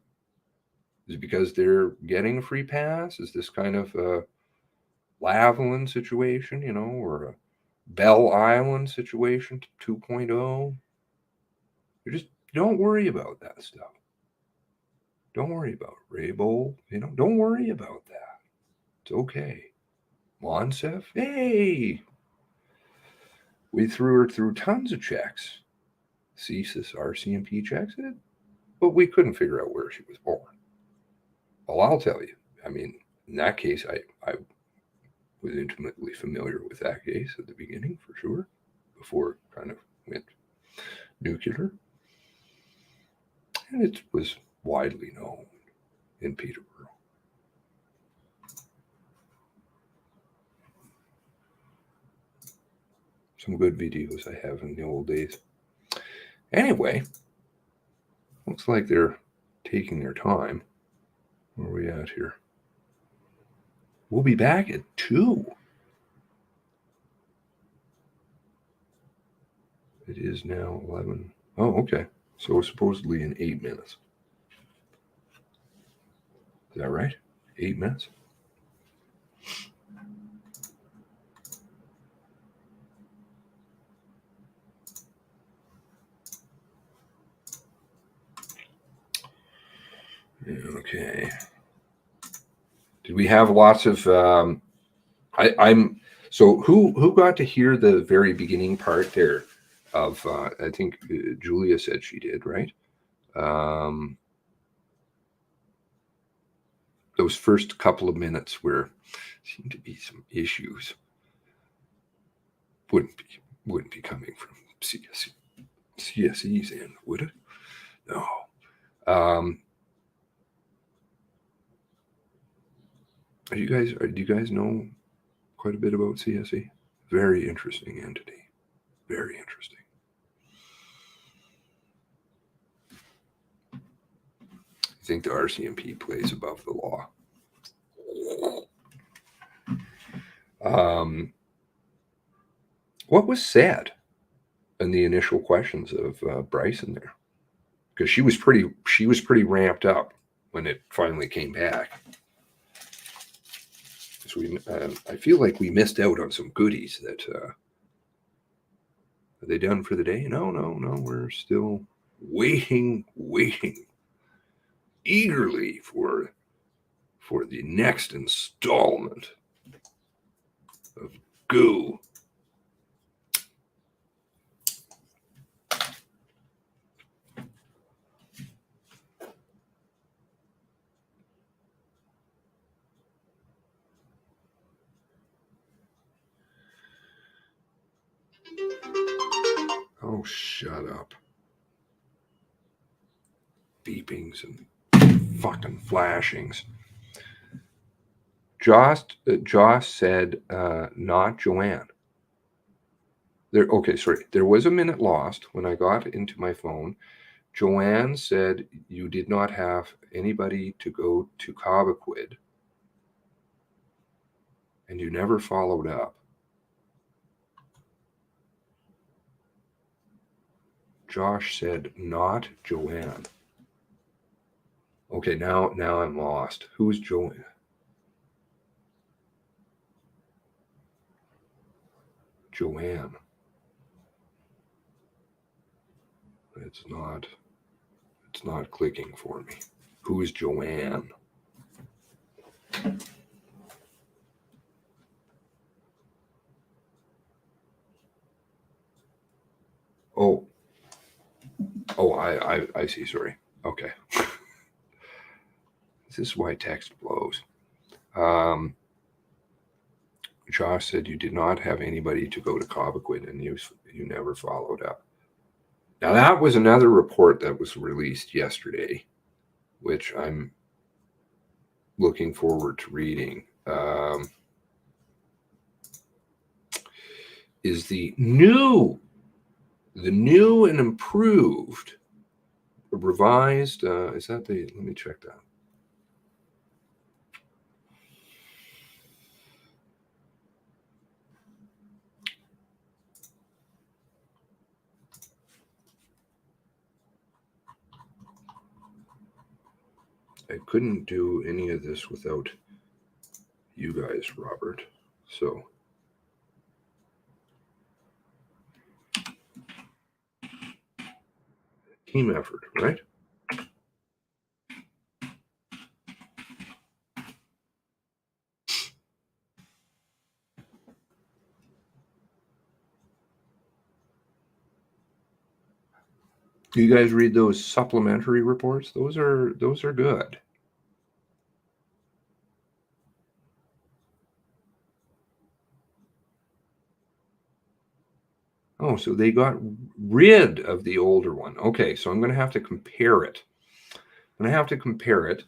Is it because they're getting a free pass? Is this kind of a Lavalin situation, or a Bell Island situation 2.0? You just don't worry about that stuff. Don't worry about Raybould. Don't worry about that. It's okay. Monsef, hey, we threw her through tons of checks. CSIS, RCMP checks it, but we couldn't figure out where she was born. Well, I'll tell you. In that case, I was intimately familiar with that case at the beginning, for sure, before it kind of went nuclear. And it was widely known in Peterborough. Some good videos I have in the old days. Anyway, looks like they're taking their time. Where are we at here? We'll be back at 2. It is now 11. Oh, okay. So supposedly in 8 minutes. Is that right? 8 minutes? Okay. Did we have lots of? So who got to hear the very beginning part there? Of I think Julia said she did, right? Those first couple of minutes where seemed to be some issues. Wouldn't be coming from CSE's end, would it? No. Do you guys know quite a bit about CSE? Very interesting entity. Very interesting. I think the RCMP plays above the law. What was said in the initial questions of Bryson there? Because she was pretty ramped up when it finally came back. So I feel like we missed out on some goodies that are they done for the day? No. We're still waiting eagerly for the next installment of Goo. Oh, shut up. Beepings and fucking flashings. Josh said, not Joanne. There was a minute lost when I got into my phone. Joanne said you did not have anybody to go to Cobequid, and you never followed up. Josh said, not Joanne. Okay, now I'm lost. Who's Joanne? Joanne. It's not clicking for me. Who is Joanne? Oh, I see. Sorry. Okay. This is why text blows. Josh said you did not have anybody to go to Cobequid and you never followed up. Now that was another report that was released yesterday, which I'm looking forward to reading. Is the new and improved, revised? Is that the? Let me check that. I couldn't do any of this without you guys, Robert. So team effort, right? Do you guys read those supplementary reports? Those are good. Oh, so they got rid of the older one. Okay, so I'm going to have to compare it. I'm going to have to compare it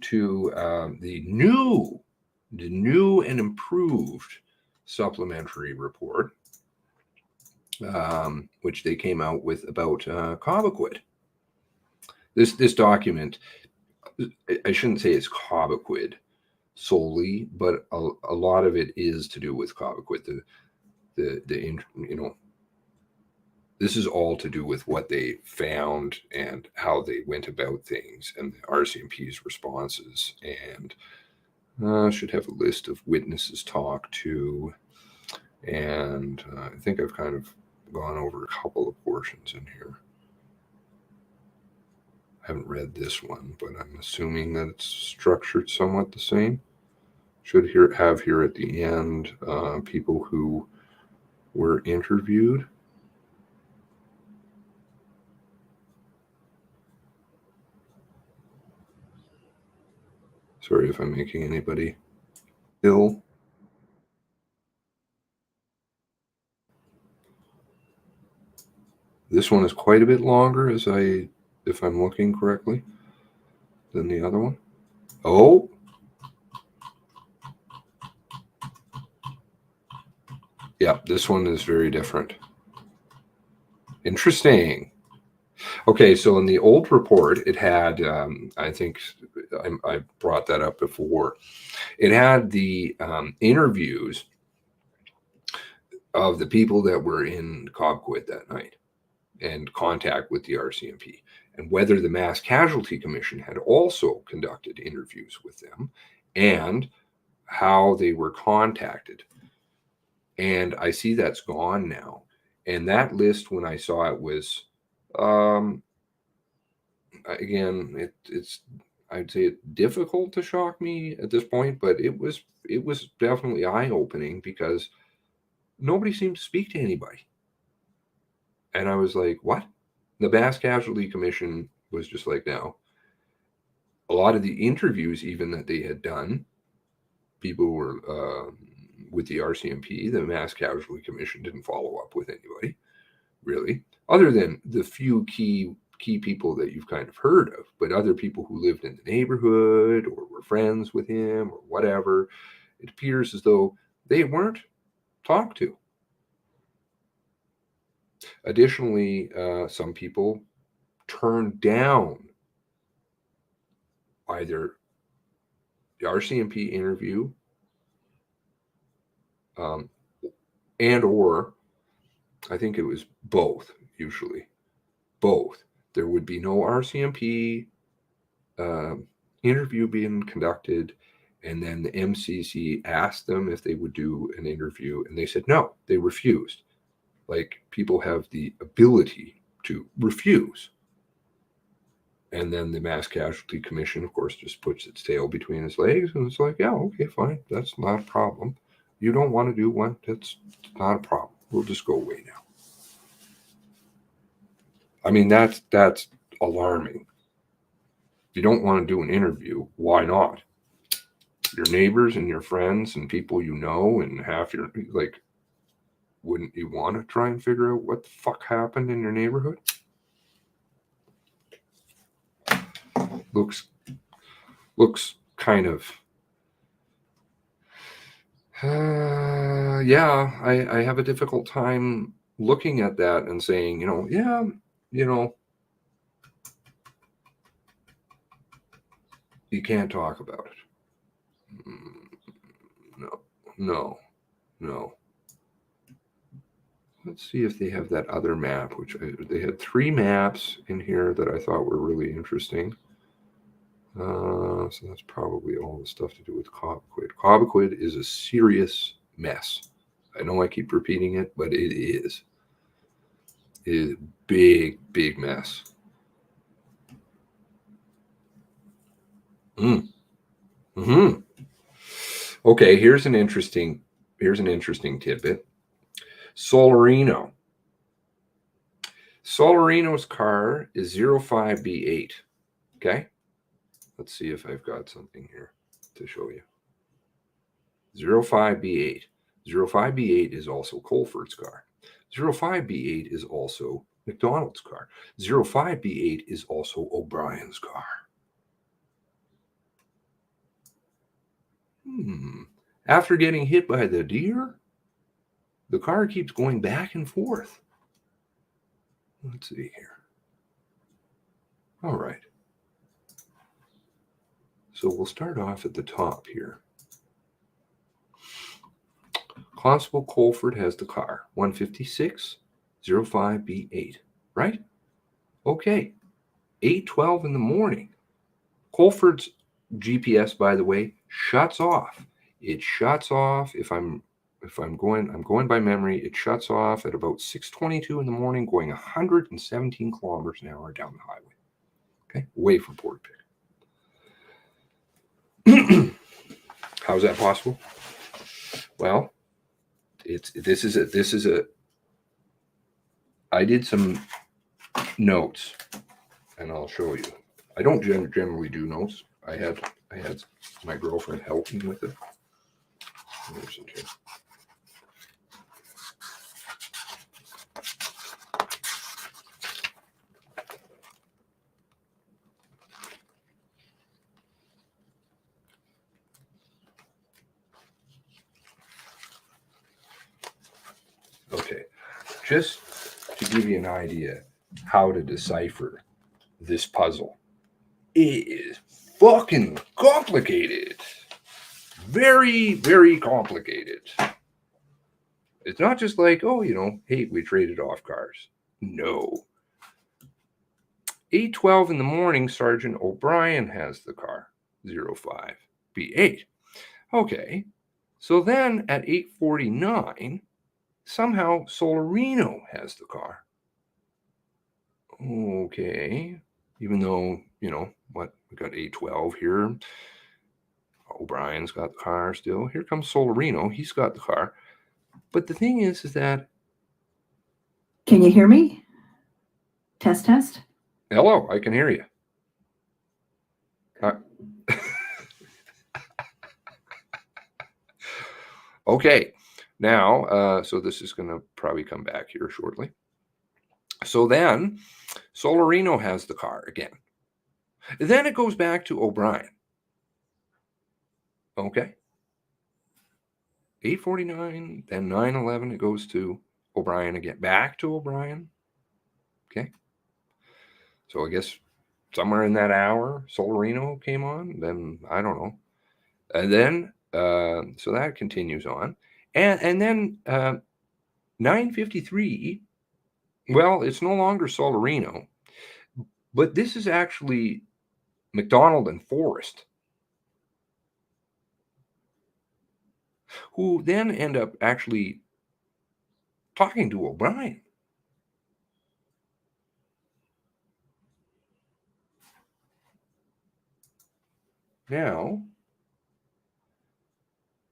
to the new and improved supplementary report, which they came out with about Cobequid. This document, I shouldn't say it's Cobequid solely, but a lot of it is to do with Cobequid. This is all to do with what they found and how they went about things and the RCMP's responses. And I should have a list of witnesses talked to. And I think I've kind of gone over a couple of portions in here. I haven't read this one, but I'm assuming that it's structured somewhat the same. Should have here at the end people who were interviewed. Sorry if I'm making anybody ill. This one is quite a bit longer, if I'm looking correctly, than the other one. Oh. Yeah, this one is very different. Interesting. Okay, so in the old report, it had, I think I brought that up before, it had the interviews of the people that were in Cobequid that night and contact with the RCMP, and whether the Mass Casualty Commission had also conducted interviews with them and how they were contacted. And I see that's gone now. And that list, when I saw it, was, again, it's I'd say it's difficult to shock me at this point, but it was definitely eye-opening because nobody seemed to speak to anybody. And I was like, what? The Mass Casualty Commission was just like, no. A lot of the interviews even that they had done, people were with the RCMP, the Mass Casualty Commission didn't follow up with anybody, really, other than the few key people that you've kind of heard of, but other people who lived in the neighborhood or were friends with him or whatever, it appears as though they weren't talked to. Additionally, some people turned down either the RCMP interview and or I think it was both, usually. Both. There would be no RCMP interview being conducted, and then the MCC asked them if they would do an interview, and they said no, they refused. Like, people have the ability to refuse. And then the Mass Casualty Commission, of course, just puts its tail between its legs, and it's like, yeah, okay, fine, that's not a problem. You don't want to do one, that's not a problem. We'll just go away now. I mean, that's alarming. You don't want to do an interview. Why not? Your neighbors and your friends and people you know and half your, like, wouldn't you want to try and figure out what the fuck happened in your neighborhood? Looks kind of, yeah, I have a difficult time looking at that and saying, yeah, you can't talk about it. No. Let's see if they have that other map, which they had 3 maps in here that I thought were really interesting. So that's probably all the stuff to do with Cobequid. Cobequid is a serious mess. I know I keep repeating it, but it is. It is a big, big mess. Okay, here's an interesting tidbit. Solarino. Solarino's car is 05B8. Okay? Let's see if I've got something here to show you. 05B8. 05B8 is also Colford's car. 05B8 is also McDonald's car. 05B8 is also O'Brien's car. After getting hit by the deer, the car keeps going back and forth. Let's see here. All right. So we'll start off at the top here. Constable Colford has the car, 156 05B8, right? Okay, 8:12 in the morning. Colford's GPS, by the way, shuts off. It shuts off if I'm going by memory. It shuts off at about 6:22 in the morning, going 117 kilometers an hour down the highway. Okay, away from Port Pitt. How's that possible? Well, this is a I did some notes, and I'll show you. I don't generally do notes. I had my girlfriend help me with it. There's it here. Okay, just to give you an idea how to decipher this puzzle. It is fucking complicated. Very, very complicated. It's not just like, oh, hey, we traded off cars. No. 8:12 in the morning, Sergeant O'Brien has the car, 05B8. Okay, so then at 8:49, somehow Solarino has the car. Okay, even though, we got 8:12 here. O'Brien's got the car still. Here comes Solarino. He's got the car. But the thing is that... Can you hear me? Test, test. Hello, I can hear you. Okay, now, so this is going to probably come back here shortly. So then, Solarino has the car again. Then it goes back to O'Brien. Okay. 8:49, then 9:11, it goes to O'Brien again. Back to O'Brien. Okay. So I guess somewhere in that hour, Solarino came on. Then, I don't know. And then, so that continues on. And then 9:53, well, it's no longer Solarino, but this is actually McDonald and Forrest, who then end up actually talking to O'Brien. Now,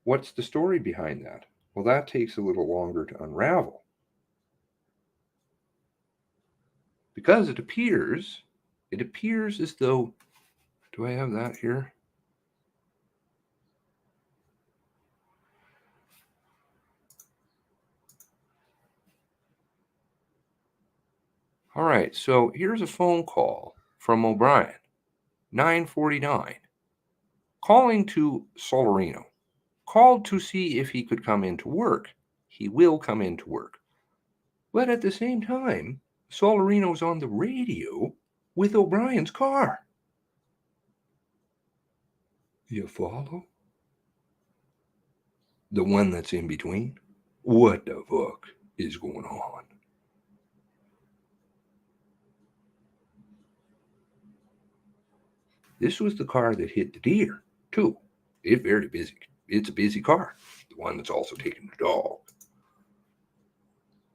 what's the story behind that? Well, that takes a little longer to unravel. Because it appears as though, do I have that here? All right, so here's a phone call from O'Brien, 9:49, calling to Solarino. Called to see if he could come into work. He will come into work. But at the same time, Solarino's on the radio with O'Brien's car. You follow? The one that's in between? What the fuck is going on? This was the car that hit the deer, too. It's very busy. It's a busy car. The one that's also taking the dog.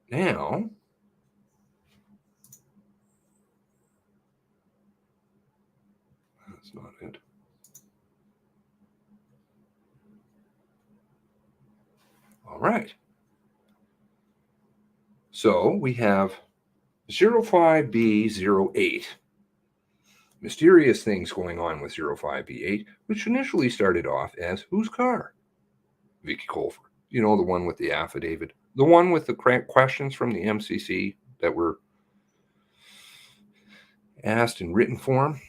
Now, that's not it. All right. So we have 05B08. Mysterious things going on with 05B8, which initially started off as whose car? Vicky Colford. You know, the one with the affidavit. The one with the questions from the MCC that were asked in written form.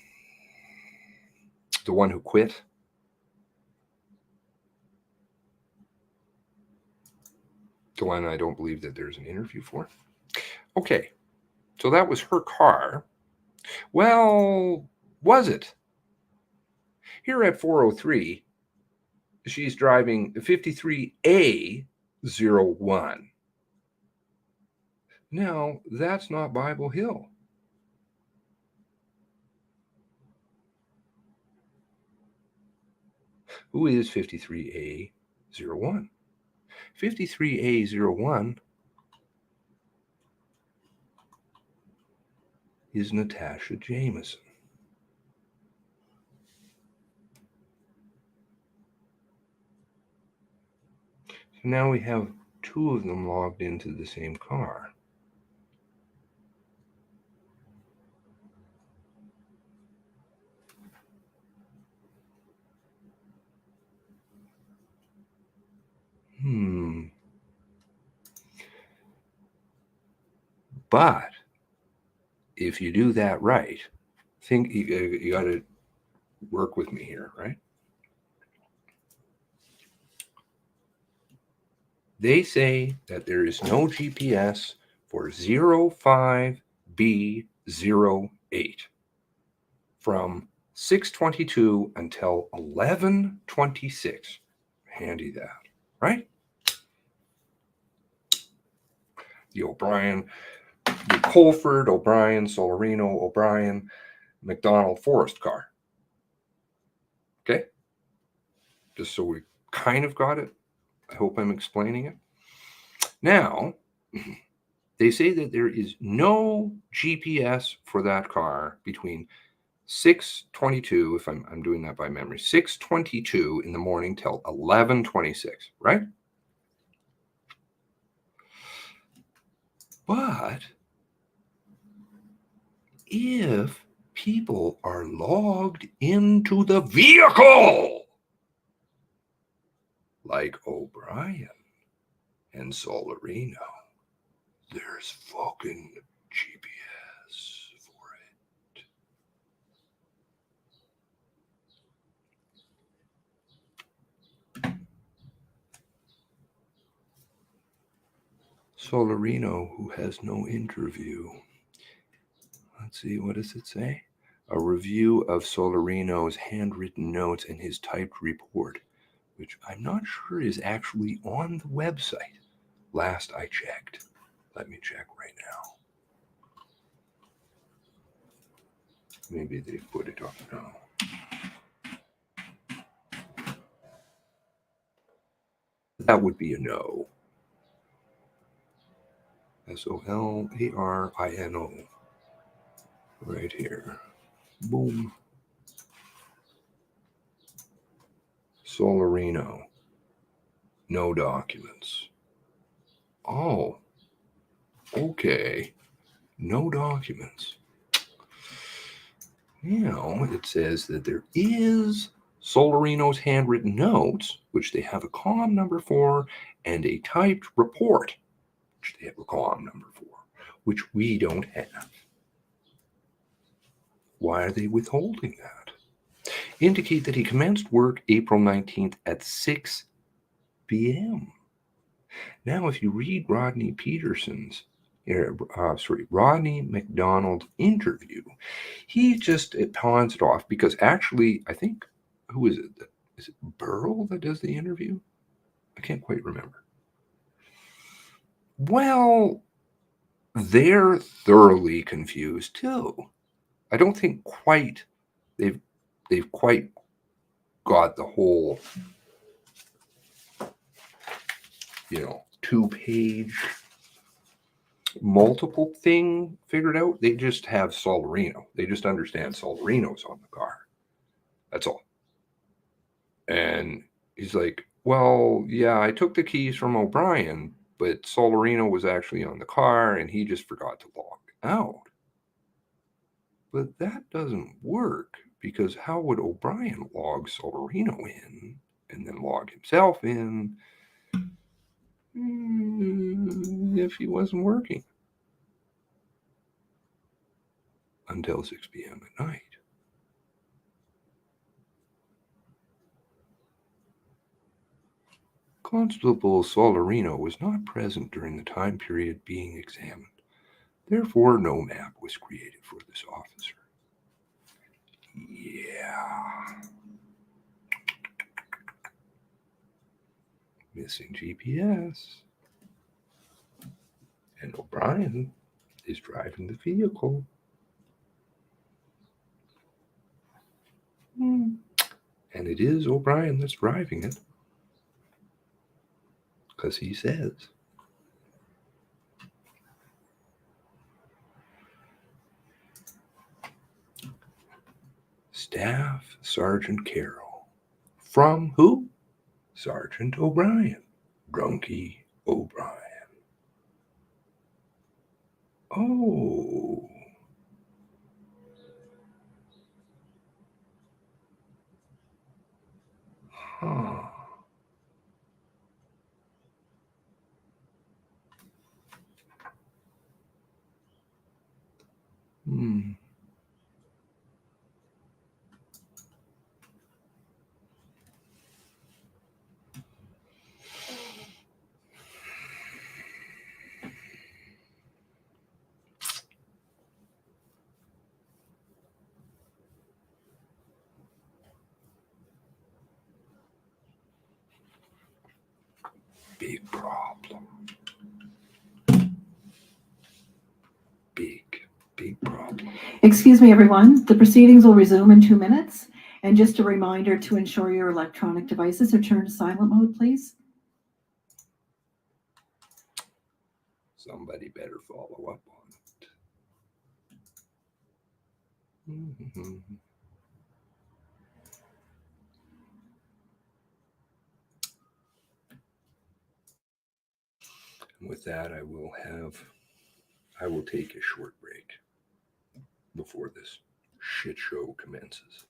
The one who quit. The one I don't believe that there's an interview for. Okay, so that was her car. Well, was it? Here at 403, she's driving 53A01. Now, that's not Bible Hill. Who is 53A01? 53A01 is Natasha Jameson. So now we have two of them logged into the same car. But if you do that right, think you got to work with me here, right? They say that there is no GPS for 05B08 from 6:22 until 11:26. Handy that, right? The O'Brien, the Colford, O'Brien, Solarino, O'Brien, McDonald Forest car. Okay? Just so we kind of got it. I hope I'm explaining it. Now, they say that there is no GPS for that car between 6:22, if I'm doing that by memory, 6:22 in the morning till 11:26, right? But if people are logged into the vehicle, like O'Brien and Solarino, there's fucking GPS for it. Solarino, who has no interview. Let's see, what does it say? A review of Solarino's handwritten notes and his typed report, which I'm not sure is actually on the website. Last I checked. Let me check right now. Maybe they put it up now. That would be a no. Solarino. Right here. Boom. Solarino. No documents. Oh, okay. No documents. Now it says that there is Solarino's handwritten notes, which they have a Comm number for, and a typed report, which they have a Comm number for, which we don't have. Why are they withholding that? Indicate that he commenced work April 19th at 6 p.m. Now, if you read Rodney McDonald's interview, he just pawns it off because actually, I think, who is it? Is it Burl that does the interview? I can't quite remember. Well, they're thoroughly confused too. I don't think quite they've quite got the whole, 2-page multiple thing figured out. They just have Solarino. They just understand Solarino's on the car. That's all. And he's like, well, yeah, I took the keys from O'Brien, but Solarino was actually on the car and he just forgot to log out. But that doesn't work because how would O'Brien log Solarino in and then log himself in if he wasn't working until 6 p.m. at night? Constable Solarino was not present during the time period being examined. Therefore, no map was created for this officer. Yeah. Missing GPS. And O'Brien is driving the vehicle. And it is O'Brien that's driving it. Because he says. Staff Sergeant Carroll. From who? Sergeant O'Brien. Drunky O'Brien. Oh. Huh. Hmm. Big problem. Big problem. Excuse me, everyone. The proceedings will resume in 2 minutes. And just a reminder to ensure your electronic devices are turned to silent mode, please. Somebody better follow up on it. And with that, I will take a short break before this shit show commences.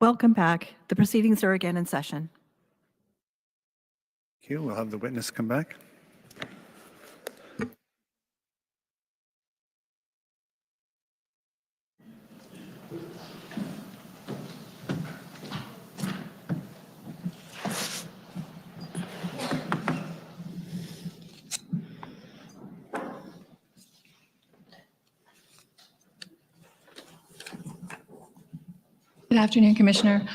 Welcome back. The proceedings are again in session. Thank you. We'll have the witness come back. Good afternoon, Commissioner.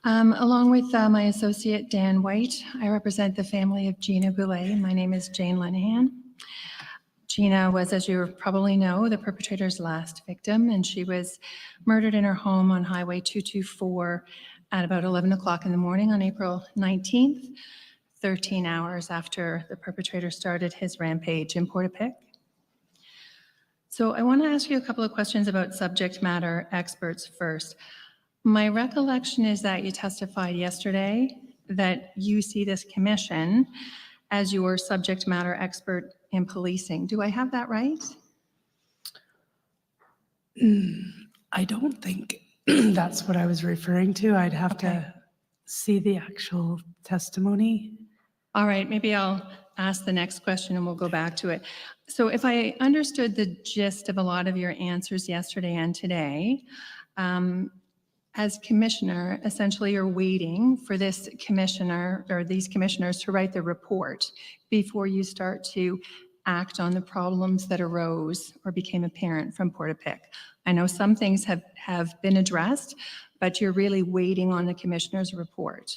Along with my associate Dan White, I represent the family of Gina Goulet. My name is Jane Lenahan. Gina was, as you probably know, the perpetrator's last victim, and she was murdered in her home on Highway 224 at about 11 o'clock in the morning on April 19th, 13 hours after the perpetrator started his rampage in Portapique. So I want to ask you a couple of questions about subject matter experts first. My recollection is that you testified yesterday that you see this commission as your subject matter expert in policing. Do I have that right? I don't think that's what I was referring to. I'd have to see the actual testimony. All right, maybe I'll ask the next question and we'll go back to it. So if I understood the gist of a lot of your answers yesterday and today, as commissioner, essentially you're waiting for this commissioner or these commissioners to write the report before you start to act on the problems that arose or became apparent from Portapique. I know some things have been addressed, but you're really waiting on the commissioner's report.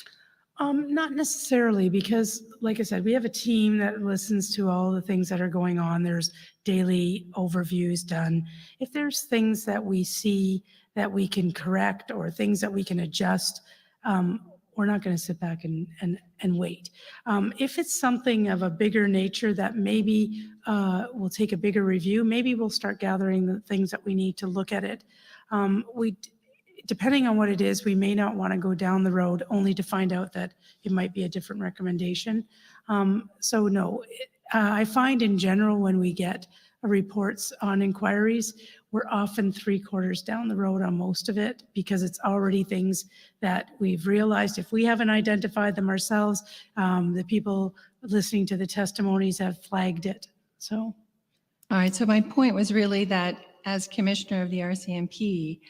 Not necessarily, because like I said, we have a team that listens to all the things that are going on. There's daily overviews done. If there's things that we see that we can correct or things that we can adjust, we're not going to sit back and wait. If it's something of a bigger nature that maybe will take a bigger review, maybe we'll start gathering the things that we need to look at it. Depending on what it is, we may not want to go down the road only to find out that it might be a different recommendation. So no, I find in general when we get reports on inquiries, we're often 3/4 down the road on most of it because it's already things that we've realized. If we haven't identified them ourselves, the people listening to the testimonies have flagged it. So. All right, so my point was really that as commissioner of the RCMP,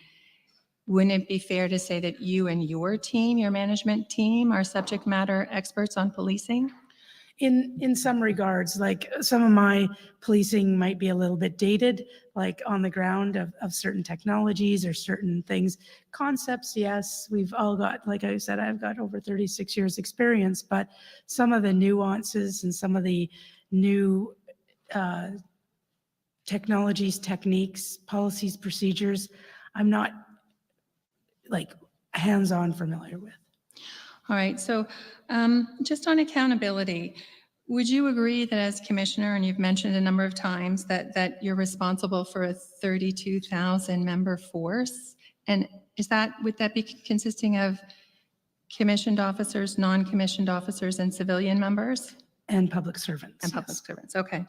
wouldn't it be fair to say that you and your team, your management team, are subject matter experts on policing? In some regards, like some of my policing might be a little bit dated, like on the ground of certain technologies or certain things. Concepts, yes, we've all got, like I said, I've got over 36 years experience, but some of the nuances and some of the new technologies, techniques, policies, procedures, I'm not like hands-on familiar with. All right, so just on accountability, would you agree that as commissioner, and you've mentioned a number of times that you're responsible for a 32,000 member force? And would that be consisting of commissioned officers, non-commissioned officers, and civilian members? And public servants. And public servants, okay.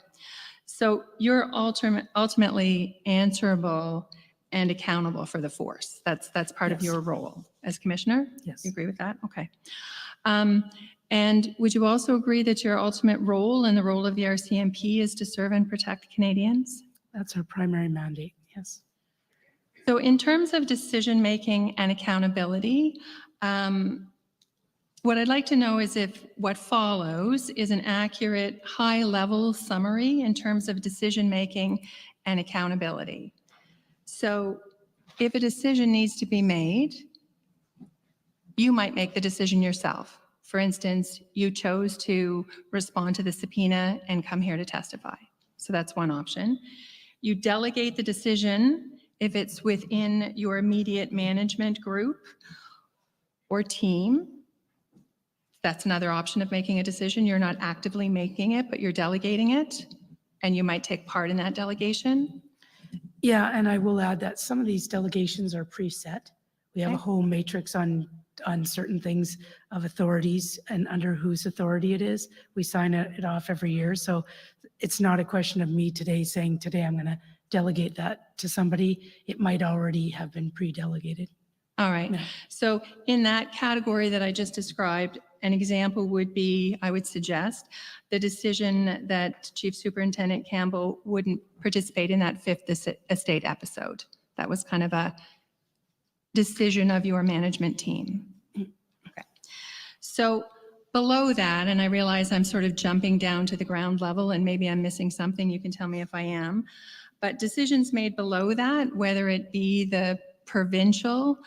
So you're ultimately answerable and accountable for the force. That's part of your role as commissioner? Yes. You agree with that? Okay. And would you also agree that your ultimate role and the role of the RCMP is to serve and protect Canadians? That's our primary mandate, yes. So in terms of decision-making and accountability, what I'd like to know is if what follows is an accurate high-level summary in terms of decision-making and accountability. So if a decision needs to be made, you might make the decision yourself. For instance, you chose to respond to the subpoena and come here to testify. So that's one option. You delegate the decision if it's within your immediate management group or team. That's another option of making a decision. You're not actively making it, but you're delegating it, and you might take part in that delegation. Yeah, and I will add that some of these delegations are preset. We have a whole matrix on certain things of authorities and under whose authority it is. We sign it off every year. So it's not a question of me today saying, today I'm going to delegate that to somebody. It might already have been pre-delegated. All right. So in that category that I just described, an example would be, I would suggest, the decision that Chief Superintendent Campbell wouldn't participate in that fifth estate episode. That was kind of a decision of your management team. Okay. So below that, and I realize I'm sort of jumping down to the ground level and maybe I'm missing something, you can tell me if I am, but decisions made below that, whether it be the provincial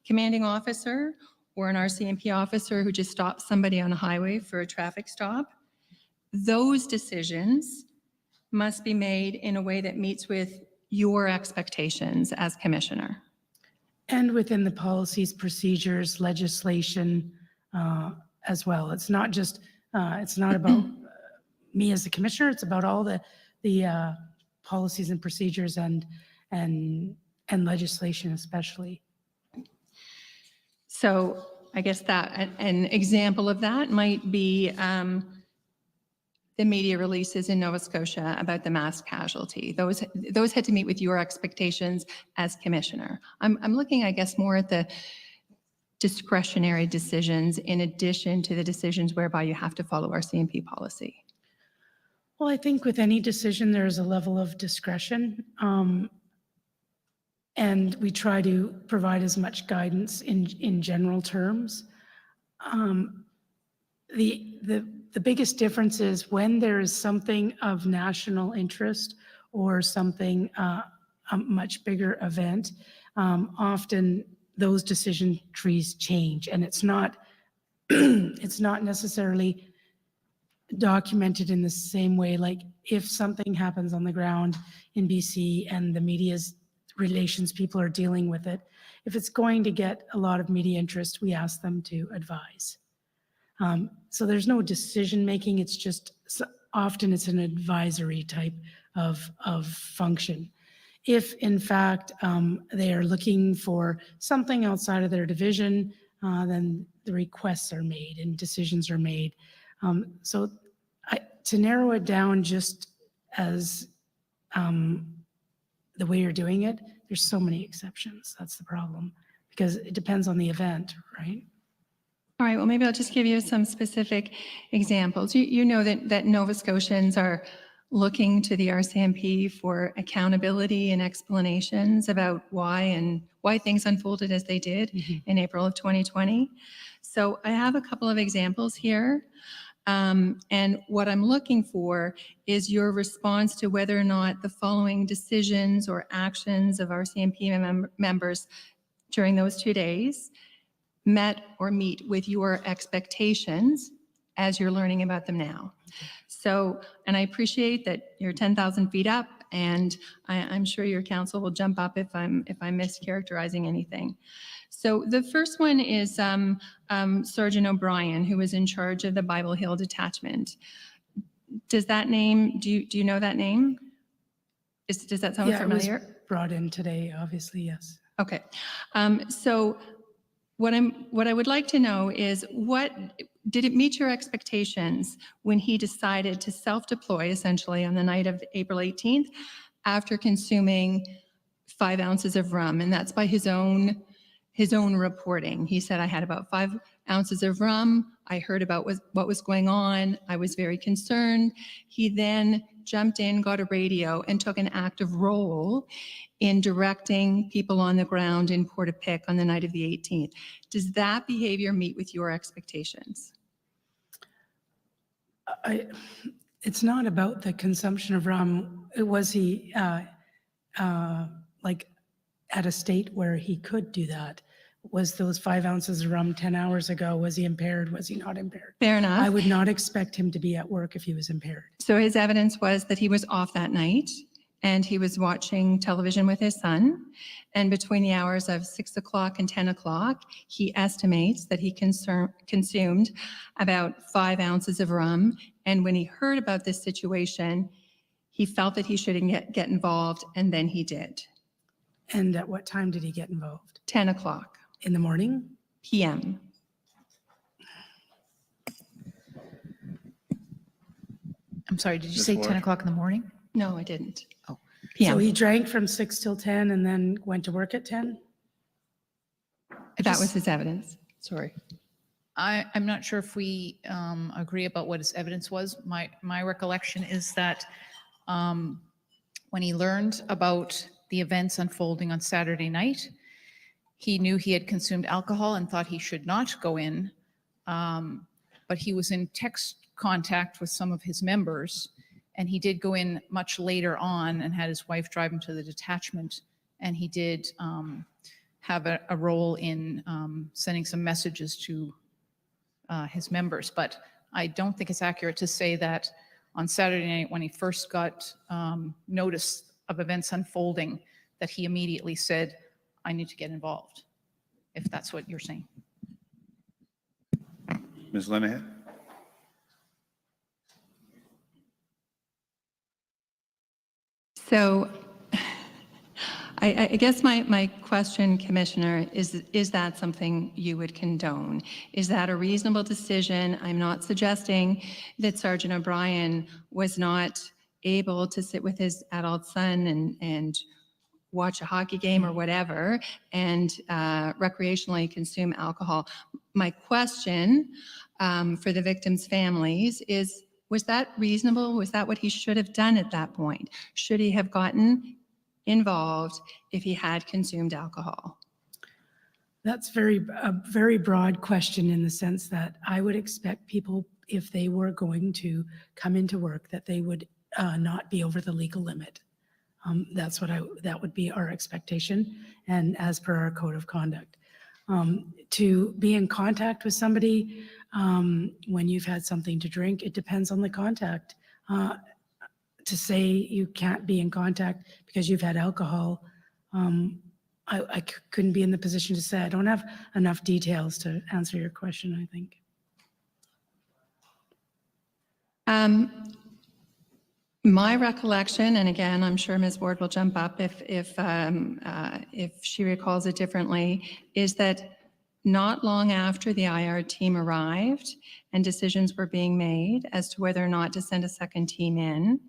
commanding officer or an RCMP officer who just stops somebody on a highway for a traffic stop, those decisions must be made in a way that meets with your expectations as commissioner. And within the policies, procedures, legislation as well. It's not just, it's not about me as the commissioner, it's about all the policies and procedures and legislation especially. So I guess that an example of that might be the media releases in Nova Scotia about the mass casualty. Those had to meet with your expectations as commissioner. I'm looking, I guess, more at the discretionary decisions in addition to the decisions whereby you have to follow our CMP policy. Well, I think with any decision, there is a level of discretion. And we try to provide as much guidance in general terms. The biggest difference is when there is something of national interest or something, a much bigger event, often those decision trees change, and it's not necessarily documented in the same way. Like if something happens on the ground in BC and the media's relations people are dealing with it, if it's going to get a lot of media interest, we ask them to advise. So there's no decision making, it's just often it's an advisory type of function. If in fact they are looking for something outside of their division, then the requests are made and decisions are made. So to narrow it down just as the way you're doing it, there's so many exceptions. That's the problem, because it depends on the event, right? All right, well, maybe I'll just give you some specific examples. You know that Nova Scotians are looking to the RCMP for accountability and explanations about why things unfolded as they did in April of 2020. So I have a couple of examples here. And what I'm looking for is your response to whether or not the following decisions or actions of RCMP members during those 2 days met or meet with your expectations as you're learning about them now. So, and I appreciate that you're 10,000 feet up, and I'm sure your counsel will jump up if I'm mischaracterizing anything. So the first one is Sergeant O'Brien, who was in charge of the Bible Hill detachment. Does that name, do you know that name? Does that sound familiar? It was brought in today, obviously, yes. Okay. So what I would like to know is, did it meet your expectations when he decided to self-deploy essentially on the night of April 18th after consuming 5 ounces of rum? And that's by his own reporting. He said, I had about 5 ounces of rum. I heard about what was going on. I was very concerned. He then jumped in, got a radio, and took an active role in directing people on the ground in Portapique on the night of the 18th. Does that behavior meet with your expectations? It's not about the consumption of rum. Was he like at a state where he could do that? Was those 5 ounces of rum 10 hours ago? Was he impaired? Was he not impaired? Fair enough. I would not expect him to be at work if he was impaired. So his evidence was that he was off that night and he was watching television with his son. And between the hours of 6 o'clock and 10 o'clock, he estimates that he consumed about 5 ounces of rum. And when he heard about this situation, he felt that he shouldn't get involved, and then he did. And at what time did he get involved? 10 o'clock. In the morning? PM. I'm sorry, did you say 10 o'clock in the morning? No, I didn't. Oh. PM. So he drank from 6 till 10 and then went to work at 10? That was his evidence. Sorry. I'm not sure if we agree about what his evidence was. My recollection is that when he learned about the events unfolding on Saturday night, he knew he had consumed alcohol and thought he should not go in, but he was in text contact with some of his members, and he did go in much later on and had his wife drive him to the detachment, and he did have a role in sending some messages to his members. But I don't think it's accurate to say that on Saturday night, when he first got notice of events unfolding, that he immediately said, I need to get involved, if that's what you're saying. Ms. Lenahan? So I guess my question, Commissioner, is that something you would condone? Is that a reasonable decision? I'm not suggesting that Sergeant O'Brien was not able to sit with his adult son and watch a hockey game or whatever and recreationally consume alcohol. My question for the victims' families is, was that reasonable? Was that what he should have done at that point? Should he have gotten involved if he had consumed alcohol? That's a very broad question, in the sense that I would expect people, if they were going to come into work, that they would not be over the legal limit. That would be our expectation, and as per our code of conduct. To be in contact with somebody when you've had something to drink, it depends on the contact. To say you can't be in contact because you've had alcohol, I couldn't be in the position to say. I don't have enough details to answer your question, I think. My recollection, and again, I'm sure Ms. Ward will jump up if she recalls it differently, is that not long after the IR team arrived and decisions were being made as to whether or not to send a second team in,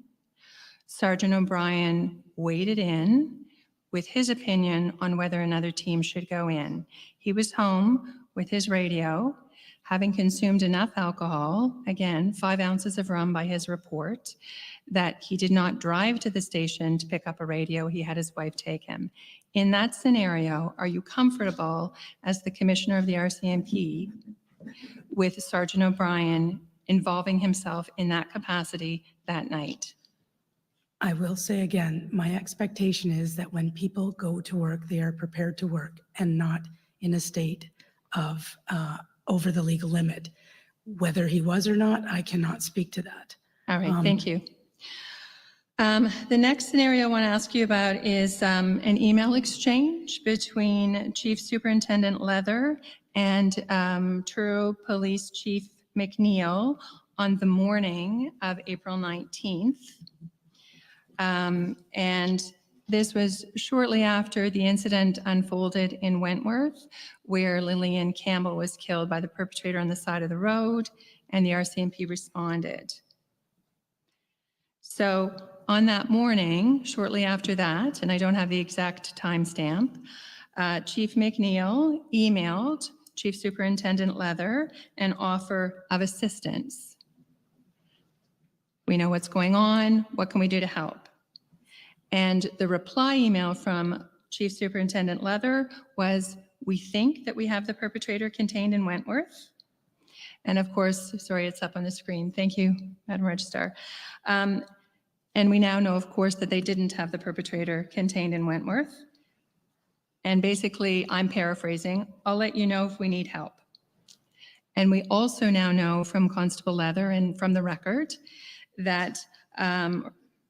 Sergeant O'Brien waded in with his opinion on whether another team should go in. He was home with his radio, having consumed enough alcohol, again, 5 ounces of rum by his report, that he did not drive to the station to pick up a radio. He had his wife take him. In that scenario, are you comfortable, as the Commissioner of the RCMP, with Sergeant O'Brien involving himself in that capacity that night? I will say again, my expectation is that when people go to work, they are prepared to work and not in a state of over the legal limit. Whether he was or not, I cannot speak to that. All right, thank you. The next scenario I want to ask you about is an email exchange between Chief Superintendent Leather and Truro Police Chief McNeil on the morning of April 19th. And this was shortly after the incident unfolded in Wentworth, where Lillian Campbell was killed by the perpetrator on the side of the road, and the RCMP responded. So on that morning, shortly after that, and I don't have the exact timestamp, Chief McNeil emailed Chief Superintendent Leather an offer of assistance. We know what's going on. What can we do to help? And the reply email from Chief Superintendent Leather was, we think that we have the perpetrator contained in Wentworth. And of course, sorry, it's up on the screen. Thank you, Madam Registrar. And we now know, of course, that they didn't have the perpetrator contained in Wentworth. And basically, I'm paraphrasing, I'll let you know if we need help. And we also now know from Constable Leather and from the record that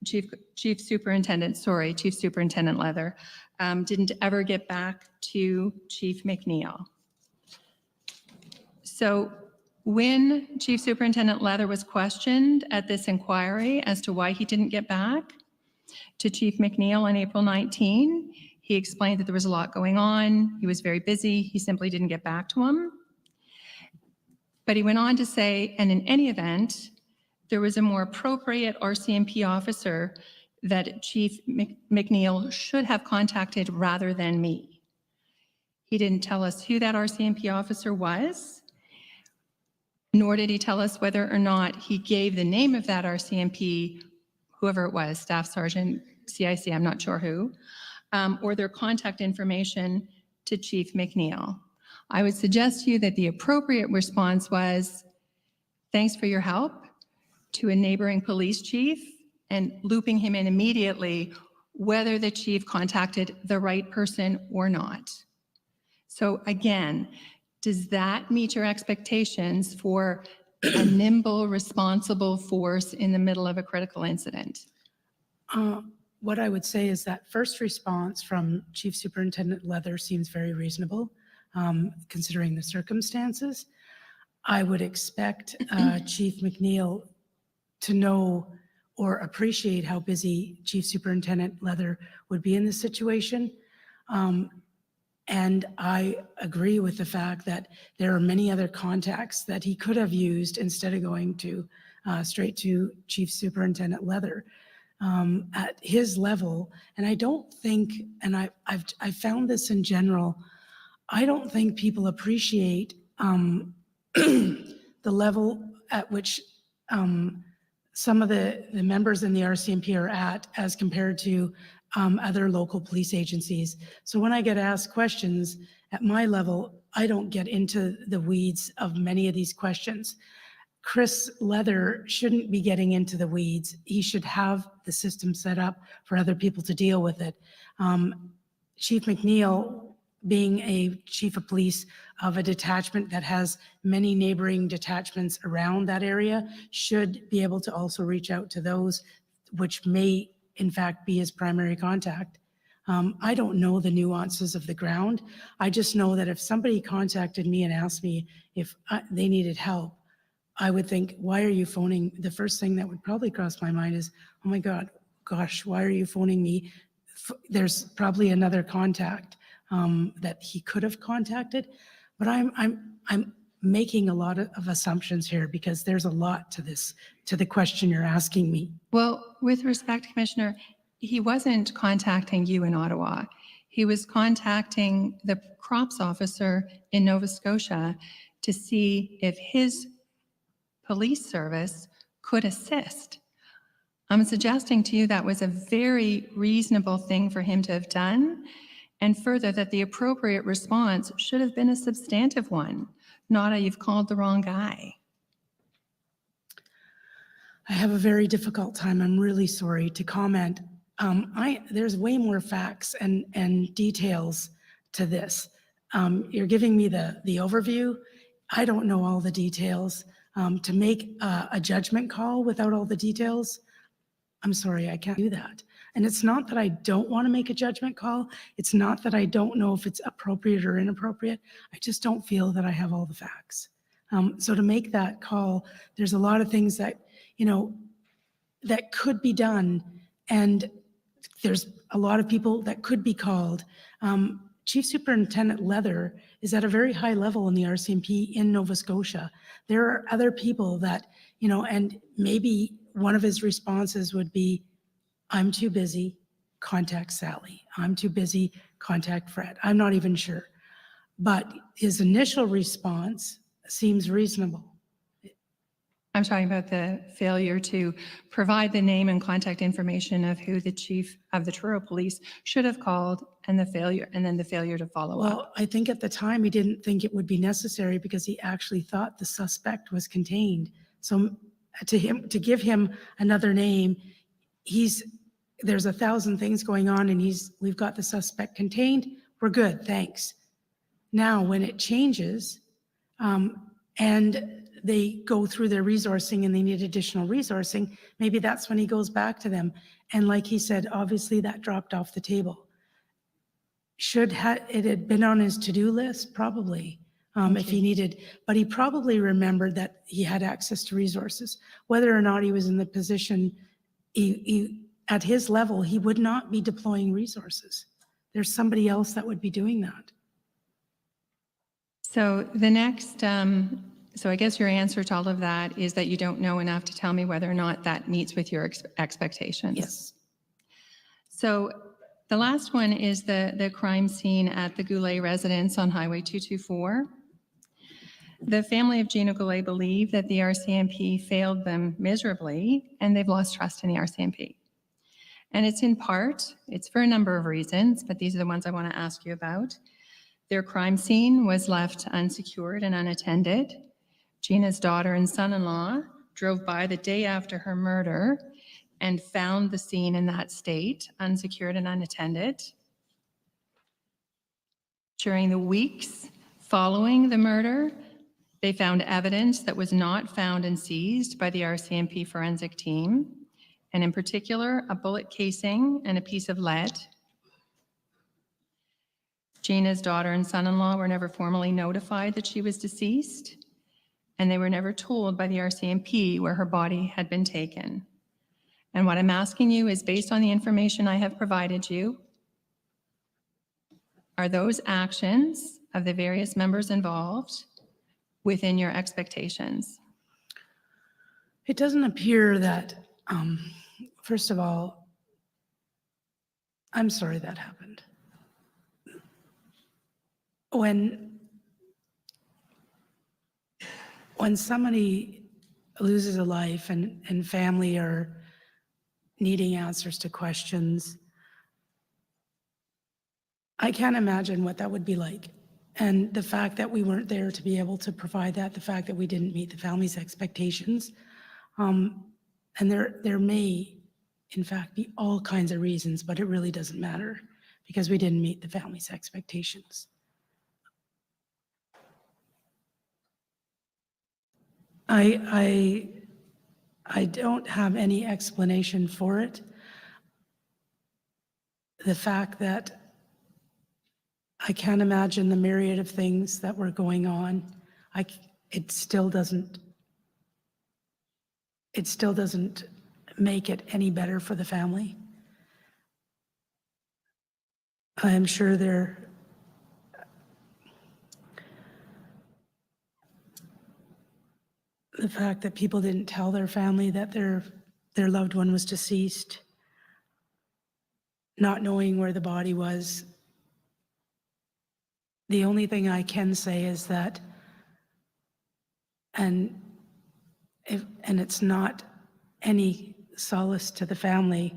Chief Superintendent Leather didn't ever get back to Chief McNeil. So when Chief Superintendent Leather was questioned at this inquiry as to why he didn't get back to Chief McNeil on April 19, he explained that there was a lot going on. He was very busy. He simply didn't get back to him. But he went on to say, and in any event, there was a more appropriate RCMP officer that Chief McNeil should have contacted rather than me. He didn't tell us who that RCMP officer was, nor did he tell us whether or not he gave the name of that RCMP, whoever it was, Staff Sergeant, CIC, I'm not sure who, or their contact information to Chief McNeil. I would suggest to you that the appropriate response was, thanks for your help, to a neighboring police chief and looping him in immediately, whether the chief contacted the right person or not. So again, does that meet your expectations for a nimble, responsible force in the middle of a critical incident? What I would say is that first response from Chief Superintendent Leather seems very reasonable, considering the circumstances. I would expect Chief McNeil to know or appreciate how busy Chief Superintendent Leather would be in this situation. And I agree with the fact that there are many other contacts that he could have used instead of going to straight to Chief Superintendent Leather at his level. And I don't think, and I've found this in general, I don't think people appreciate the level at which some of the members in the RCMP are at as compared to other local police agencies. So when I get asked questions at my level, I don't get into the weeds of many of these questions. Chris Leather shouldn't be getting into the weeds. He should have the system set up for other people to deal with it. Chief McNeil, being a chief of police of a detachment that has many neighboring detachments around that area, should be able to also reach out to those which may in fact be his primary contact. I don't know the nuances of the ground. I just know that if somebody contacted me and asked me if they needed help, I would think, why are you phoning? The first thing that would probably cross my mind is, oh my God, gosh, why are you phoning me? There's probably another contact that he could have contacted, but I'm making a lot of assumptions here because there's a lot to this, to the question you're asking me. Well, with respect, Commissioner, he wasn't contacting you in Ottawa. He was contacting the crops officer in Nova Scotia to see if his police service could assist. I'm suggesting to you that was a very reasonable thing for him to have done, and further that the appropriate response should have been a substantive one, not a you've called the wrong guy. I have a very difficult time. I'm really sorry to comment. There's way more facts and details to this. You're giving me the overview. I don't know all the details. To make a judgment call without all the details, I'm sorry, I can't do that. And it's not that I don't want to make a judgment call. It's not that I don't know if it's appropriate or inappropriate. I just don't feel that I have all the facts. So to make that call, there's a lot of things that, you know, that could be done. And there's a lot of people that could be called. Chief Superintendent Leather is at a very high level in the RCMP in Nova Scotia. There are other people that, you know, and maybe one of his responses would be, I'm too busy, contact Sally. I'm too busy, contact Fred. I'm not even sure. But his initial response seems reasonable. I'm talking about the failure to provide the name and contact information of who the chief of the Truro Police should have called, and the failure, and then the failure to follow up. Well, I think at the time he didn't think it would be necessary because he actually thought the suspect was contained. So to give him another name, there's 1,000 things going on, and we've got the suspect contained. We're good, thanks. Now, when it changes, and they go through their resourcing and they need additional resourcing, maybe that's when he goes back to them. And like he said, obviously that dropped off the table. Should it had been on his to-do list? Probably, if he needed, but he probably remembered that he had access to resources. Whether or not he was in the position, at his level, he would not be deploying resources. There's somebody else that would be doing that. So the next, so I guess your answer to all of that is that you don't know enough to tell me whether or not that meets with your expectations. Yes. So The last one is the crime scene at the Goulet residence on Highway 224. The family of Gina Goulet believe that the RCMP failed them miserably, and they've lost trust in the RCMP. And it's in part, it's for a number of reasons, but these are the ones I want to ask you about. Their crime scene was left unsecured and unattended. Gina's daughter and son-in-law drove by the day after her murder and found the scene in that state, unsecured and unattended. During the weeks following the murder, they found evidence that was not found and seized by the RCMP forensic team, and in particular, a bullet casing and a piece of lead. Gina's daughter and son-in-law were never formally notified that she was deceased, and they were never told by the RCMP where her body had been taken. And what I'm asking you is, based on the information I have provided you, are those actions of the various members involved within your expectations? It doesn't appear that, first of all, I'm sorry that happened. When somebody loses a life and family are needing answers to questions, I can't imagine what that would be like. And the fact that we weren't there to be able to provide that, the fact that we didn't meet the family's expectations, and there may, in fact, be all kinds of reasons, but it really doesn't matter because we didn't meet the family's expectations. I don't have any explanation for it. The fact that I can't imagine the myriad of things that were going on. It still doesn't make it any better for the family. I am sure the fact that people didn't tell their family that their loved one was deceased, not knowing where the body was. The only thing I can say is that, and it's not any solace to the family,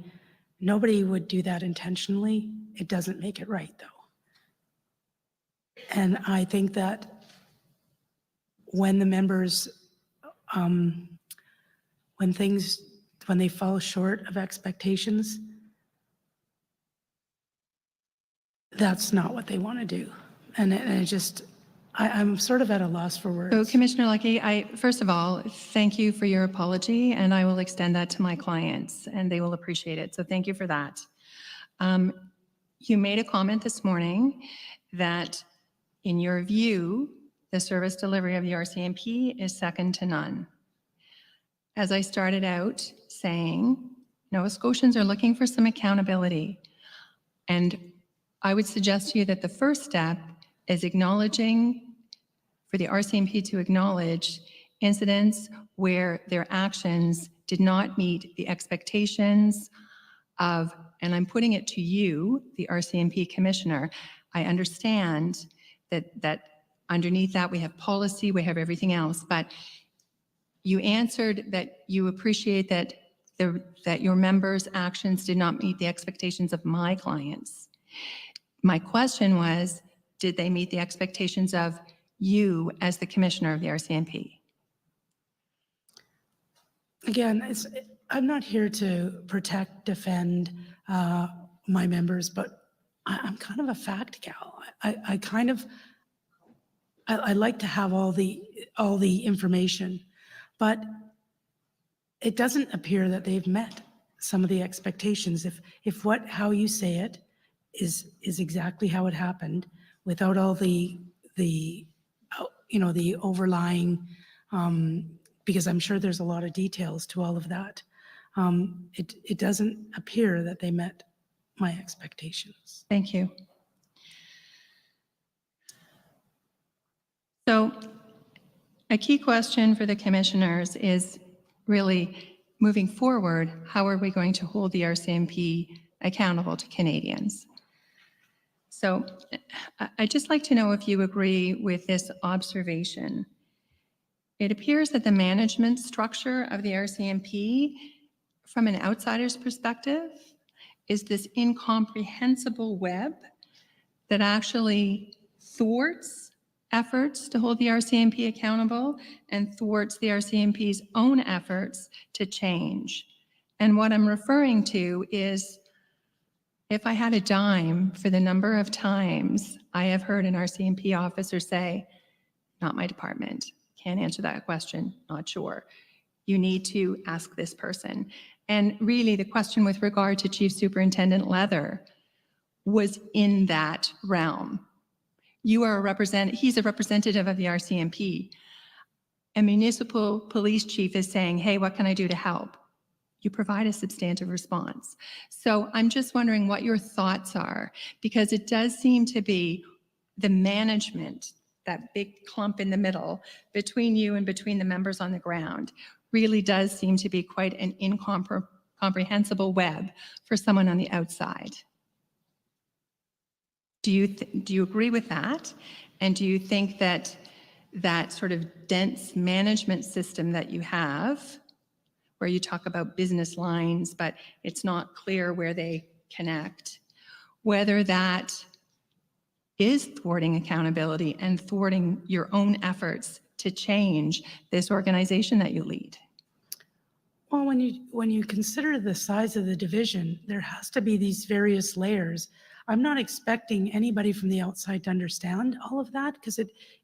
nobody would do that intentionally. It doesn't make it right, though. And I think that when the members, when they fall short of expectations, that's not what they want to do. And I'm sort of at a loss for words. So Commissioner Lucki, first of all, thank you for your apology, and I will extend that to my clients, and they will appreciate it. So thank you for that. You made a comment this morning that, in your view, the service delivery of the RCMP is second to none. As I started out saying, Nova Scotians are looking for some accountability, and I would suggest to you that the first step is acknowledging, for the RCMP to acknowledge incidents where their actions did not meet the expectations of, and I'm putting it to you, the RCMP Commissioner. I understand that underneath that we have policy, we have everything else, but you answered that you appreciate that your members' actions did not meet the expectations of my clients. My question was, did they meet the expectations of you as the Commissioner of the RCMP? Again, I'm not here to protect, defend my members, but I'm kind of a fact gal. I like to have all the information, but it doesn't appear that they've met some of the expectations. If how you say it is exactly how it happened, without all the overlying, because I'm sure there's a lot of details to all of that. It doesn't appear that they met my expectations. Thank you. So a key question for the commissioners is really, moving forward, how are we going to hold the RCMP accountable to Canadians. So I'd just like to know if you agree with this observation. It appears that the management structure of the RCMP, from an outsider's perspective, is this incomprehensible web that actually thwarts efforts to hold the RCMP accountable and thwarts the RCMP's own efforts to change. And what I'm referring to is, if I had a dime for the number of times I have heard an RCMP officer say, not my department, can't answer that question, not sure. You need to ask this person. And really the question with regard to Chief Superintendent Leather was in that realm. You are he's a representative of the RCMP. A municipal police chief is saying, hey, what can I do to help? You provide a substantive response. So I'm just wondering what your thoughts are, because it does seem to be the management, that big clump in the middle between you and between the members on the ground, really does seem to be quite an incomprehensible web for someone on the outside. Do you agree with that? And do you think that that sort of dense management system that you have, where you talk about business lines, but it's not clear where they connect, whether that is thwarting accountability and thwarting your own efforts to change this organization that you lead? Well, when you consider the size of the division, there has to be these various layers. I'm not expecting anybody from the outside to understand all of that, because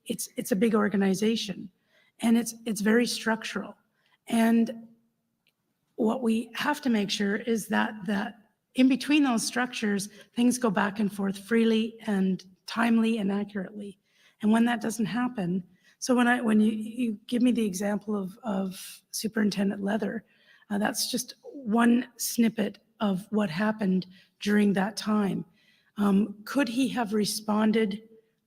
it's a big organization and it's very structural. And what we have to make sure is that in between those structures, things go back and forth freely and timely and accurately. And when that doesn't happen, so when you give me the example of Superintendent Leather, that's just one snippet of what happened during that time. Could he have responded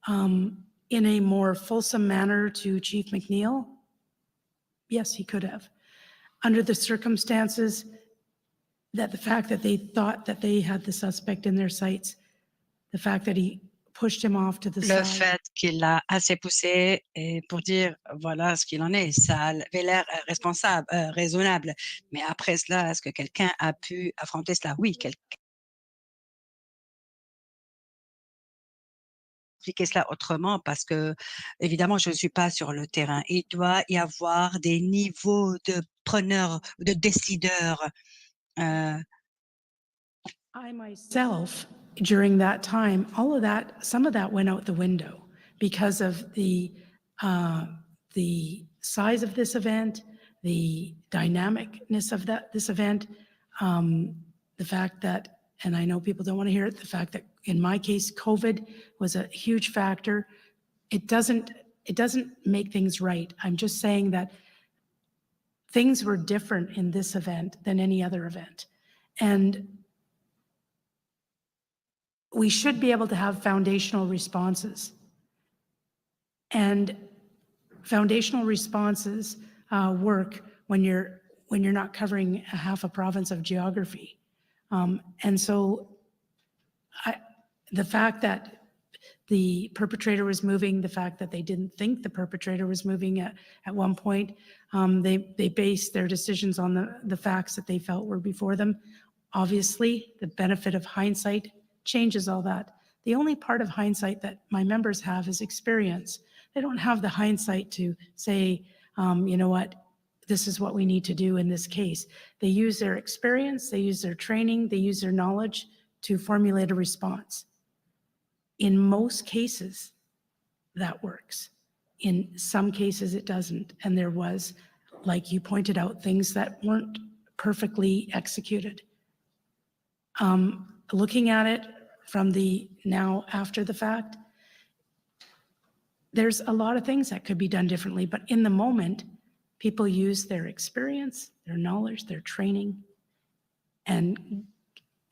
in a more fulsome manner to Chief McNeil? Yes, he could have. Under the circumstances, that the fact that they thought that they had the suspect in their sights, the fact that he pushed him off to the Le side. fait qu'il l'a assez poussé pour dire voilà ce qu'il en est, ça avait l'air responsable, raisonnable. Mais après cela, est-ce que quelqu'un a pu affronter cela? Oui, quelqu'un expliquer cela autrement, parce que évidemment je ne suis pas sur le terrain. Il doit y avoir des niveaux de preneurs, de décideurs. I myself, during that time, all of that, some of that went out the window because of the size of this event, the dynamicness of this event, the fact that, and I know people don't want to hear it, the fact that in my case, COVID was a huge factor. It doesn't make things right. I'm just saying that things were different in this event than any other event. And we should be able to have foundational responses. And foundational responses work when you're not covering half a province of geography. And so the fact that the perpetrator was moving, the fact that they didn't think the perpetrator was moving at one point, they based their decisions on the facts that they felt were before them. Obviously, the benefit of hindsight changes all that. The only part of hindsight that my members have is experience. They don't have the hindsight to say, you know what, this is what we need to do in this case. They use their experience, they use their training, they use their knowledge to formulate a response. In most cases, that works. In some cases, it doesn't. And there was, like you pointed out, things that weren't perfectly executed. Looking at it from the now after the fact, there's a lot of things that could be done differently, but in the moment, people use their experience, their knowledge, their training, and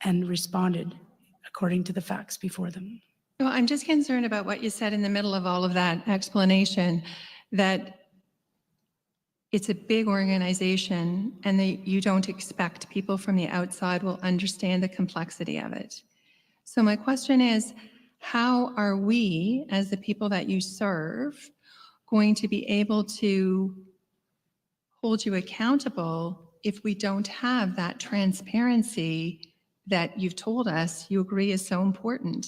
responded according to the facts before them. Well, I'm just concerned about what you said in the middle of all of that explanation, that it's a big organization and you don't expect people from the outside will understand the complexity of it. So my question is, how are we, as the people that you serve, going to be able to hold you accountable if we don't have that transparency that you've told us you agree is so important?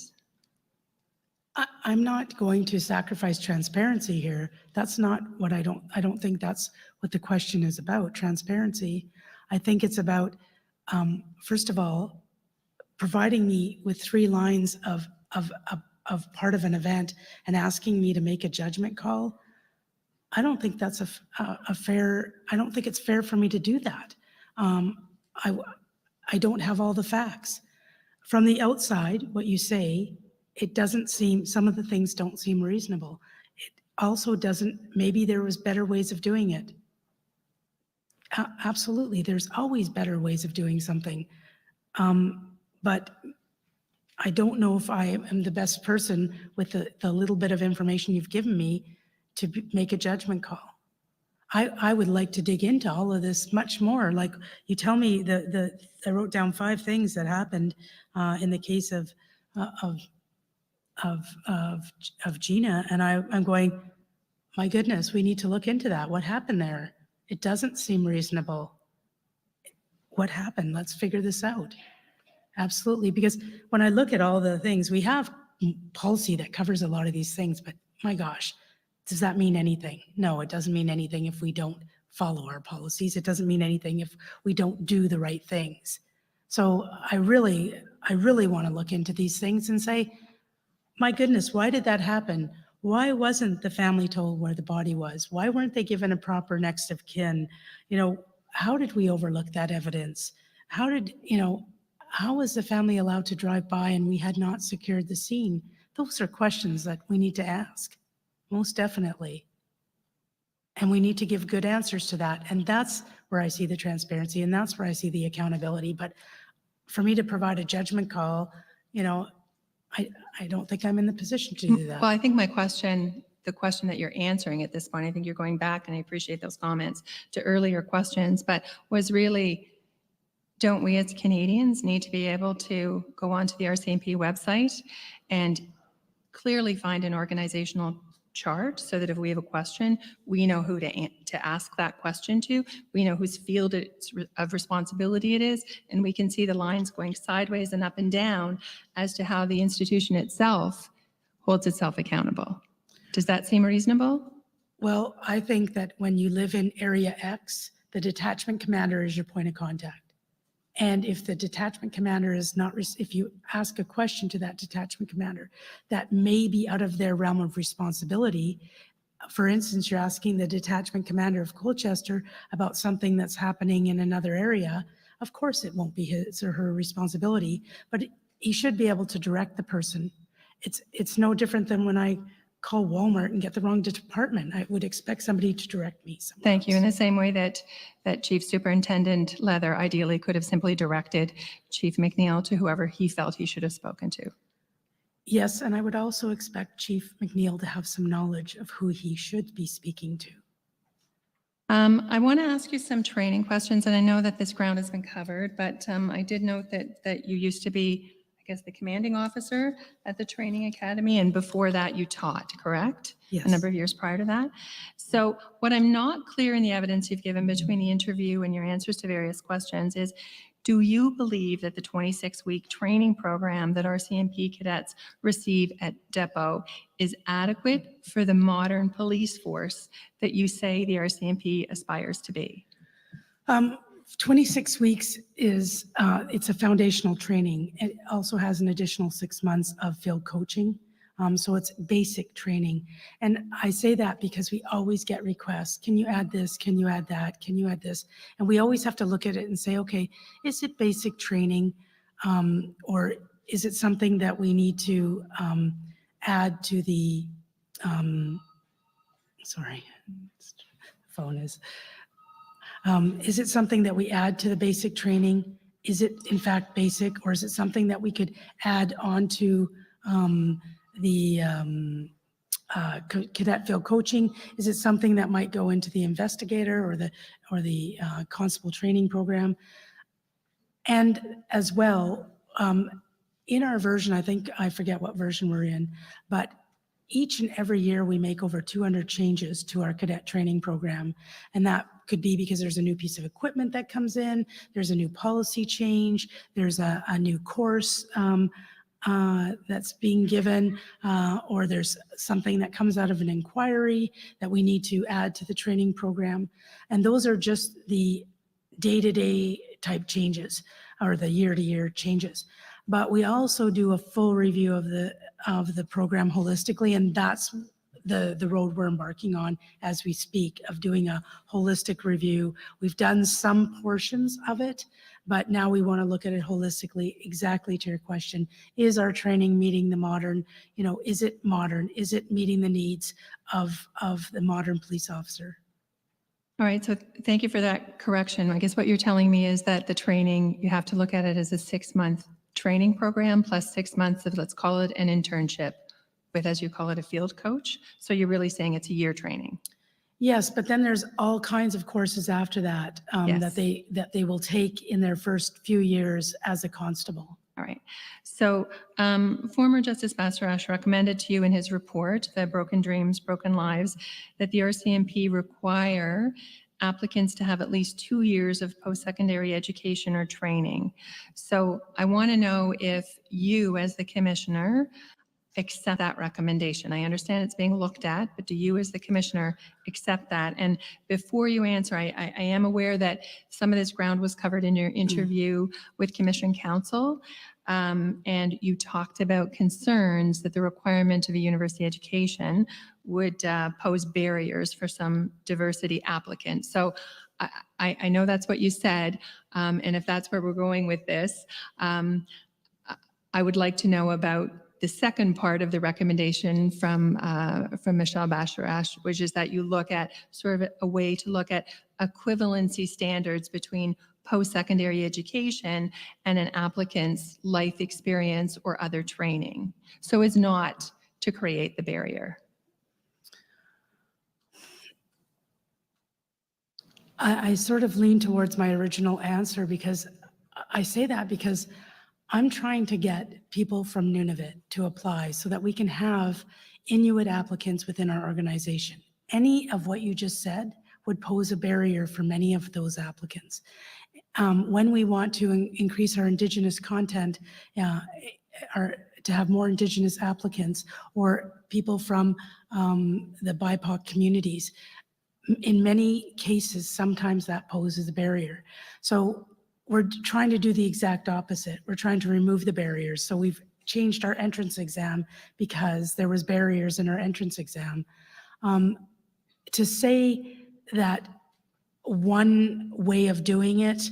I'm not going to sacrifice transparency here. That's not what I don't think that's what the question is about, transparency. I think it's about, first of all, providing me with 3 lines of part of an event and asking me to make a judgment call. I don't think that's a fair, I don't think it's fair for me to do that. I don't have all the facts. From the outside, what you say, it doesn't seem, some of the things don't seem reasonable. It also doesn't, maybe there was better ways of doing it. Absolutely, there's always better ways of doing something. But I don't know if I am the best person with the little bit of information you've given me to make a judgment call. I would like to dig into all of this much more. Like you tell me, I wrote down 5 things that happened in the case of Gina, and I'm going, my goodness, we need to look into that. What happened there? It doesn't seem reasonable. What happened? Let's figure this out. Absolutely, because when I look at all the things, we have policy that covers a lot of these things, but my gosh, does that mean anything? No, it doesn't mean anything if we don't follow our policies. It doesn't mean anything if we don't do the right things. So I really want to look into these things and say, my goodness, why did that happen? Why wasn't the family told where the body was? Why weren't they given a proper next of kin? You know, how did we overlook that evidence? How was the family allowed to drive by and we had not secured the scene? Those are questions that we need to ask, most definitely. And we need to give good answers to that. And that's where I see the transparency and that's where I see the accountability. But for me to provide a judgment call, I don't think I'm in the position to do that. Well, I think the question that you're answering at this point, I think you're going back, and I appreciate those comments, to earlier questions, but was really, don't we as Canadians need to be able to go onto the RCMP website and clearly find an organizational chart so that if we have a question, we know who to ask that question to, we know whose field of responsibility it is, and we can see the lines going sideways and up and down as to how the institution itself holds itself accountable. Does that seem reasonable? Well, I think that when you live in Area X, the detachment commander is your point of contact. And if the detachment commander is not, if you ask a question to that detachment commander that may be out of their realm of responsibility, for instance, you're asking the detachment commander of Colchester about something that's happening in another area, of course it won't be his or her responsibility, but he should be able to direct the person. It's no different than when I call Walmart and get the wrong department. I would expect somebody to direct me. Thank you. In the same way that Chief Superintendent Leather ideally could have simply directed Chief McNeil to whoever he felt he should have spoken to. Yes, and I would also expect Chief McNeil to have some knowledge of who he should be speaking to. I want to ask you some training questions, and I know that this ground has been covered, but I did note that you used to be, I guess, the commanding officer at the training academy, and before that you taught, correct? Yes. A number of years prior to that. So what I'm not clear in the evidence you've given between the interview and your answers to various questions is, do you believe that the 26-week training program that RCMP cadets receive at Depot is adequate for the modern police force that you say the RCMP aspires to be? 26 weeks is, it's a foundational training. It also has an additional 6 months of field coaching. So it's basic training. And I say that because we always get requests. Can you add this? Can you add that? Can you add this? And we always have to look at it and say, okay, is it basic training? Or is it something that we need to add to the, sorry, phone is it something that we add to the basic training? Is it in fact basic, or is it something that we could add on to the cadet field coaching? Is it something that might go into the investigator or the constable training program? And as well, in our version, I forget what version we're in, but each and every year we make over 200 changes to our cadet training program. And that could be because there's a new piece of equipment that comes in, there's a new policy change, there's a new course that's being given, or there's something that comes out of an inquiry that we need to add to the training program. And those are just the day-to-day type changes or the year-to-year changes. But we also do a full review of the program holistically, and that's the road we're embarking on as we speak, of doing a holistic review. We've done some portions of it, but now we want to look at it holistically. Exactly to your question, is our training meeting the modern, is it modern? Is it meeting the needs of the modern police officer? All right, so thank you for that correction. I guess what you're telling me is that the training, you have to look at it as a 6-month training program plus 6 months of, let's call it an internship with, as you call it, a field coach. So you're really saying it's a year training. Yes, but then there's all kinds of courses after that Yes. that they will take in their first few years as a constable. All right. So former Justice Bastarache recommended to you in his report, the Broken Dreams, Broken Lives, that the RCMP require applicants to have at least 2 years of post-secondary education or training. So I want to know if you, as the commissioner, accept that recommendation. I understand it's being looked at, but do you as the commissioner accept that? And before you answer, I am aware that some of this ground was covered in your interview with Commission Counsel, and you talked about concerns that the requirement of a university education would pose barriers for some diversity applicants. So I know that's what you said, and if that's where we're going with this, I would like to know about the second part of the recommendation from Michelle Bastarache, which is that you look at sort of a way to look at equivalency standards between post-secondary education and an applicant's life experience or other training, so as not to create the barrier. I sort of lean towards my original answer, because I say that because I'm trying to get people from Nunavut to apply so that we can have Inuit applicants within our organization. Any of what you just said would pose a barrier for many of those applicants. When we want to increase our Indigenous content, or to have more Indigenous applicants or people from the BIPOC communities, in many cases, sometimes that poses a barrier. So we're trying to do the exact opposite. We're trying to remove the barriers. So we've changed our entrance exam because there was barriers in our entrance exam. To say that one way of doing it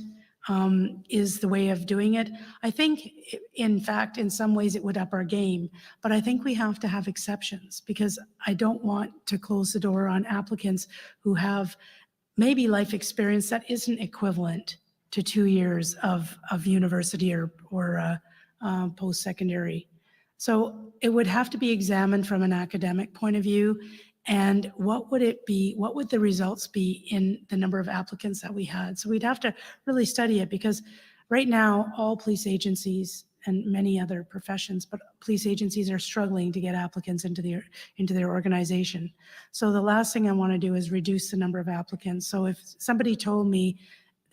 is the way of doing it, I think, in fact, in some ways it would up our game. But I think we have to have exceptions, because I don't want to close the door on applicants who have maybe life experience that isn't equivalent to 2 years of university or post-secondary. So it would have to be examined from an academic point of view. And what would it be? What would the results be in the number of applicants that we had? So we'd have to really study it, because right now all police agencies and many other professions, but police agencies are struggling to get applicants into their organization. So the last thing I want to do is reduce the number of applicants. So if somebody told me,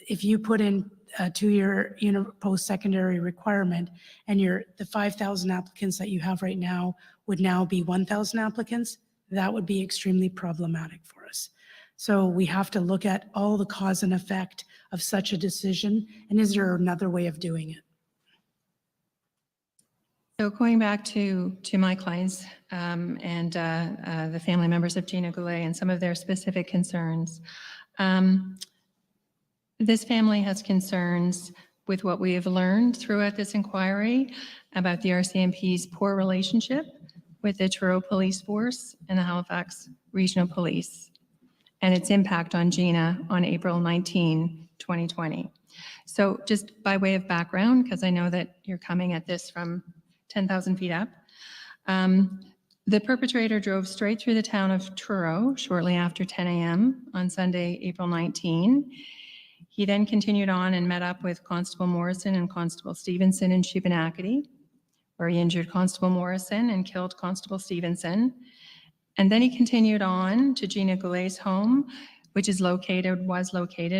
if you put in a 2-year post-secondary requirement and the 5,000 applicants that you have right now would now be 1,000 applicants, that would be extremely problematic for us. So we have to look at all the cause and effect of such a decision, and is there another way of doing it? So going back to my clients and the family members of Gina Goulet and some of their specific concerns, this family has concerns with what we have learned throughout this inquiry about the RCMP's poor relationship with the Truro Police Force and the Halifax Regional Police, and its impact on Gina on April 19, 2020. So just by way of background, because I know that you're coming at this from 10,000 feet up, The perpetrator drove straight through the town of Truro shortly after 10 a.m. on Sunday, April 19. He then continued on and met up with Constable Morrison and Constable Stevenson in Shubenacadie, where he injured Constable Morrison and killed Constable Stevenson. And then he continued on to Gina Goulet's home, which was located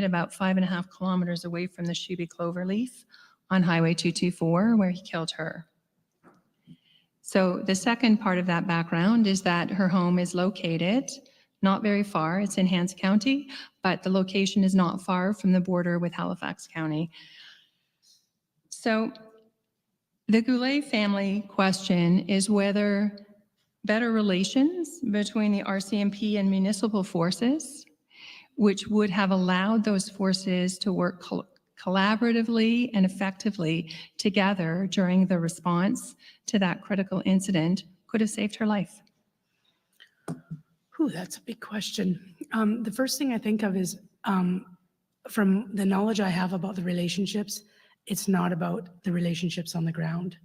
about 5.5 kilometers away from the Shuby Cloverleaf on Highway 224, where he killed her. So the second part of that background is that her home is located not very far. It's in Hants County, but the location is not far from the border with Halifax County. So the Goulet family question is whether better relations between the RCMP and municipal forces, which would have allowed those forces to work collaboratively and effectively together during the response to that critical incident, could have saved her life. Ooh, that's a big question. The first thing I think of is, from the knowledge I have about the relationships, it's not about the relationships on the ground.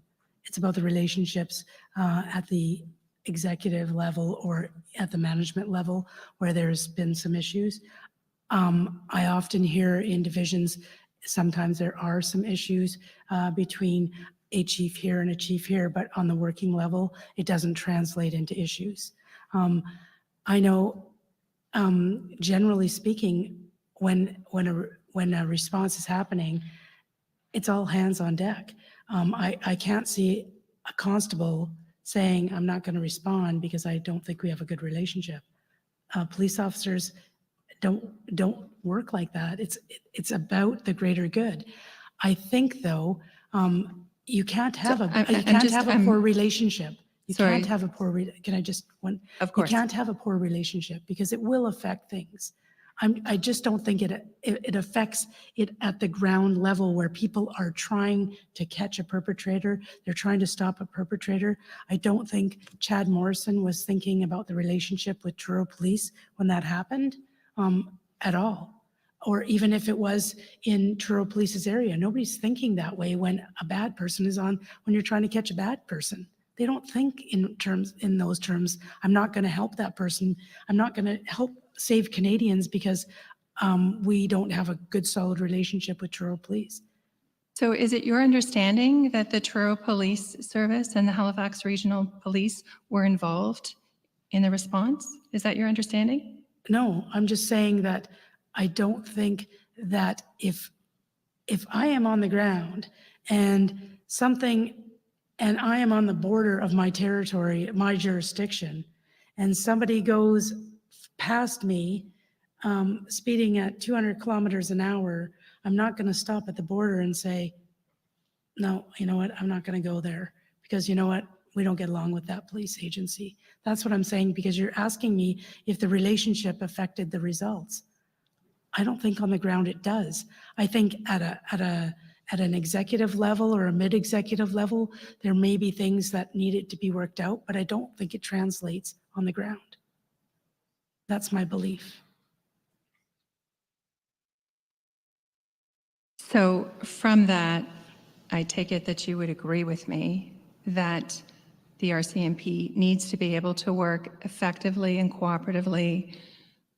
It's about the relationships at the executive level or at the management level where there's been some issues. I often hear in divisions, sometimes there are some issues between a chief here and a chief here, but on the working level, it doesn't translate into issues. I know, generally speaking, when a response is happening, it's all hands on deck. I can't see a constable saying, I'm not going to respond because I don't think we have a good relationship. Police officers don't work like that. It's about the greater good. I think, though, you can't have a poor relationship. You can't have a poor. Can I just one? Of course. You can't have a poor relationship because it will affect things. I just don't think it affects it at the ground level where people are trying to catch a perpetrator. They're trying to stop a perpetrator. I don't think Chad Morrison was thinking about the relationship with Truro Police when that happened at all. Or even if it was in Truro Police's area, nobody's thinking that way when a bad person is on, when you're trying to catch a bad person. They don't think in those terms. I'm not going to help that person. I'm not going to help save Canadians because we don't have a good, solid relationship with Truro Police. So is it your understanding that the Truro Police Service and the Halifax Regional Police were involved in the response? Is that your understanding? No, I'm just saying that I don't think that if I am on the ground and I am on the border of my territory, my jurisdiction, and somebody goes past me speeding at 200 kilometers an hour, I'm not going to stop at the border and say, no, you know what, I'm not going to go there because you know what, we don't get along with that police agency. That's what I'm saying, because you're asking me if the relationship affected the results. I don't think on the ground it does. I think at an executive level or a mid-executive level, there may be things that needed to be worked out, but I don't think it translates on the ground. That's my belief. So from that, I take it that you would agree with me that the RCMP needs to be able to work effectively and cooperatively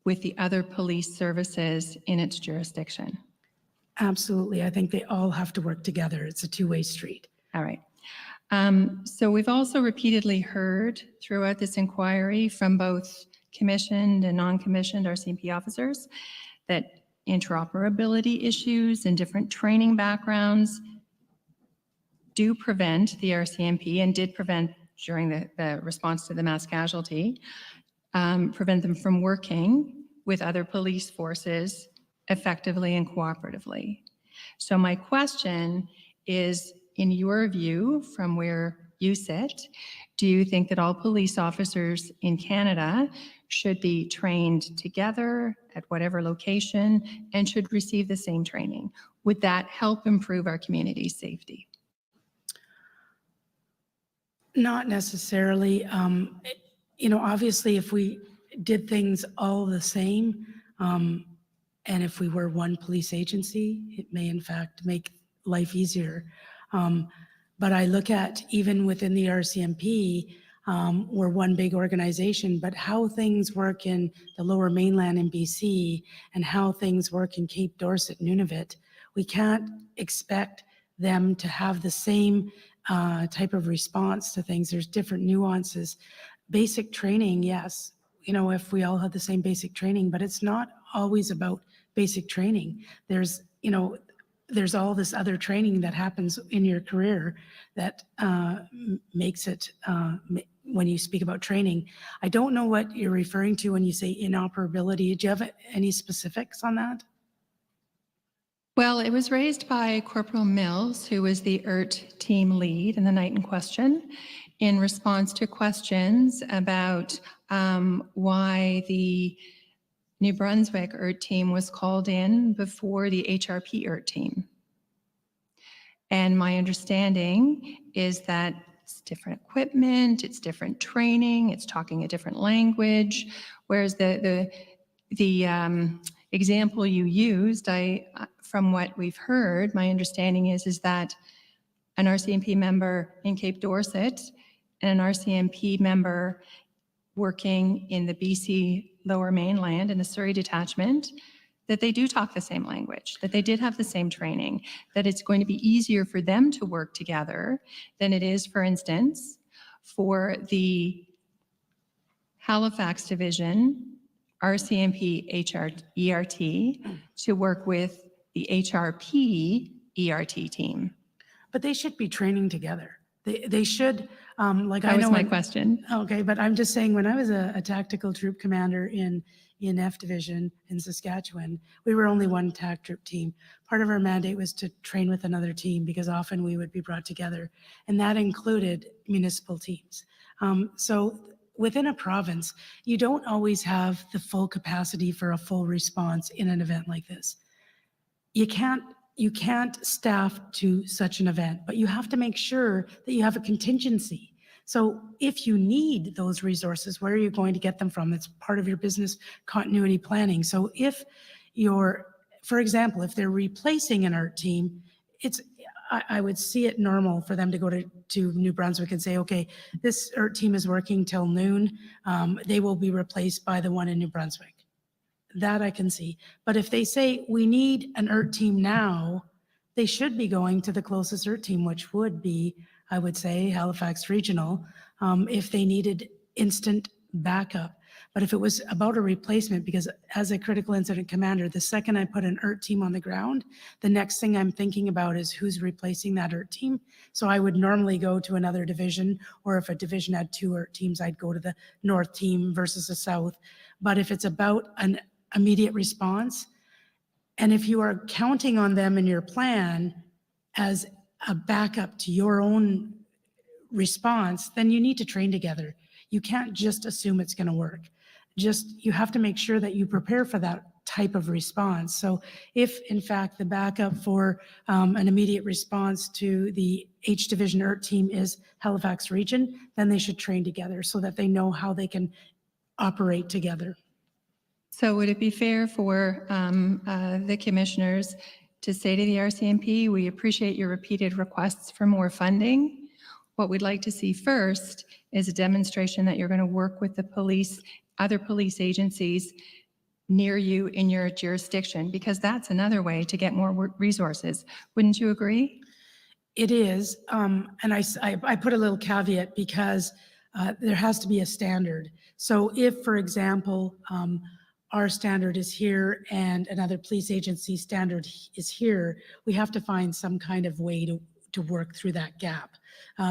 with the other police services in its jurisdiction. Absolutely. I think they all have to work together. It's a two-way street. All right. So we've also repeatedly heard throughout this inquiry from both commissioned and non-commissioned RCMP officers that interoperability issues and different training backgrounds do prevent the RCMP, and did prevent during the response to the mass casualty, prevent them from working with other police forces effectively and cooperatively. So my question is, in your view, from where you sit, do you think that all police officers in Canada should be trained together at whatever location and should receive the same training? Would that help improve our community's safety? Not necessarily. Obviously, if we did things all the same, and if we were one police agency, it may in fact make life easier. But I look at, even within the RCMP, we're one big organization, but how things work in the Lower Mainland in BC and how things work in Cape Dorset, Nunavut, we can't expect them to have the same type of response to things. There's different nuances. Basic training, yes, you know, if we all had the same basic training, but it's not always about basic training. There's, you know, there's all this other training that happens in your career that makes it, when you speak about training. I don't know what you're referring to when you say inoperability. Do you have any specifics on that? Well, it was raised by Corporal Mills, who was the ERT team lead in the night in question, in response to questions about why the New Brunswick ERT team was called in before the HRP ERT team. And my understanding is that it's different equipment, it's different training, it's talking a different language, whereas the example you used, from what we've heard, my understanding is that an RCMP member in Cape Dorset and an RCMP member working in the BC Lower Mainland in the Surrey detachment, that they do talk the same language, that they did have the same training, that it's going to be easier for them to work together than it is, for instance, for the Halifax Division RCMP ERT to work with the HRP ERT team. But they should be training together. They should, like That I know. was my question. Okay, but I'm just saying, when I was a tactical troop commander in F Division in Saskatchewan, we were only one TAC troop team. Part of our mandate was to train with another team because often we would be brought together, and that included municipal teams. So within a province, you don't always have the full capacity for a full response in an event like this. You can't staff to such an event, but you have to make sure that you have a contingency. So if you need those resources, where are you going to get them from? It's part of your business continuity planning. So if for example, if they're replacing an ERT team, I would see it normal for them to go to New Brunswick and say, okay, this ERT team is working till noon. They will be replaced by the one in New Brunswick. That I can see. But if they say we need an ERT team now, they should be going to the closest ERT team, which would be, I would say, Halifax Regional, if they needed instant backup. But if it was about a replacement, because as a critical incident commander, the second I put an ERT team on the ground, the next thing I'm thinking about is who's replacing that ERT team. So I would normally go to another division, or if a division had two ERT teams, I'd go to the north team versus the south. But if it's about an immediate response, and if you are counting on them in your plan as a backup to your own response, then you need to train together. You can't just assume it's going to work. You have to make sure that you prepare for that type of response. So if in fact the backup for an immediate response to the H Division ERT team is Halifax Region, then they should train together so that they know how they can operate together. So would it be fair for the commissioners to say to the RCMP, we appreciate your repeated requests for more funding. What we'd like to see first is a demonstration that you're going to work with the police, other police agencies near you in your jurisdiction, because that's another way to get more resources. Wouldn't you agree? It is, and I put a little caveat because there has to be a standard. So if, for example, our standard is here and another police agency standard is here, we have to find some kind of way to work through that gap,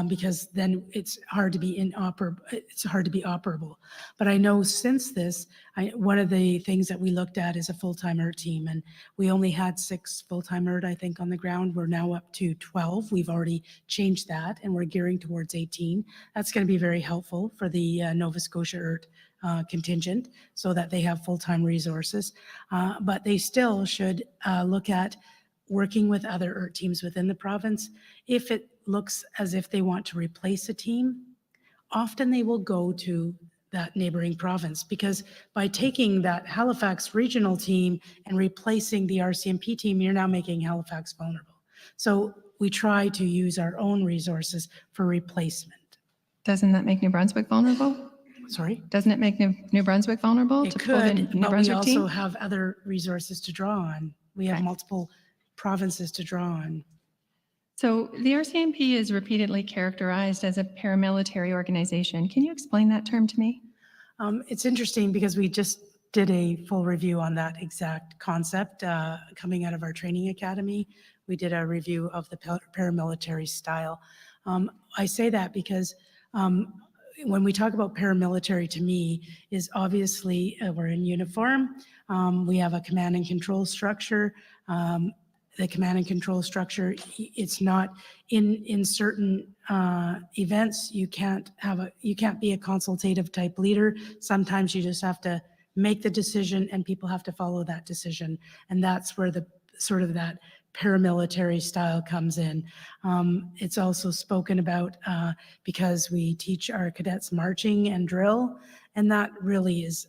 because then it's hard to be operable. But I know since this, one of the things that we looked at is a full-time ERT team, and we only had 6 full-time ERT, I think, on the ground. We're now up to 12. We've already changed that, and we're gearing towards 18. That's going to be very helpful for the Nova Scotia ERT contingent, so that they have full-time resources. But they still should look at working with other ERT teams within the province. If it looks as if they want to replace a team, often they will go to that neighboring province, because by taking that Halifax regional team and replacing the RCMP team, you're now making Halifax vulnerable. So we try to use our own resources for replacement. Doesn't that make New Brunswick vulnerable? Sorry? Doesn't it make New Brunswick vulnerable It to pull the could, New but we Brunswick also team? have other resources to draw on. We have multiple provinces to draw on. So the RCMP is repeatedly characterized as a paramilitary organization. Can you explain that term to me? It's interesting because we just did a full review on that exact concept coming out of our training academy. We did a review of the paramilitary style. I say that because when we talk about paramilitary, to me, is obviously we're in uniform. We have a command and control structure. The command and control structure, it's not in certain events. You can't be a consultative type leader. Sometimes you just have to make the decision and people have to follow that decision. And that's where the sort of that paramilitary style comes in. It's also spoken about because we teach our cadets marching and drill, and that really is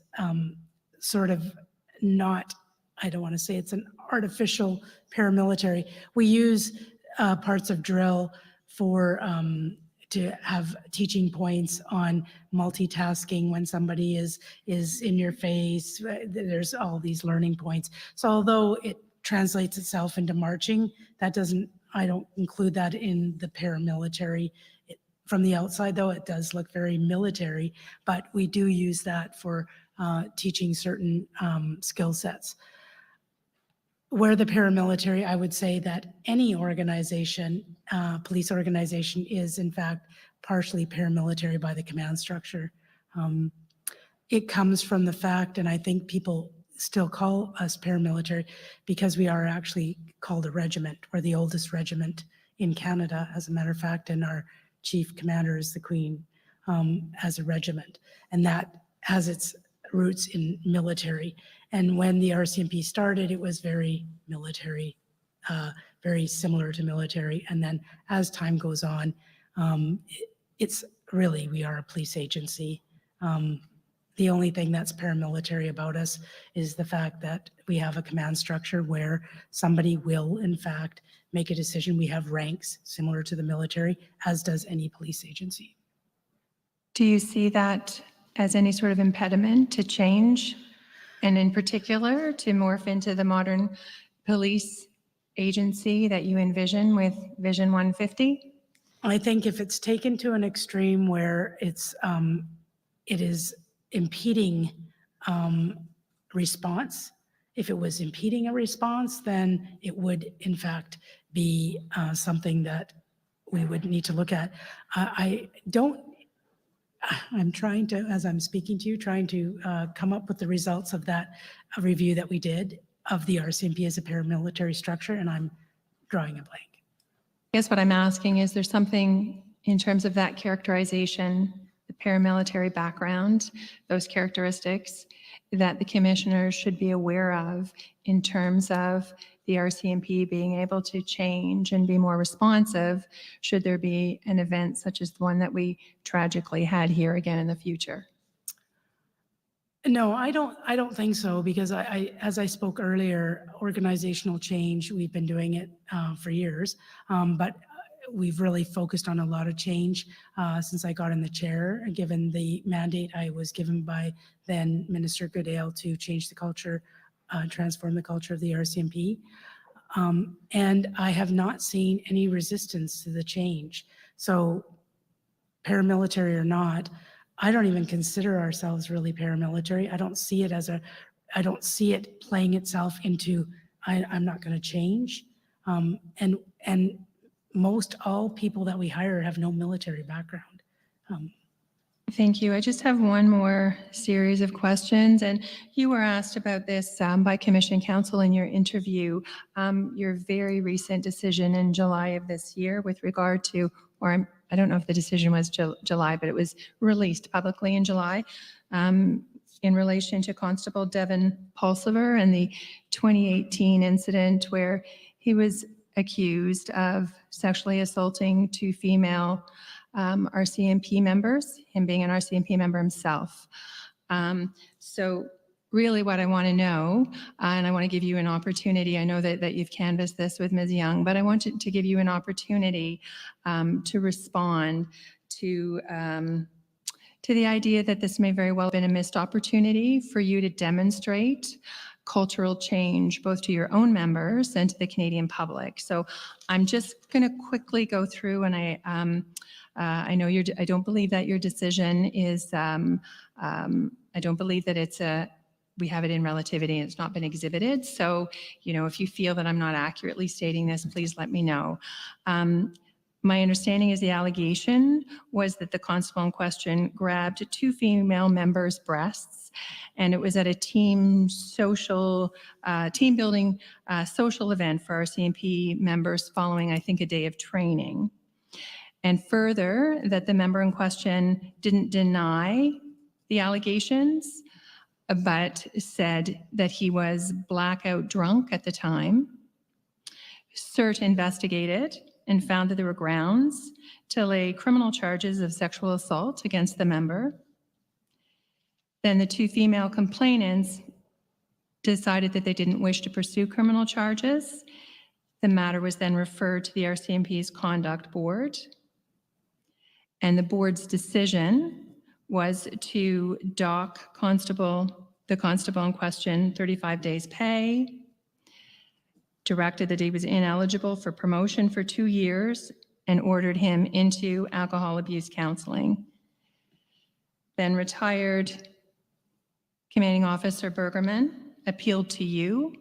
sort of not, I don't want to say it's an artificial paramilitary. We use parts of drill for to have teaching points on multitasking when somebody is in your face. There's all these learning points. So although it translates itself into marching, that doesn't, I don't include that in the paramilitary. From the outside, though, it does look very military, but we do use that for teaching certain skill sets. Where the paramilitary, I would say that any organization, police organization, is in fact partially paramilitary by the command structure. It comes from the fact, and I think people still call us paramilitary because we are actually called a regiment. We're the oldest regiment in Canada, as a matter of fact, and our chief commander is the Queen as a regiment. And that has its roots in military. And when the RCMP started, it was very military, very similar to military. And then as time goes on, it's really, we are a police agency. The only thing that's paramilitary about us is the fact that we have a command structure where somebody will, in fact, make a decision. We have ranks similar to the military, as does any police agency. Do you see that as any sort of impediment to change, and in particular to morph into the modern police agency that you envision with Vision 150? I think if it's taken to an extreme where it is impeding response, if it was impeding a response, then it would in fact be something that we would need to look at. I'm trying to, as I'm speaking to you, trying to come up with the results of that review that we did of the RCMP as a paramilitary structure, and I'm drawing a blank. I guess what I'm asking is, there's something in terms of that characterization, the paramilitary background, those characteristics that the commissioners should be aware of in terms of the RCMP being able to change and be more responsive should there be an event such as the one that we tragically had here again in the future? No, I don't think so, because as I spoke earlier, organizational change, we've been doing it for years, but we've really focused on a lot of change since I got in the chair, given the mandate I was given by then Minister Goodale to change the culture, transform the culture of the RCMP. And I have not seen any resistance to the change. So paramilitary or not, I don't even consider ourselves really paramilitary. I don't see it as I don't see it playing itself into, I'm not going to change. And most all people that we hire have no military background. Thank you. I just have one more series of questions, and you were asked about this by Commission Counsel in your interview, your very recent decision in July of this year with regard to, or I don't know if the decision was July, but it was released publicly in July in relation to Constable Devin Pulsiver and the 2018 incident where he was accused of sexually assaulting two female RCMP members, him being an RCMP member himself. So really what I want to know, and I want to give you an opportunity, I know that you've canvassed this with Ms. Young, but I want to give you an opportunity to respond to the idea that this may very well have been a missed opportunity for you to demonstrate cultural change, both to your own members and to the Canadian public. So I'm just going to quickly go through, and I know I don't believe that your decision is, I don't believe that we have it in relativity and it's not been exhibited. So, if you feel that I'm not accurately stating this, please let me know. My understanding is the allegation was that the constable in question grabbed 2 female members' breasts, and it was at a team building social event for our CMP members following, I think, a day of training. And further, that the member in question didn't deny the allegations, but said that he was blackout drunk at the time. CERT investigated and found that there were grounds to lay criminal charges of sexual assault against the member. Then the 2 female complainants decided that they didn't wish to pursue criminal charges. The matter was then referred to the RCMP's Conduct Board. And the board's decision was to dock the constable in question 35 days pay, directed that he was ineligible for promotion for 2 years, and ordered him into alcohol abuse counseling. Then retired Commanding Officer Bergerman appealed to you,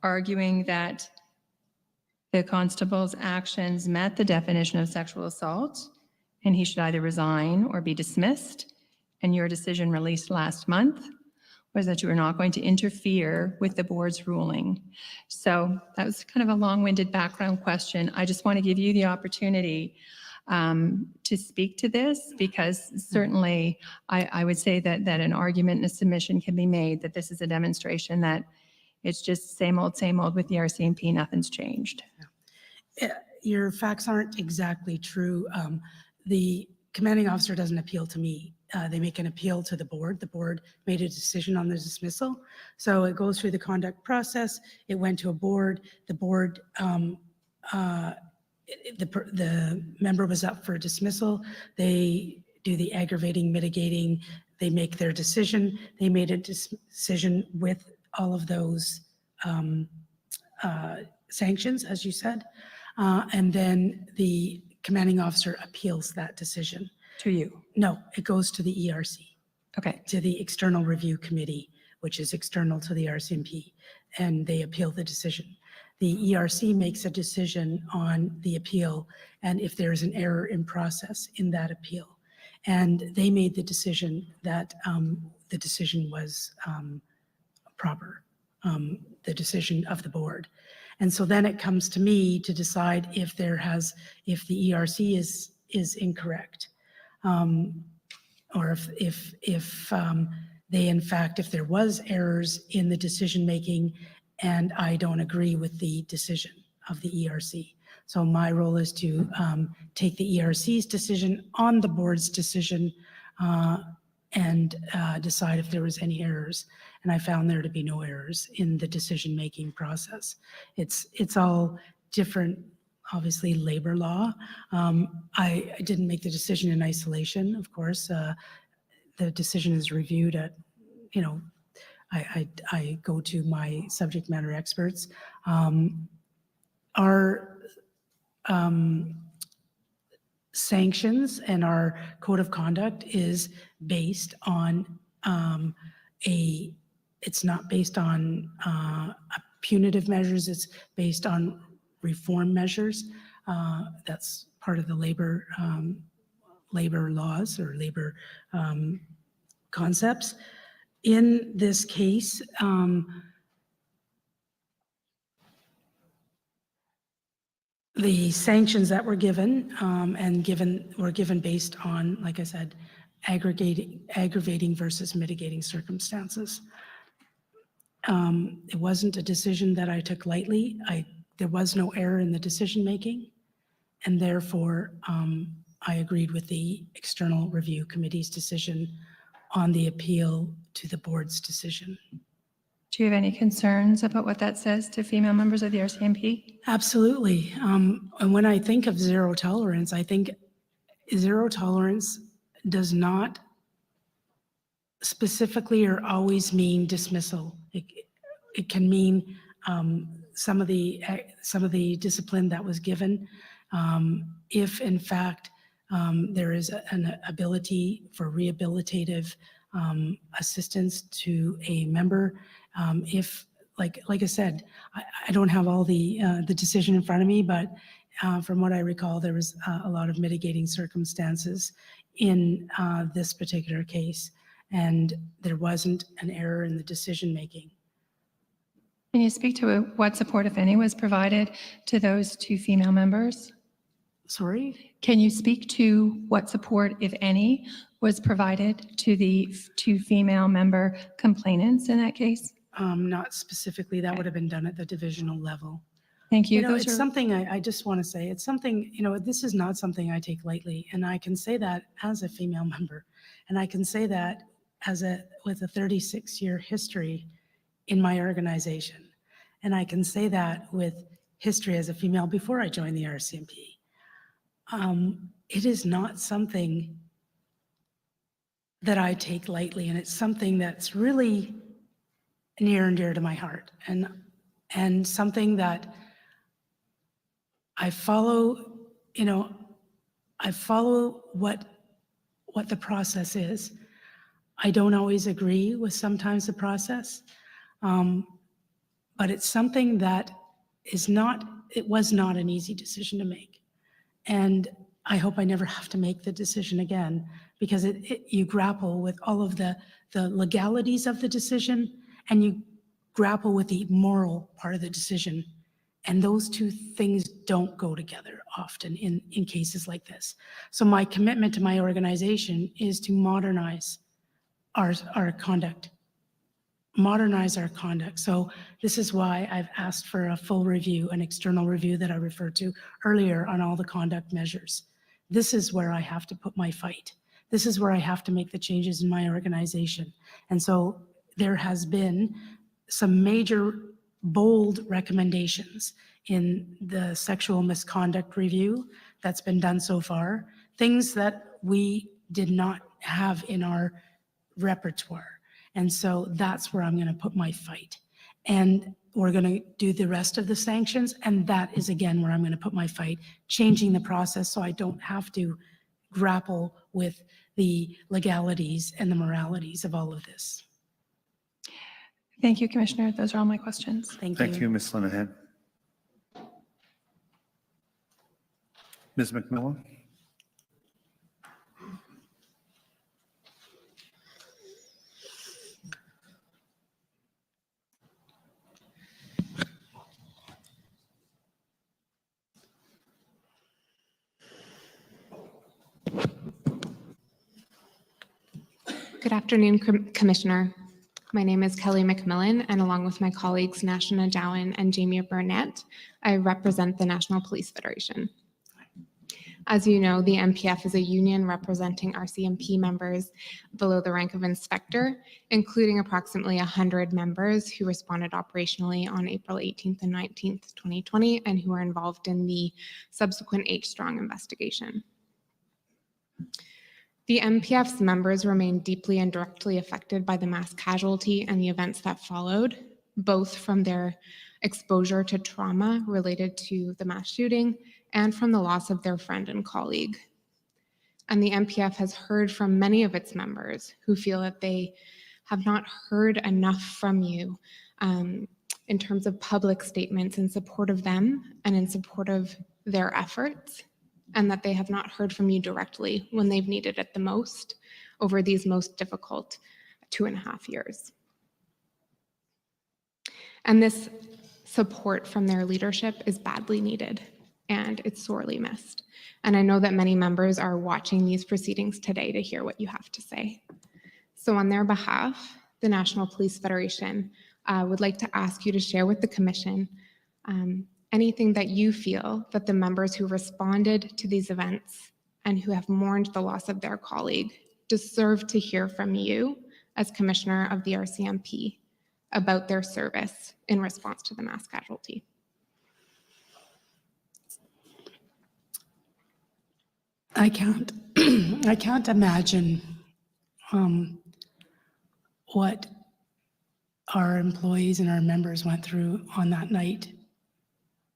arguing that the constable's actions met the definition of sexual assault, and he should either resign or be dismissed. And your decision released last month was that you were not going to interfere with the board's ruling. So that was kind of a long-winded background question. I just want to give you the opportunity to speak to this, because certainly I would say that an argument and a submission can be made that this is a demonstration that it's just same old with the RCMP, nothing's changed. Your facts aren't exactly true. The commanding officer doesn't appeal to me. They make an appeal to the board. The board made a decision on the dismissal. So it goes through the conduct process. It went to a board. The board, the member was up for dismissal. They do the aggravating, mitigating. They make their decision. They made a decision with all of those sanctions, as you said. And then the commanding officer appeals that decision. To you? No, it goes to the ERC. Okay. To the External Review Committee, which is external to the RCMP, and they appeal the decision. The ERC makes a decision on the appeal, and if there is an error in process in that appeal. And they made the decision that the decision was proper, the decision of the board. And so then it comes to me to decide if the ERC is incorrect. Or if they, in fact, if there was errors in the decision making and I don't agree with the decision of the ERC. So my role is to take the ERC's decision on the board's decision and decide if there was any errors. And I found there to be no errors in the decision making process. It's all different. Obviously, labor law. I didn't make the decision in isolation, of course. The decision is reviewed at, I go to my subject matter experts. Our sanctions and our code of conduct is based on it's not based on punitive measures, it's based on reform measures. That's part of the labor laws or labor concepts. In this case, the sanctions that were given were given based on, like I said, aggravating versus mitigating circumstances. It wasn't a decision that I took lightly. There was no error in the decision making, and therefore I agreed with the External Review Committee's decision on the appeal to the board's decision. Do you have any concerns about what that says to female members of the RCMP? Absolutely. And when I think of zero tolerance, I think zero tolerance does not specifically or always mean dismissal. It can mean some of the discipline that was given, if in fact there is an ability for rehabilitative assistance to a member. If, like I said, I don't have all the decision in front of me, but from what I recall, there was a lot of mitigating circumstances in this particular case, and there wasn't an error in the decision making. Can you speak to what support, if any, was provided to those two female members? Sorry? Can you speak to what support, if any, was provided to the two female member complainants in that case? Not specifically. That would have been done at the divisional level. Thank you. You know, Those it's are- something I just want to say, it's something, you know, this is not something I take lightly. And I can say that as a female member. And I can say that with a 36-year history in my organization. And I can say that with history as a female before I joined the RCMP. It is not something that I take lightly, and it's something that's really near and dear to my heart, and something that I follow. You know, I follow what the process is. I don't always agree with sometimes the process, but it's something that it was not an easy decision to make. And I hope I never have to make the decision again, because you grapple with all of the legalities of the decision, and you grapple with the moral part of the decision. And those two things don't go together often in cases like this. So my commitment to my organization is to modernize our conduct. Modernize our conduct. So this is why I've asked for a full review, an external review that I referred to earlier on all the conduct measures. This is where I have to put my fight. This is where I have to make the changes in my organization. And so there has been some major bold recommendations in the sexual misconduct review that's been done so far, things that we did not have in our repertoire. And so that's where I'm going to put my fight. And we're going to do the rest of the sanctions. And that is, again, where I'm going to put my fight, changing the process so I don't have to grapple with the legalities and the moralities of all of this. Thank you, Commissioner. Those are all my questions. Thank you. Thank you, Ms. Linehan. Ms. McMillan? Good afternoon, Commissioner. My name is Kelly McMillan, and along with my colleagues Nashna Jowan and Jamie Burnett, I represent the National Police Federation. As you know, the NPF is a union representing RCMP members below the rank of inspector, including approximately 100 members who responded operationally on April 18th and 19th, 2020, and who were involved in the subsequent H-Strong investigation. The NPF's members remain deeply and directly affected by the mass casualty and the events that followed, both from their exposure to trauma related to the mass shooting and from the loss of their friend and colleague. And the NPF has heard from many of its members who feel that they have not heard enough from you in terms of public statements in support of them and in support of their efforts, and that they have not heard from you directly when they've needed it the most over these most difficult 2.5 years. And this support from their leadership is badly needed, and it's sorely missed. And I know that many members are watching these proceedings today to hear what you have to say. So on their behalf, the National Police Federation would like to ask you to share with the Commission anything that you feel that the members who responded to these events and who have mourned the loss of their colleague deserve to hear from you as Commissioner of the RCMP about their service in response to the mass casualty. I can't I can't imagine what our employees and our members went through on that night.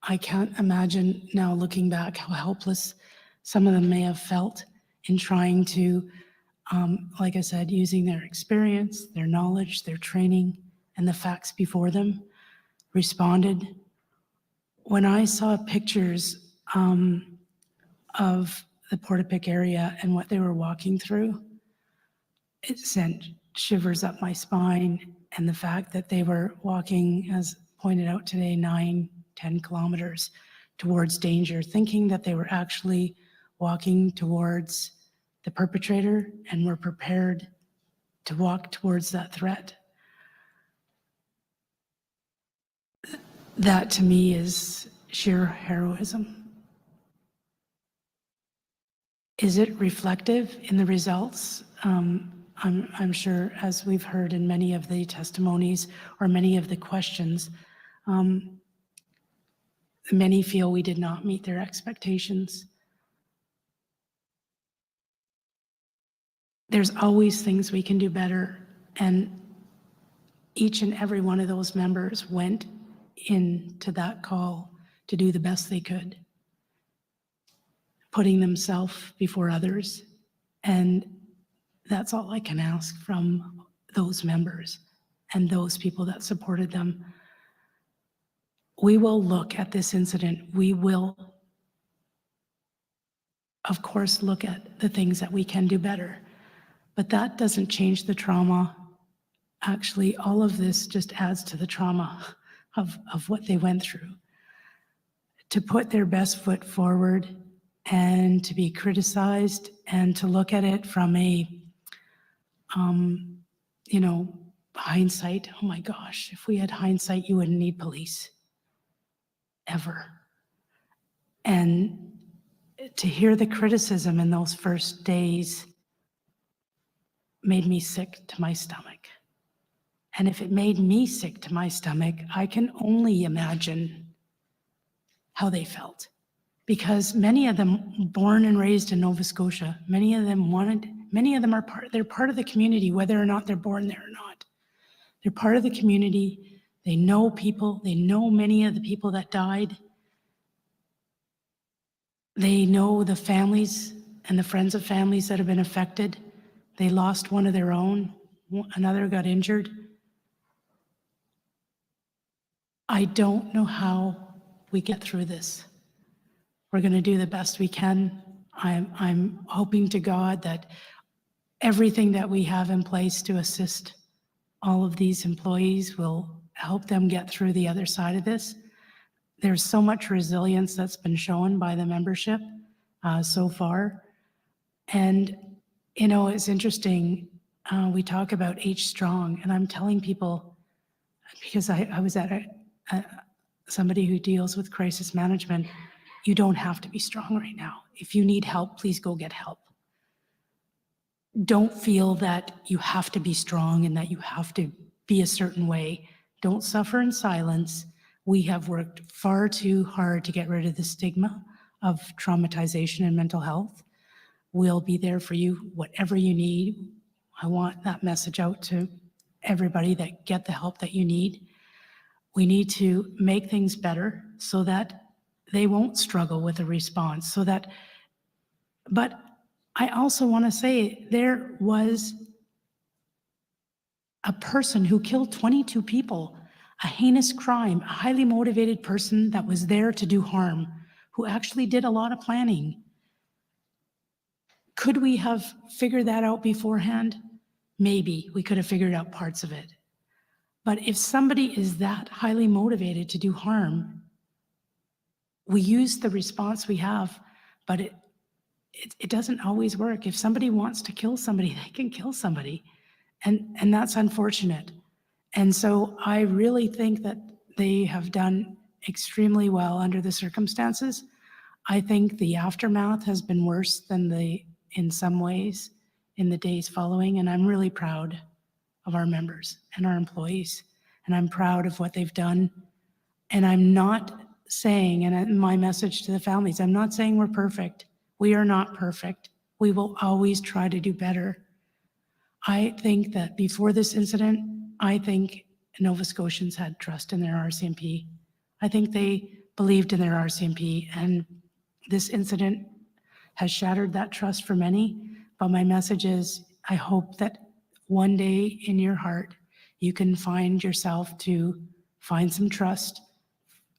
I can't imagine now looking back how helpless some of them may have felt in trying to, like I said, using their experience, their knowledge, their training, and the facts before them, responded. When I saw pictures of the Portapique area and what they were walking through, it sent shivers up my spine. And the fact that they were walking, as pointed out today, 9-10 kilometers towards danger, thinking that they were actually walking towards the perpetrator and were prepared to walk towards that threat. That to me is sheer heroism. Is it reflective in the results? I'm sure, as we've heard in many of the testimonies or many of the questions, many feel we did not meet their expectations. There's always things we can do better, and each and every one of those members went into that call to do the best they could, putting themselves before others. And that's all I can ask from those members and those people that supported them. We will look at this incident. We will, of course, look at the things that we can do better, but that doesn't change the trauma. Actually, all of this just adds to the trauma of what they went through. To put their best foot forward and to be criticized and to look at it from a, hindsight. Oh my gosh, if we had hindsight, you wouldn't need police, ever. And to hear the criticism in those first days made me sick to my stomach. And if it made me sick to my stomach, I can only imagine how they felt. Because many of them born and raised in Nova Scotia, many of them are they're part of the community, whether or not they're born there or not. They're part of the community. They know people. They know many of the people that died. They know the families and the friends of families that have been affected. They lost one of their own. Another got injured. I don't know how we get through this. We're going to do the best we can. I'm hoping to God that everything that we have in place to assist all of these employees will help them get through the other side of this. There's so much resilience that's been shown by the membership so far. And, it's interesting. We talk about H strong, and I'm telling people, because I was at somebody who deals with crisis management, you don't have to be strong right now. If you need help, please go get help. Don't feel that you have to be strong and that you have to be a certain way. Don't suffer in silence. We have worked far too hard to get rid of the stigma of traumatization and mental health. We'll be there for you, whatever you need. I want that message out to everybody, that get the help that you need. We need to make things better so that they won't struggle with a response, but I also want to say there was a person who killed 22 people, a heinous crime, a highly motivated person that was there to do harm, who actually did a lot of planning. Could we have figured that out beforehand? Maybe we could have figured out parts of it. But if somebody is that highly motivated to do harm, we use the response we have, but it doesn't always work. If somebody wants to kill somebody, they can kill somebody. And that's unfortunate. And so I really think that they have done extremely well under the circumstances. I think the aftermath has been worse than in some ways, in the days following. And I'm really proud of our members and our employees. And I'm proud of what they've done. And I'm not saying, and my message to the families, I'm not saying we're perfect. We are not perfect. We will always try to do better. I think that before this incident, I think Nova Scotians had trust in their RCMP. I think they believed in their RCMP, and this incident has shattered that trust for many. But my message is, I hope that one day in your heart, you can find yourself to find some trust.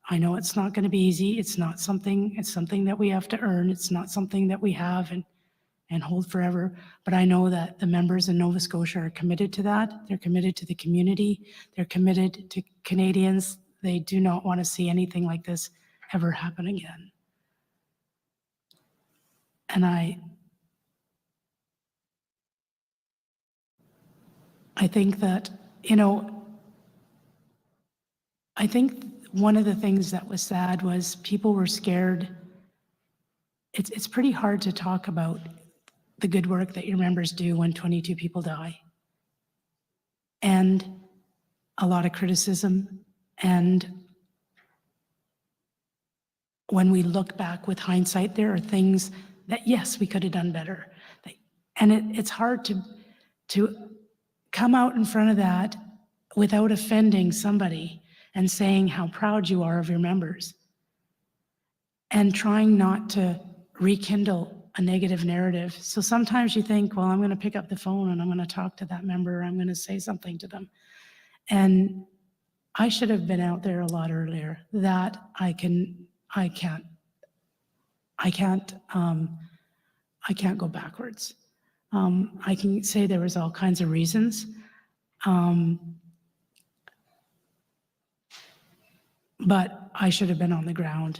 I know it's not going to be easy. It's something that we have to earn. It's not something that we have and hold forever. But I know that the members in Nova Scotia are committed to that. They're committed to the community. They're committed to Canadians. They do not want to see anything like this ever happen again. And I think that, I think one of the things that was sad was people were scared. It's pretty hard to talk about the good work that your members do when 22 people die. And a lot of criticism. And when we look back with hindsight, there are things that, yes, we could have done better. And it's hard to come out in front of that without offending somebody and saying how proud you are of your members and trying not to rekindle a negative narrative. So sometimes you think, well, I'm going to pick up the phone and I'm going to talk to that member. I'm going to say something to them. And I should have been out there a lot earlier. That I can't go backwards. I can say there was all kinds of reasons. But I should have been on the ground.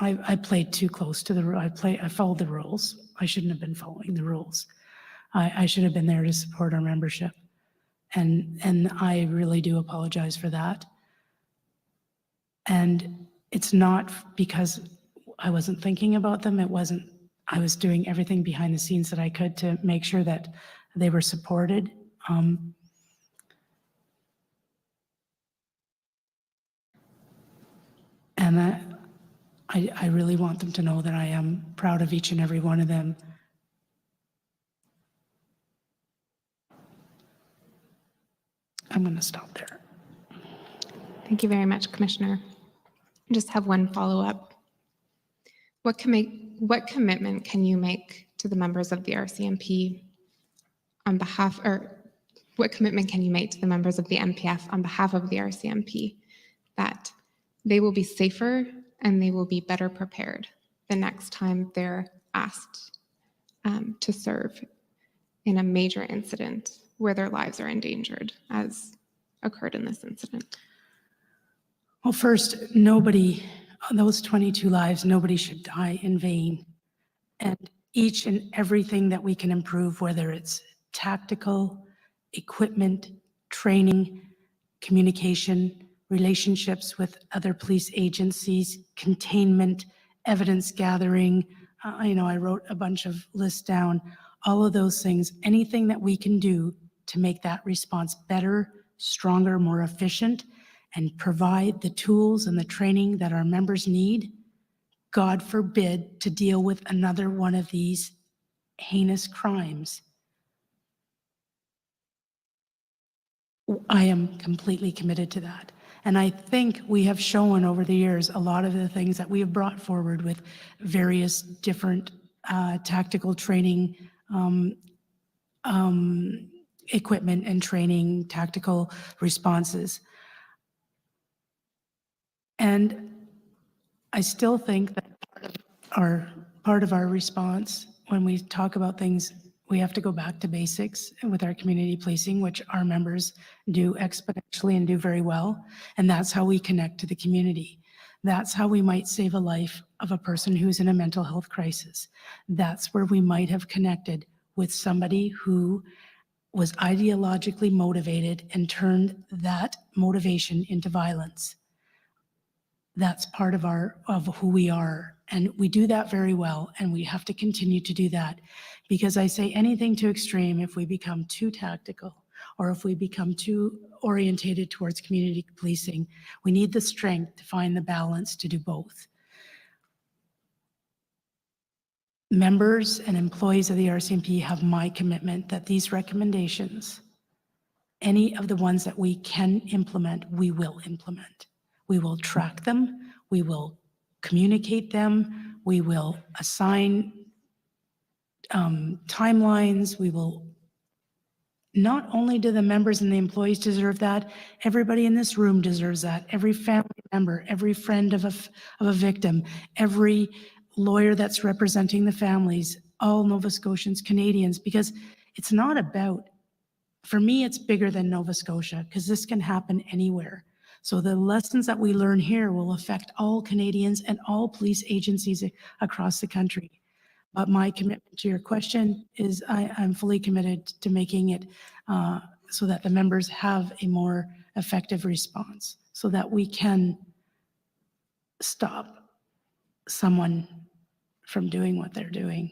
I played too close to I followed the rules. I shouldn't have been following the rules. I should have been there to support our membership. And I really do apologize for that. And it's not because I wasn't thinking about them. I was doing everything behind the scenes that I could to make sure that they were supported. And I really want them to know that I am proud of each and every one of them. I'm going to stop there. Thank you very much, Commissioner. I just have one follow-up. What commitment can you make to the members of the RCMP on behalf, or what commitment can you make to the members of the NPF on behalf of the RCMP that they will be safer and they will be better prepared the next time they're asked to serve in a major incident where their lives are endangered, as occurred in this incident? Well, first, nobody, those 22 lives, nobody should die in vain. And each and everything that we can improve, whether it's tactical, equipment, training, communication, relationships with other police agencies, containment, evidence gathering. I wrote a bunch of lists down, all of those things, anything that we can do to make that response better, stronger, more efficient, and provide the tools and the training that our members need, God forbid, to deal with another one of these heinous crimes. I am completely committed to that. And I think we have shown over the years a lot of the things that we have brought forward with various different tactical training, equipment and training, tactical responses. And I still think that part of our response when we talk about things, we have to go back to basics with our community policing, which our members do exponentially and do very well. And that's how we connect to the community. That's how we might save a life of a person who's in a mental health crisis. That's where we might have connected with somebody who was ideologically motivated and turned that motivation into violence. That's part of who we are. And we do that very well. And we have to continue to do that, because I say anything too extreme, if we become too tactical or if we become too orientated towards community policing, we need the strength to find the balance to do both. members and employees of the RCMP have my commitment that these recommendations, any of the ones that we can implement, we will implement. We will track them, we will communicate them, we will assign timelines, we will. Not only do the members and the employees deserve that, everybody in this room deserves that. Every family member, every friend of a victim, every lawyer that's representing the families, all Nova Scotians, Canadians, because it's not about, for me, it's bigger than Nova Scotia, because this can happen anywhere. So the lessons that we learn here will affect all Canadians and all police agencies across the country. But my commitment to your question is I'm fully committed to making it so that the members have a more effective response, so that we can stop someone from doing what they're doing.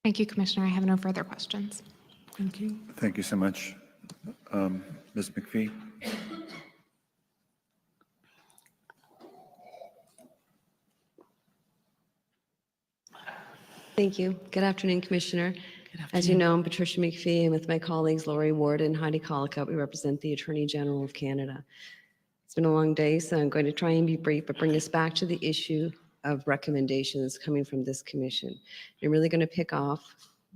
Thank you, Commissioner. I have no further questions. Thank you. Thank you so much. Ms. McPhee? Thank you. Good afternoon, Commissioner. As you know, I'm Patricia McPhee, and with my colleagues Laurie Ward and Heidi Collicott, we represent the Attorney General of Canada. It's been a long day, so I'm going to try and be brief, but bring us back to the issue of recommendations coming from this commission. I'm really going to pick off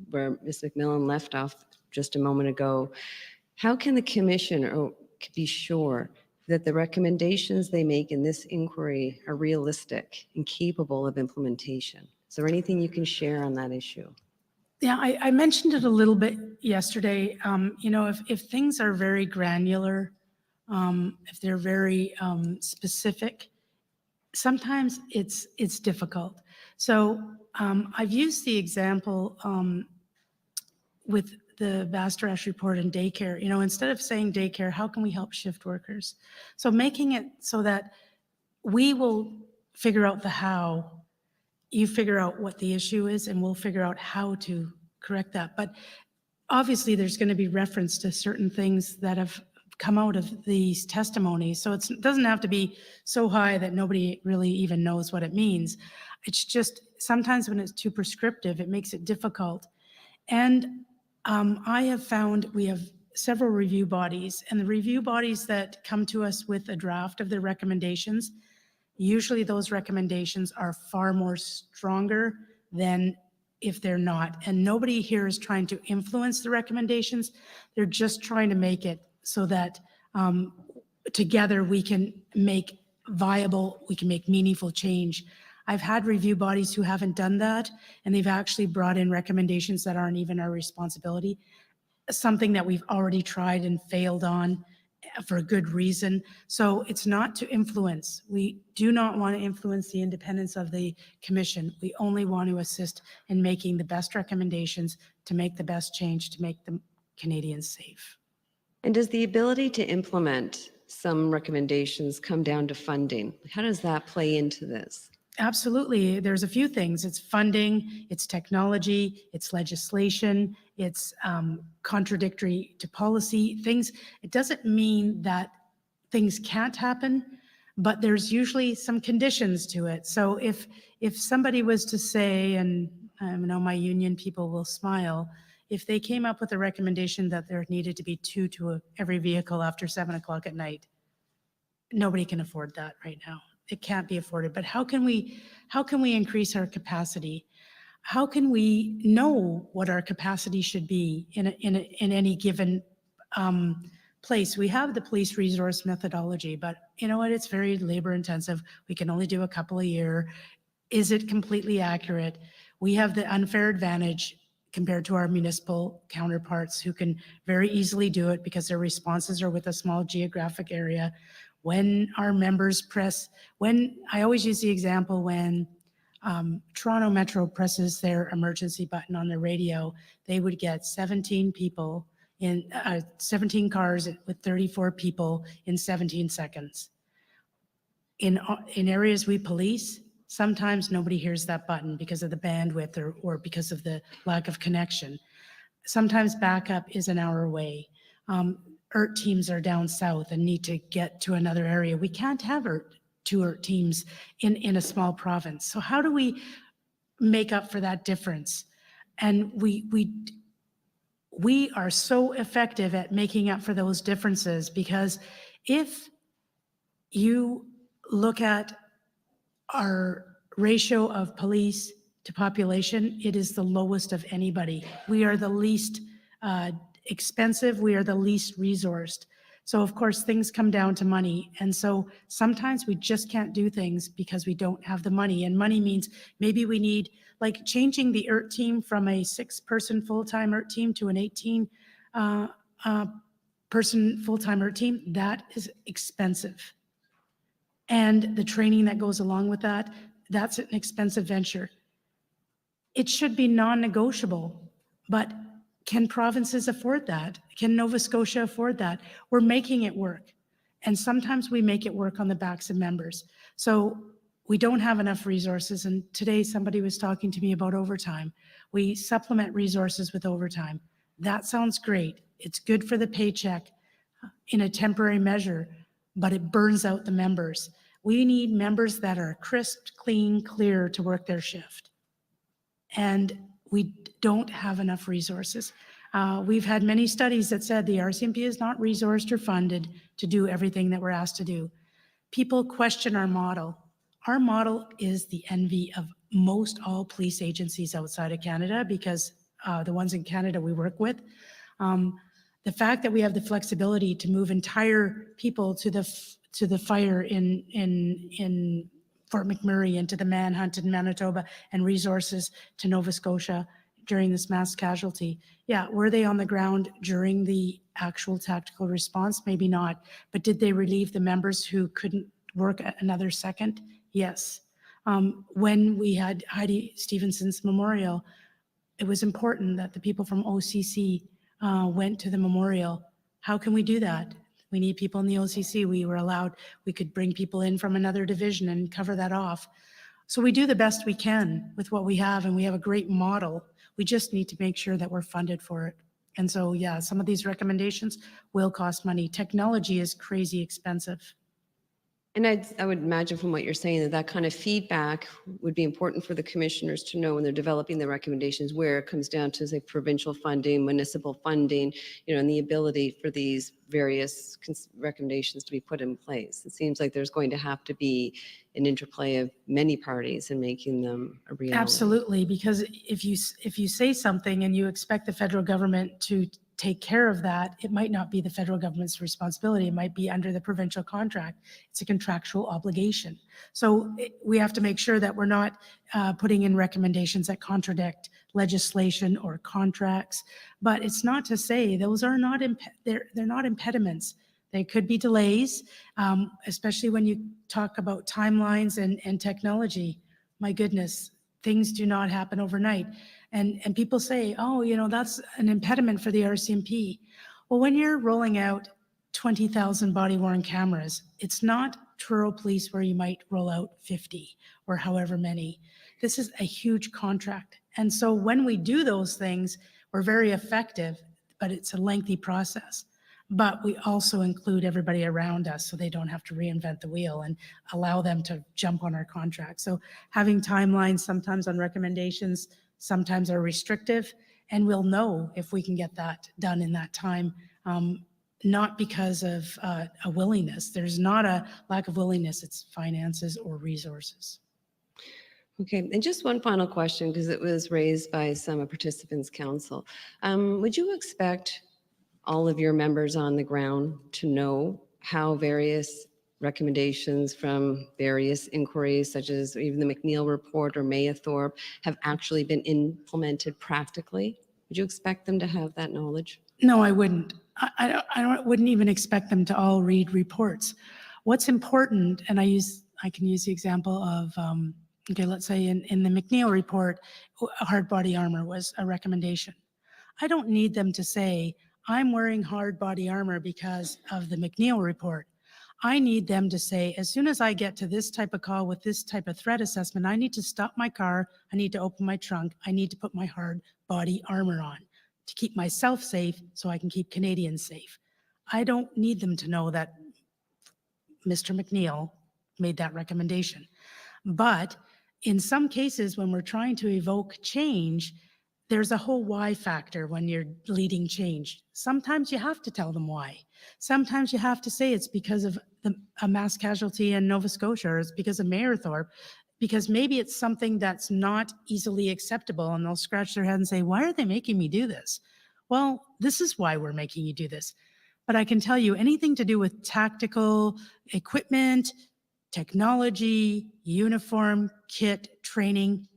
where Ms. McMillan left off just a moment ago. How can the commission be sure that the recommendations they make in this inquiry are realistic and capable of implementation? Is there anything you can share on that issue? Yeah, I mentioned it a little bit yesterday. You know, if things are very granular, if they're very specific, sometimes it's difficult. So I've used the example with the Bastarash report and daycare. You know, instead of saying daycare, how can we help shift workers? So making it so that we will figure out the how, you figure out what the issue is, and we'll figure out how to correct that. But obviously there's going to be reference to certain things that have come out of these testimonies. So it doesn't have to be so high that nobody really even knows what it means. It's just sometimes when it's too prescriptive, it makes it difficult. And I have found we have several review bodies, and the review bodies that come to us with a draft of their recommendations, usually those recommendations are far more stronger than if they're not. And nobody here is trying to influence the recommendations. They're just trying to make it so that together we can make viable, we can make meaningful change. I've had review bodies who haven't done that, and they've actually brought in recommendations that aren't even our responsibility, something that we've already tried and failed on for a good reason. So it's not to influence. We do not want to influence the independence of the commission. We only want to assist in making the best recommendations to make the best change, to make the Canadians safe. And does the ability to implement some recommendations come down to funding? How does that play into this? Absolutely. There's a few things. It's funding, it's technology, it's legislation, it's contradictory to policy things. It doesn't mean that things can't happen, but there's usually some conditions to it. So if somebody was to say, and I know my union people will smile, if they came up with a recommendation that there needed to be 2 to every vehicle after 7 o'clock at night, nobody can afford that right now. It can't be afforded. But how can we increase our capacity? How can we know what our capacity should be in any given place? We have the police resource methodology, but you know what? It's very labor intensive. We can only do a couple a year. Is it completely accurate? We have the unfair advantage compared to our municipal counterparts who can very easily do it because their responses are with a small geographic area. When our members press, I always use the example when Toronto Metro presses their emergency button on their radio, they would get 17 people in 17 cars with 34 people in 17 seconds. In areas we police, sometimes nobody hears that button because of the bandwidth or because of the lack of connection. Sometimes backup is an hour away. ERT teams are down south and need to get to another area. We can't have 2 ERT teams in a small province. So how do we make up for that difference. And we are so effective at making up for those differences, because if you look at our ratio of police to population, it is the lowest of anybody. We are the least expensive. We are the least resourced. So of course, things come down to money. And so sometimes we just can't do things because we don't have the money. And money means maybe we need, like changing the ERT team from a 6-person full-time ERT team to an 18 person full-time ERT team. That is expensive. And the training that goes along with that, that's an expensive venture. It should be non-negotiable, but can provinces afford that? Can Nova Scotia afford that? We're making it work. And sometimes we make it work on the backs of members. So we don't have enough resources. And today somebody was talking to me about overtime. We supplement resources with overtime. That sounds great. It's good for the paycheck in a temporary measure, but it burns out the members. We need members that are crisp, clean, clear to work their shift. And we don't have enough resources. We've had many studies that said the RCMP is not resourced or funded to do everything that we're asked to do. People question our model. Our model is the envy of most all police agencies outside of Canada, because the ones in Canada we work with, the fact that we have the flexibility to move entire people to the fire in Fort McMurray and to the manhunt in Manitoba, and resources to Nova Scotia during this mass casualty. Yeah, were they on the ground during the actual tactical response? Maybe not. But did they relieve the members who couldn't work another second? Yes. When we had Heidi Stevenson's memorial, it was important that the people from OCC went to the memorial. How can we do that? We need people in the OCC. We were allowed, we could bring people in from another division and cover that off. So we do the best we can with what we have, and we have a great model. We just need to make sure that we're funded for it. And so, yeah, some of these recommendations will cost money. Technology is crazy expensive. And I would imagine from what you're saying that that kind of feedback would be important for the commissioners to know when they're developing the recommendations, where it comes down to, say, provincial funding, municipal funding, and the ability for these various recommendations to be put in place. It seems like there's going to have to be an interplay of many parties in making them a reality. Absolutely, because if you say something and you expect the federal government to take care of that, it might not be the federal government's responsibility. It might be under the provincial contract. It's a contractual obligation. So we have to make sure that we're not putting in recommendations that contradict legislation or contracts. But it's not to say those are not, they're not impediments. They could be delays, especially when you talk about timelines and technology. My goodness, things do not happen overnight. And people say, oh, that's an impediment for the RCMP. Well, when you're rolling out 20,000 body-worn cameras, it's not Truro Police where you might roll out 50 or however many. This is a huge contract. And so when we do those things, we're very effective, but it's a lengthy process. But we also include everybody around us so they don't have to reinvent the wheel, and allow them to jump on our contract. So having timelines sometimes on recommendations sometimes are restrictive, and we'll know if we can get that done in that time, not because of a willingness. There's not a lack of willingness, it's finances or resources. Okay, and just one final question, because it was raised by some participants' council. Would you expect all of your members on the ground to know how various recommendations from various inquiries, such as even the McNeil report or Maythorpe, have actually been implemented practically? Would you expect them to have that knowledge? No, I wouldn't. I wouldn't even expect them to all read reports. What's important, and I can use the example of, okay, let's say in the McNeil report, hard body armor was a recommendation. I don't need them to say, I'm wearing hard body armor because of the McNeil report. I need them to say, as soon as I get to this type of call with this type of threat assessment, I need to stop my car, I need to open my trunk, I need to put my hard body armor on to keep myself safe so I can keep Canadians safe. I don't need them to know that Mr. McNeil made that recommendation. But in some cases, when we're trying to evoke change, there's a whole why factor when you're leading change. Sometimes you have to tell them why. Sometimes you have to say it's because of a mass casualty in Nova Scotia, or it's because of Mayerthorpe, because maybe it's something that's not easily acceptable, and they'll scratch their head and say, why are they making me do this? Well, this is why we're making you do this. But I can tell you, anything to do with tactical equipment, technology, uniform, kit, training,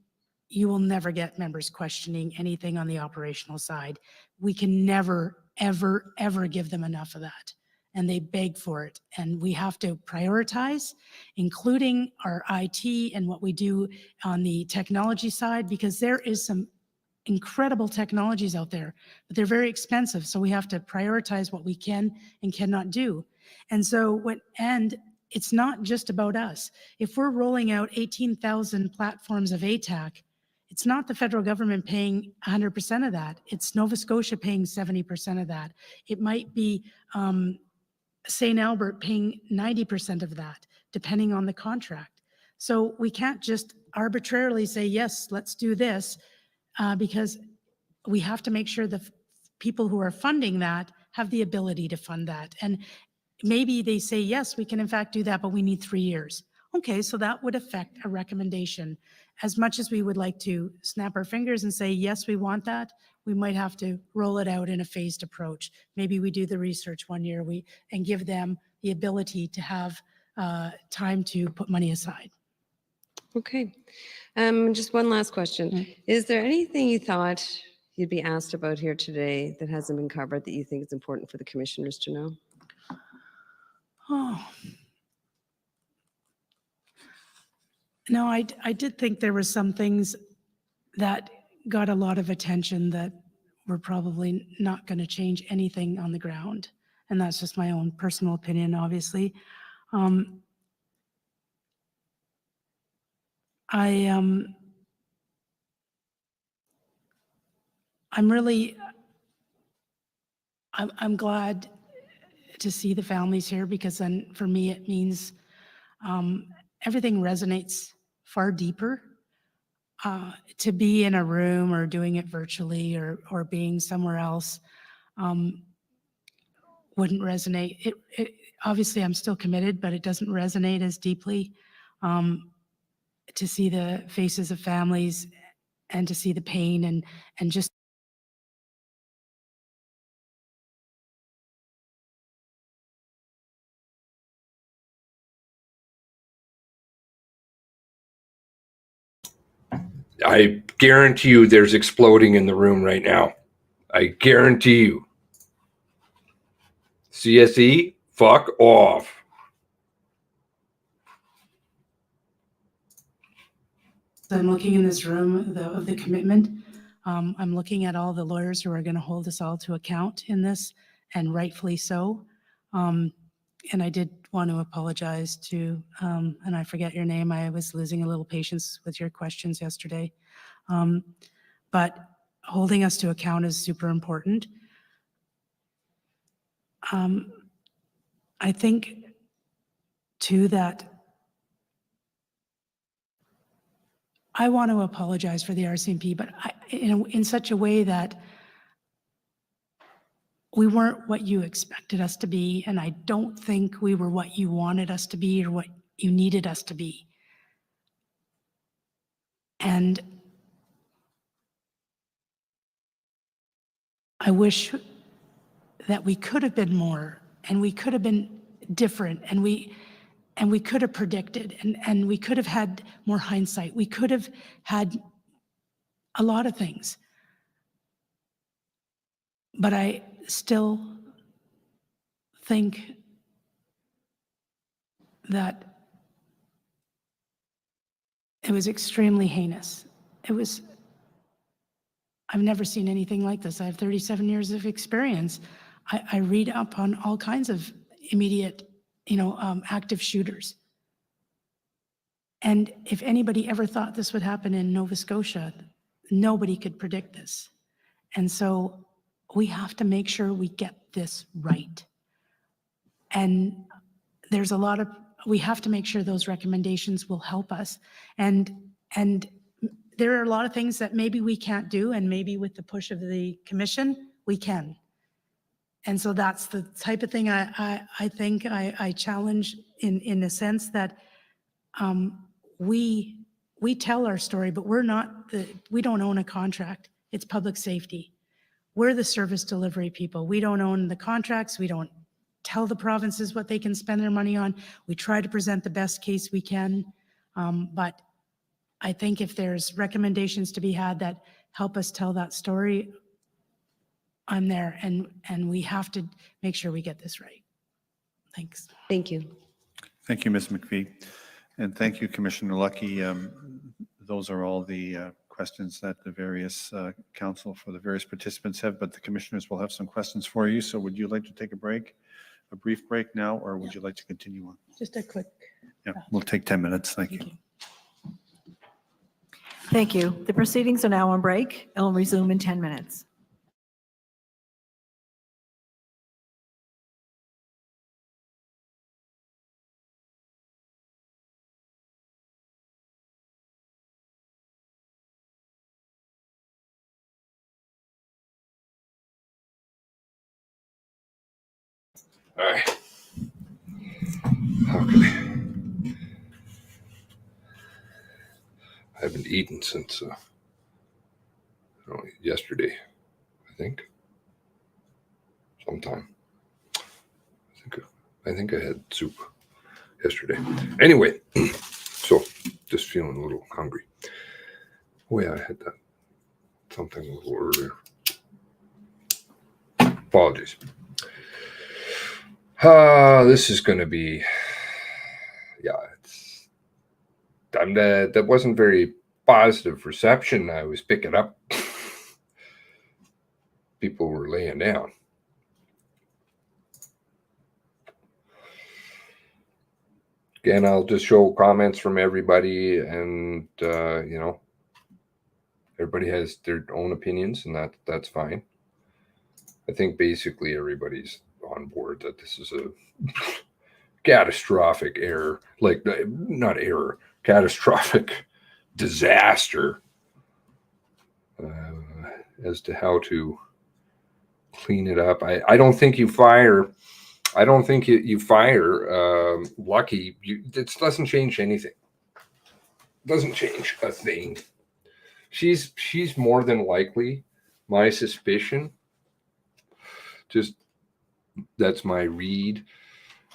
you will never get members questioning anything on the operational side. We can never, ever, ever give them enough of that. And they beg for it. And we have to prioritize, including our IT and what we do on the technology side, because there is some incredible technologies out there, but they're very expensive. So we have to prioritize what we can and cannot do. And it's not just about us. If we're rolling out 18,000 platforms of ATAC, it's not the federal government paying 100% of that. It's Nova Scotia paying 70% of that. It might be St. Albert paying 90% of that, depending on the contract. So we can't just arbitrarily say, yes, let's do this, because we have to make sure the people who are funding that have the ability to fund that. And maybe they say, yes, we can in fact do that, but we need 3 years. Okay, so that would affect a recommendation. As much as we would like to snap our fingers and say, yes, we want that, we might have to roll it out in a phased approach. Maybe we do the research 1 year and give them the ability to have time to put money aside. Okay. Just one last question. Is there anything you thought you'd be asked about here today that hasn't been covered that you think is important for the commissioners to know? Oh. No, I did think there were some things that got a lot of attention that were probably not going to change anything on the ground. And that's just my own personal opinion, obviously. I'm glad to see the families here, because then for me it means everything resonates far deeper. To be in a room or doing it virtually or being somewhere else wouldn't resonate. Obviously I'm still committed, but it doesn't resonate as deeply. To see the faces of families and to see the pain and just I guarantee you there's exploding in the room right now. I guarantee you. CSE, fuck off. I'm looking in this room of the commitment. I'm looking at all the lawyers who are going to hold us all to account in this, and rightfully so. And I did want to apologize to, and I forget your name, I was losing a little patience with your questions yesterday. But holding us to account is super important. I think too that I want to apologize for the RCMP, but in such a way that we weren't what you expected us to be, and I don't think we were what you wanted us to be or what you needed us to be. And I wish that we could have been more, and we could have been different, and we could have predicted, and we could have had more hindsight. We could have had a lot of things. But I still think that it was extremely heinous. I've never seen anything like this. I have 37 years of experience. I read up on all kinds of immediate, active shooters. And if anybody ever thought this would happen in Nova Scotia, nobody could predict this. And so we have to make sure we get this right. And there's we have to make sure those recommendations will help us. And And there are a lot of things that maybe we can't do, and maybe with the push of the commission, we can. And so that's the type of thing I think I challenge in a sense that we tell our story, but we don't own a contract. It's public safety. We're the service delivery people. We don't own the contracts. We don't tell the provinces what they can spend their money on. We try to present the best case we can. But I think if there's recommendations to be had that help us tell that story, I'm there, and we have to make sure we get this right. Thanks. Thank you. Thank you, Ms. McPhee. And thank you, Commissioner Lucki. Those are all the questions that the various council for the various participants have, but the commissioners will have some questions for you. So would you like to take a brief break now, or would you like to continue on? Just a quick. Yeah, we'll take 10 minutes. Thank you. Thank you. The proceedings are now on break and will resume in 10 minutes. All right. Okay. I haven't eaten since yesterday, I think. Sometime. I think I had soup yesterday. Anyway, so just feeling a little hungry. Oh yeah, I had that something a little earlier. Apologies. This is going to be, that wasn't very positive reception I was picking up. People were laying down. Again, I'll just show comments from everybody, and everybody has their own opinions, and that's fine. I think basically everybody's on board that this is a catastrophic error, not error, catastrophic disaster as to how to clean it up. I don't think you fire. I don't think you fire Lucki. It doesn't change anything. It doesn't change a thing. She's more than likely, my suspicion, just that's my read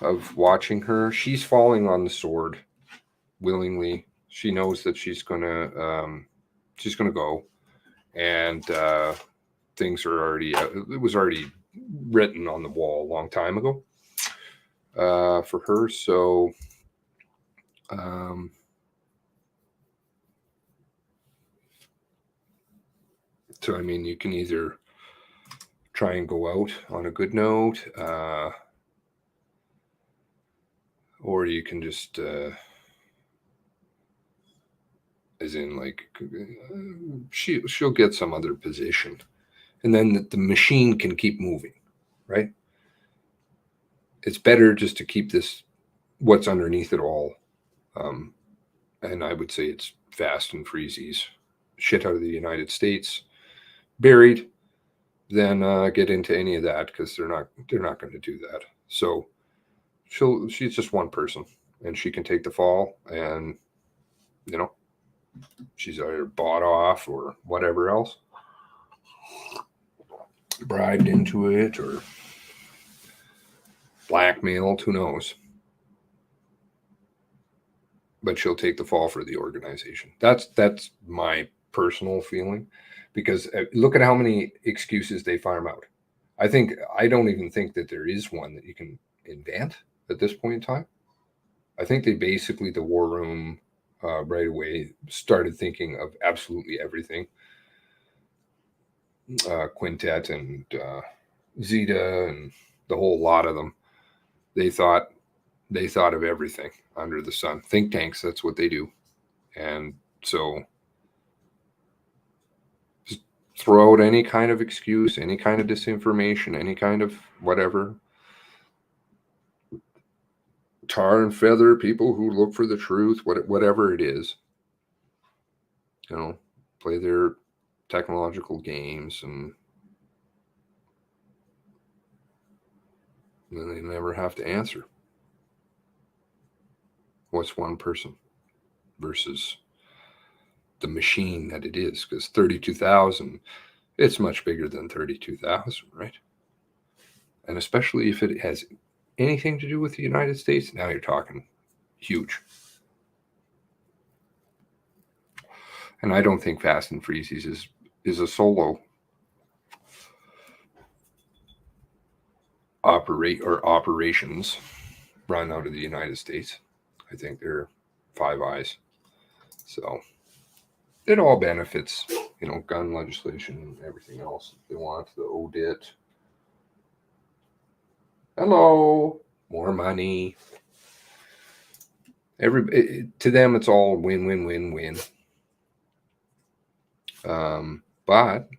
of watching her. She's falling on the sword willingly. She knows that she's gonna go, and things are already. It was already written on the wall a long time ago for her. So. So, I mean, you can either try and go out on a good note, or you can just, as in, like, she'll get some other position, and then the machine can keep moving, right? It's better just to keep this, what's underneath it all, and I would say it's fast and freezies, shit out of the United States, buried, then get into any of that, because they're not going to do that. So she's just one person, and she can take the fall, and she's either bought off or whatever else, bribed into it or blackmailed, who knows, but she'll take the fall for the organization. That's my personal feeling. Because look at how many excuses they farm out. I don't even think that there is one that you can invent at this point in time. I think they basically, the war room right away started thinking of absolutely everything. Quintet and Zeta and the whole lot of them. They thought of everything under the sun. Think tanks, that's what they do. And so throw out any kind of excuse, any kind of disinformation, any kind of whatever. Tar and feather people who look for the truth, whatever it is. play their technological games, and then they never have to answer. What's one person versus the machine that it is? Because 32,000, it's much bigger than 32,000, right? And especially if it has anything to do with the United States, now you're talking huge. And I don't think Fast and Freezies is a solo operations run out of the United States. I think they're Five Eyes. So it all benefits, gun legislation and everything else they want, the ODIT. Hello, more money. To them, it's all win, win, win, win. But,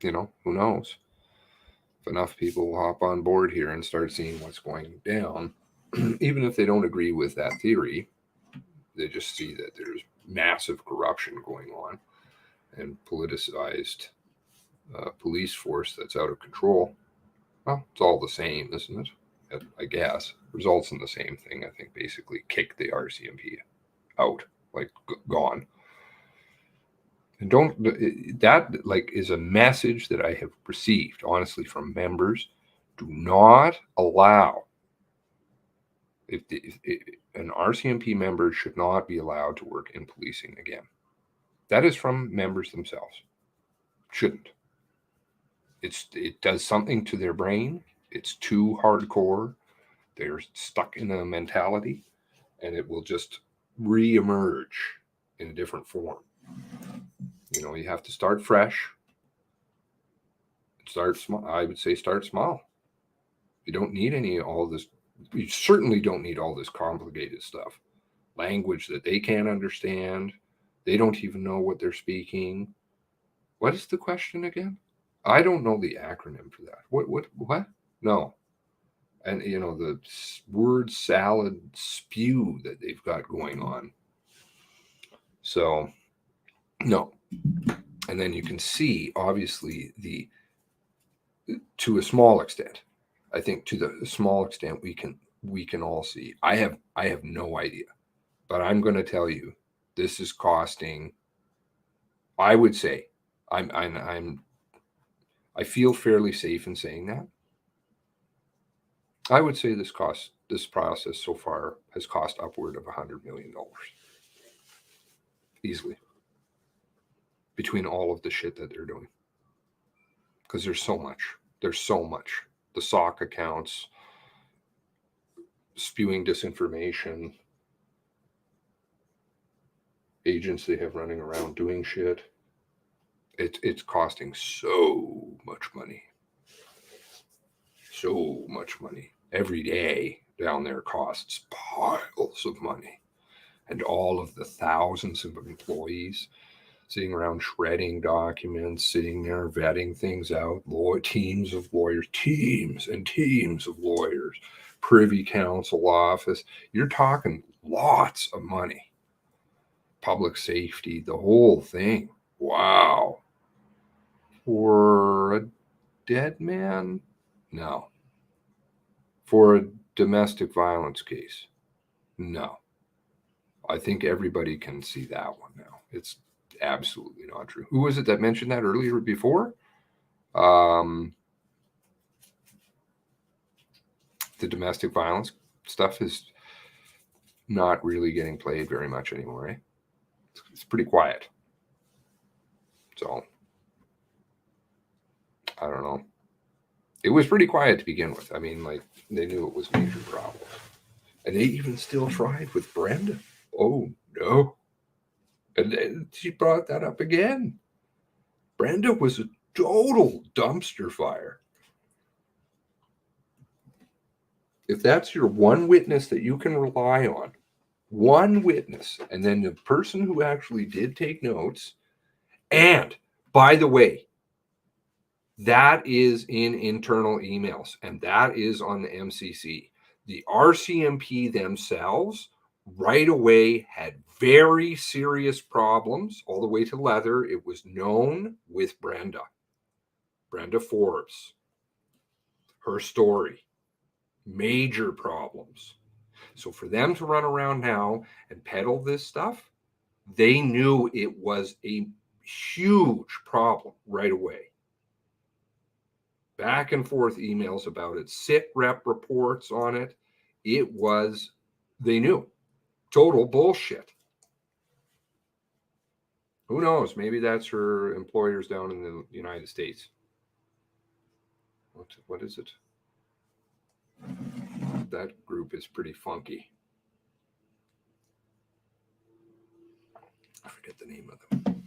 who knows? If enough people hop on board here and start seeing what's going down, even if they don't agree with that theory, they just see that there's massive corruption going on and politicized police force that's out of control. Well, it's all the same, isn't it? I guess. Results in the same thing. I think basically kick the RCMP out, like gone. And that is a message that I have received, honestly, from members. Do not allow, an RCMP member should not be allowed to work in policing again. That is from members themselves. Shouldn't. It does something to their brain. It's too hardcore. They're stuck in a mentality, and it will just re-emerge in a different form. You have to start fresh. Start small. I would say start small. You don't need all this. You certainly don't need all this complicated stuff. Language that they can't understand. They don't even know what they're speaking. What is the question again? I don't know the acronym for that. What? No. And, the word salad spew that they've got going on. So, no. And then you can see, obviously, to a small extent, I think to the small extent we can all see. I have no idea, but I'm going to tell you, this is costing. I would say, I feel fairly safe in saying that. I would say this process so far has cost upward of $100 million. Easily. Between all of the shit that they're doing. Because there's so much. The SOC accounts, spewing disinformation, agents they have running around doing shit. It's costing so much money. So much money. Every day down there costs piles of money. And all of the thousands of employees sitting around shredding documents, sitting there vetting things out, teams of lawyers, teams and teams of lawyers, privy council office. You're talking lots of money. Public safety, the whole thing. Wow. For a dead man? No. For a domestic violence case? No. I think everybody can see that one now. It's absolutely not true. Who was it that mentioned that earlier before? The domestic violence stuff is not really getting played very much anymore, right? It's pretty quiet. So, I don't know. It was pretty quiet to begin with. I mean, they knew it was a major problem. And they even still tried with Brenda. Oh, no. And then she brought that up again. Brenda was a total dumpster fire. If that's your one witness that you can rely on, one witness, and then the person who actually did take notes, and by the way, that is in internal emails, and that is on the MCC. The RCMP themselves right away had very serious problems all the way to leather. It was known with Brenda Forbes, her story, major problems. So for them to run around now and peddle this stuff, they knew it was a huge problem right away. Back and forth emails about it, sit rep reports on it. It was, they knew, total bullshit. Who knows? Maybe that's her employers down in the United States. What is it? That group is pretty funky. I forget the name of them.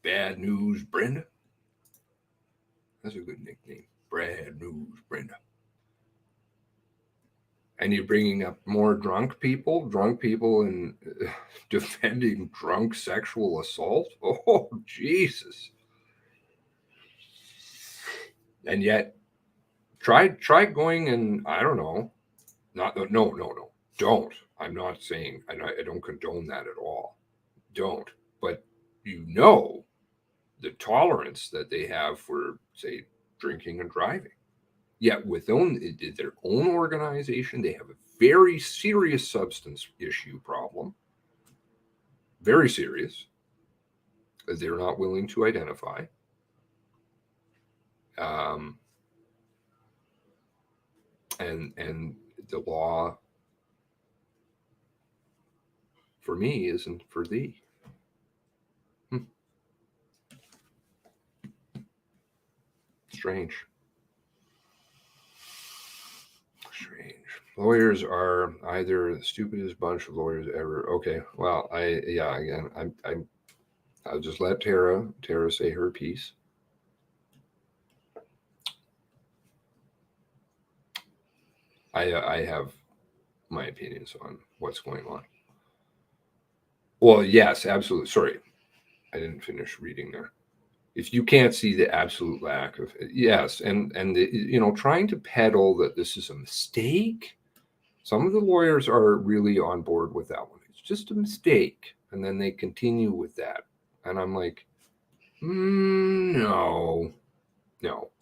Bad News Brenda. That's a good nickname. Bad News Brenda. And you're bringing up more drunk people and defending drunk sexual assault. Oh, Jesus. And yet, try going and, I don't know, no, don't. I'm not saying, I don't condone that at all. Don't. But you know the tolerance that they have for, say, drinking and driving. Yet within their own organization, they have a very serious substance issue problem. Very serious. That they're not willing to identify. And the law for me isn't for thee. Strange. Lawyers are either the stupidest bunch of lawyers ever. Okay, well, I'll just let Tara say her piece. I have my opinions on what's going on. Well, yes, absolutely. Sorry, I didn't finish reading there. If you can't see the absolute lack of, yes, and the, trying to peddle that this is a mistake. Some of the lawyers are really on board with that one. It's just a mistake, and then they continue with that, and I'm like, no.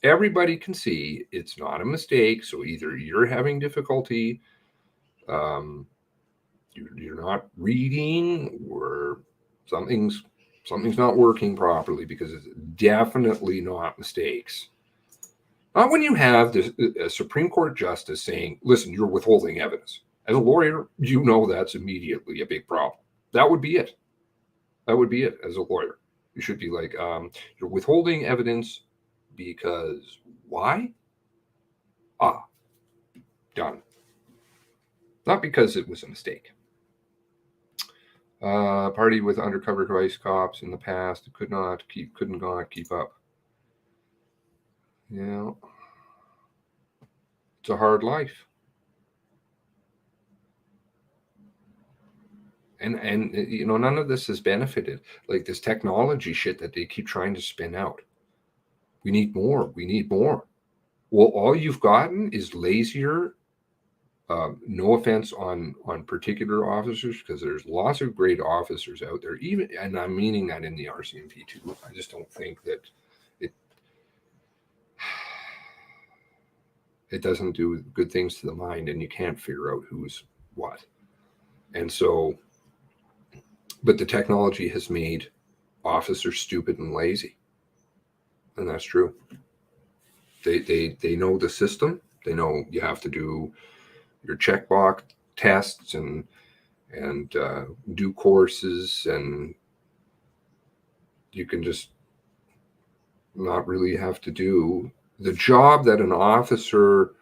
Everybody can see it's not a mistake. So either you're having difficulty, you're not reading, or something's not working properly, because it's definitely not mistakes. Not when you have a Supreme Court justice saying, listen, you're withholding evidence. As a lawyer, you know that's immediately a big problem. That would be it. That would be it as a lawyer. You should be like, you're withholding evidence because why? Done. Not because it was a mistake. Party with undercover vice cops in the past couldn't keep up. Yeah. It's a hard life. And none of this has benefited. Like this technology shit that they keep trying to spin out. We need more. Well, all you've gotten is lazier. No offense on particular officers, because there's lots of great officers out there, and I'm meaning that in the RCMP too. I just don't think that it doesn't do good things to the mind, and you can't figure out who's what. And so, but the technology has made officers stupid and lazy, and that's true. They know the system. They know you have to do your checkbox tests and do courses, and you can just not really have to do the job that an officer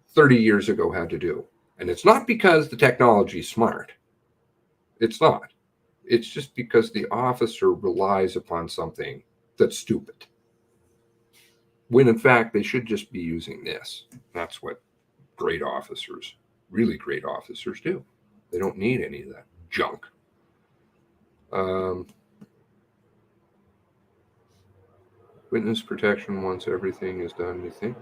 30 years ago had to do. And it's not because the technology is smart. It's not. It's just because the officer relies upon something that's stupid. When in fact, they should just be using this. That's what great officers, really great officers do. They don't need any of that junk. Witness protection once everything is done, you think?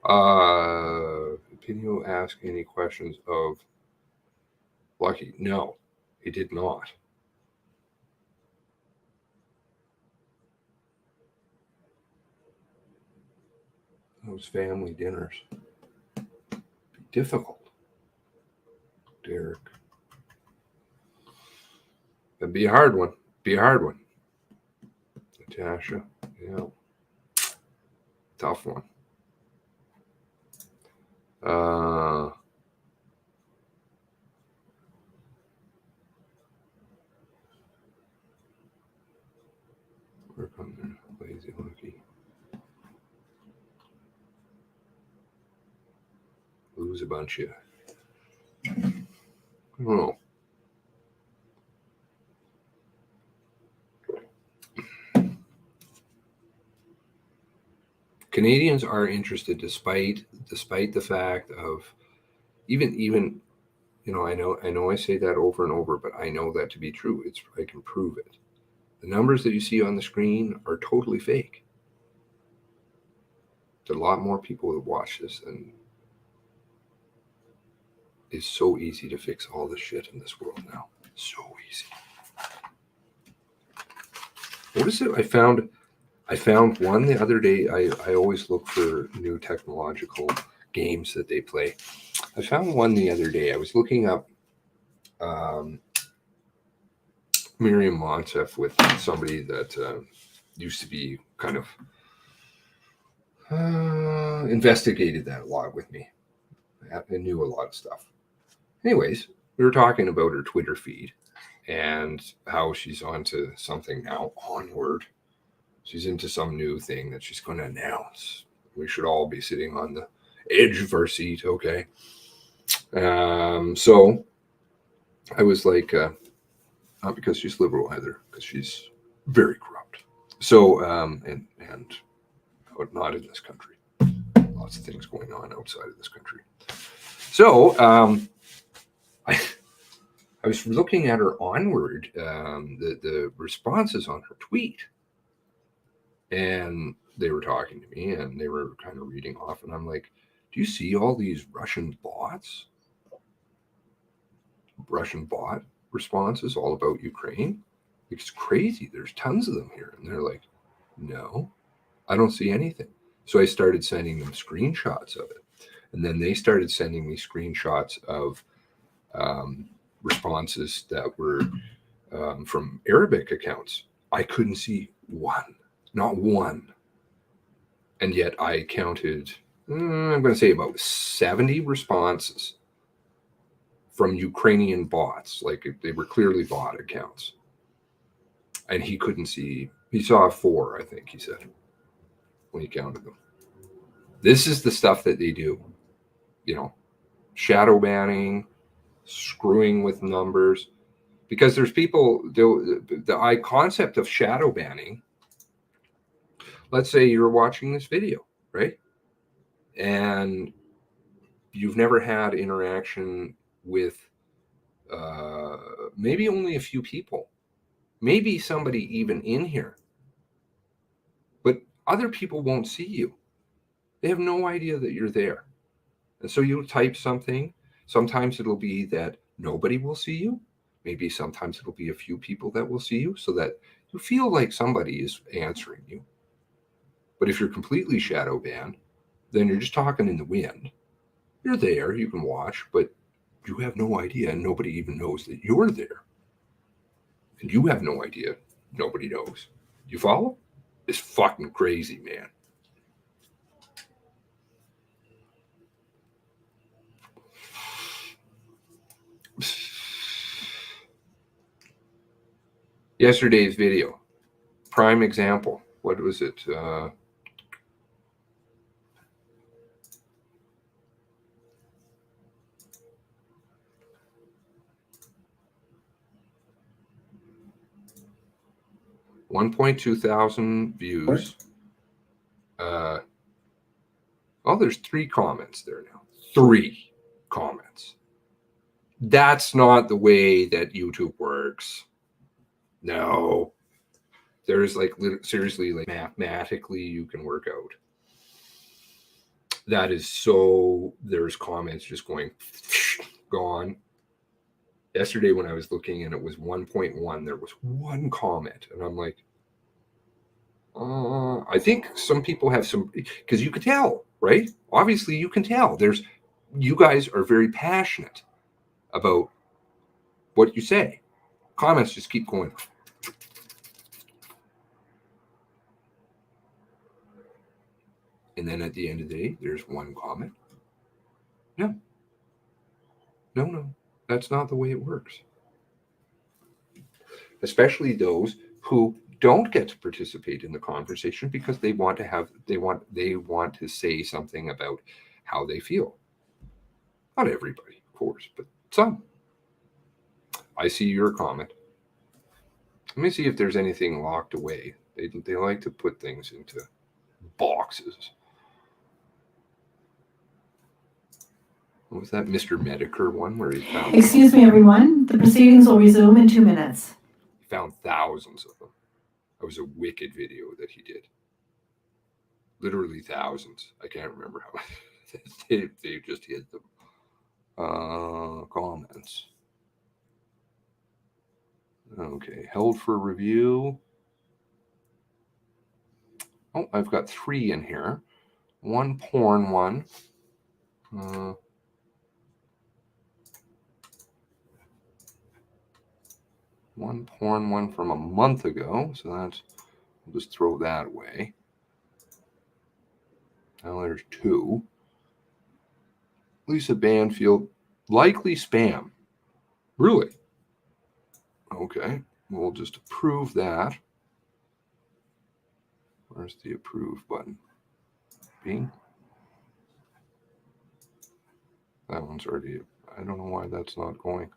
Can you ask any questions of Lucki? No, he did not. Those family dinners. Be difficult. Derek. That'd be a hard one. Be a hard one. Natasha. Yeah. Tough one. Work on their lazy Lucki. Lose a bunch of. I don't know. Canadians are interested despite the fact of even you know, I know I say that over and over, but I know that to be true. I can prove it. The numbers that you see on the screen are totally fake. There's a lot more people that watch this, and it's so easy to fix all the shit in this world now. So easy. What is it? I found one the other day. I always look for new technological games that they play. I found one the other day. I was looking up Miriam Montef with somebody that used to be kind of investigated that a lot with me. I knew a lot of stuff. Anyways, we were talking about her Twitter feed and how she's onto something now, onward. She's into some new thing that she's going to announce. We should all be sitting on the edge of our seat, okay? So I was like, not because she's liberal either, because she's very corrupt. So, and not in this country. Lots of things going on outside of this country. So, I was looking at her onward, the responses on her tweet, and they were talking to me, and they were kind of reading off, and I'm like, do you see all these Russian bots? Russian bot responses all about Ukraine? It's crazy. There's tons of them here. And they're like, no, I don't see anything. So I started sending them screenshots of it. And then they started sending me screenshots of responses that were from Arabic accounts. I couldn't see one, not one. And yet I counted, I'm going to say about 70 responses from Ukrainian bots. Like they were clearly bot accounts. And he couldn't see, he saw 4, I think he said, when he counted them. This is the stuff that they do, you know, shadow banning, screwing with numbers, because there's people, the concept of shadow banning. Let's say you're watching this video, right? And you've never had interaction with maybe only a few people, maybe somebody even in here, but other people won't see you. They have no idea that you're there. And so you type something. Sometimes it'll be that nobody will see you. Maybe sometimes it'll be a few people that will see you, so that you feel like somebody is answering you. But if you're completely shadow banned, then you're just talking in the wind. You're there, you can watch, but you have no idea, and nobody even knows that you're there. And you have no idea. Nobody knows. You follow? It's fucking crazy, man. Yesterday's video, prime example. What was it? $1,200 views. Oh, there's 3 comments there now. 3 comments. That's not the way that YouTube works. No. There's like seriously, like mathematically, you can work out that is so, there's comments just going, gone. Yesterday when I was looking and it was 1.1, there was one comment. And I'm like, I think some people have some, because you can tell, right? Obviously you can tell. You guys are very passionate about what you say. Comments just keep going. And then at the end of the day, there's one comment. No, that's not the way it works. Especially those who don't get to participate in the conversation because they want to say something about how they feel. Not everybody, of course, but some. I see your comment. Let me see if there's anything locked away. They like to put things into boxes. What was that Mr. Medicare one where he found? Excuse me, everyone. The proceedings will resume in 2 minutes. He found thousands of them. That was a wicked video that he did. Literally thousands. I can't remember how they just hit them. Comments. Okay, held for review. Oh, I've got 3 in here. One porn one. One porn one from a month ago. So that's, we'll just throw that away. Now there's 2. Lisa Banfield, likely spam. Really? Okay, we'll just approve that. Where's the approve button? Bing. That one's already, I don't know why that's not going.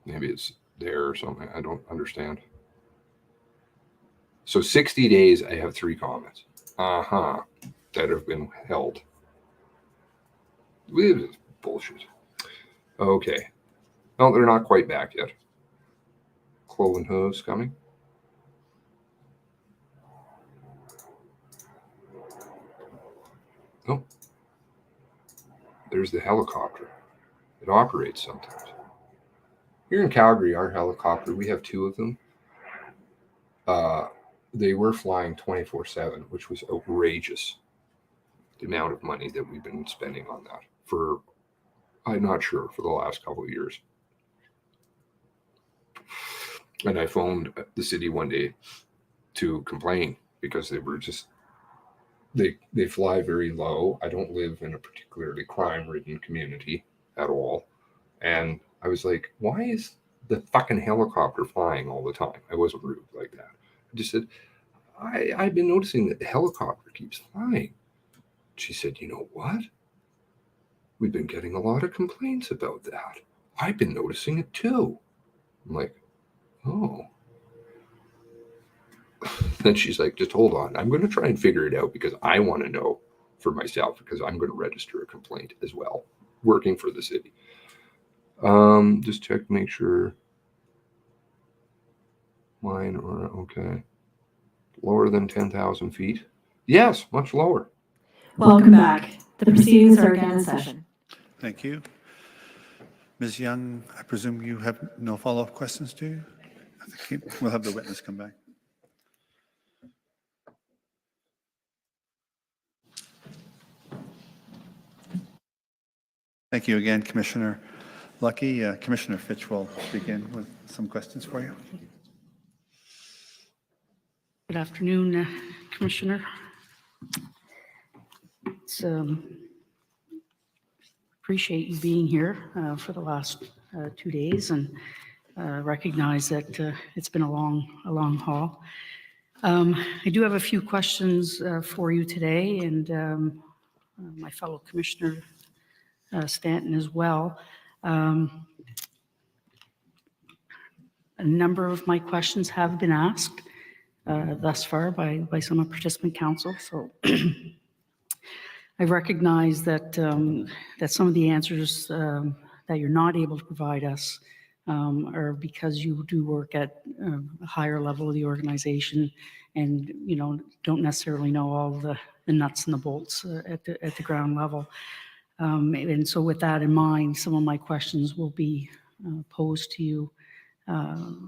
Maybe it's there or something. I don't understand. So 60 days, I have 3 comments. That have been held. This is bullshit. Okay. No, they're not quite back yet. Cloven hooves coming. Oh. There's the helicopter. It operates sometimes. Here in Calgary, our helicopter, we have 2 of them. They were flying 24/7, which was outrageous. The amount of money that we've been spending on that for, I'm not sure, for the last couple of years. And I phoned the city one day to complain because they were just, they fly very low. I don't live in a particularly crime-ridden community at all. And I was like, why is the fucking helicopter flying all the time? I wasn't rude like that. I just said, I've been noticing that the helicopter keeps flying. She said, you know what? We've been getting a lot of complaints about that. I've been noticing it too. I'm like, oh. Then she's like, just hold on. I'm going to try and figure it out because I want to know for myself because I'm going to register a complaint as well, working for the city. Just check to make sure mine are okay. Lower than 10,000 feet. Yes, much lower. Welcome back. The proceedings are again in session. Thank you. Ms. Young, I presume you have no follow-up questions, do you? I think we'll have the witness come back. Thank you again, Commissioner Lucki. Commissioner Fitch will begin with some questions for you. Good afternoon, Commissioner. It's, appreciate you being here for the last 2 days and recognize that it's been a long haul. I do have a few questions for you today and my fellow Commissioner Stanton as well. A number of my questions have been asked thus far by some of participant council. So I recognize that that some of the answers that you're not able to provide us or because you do work at a higher level of the organization and, don't necessarily know all the nuts and the bolts at the ground level. And so with that in mind, some of my questions will be posed to you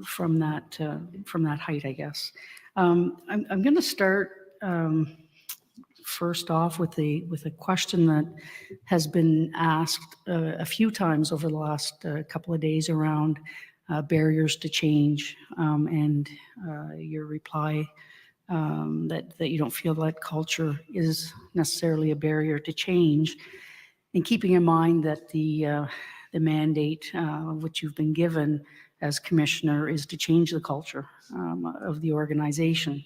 from that height, I guess. I'm going to start first off with a question that has been asked a few times over the last couple of days around barriers to change, and your reply that you don't feel that culture is necessarily a barrier to change, and keeping in mind that the mandate which you've been given as commissioner is to change the culture of the organization.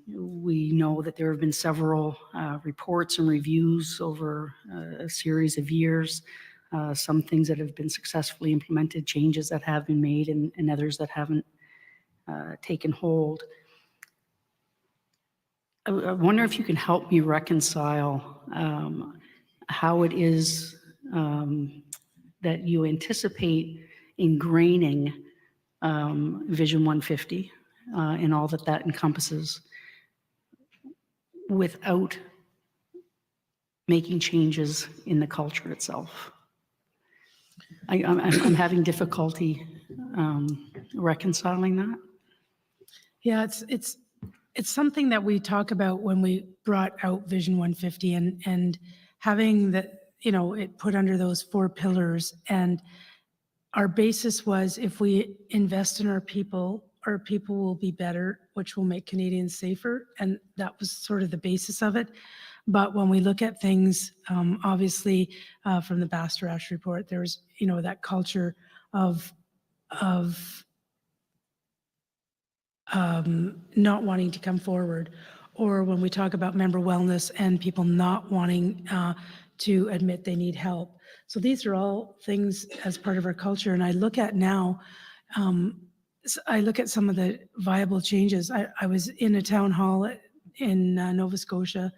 We know that there have been several reports and reviews over a series of years, some things that have been successfully implemented, changes that have been made, and others that haven't taken hold. I wonder if you can help me reconcile how it is that you anticipate ingraining Vision 150 and all that encompasses without making changes in the culture itself. I'm having difficulty reconciling that. Yeah, it's something that we talk about when we brought out Vision 150 and having it put under those 4 pillars. And our basis was, if we invest in our people will be better, which will make Canadians safer. And that was sort of the basis of it. But when we look at things, obviously, from the Bastarash report, there's, that culture of not wanting to come forward, or when we talk about member wellness and people not wanting to admit they need help. So these are all things as part of our culture. And I look at now, I look at some of the viable changes. I was in a town hall in Nova Scotia,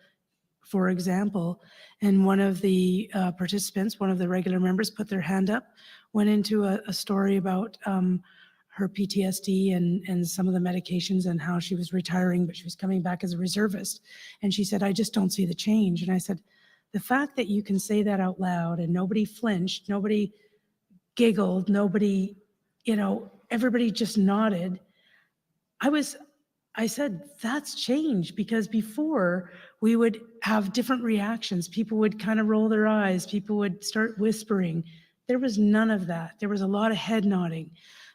for example, and one of the participants, one of the regular members, put their hand up, went into a story about her PTSD and some of the medications and how she was retiring, but she was coming back as a reservist. And she said, I just don't see the change. And I said, the fact that you can say that out loud and nobody flinched, nobody giggled, nobody, everybody just nodded. I said, that's change, because before we would have different reactions. People would kind of roll their eyes. People would start whispering. There was none of that. There was a lot of head nodding.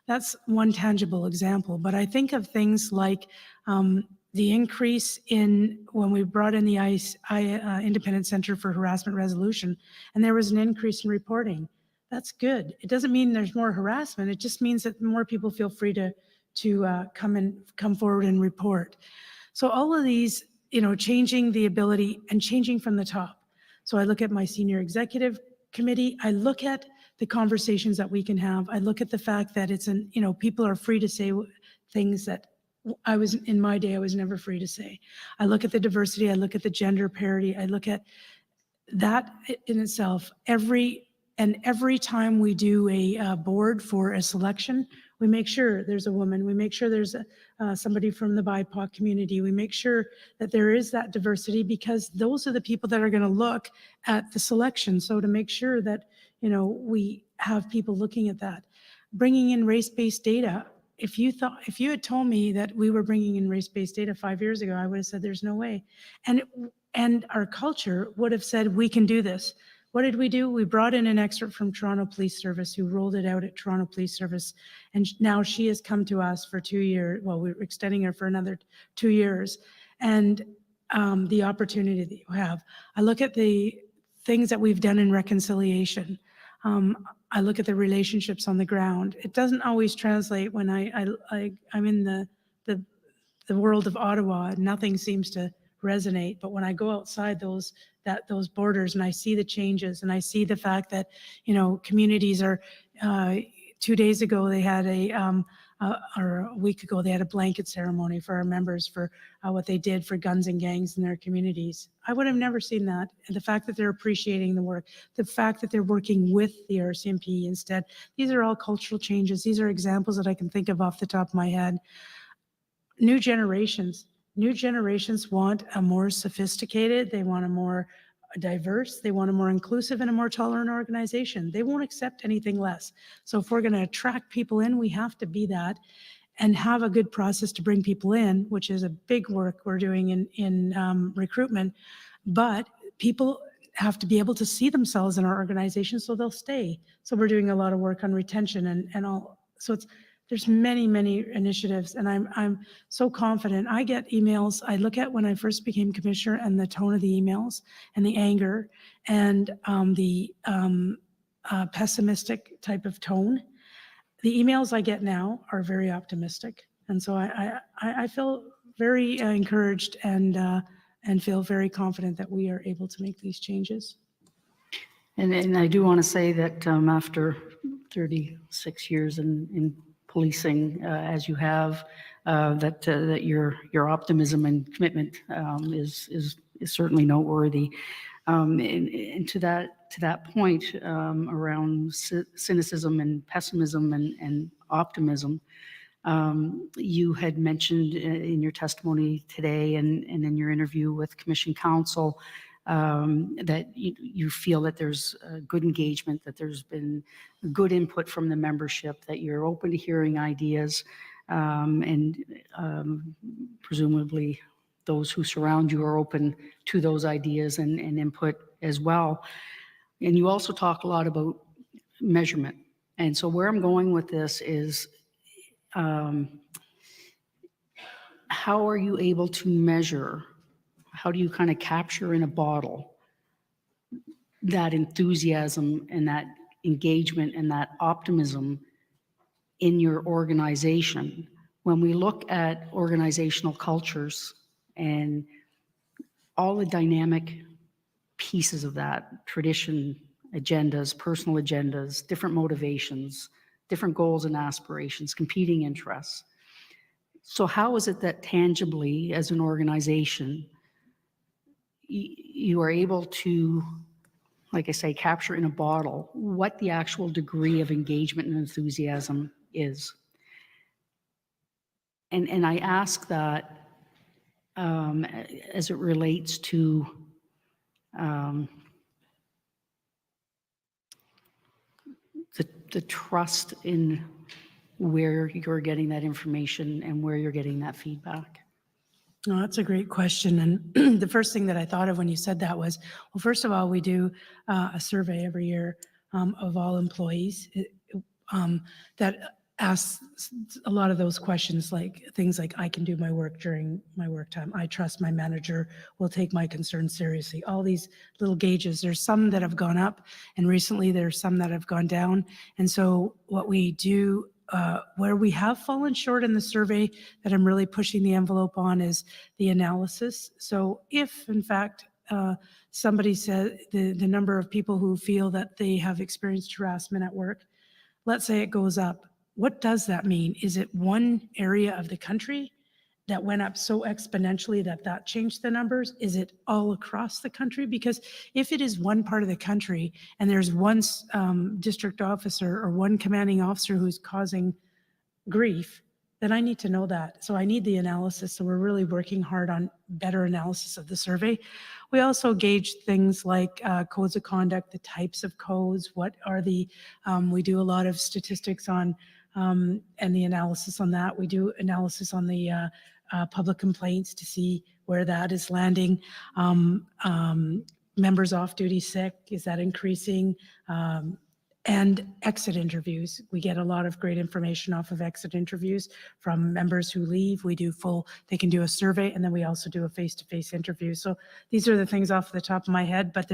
That's one tangible example. But I think of things like the increase in when we brought in the Independent Center for Harassment Resolution, and there was an increase in reporting. That's good. It doesn't mean there's more harassment. It just means that more people feel free to come forward and report. So all of these, changing the ability and changing from the top. So I look at my senior executive committee. I look at the conversations that we can have. I look at the fact that people are free to say things that in my day, I was never free to say. I look at the diversity. I look at the gender parity. I look at that in itself. Every time we do a board for a selection, we make sure there's a woman. We make sure there's somebody from the BIPOC community. We make sure that there is that diversity, because those are the people that are going to look at the selection. So to make sure that, we have people looking at that. Bringing in race-based data. If you had told me that we were bringing in race-based data 5 years ago, I would have said there's no way. And our culture would have said, we can do this. What did we do? We brought in an expert from Toronto Police Service who rolled it out at Toronto Police Service. And now she has come to us for 2 years. Well, we're extending her for another 2 years. And the opportunity that you have. I look at the things that we've done in reconciliation. I look at the relationships on the ground. It doesn't always translate when I'm in the world of Ottawa. Nothing seems to resonate. But when I go outside those borders and I see the changes, and I see the fact that, communities are, 2 days ago, they had a or a week ago, they had a blanket ceremony for our members for what they did for guns and gangs in their communities. I would have never seen that. And the fact that they're appreciating the work, the fact that they're working with the RCMP instead, these are all cultural changes. These are examples that I can think of off the top of my head. New generations want a more sophisticated, they want a more diverse, they want a more inclusive and a more tolerant organization. They won't accept anything less. So if we're going to attract people in, we have to be that and have a good process to bring people in, which is a big work we're doing in recruitment. But people have to be able to see themselves in our organization so they'll stay. So we're doing a lot of work on retention and all. So there's many initiatives, and I'm so confident. I get emails. I look at when I first became commissioner and the tone of the emails and the anger and the pessimistic type of tone. The emails I get now are very optimistic, and so I feel very encouraged and feel very confident that we are able to make these changes. And I do want to say that after 36 years in policing, as you have, that your optimism and commitment is certainly noteworthy. And to that point around cynicism and pessimism and optimism, you had mentioned in your testimony today and in your interview with Commission Counsel that you feel that there's good engagement, that there's been good input from the membership, that you're open to hearing ideas, and presumably those who surround you are open to those ideas and input as well. And you also talk a lot about measurement. And so where I'm going with this is, how are you able to measure? How do you kind of capture in a bottle that enthusiasm and that engagement and that optimism in your organization? When we look at organizational cultures and all the dynamic pieces of that, tradition, agendas, personal agendas, different motivations, different goals and aspirations, competing interests. So how is it that tangibly as an organization, you are able to, like I say, capture in a bottle what the actual degree of engagement and enthusiasm is? And I ask that as it relates to the trust in where you're getting that information and where you're getting that feedback. No, that's a great question. And the first thing that I thought of when you said that was, well, first of all, we do a survey every year of all employees that asks a lot of those questions, like things like, I can do my work during my work time. I trust my manager will take my concerns seriously. All these little gauges. There's some that have gone up, and recently there's some that have gone down. And so what we do, where we have fallen short in the survey that I'm really pushing the envelope on, is the analysis. So if, in fact, somebody said the number of people who feel that they have experienced harassment at work, let's say it goes up, what does that mean? Is it one area of the country that went up so exponentially that changed the numbers? Is it all across the country? Because if it is one part of the country and there's one district officer or one commanding officer who's causing grief, then I need to know that. So I need the analysis. So we're really working hard on better analysis of the survey. We also gauge things like codes of conduct, the types of codes, what are the, we do a lot of statistics on, and the analysis on that. We do analysis on the public complaints to see where that is landing. Members off duty sick, is that increasing? And exit interviews. We get a lot of great information off of exit interviews from members who leave. We do they can do a survey, and then we also do a face-to-face interview. So these are the things off the top of my head, but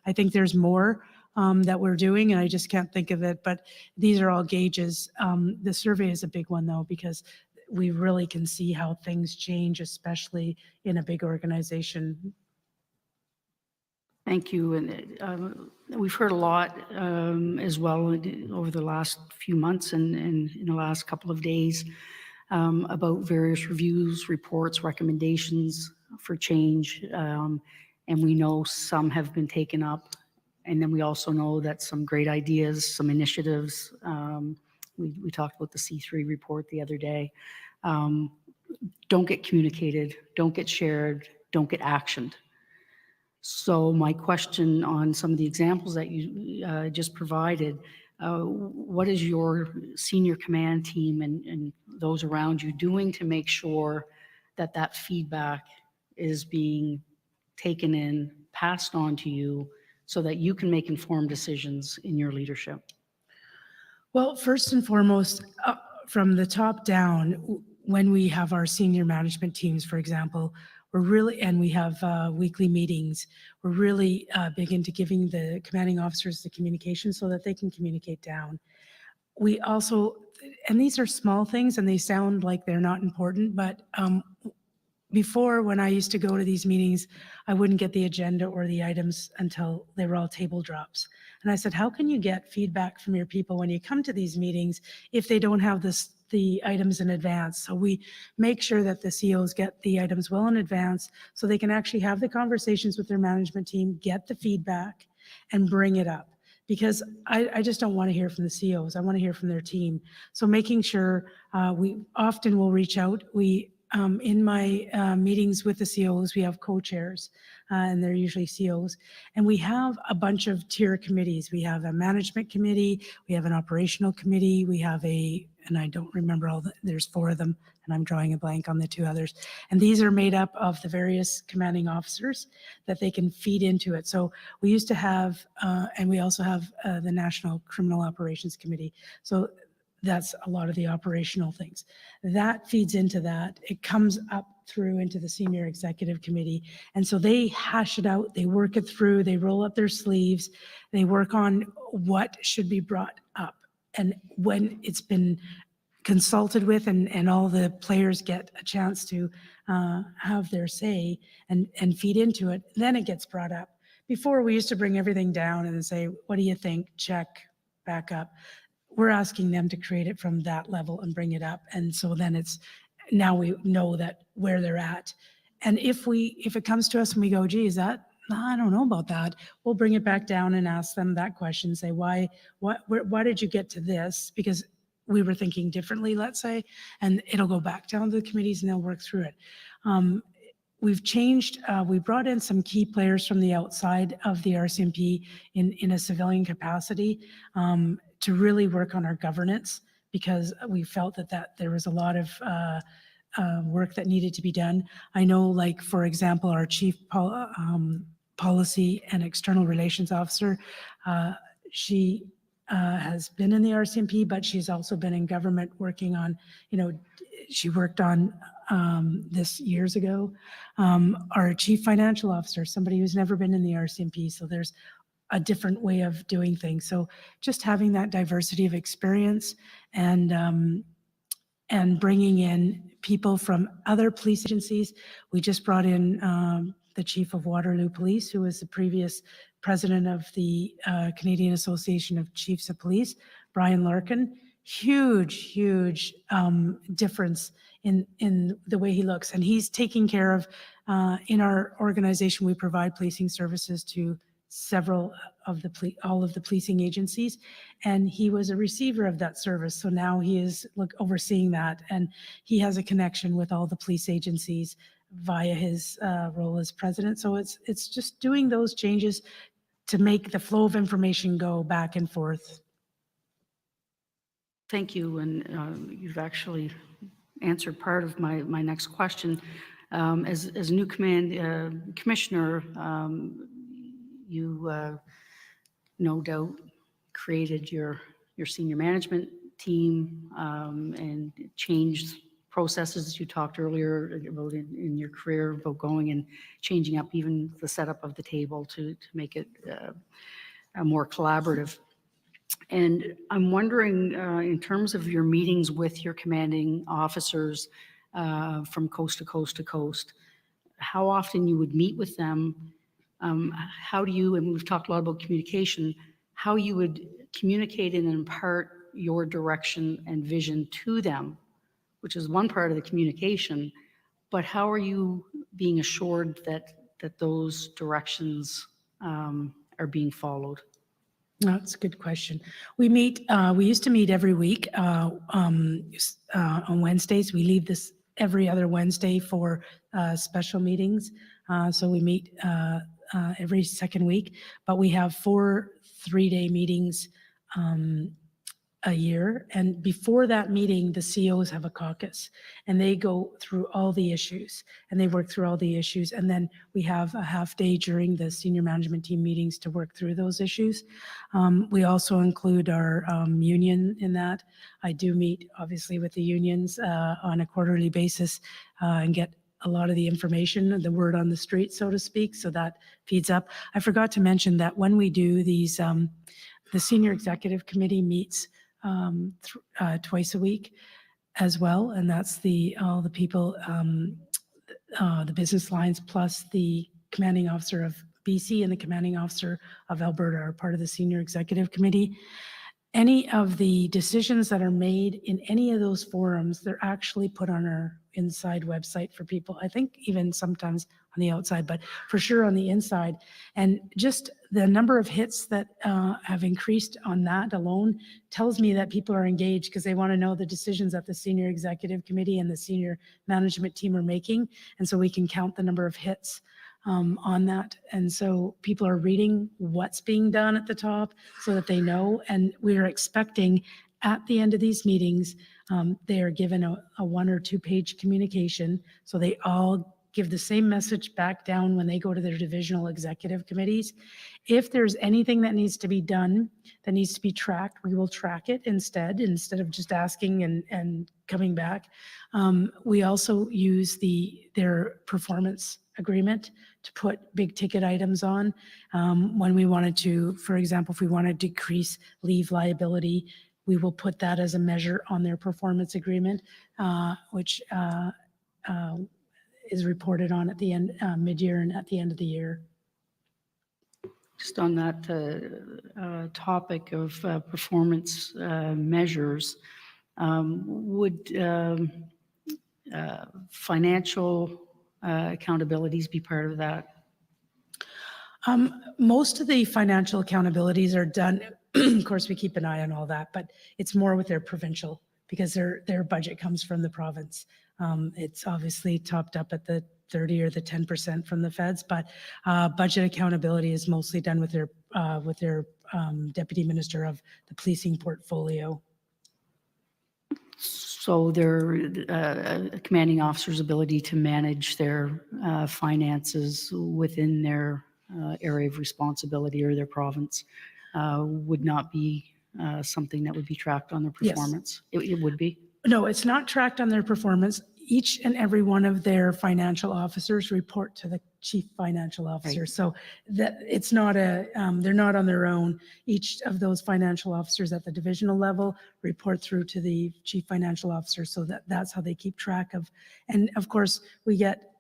I think there's more that we're doing, and I just can't think of it, but these are all gauges. The survey is a big one though, because we really can see how things change, especially in a big organization. Thank you. And we've heard a lot as well over the last few months and in the last couple of days about various reviews, reports, recommendations for change. And we know some have been taken up. And then we also know that some great ideas, some initiatives, we talked about the C3 report the other day, don't get communicated, don't get shared, don't get actioned. So my question on some of the examples that you just provided, what is your senior command team and those around you doing to make sure that that feedback is being taken in, passed on to you, so that you can make informed decisions in your leadership? Well, first and foremost, from the top down, when we have our senior management teams, for example, we're really, and we have weekly meetings, we're really big into giving the commanding officers the communication so that they can communicate down. We also, and these are small things and they sound like they're not important, but before, when I used to go to these meetings, I wouldn't get the agenda or the items until they were all table drops. And I said, how can you get feedback from your people when you come to these meetings if they don't have the items in advance? So we make sure that the COs get the items well in advance so they can actually have the conversations with their management team, get the feedback, and bring it up. Because I just don't want to hear from the COs. I want to hear from their team. So making sure we often will reach out. In my meetings with the COs, we have co-chairs, and they're usually COs. And we have a bunch of tier committees. We have a management committee, we have an operational committee, we have and I don't remember there's 4 of them, and I'm drawing a blank on the 2 others. And these are made up of the various commanding officers that they can feed into it. So we used to have, and we also have the National Criminal Operations Committee. So that's a lot of the operational things. That feeds into that. It comes up through into the senior executive committee. And so they hash it out, they work it through, they roll up their sleeves, they work on what should be brought up. And when it's been consulted with and all the players get a chance to have their say and feed into it, then it gets brought up. Before, we used to bring everything down and say, what do you think? Check, back up. We're asking them to create it from that level and bring it up. And so then now we know that where they're at. And if it comes to us and we go, geez, I don't know about that, we'll bring it back down and ask them that question, say, why did you get to this? Because we were thinking differently, let's say, and it'll go back down to the committees and they'll work through it. We've changed, we brought in some key players from the outside of the RCMP in a civilian capacity to really work on our governance, because we felt that there was a lot of work that needed to be done. I know, like, for example, our chief policy and external relations officer, she has been in the RCMP, but she's also been in government working on, she worked on this years ago. Our chief financial officer, somebody who's never been in the RCMP, so there's a different way of doing things. So just having that diversity of experience and bringing in people from other police agencies. We just brought in the chief of Waterloo Police, who was the previous president of the Canadian Association of Chiefs of Police, Brian Larkin. Huge difference in the way he looks. And he's taking care of, in our organization, we provide policing services to several of all of the policing agencies, and he was a receiver of that service. So now he is overseeing that, and he has a connection with all the police agencies via his role as president. So it's just doing those changes to make the flow of information go back and forth. Thank you, and you've actually answered part of my next question. As a new command commissioner, you no doubt created your senior management team and changed processes. You talked earlier about in your career about going and changing up even the setup of the table to make it more collaborative. And I'm wondering, in terms of your meetings with your commanding officers from coast to coast to coast, how often you would meet with them how do you, and we've talked a lot about communication, how you would communicate and impart your direction and vision to them, which is one part of the communication, but how are you being assured that those directions are being followed? That's a good question. We meet, we used to meet every week on Wednesdays. We leave this every other Wednesday for special meetings. So we meet every second week, but we have 4 3-day meetings a year. And before that meeting, the COs have a caucus and they go through all the issues and they work through all the issues. And then we have a half day during the senior management team meetings to work through those issues. We also include our union in that. I do meet obviously with the unions on a quarterly basis and get a lot of the information, the word on the street, so to speak. So that feeds up. I forgot to mention that when we do these, the senior executive committee meets twice a week as well. And that's all the people, the business lines plus the commanding officer of BC and the commanding officer of Alberta are part of the senior executive committee. Any of the decisions that are made in any of those forums, they're actually put on our inside website for people. I think even sometimes on the outside, but for sure on the inside. And just the number of hits that have increased on that alone tells me that people are engaged because they want to know the decisions that the senior executive committee and the senior management team are making. And so we can count the number of hits on that. And so people are reading what's being done at the top so that they know. And we're expecting at the end of these meetings, they are given a 1 or 2 page communication. So they all give the same message back down when they go to their divisional executive committees. If there's anything that needs to be done, that needs to be tracked, we will track it instead of just asking and coming back. We also use their performance agreement to put big ticket items on. When we wanted to, for example, if we want to decrease leave liability, we will put that as a measure on their performance agreement, which is reported on at the end, mid-year and at the end of the year. Just on that topic of performance measures, would financial accountabilities be part of that? Most of the financial accountabilities are done. Of course, we keep an eye on all that, but it's more with their provincial because their budget comes from the province. It's obviously topped up at the 30 or the 10% from the feds, but budget accountability is mostly done with their deputy minister of the policing portfolio. So their commanding officer's ability to manage their finances within their area of responsibility or their province would not be something that would be tracked on their performance? Yes. It would be? No, it's not tracked on their performance. Each and every one of their financial officers report to the chief financial officer. Right. So that it's not they're not on their own. Each of those financial officers at the divisional level report through to the chief financial officer. So that's how they keep track of. And of course, we get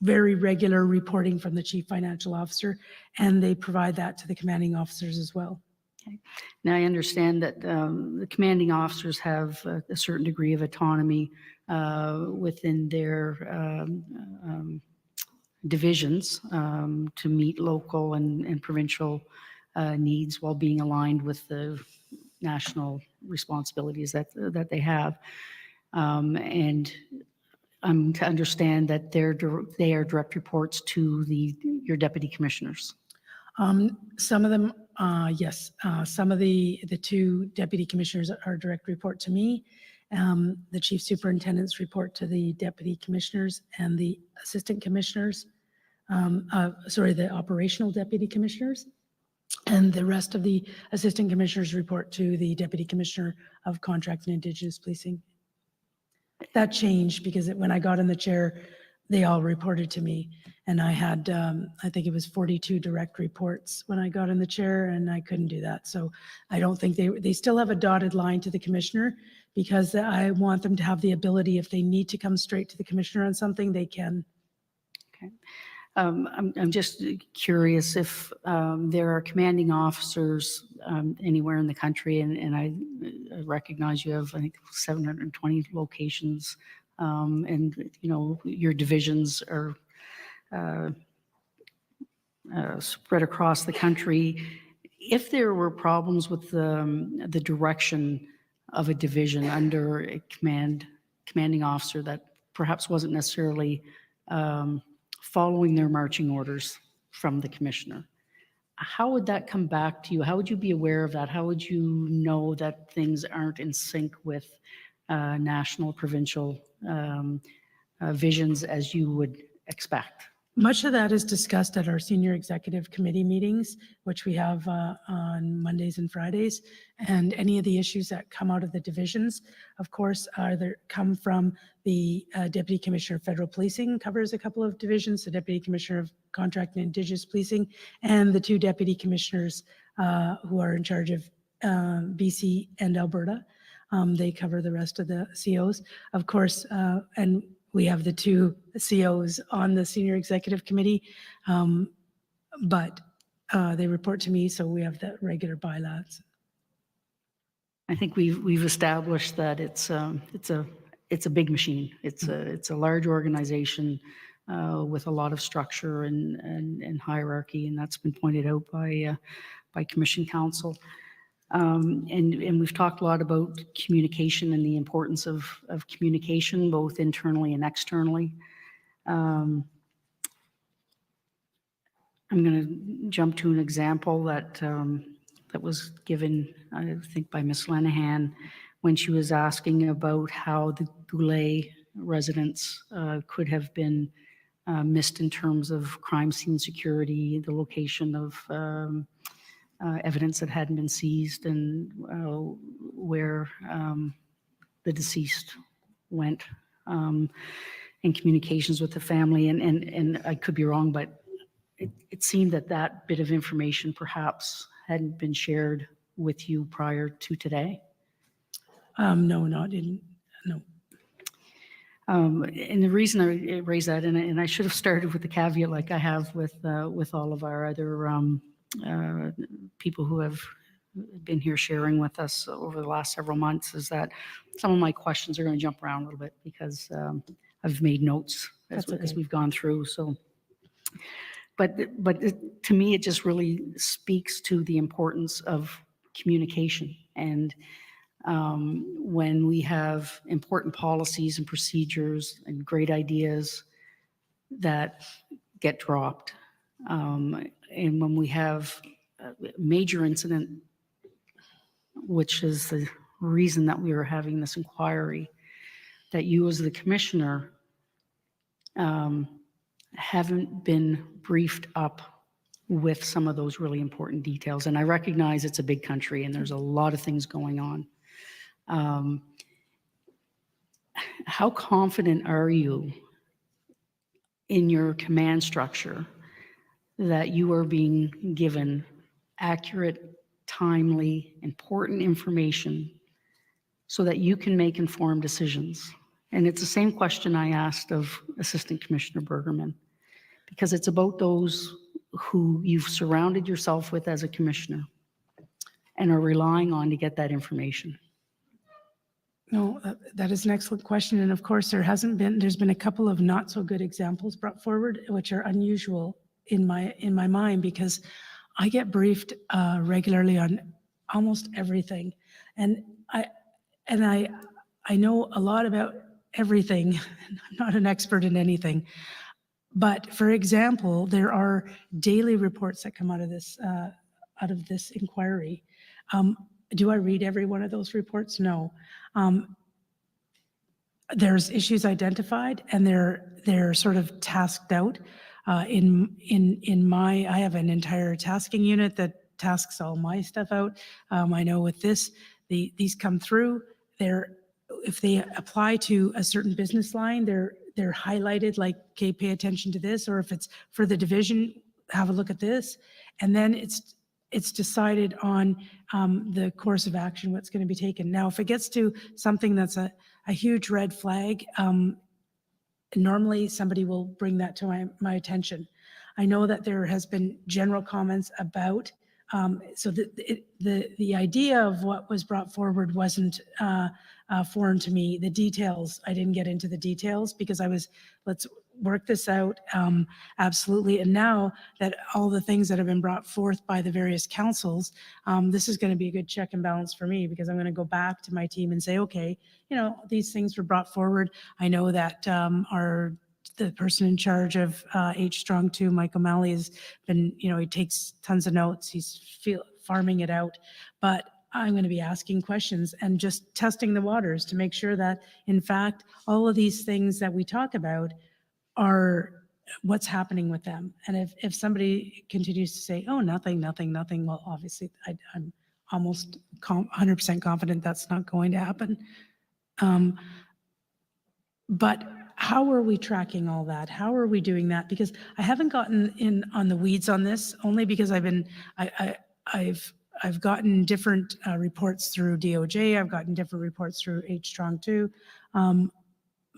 very regular reporting from the chief financial officer, and they provide that to the commanding officers as well. Okay. Now I understand that the commanding officers have a certain degree of autonomy within their divisions to meet local and provincial needs while being aligned with the national responsibilities that they have. And I'm to understand that they are direct reports to your deputy commissioners. Some of them, yes. Some of the 2 deputy commissioners are direct report to me. The chief superintendents report to the deputy commissioners and the assistant commissioners. The operational deputy commissioners. And the rest of the assistant commissioners report to the deputy commissioner of contract and Indigenous policing. That changed because when I got in the chair, they all reported to me. And I had, I think it was 42 direct reports when I got in the chair, and I couldn't do that. So I don't think they still have a dotted line to the commissioner, because I want them to have the ability, if they need to come straight to the commissioner on something, they can. Okay. I'm just curious if there are commanding officers anywhere in the country, and I recognize you have, I think, 720 locations, and, you know, your divisions are spread across the country. If there were problems with the direction of a division under a commanding officer that perhaps wasn't necessarily following their marching orders from the commissioner, how would that come back to you? How would you be aware of that? How would you know that things aren't in sync with national, provincial visions as you would expect? Much of that is discussed at our senior executive committee meetings, which we have on Mondays and Fridays. And any of the issues that come out of the divisions, of course, either come from the Deputy Commissioner of Federal Policing, covers a couple of divisions, the Deputy Commissioner of Contract and Indigenous Policing, and the 2 Deputy Commissioners who are in charge of BC and Alberta. They cover the rest of the COs. Of course, and we have the 2 COs on the Senior Executive Committee, but they report to me, so we have the regular bylaws. I think we've established that it's a big machine. It's a large organization with a lot of structure and hierarchy, and that's been pointed out by Commission Counsel. And we've talked a lot about communication and the importance of communication, both internally and externally. I'm going to jump to an example that was given, I think, by Ms. Lenahan when she was asking about how the Goulet residents could have been missed in terms of crime scene security, the location of evidence that hadn't been seized, and where the deceased went, in communications with the family. And I could be wrong, but it seemed that that bit of information perhaps hadn't been shared with you prior to today. No. And the reason I raise that, and I should have started with the caveat like I have with all of our other people who have been here sharing with us over the last several months, is that some of my questions are going to jump around a little bit because I've made notes as we've gone through. So, but to me, it just really speaks to the importance of communication. And when we have important policies and procedures and great ideas that get dropped, and when we have a major incident, which is the reason that we are having this inquiry, that you as the commissioner haven't been briefed up with some of those really important details. And I recognize it's a big country and there's a lot of things going on. How confident are you in your command structure that you are being given accurate, timely, important information so that you can make informed decisions? And it's the same question I asked of Assistant Commissioner Bergerman, because it's about those who you've surrounded yourself with as a commissioner and are relying on to get that information. No, that is an excellent question. And of course, there's been a couple of not so good examples brought forward, which are unusual in my mind, because I get briefed regularly on almost everything. And I know a lot about everything. I'm not an expert in anything. But for example, there are daily reports that come out of this inquiry. Do I read every one of those reports? No. There's issues identified and they're sort of tasked out. I have an entire tasking unit that tasks all my stuff out. I know with this, these come through. If they apply to a certain business line, they're highlighted like, okay, pay attention to this, or if it's for the division, have a look at this. And then it's decided on the course of action, what's going to be taken. Now, if it gets to something that's a huge red flag, normally somebody will bring that to my attention. I know that there has been general comments about, so the idea of what was brought forward wasn't foreign to me. The details, I didn't get into the details because let's work this out, absolutely. And now that all the things that have been brought forth by the various councils, this is going to be a good check and balance for me, because I'm going to go back to my team and say, okay, these things were brought forward. I know that the person in charge of H Strong 2, Mike O'Malley, has been, he takes tons of notes. He's farming it out. But I'm going to be asking questions and just testing the waters to make sure that, in fact, all of these things that we talk about are what's happening with them. And if somebody continues to say, oh, nothing, well, obviously, I'm almost 100% confident that's not going to happen. But how are we tracking all that? How are we doing that? Because I haven't gotten in on the weeds on this, only because I've gotten different reports through DOJ. I've gotten different reports through H Strong 2.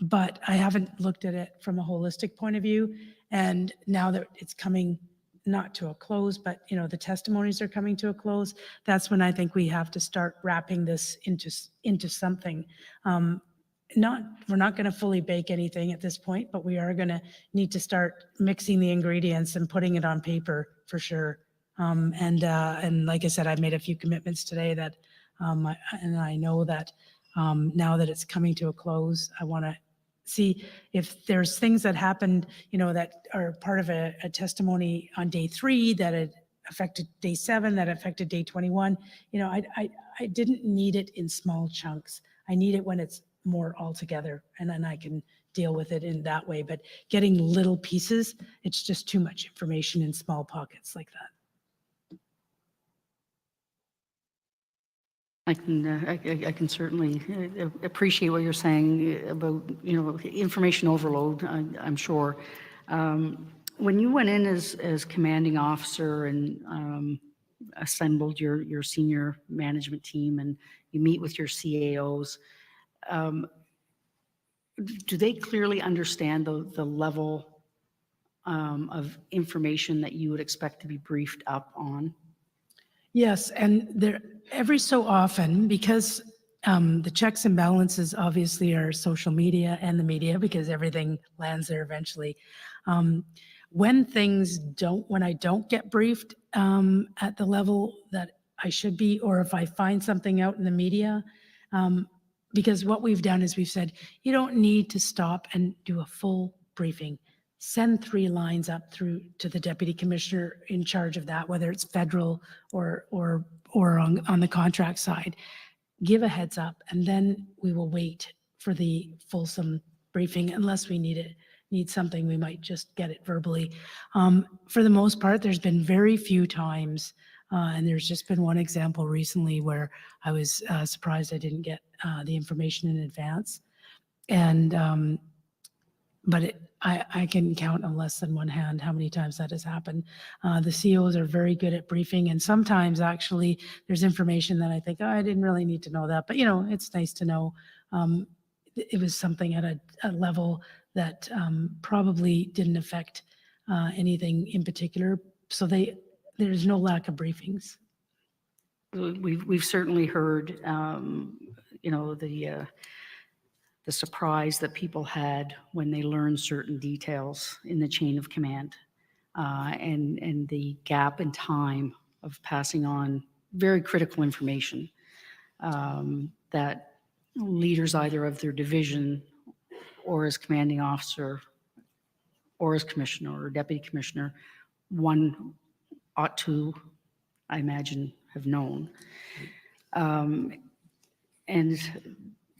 But I haven't looked at it from a holistic point of view. And now that it's coming not to a close, but the testimonies are coming to a close, that's when I think we have to start wrapping this into something. We're not going to fully bake anything at this point, but we are going to need to start mixing the ingredients and putting it on paper for sure. And like I said, I've made a few commitments today that, and I know that now that it's coming to a close, I want to see if there's things that happened, that are part of a testimony on day 3 that had affected day 7, that affected day 21. I didn't need it in small chunks. I need it when it's more altogether, and then I can deal with it in that way. But getting little pieces, it's just too much information in small pockets like that. I can certainly appreciate what you're saying about, information overload, I'm sure. When you went in as commanding officer and assembled your senior management team and you meet with your CAOs, do they clearly understand the level of information that you would expect to be briefed up on? Yes, and every so often, because the checks and balances obviously are social media and the media, because everything lands there eventually. When I don't get briefed at the level that I should be, or if I find something out in the media, because what we've done is we've said, you don't need to stop and do a full briefing. Send 3 lines up through to the deputy commissioner in charge of that, whether it's federal or on the contract side. Give a heads up, and then we will wait for the fulsome briefing. Unless we need something, we might just get it verbally. For the most part, there's been very few times, and there's just been one example recently where I was surprised I didn't get the information in advance. And but I can count on less than one hand how many times that has happened. The CEOs are very good at briefing, and sometimes actually there's information that I think, oh, I didn't really need to know that, but it's nice to know. It was something at a level that probably didn't affect anything in particular. So there's no lack of briefings. We've certainly heard, the surprise that people had when they learned certain details in the chain of command, and the gap in time of passing on very critical information that leaders either of their division or as commanding officer or as commissioner or deputy commissioner, one ought to, I imagine, have known. And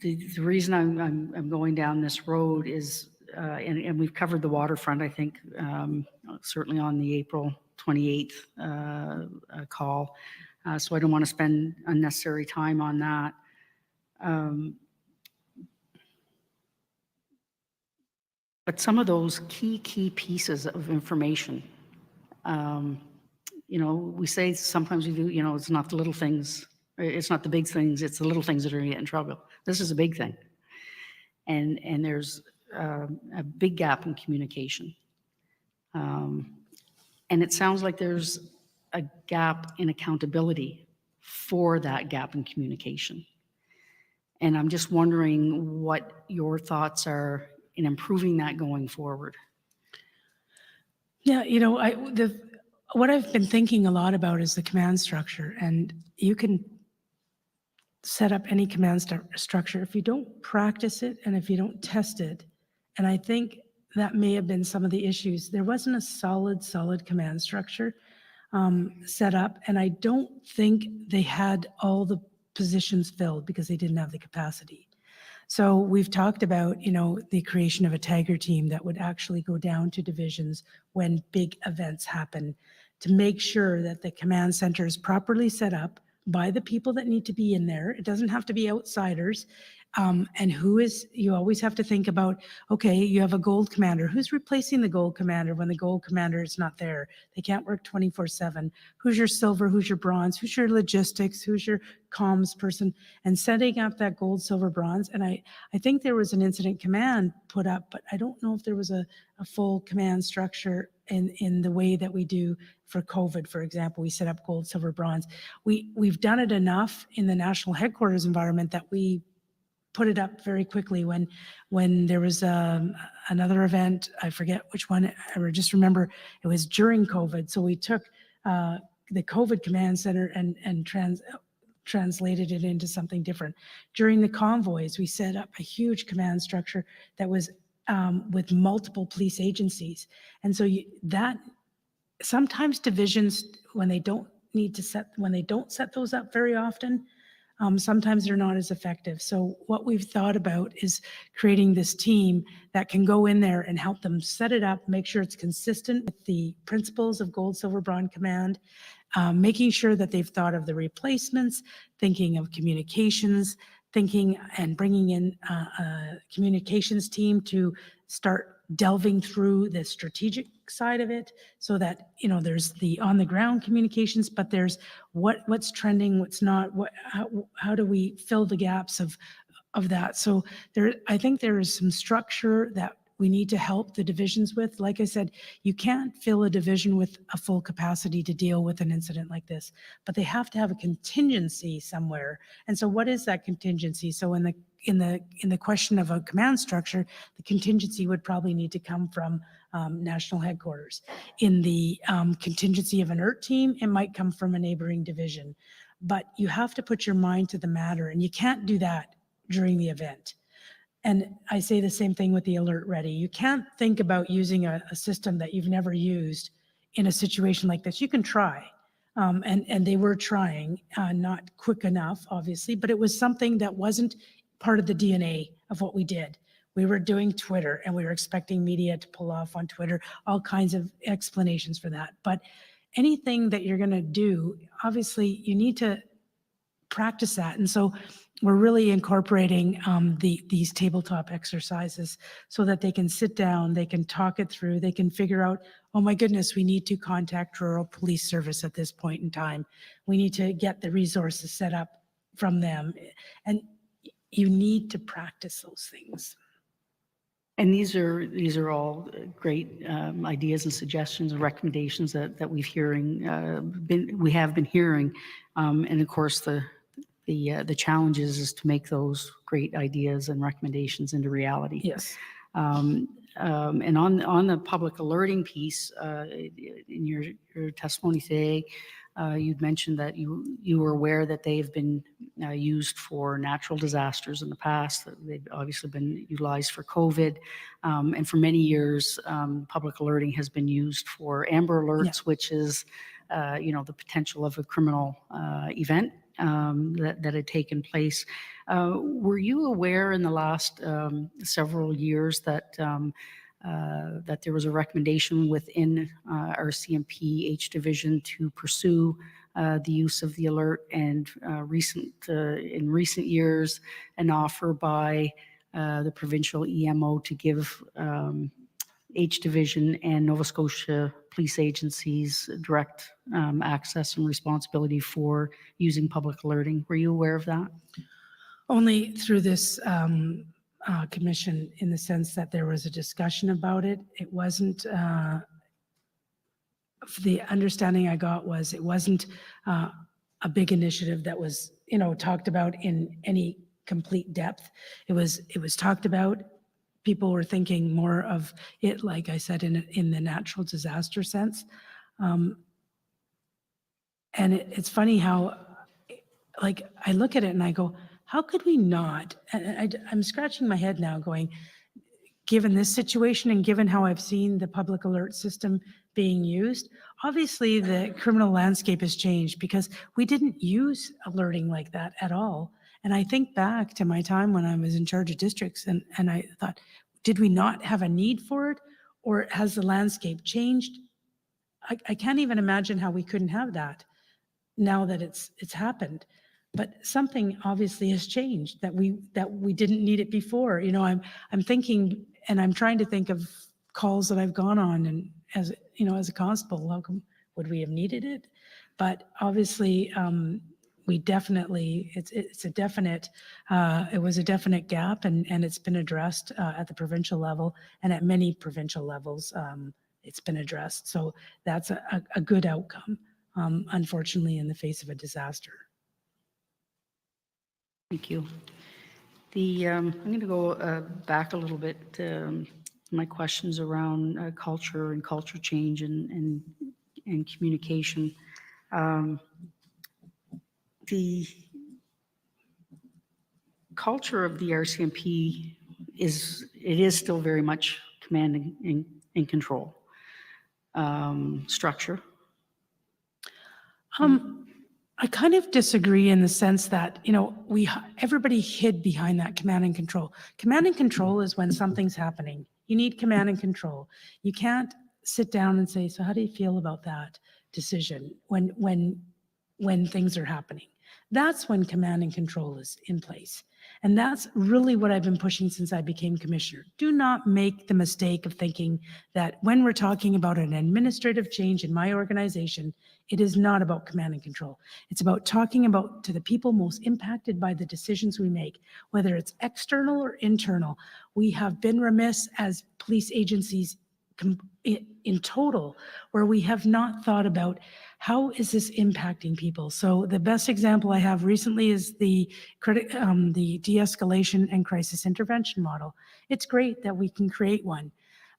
the reason I'm going down this road is, and we've covered the waterfront, I think, certainly on the April 28th call, so I don't want to spend unnecessary time on that. But some of those key pieces of information, we say sometimes we do, it's not the little things, it's not the big things, it's the little things that are going to get in trouble. This is a big thing. And there's a big gap in communication. And it sounds like there's a gap in accountability for that gap in communication. And I'm just wondering what your thoughts are in improving that going forward. Yeah, what I've been thinking a lot about is the command structure, and you can set up any command structure if you don't practice it and if you don't test it. And I think that may have been some of the issues. There wasn't a solid command structure set up, and I don't think they had all the positions filled because they didn't have the capacity. So we've talked about, the creation of a tiger team that would actually go down to divisions when big events happen to make sure that the command center is properly set up by the people that need to be in there. It doesn't have to be outsiders. And you always have to think about, okay, you have a gold commander. Who's replacing the gold commander when the gold commander is not there? They can't work 24/7. Who's your silver? Who's your bronze? Who's your logistics? Who's your comms person? And setting up that gold, silver, bronze. And I think there was an incident command put up, but I don't know if there was a full command structure in the way that we do for COVID, for example. We set up gold, silver, bronze. We've done it enough in the national headquarters environment that we put it up very quickly when there was another event. I forget which one. I just remember it was during COVID. So we took the COVID command center and translated it into something different. During the convoys, we set up a huge command structure that was with multiple police agencies. And so that sometimes divisions, when they don't set those up very often, sometimes they're not as effective. So what we've thought about is creating this team that can go in there and help them set it up, make sure it's consistent with the principles of gold, silver, bronze command, making sure that they've thought of the replacements, thinking of communications, thinking and bringing in a communications team to start delving through the strategic side of it, so that there's the on the ground communications, but there's what's trending, what's not, how do we fill the gaps of that. So I think there is some structure that we need to help the divisions with. Like I said, you can't fill a division with a full capacity to deal with an incident like this, but they have to have a contingency somewhere. And so what is that contingency? So in the question of a command structure, the contingency would probably need to come from national headquarters. In the contingency of an ERT team, it might come from a neighboring division. But you have to put your mind to the matter, and you can't do that during the event. And I say the same thing with the Alert Ready. You can't think about using a system that you've never used in a situation like this. You can try, and they were trying, not quick enough, obviously, but it was something that wasn't part of the DNA of what we did. We were doing Twitter, and we were expecting media to pull off on Twitter, all kinds of explanations for that. But anything that you're going to do, obviously, you need to practice that. And so we're really incorporating these tabletop exercises so that they can sit down, they can talk it through, they can figure out, oh my goodness, we need to contact rural police service at this point in time. We need to get the resources set up from them. And you need to practice those things. And these are all great ideas and suggestions and recommendations that we have been hearing, and of course the challenge is to make those great ideas and recommendations into reality. Yes. And on the public alerting piece, in your testimony today, you'd mentioned that you were aware that they have been used for natural disasters in the past. They've obviously been utilized for COVID, and for many years, public alerting has been used for Amber Alerts, which is, the potential of a criminal event that had taken place. Were you aware in the last several years that that there was a recommendation within our CMP H division to pursue the use of the alert, and in recent years an offer by the provincial EMO to give H division and Nova Scotia police agencies direct access and responsibility for using public alerting? Were you aware of that? Only through this commission in the sense that there was a discussion about it. It wasn't, the understanding I got was it wasn't a big initiative that was, talked about in any complete depth. It was talked about. People were thinking more of it, like I said, in the natural disaster sense. And it's funny how, like, I look at it and I go, how could we not? And I'm scratching my head now going, given this situation and given how I've seen the public alert system being used, obviously the criminal landscape has changed because we didn't use alerting like that at all. And I think back to my time when I was in charge of districts and I thought, did we not have a need for it, or has the landscape changed? I can't even imagine how we couldn't have that now that it's happened. But something obviously has changed that we didn't need it before. I'm thinking, and I'm trying to think of calls that I've gone on, and as a constable, how come would we have needed it? But obviously, we definitely, it's a definite, it was a definite gap, and it's been addressed at the provincial level and at many provincial levels. It's been addressed, so that's a good outcome. Unfortunately, in the face of a disaster. Thank you. I'm going to go back a little bit. My questions around culture and culture change and communication. The culture of the RCMP is still very much command and control structure. I kind of disagree in the sense that, everybody hid behind that command and control. Command and control is when something's happening. You need command and control. You can't sit down and say, so how do you feel about that decision when things are happening? That's when command and control is in place. And that's really what I've been pushing since I became commissioner. Do not make the mistake of thinking that when we're talking about an administrative change in my organization, it is not about command and control. It's about talking about to the people most impacted by the decisions we make, whether it's external or internal. We have been remiss as police agencies in total, where we have not thought about how is this impacting people. So the best example I have recently is the de-escalation and crisis intervention model. It's great that we can create one,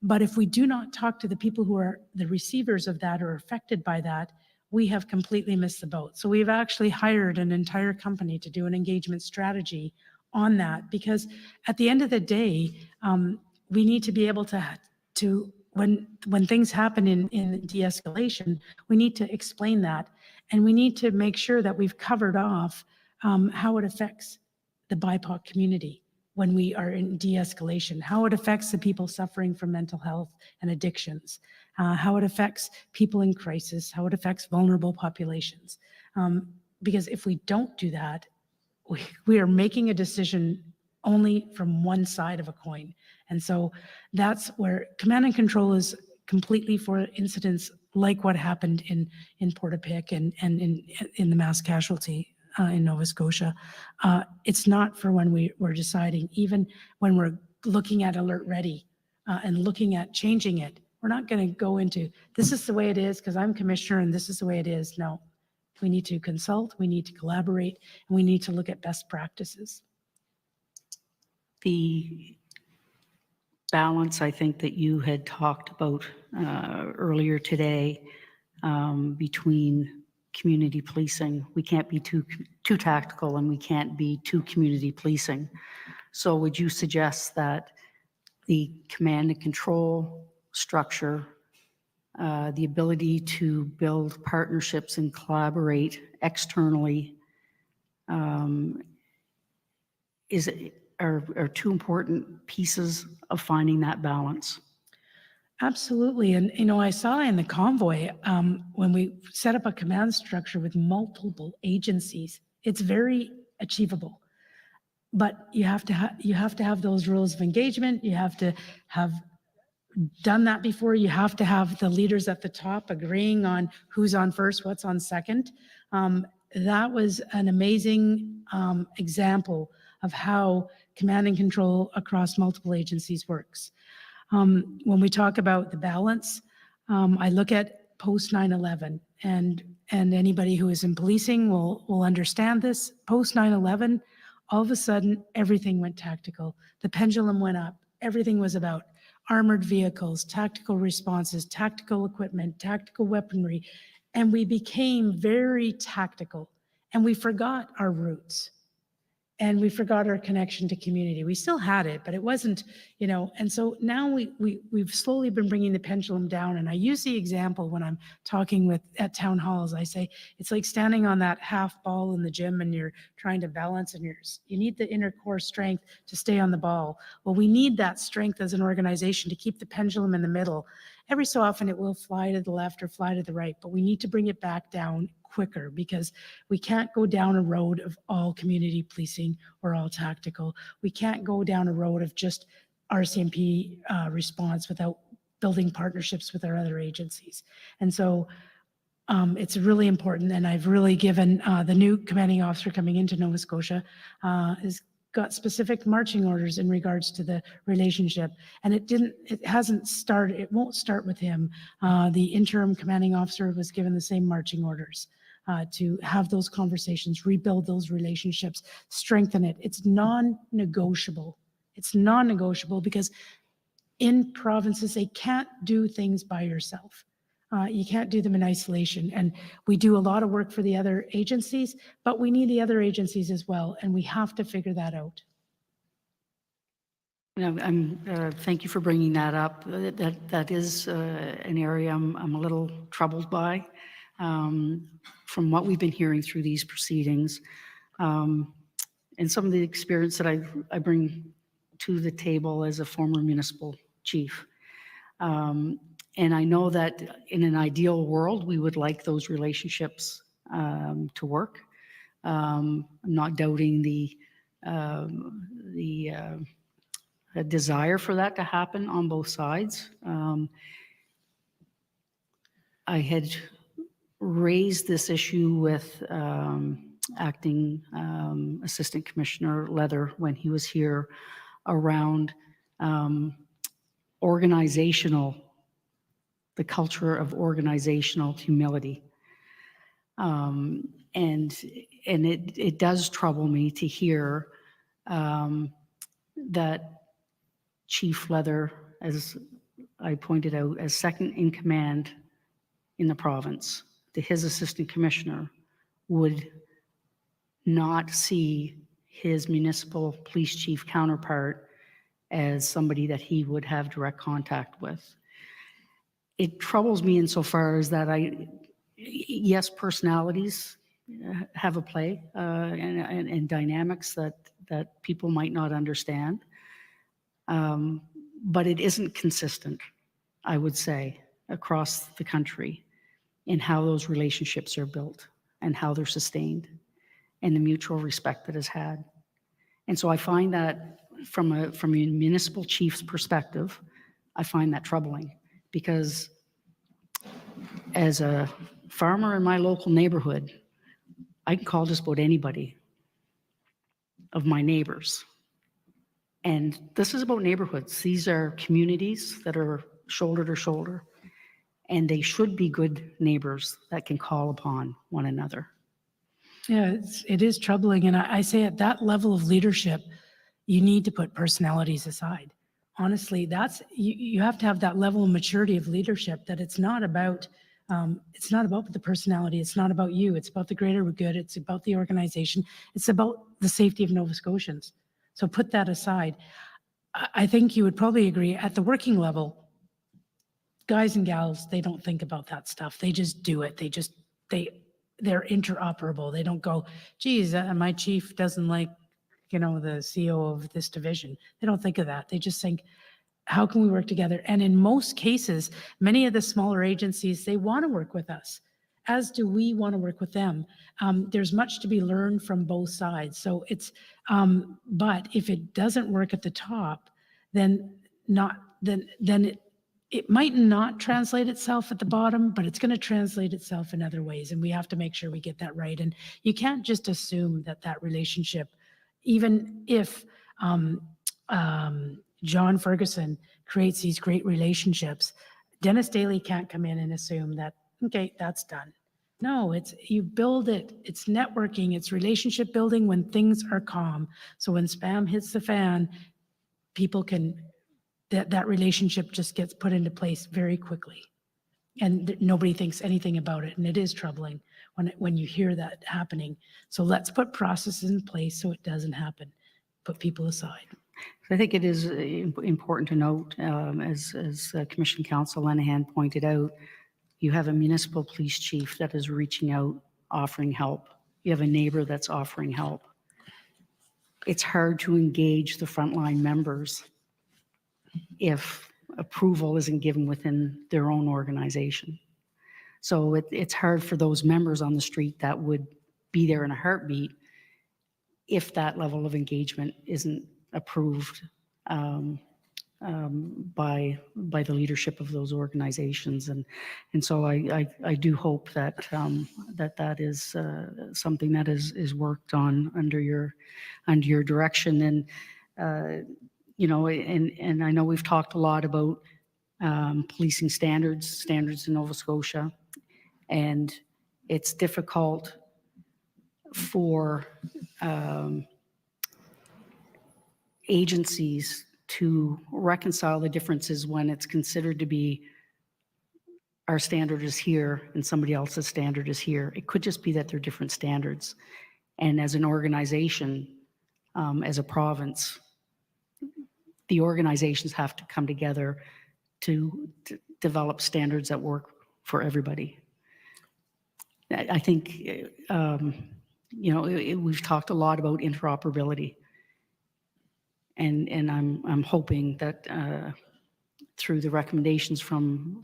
but if we do not talk to the people who are the receivers of that or affected by that, we have completely missed the boat. So we've actually hired an entire company to do an engagement strategy on that, because at the end of the day, we need to be able to when things happen in de-escalation, we need to explain that, and we need to make sure that we've covered off how it affects the BIPOC community when we are in de-escalation, how it affects the people suffering from mental health and addictions, how it affects people in crisis, how it affects vulnerable populations. Because if we don't do that, we are making a decision only from one side of a coin. And so that's where command and control is completely for incidents like what happened in Portapique and in the mass casualty in Nova Scotia. It's not for when we're deciding, even when we're looking at Alert Ready and looking at changing it. We're not going to go into, this is the way it is because I'm commissioner and this is the way it is. No, we need to consult, we need to collaborate, and we need to look at best practices. The balance, I think, that you had talked about earlier today between community policing. We can't be too tactical and we can't be too community policing. So would you suggest that the command and control structure, the ability to build partnerships and collaborate externally are two important pieces of finding that balance? Absolutely. And, I saw in the convoy, when we set up a command structure with multiple agencies, it's very achievable. But you have to have those rules of engagement. You have to have done that before. You have to have the leaders at the top agreeing on who's on first, what's on second. That was an amazing example of how command and control across multiple agencies works. When we talk about the balance, I look at post 9/11, and anybody who is in policing will understand this. Post 9/11, all of a sudden, everything went tactical. The pendulum went up. Everything was about armored vehicles, tactical responses, tactical equipment, tactical weaponry, and we became very tactical, and we forgot our roots. And we forgot our connection to community. We still had it, but it wasn't, and so now we've slowly been bringing the pendulum down. And I use the example when I'm talking at town halls. I say, it's like standing on that half ball in the gym and you're trying to balance and you need the inner core strength to stay on the ball. Well, we need that strength as an organization to keep the pendulum in the middle. Every so often it will fly to the left or fly to the right, but we need to bring it back down quicker, because we can't go down a road of all community policing or all tactical. We can't go down a road of just RCMP response without building partnerships with our other agencies. And so it's really important, and I've really given the new commanding officer coming into Nova Scotia has got specific marching orders in regards to the relationship. And it hasn't started, it won't start with him. The interim commanding officer was given the same marching orders to have those conversations, rebuild those relationships, strengthen it. It's non-negotiable. It's non-negotiable because in provinces, they can't do things by yourself. You can't do them in isolation. And we do a lot of work for the other agencies, but we need the other agencies as well. And we have to figure that out. Thank you for bringing that up. That is an area I'm a little troubled by from what we've been hearing through these proceedings. And some of the experience that I bring to the table as a former municipal chief. And I know that in an ideal world, we would like those relationships to work. I'm not doubting the desire for that to happen on both sides. I had raised this issue with acting Assistant Commissioner Leather when he was here around the culture of organizational humility. And it does trouble me to hear that Chief Leather, as I pointed out, as second in command in the province, to his assistant commissioner, would not see his municipal police chief counterpart as somebody that he would have direct contact with. It troubles me insofar as that yes, personalities have a play and dynamics that people might not understand, but it isn't consistent, I would say, across the country in how those relationships are built and how they're sustained and the mutual respect that is had. And so I find that from a municipal chief's perspective, I find that troubling, because as a farmer in my local neighborhood, I can call just about anybody of my neighbors. And this is about neighborhoods. These are communities that are shoulder to shoulder, and they should be good neighbors that can call upon one another. Yeah, it is troubling. And I say at that level of leadership, you need to put personalities aside. Honestly, you have to have that level of maturity of leadership, that it's not about the personality. It's not about you. It's about the greater good. It's about the organization. It's about the safety of Nova Scotians. So put that aside. I think you would probably agree at the working level, guys and gals, they don't think about that stuff. They just do it. They're interoperable. They don't go, geez, my chief doesn't like, the CEO of this division. They don't think of that. They just think, how can we work together? And in most cases, many of the smaller agencies, they want to work with us, as do we want to work with them. There's much to be learned from both sides. So but if it doesn't work at the top, then it might not translate itself at the bottom, but it's going to translate itself in other ways. And we have to make sure we get that right. And you can't just assume that relationship even if John Ferguson creates these great relationships, Dennis Daly can't come in and assume that, okay, that's done. No, it's you build it. It's networking. It's relationship building when things are calm. So when spam hits the fan, people can, that relationship just gets put into place very quickly. And nobody thinks anything about it. And it is troubling when you hear that happening. So let's put processes in place so it doesn't happen. Put people aside. I think it is important to note, as Commission Counsel Lenahan pointed out, you have a municipal police chief that is reaching out, offering help. You have a neighbor that's offering help. It's hard to engage the frontline members if approval isn't given within their own organization. So it's hard for those members on the street that would be there in a heartbeat if that level of engagement isn't approved by the leadership of those organizations. And so I do hope that that is something that is worked on under your direction. And you know, and I know we've talked a lot about policing standards in Nova Scotia, and it's difficult for agencies to reconcile the differences when it's considered to be our standard is here and somebody else's standard is here. It could just be that they're different standards. And as an organization, as a province, the organizations have to come together to develop standards that work for everybody. I think, you know, we've talked a lot about interoperability. And I'm hoping that through the recommendations from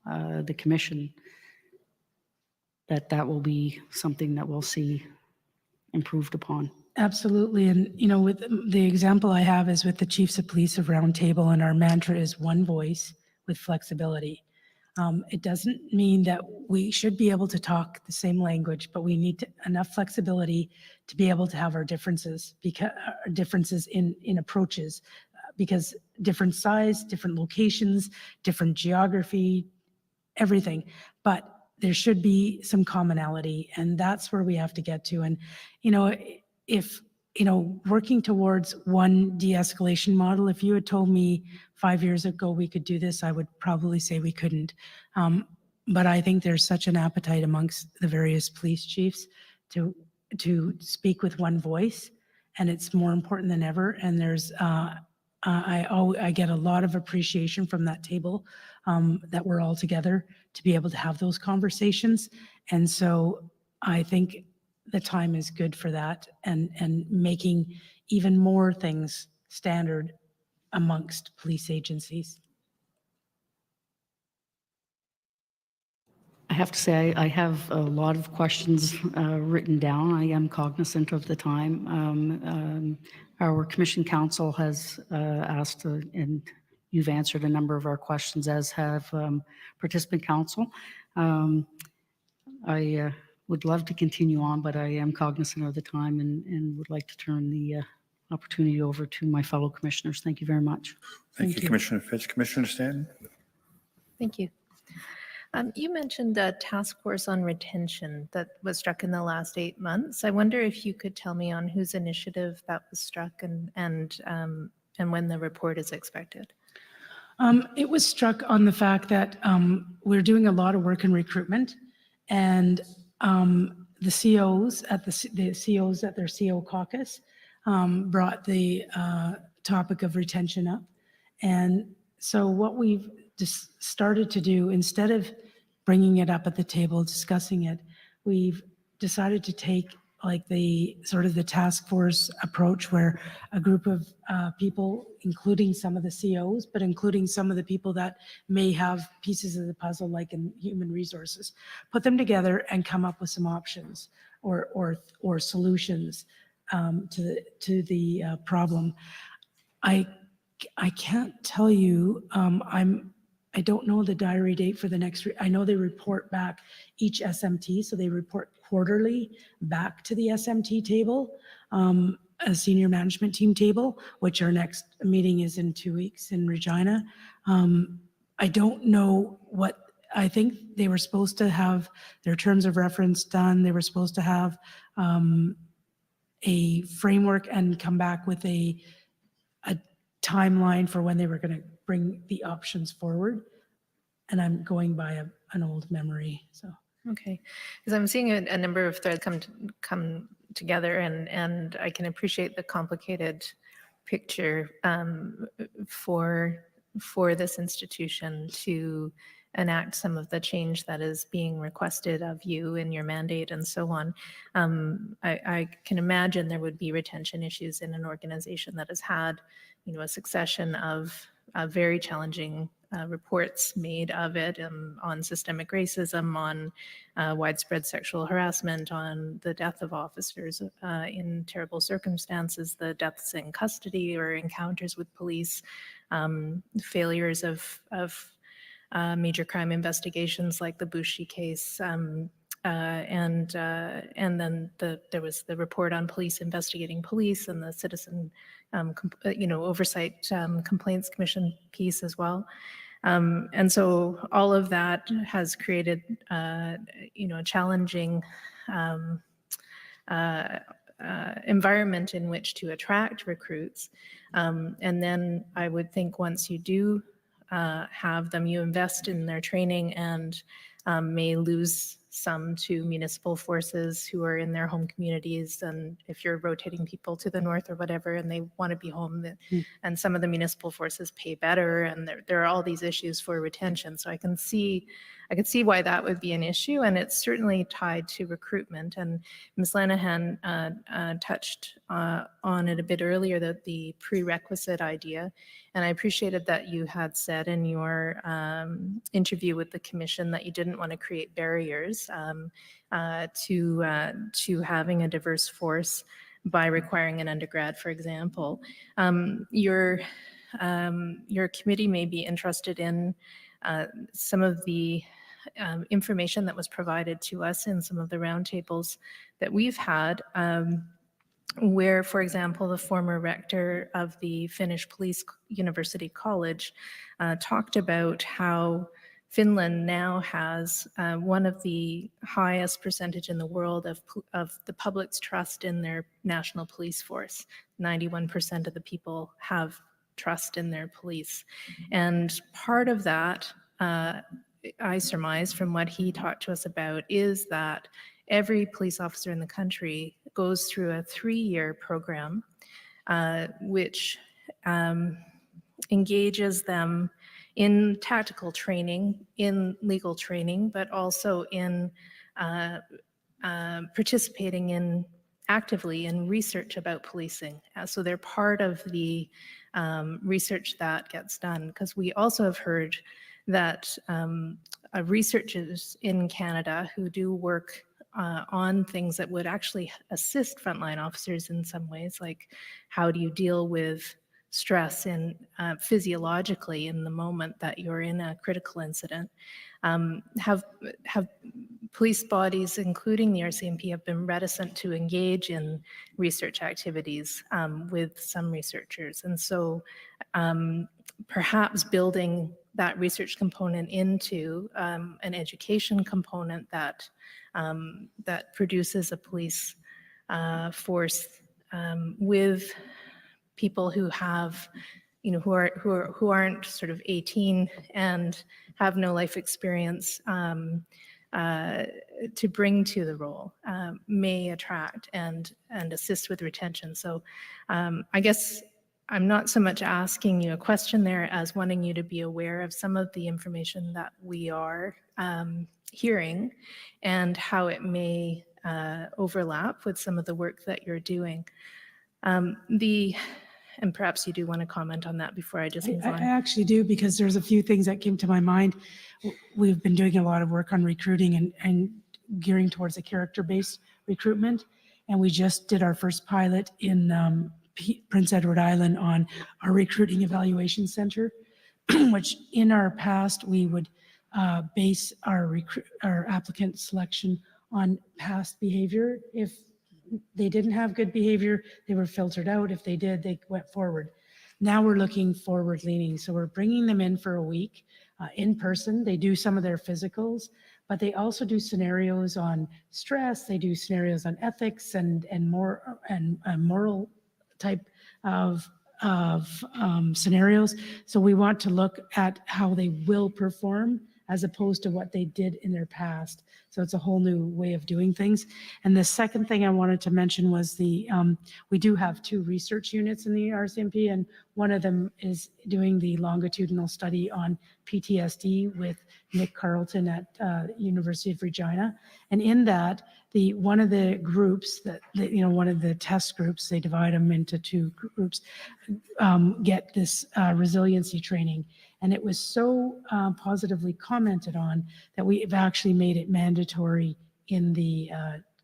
the commission, that will be something that we'll see improved upon. Absolutely. And, you know, with the example I have is with the chiefs of police of Roundtable, and our mantra is one voice with flexibility. It doesn't mean that we should be able to talk the same language, but we need enough flexibility to be able to have our differences, because differences in approaches, because different size, different locations, different geography, everything. But there should be some commonality, and that's where we have to get to. And, you know, if, you know, working towards one de-escalation model, if you had told me 5 years ago we could do this, I would probably say we couldn't. But I think there's such an appetite amongst the various police chiefs to speak with one voice, and it's more important than ever. And there's, I get a lot of appreciation from that table, that we're all together to be able to have those conversations. And so I think the time is good for that, and making even more things standard amongst police agencies. I have to say, I have a lot of questions written down. I am cognizant of the time. Our Commission Counsel has asked, and you've answered a number of our questions, as have Participant Counsel. I would love to continue on, but I am cognizant of the time, and would like to turn the opportunity over to my fellow commissioners. Thank you very much. Thank you, Commissioner Fitch. Commissioner Stanton? Thank you. You mentioned the task force on retention that was struck in the last 8 months. I wonder if you could tell me on whose initiative that was struck, and when the report is expected. It was struck on the fact that we're doing a lot of work in recruitment, and the COs at the COs at their CO caucus brought the topic of retention up. And so what we've just started to do, instead of bringing it up at the table, discussing it, we've decided to take like the sort of the task force approach, where a group of people, including some of the COs, but including some of the people that may have pieces of the puzzle, like in human resources, put them together and come up with some options or solutions to the problem. I can't tell you. I don't know the diary date for the next. I know they report back each SMT, so they report quarterly back to the SMT table. a senior management team table, which our next meeting is in 2 weeks in Regina. I don't know what, I think they were supposed to have their terms of reference done. They were supposed to have a framework and come back with a timeline for when they were going to bring the options forward. And I'm going by an old memory, so. Okay, because I'm seeing a number of threads come together, and I can appreciate the complicated picture for this institution to enact some of the change that is being requested of you in your mandate and so on. I can imagine there would be retention issues in an organization that has had, a succession of very challenging reports made of it on systemic racism, on widespread sexual harassment, on the death of officers in terrible circumstances, the deaths in custody or encounters with police, failures of major crime investigations like the Bushi case, and then there was the report on police investigating police and the citizen oversight complaints commission piece as well. And so all of that has created, a challenging environment in which to attract recruits. And then I would think once you do have them, you invest in their training and may lose some to municipal forces who are in their home communities. And if you're rotating people to the north or whatever, and they want to be home, and some of the municipal forces pay better, and there are all these issues for retention. So I can see why that would be an issue, and it's certainly tied to recruitment. And Ms. Lanahan touched on it a bit earlier, that the prerequisite idea, and I appreciated that you had said in your interview with the commission that you didn't want to create barriers to having a diverse force by requiring an undergrad, for example. Your committee may be interested in some of the information that was provided to us in some of the roundtables that we've had, where, for example, the former rector of the Finnish Police University College talked about how Finland now has one of the highest percentage in the world of the public's trust in their national police force. 91% of the people have trust in their police. And part of that, I surmise from what he talked to us about, is that every police officer in the country goes through a 3-year program, which engages them in tactical training, in legal training, but also in participating actively in research about policing. So they're part of the research that gets done, because we also have heard that researchers in Canada who do work on things that would actually assist frontline officers in some ways, like how do you deal with stress in physiologically in the moment that you're in a critical incident, have police bodies, including the RCMP, have been reticent to engage in research activities with some researchers. And so perhaps building that research component into an education component that produces a police force with people who have, who aren't sort of 18 and have no life experience to bring to the role, may attract and assist with retention. So I guess I'm not so much asking you a question there as wanting you to be aware of some of the information that we are hearing and how it may overlap with some of the work that you're doing. And perhaps you do want to comment on that before I just move on. I actually do, because there's a few things that came to my mind. We've been doing a lot of work on recruiting and gearing towards a character-based recruitment. And we just did our first pilot in Prince Edward Island on our recruiting evaluation center, which in our past, we would base our applicant selection on past behavior. If they didn't have good behavior, they were filtered out. If they did, they went forward. Now we're looking forward leaning. So we're bringing them in for a week in person. They do some of their physicals, but they also do scenarios on stress. They do scenarios on ethics and moral type of scenarios. So we want to look at how they will perform as opposed to what they did in their past. So it's a whole new way of doing things. And the second thing I wanted to mention was we do have 2 research units in the RCMP, and one of them is doing the longitudinal study on PTSD with Nick Carlton at University of Regina. And in that, one of the groups one of the test groups, they divide them into 2 groups, get this resiliency training. And it was so positively commented on that we've actually made it mandatory in the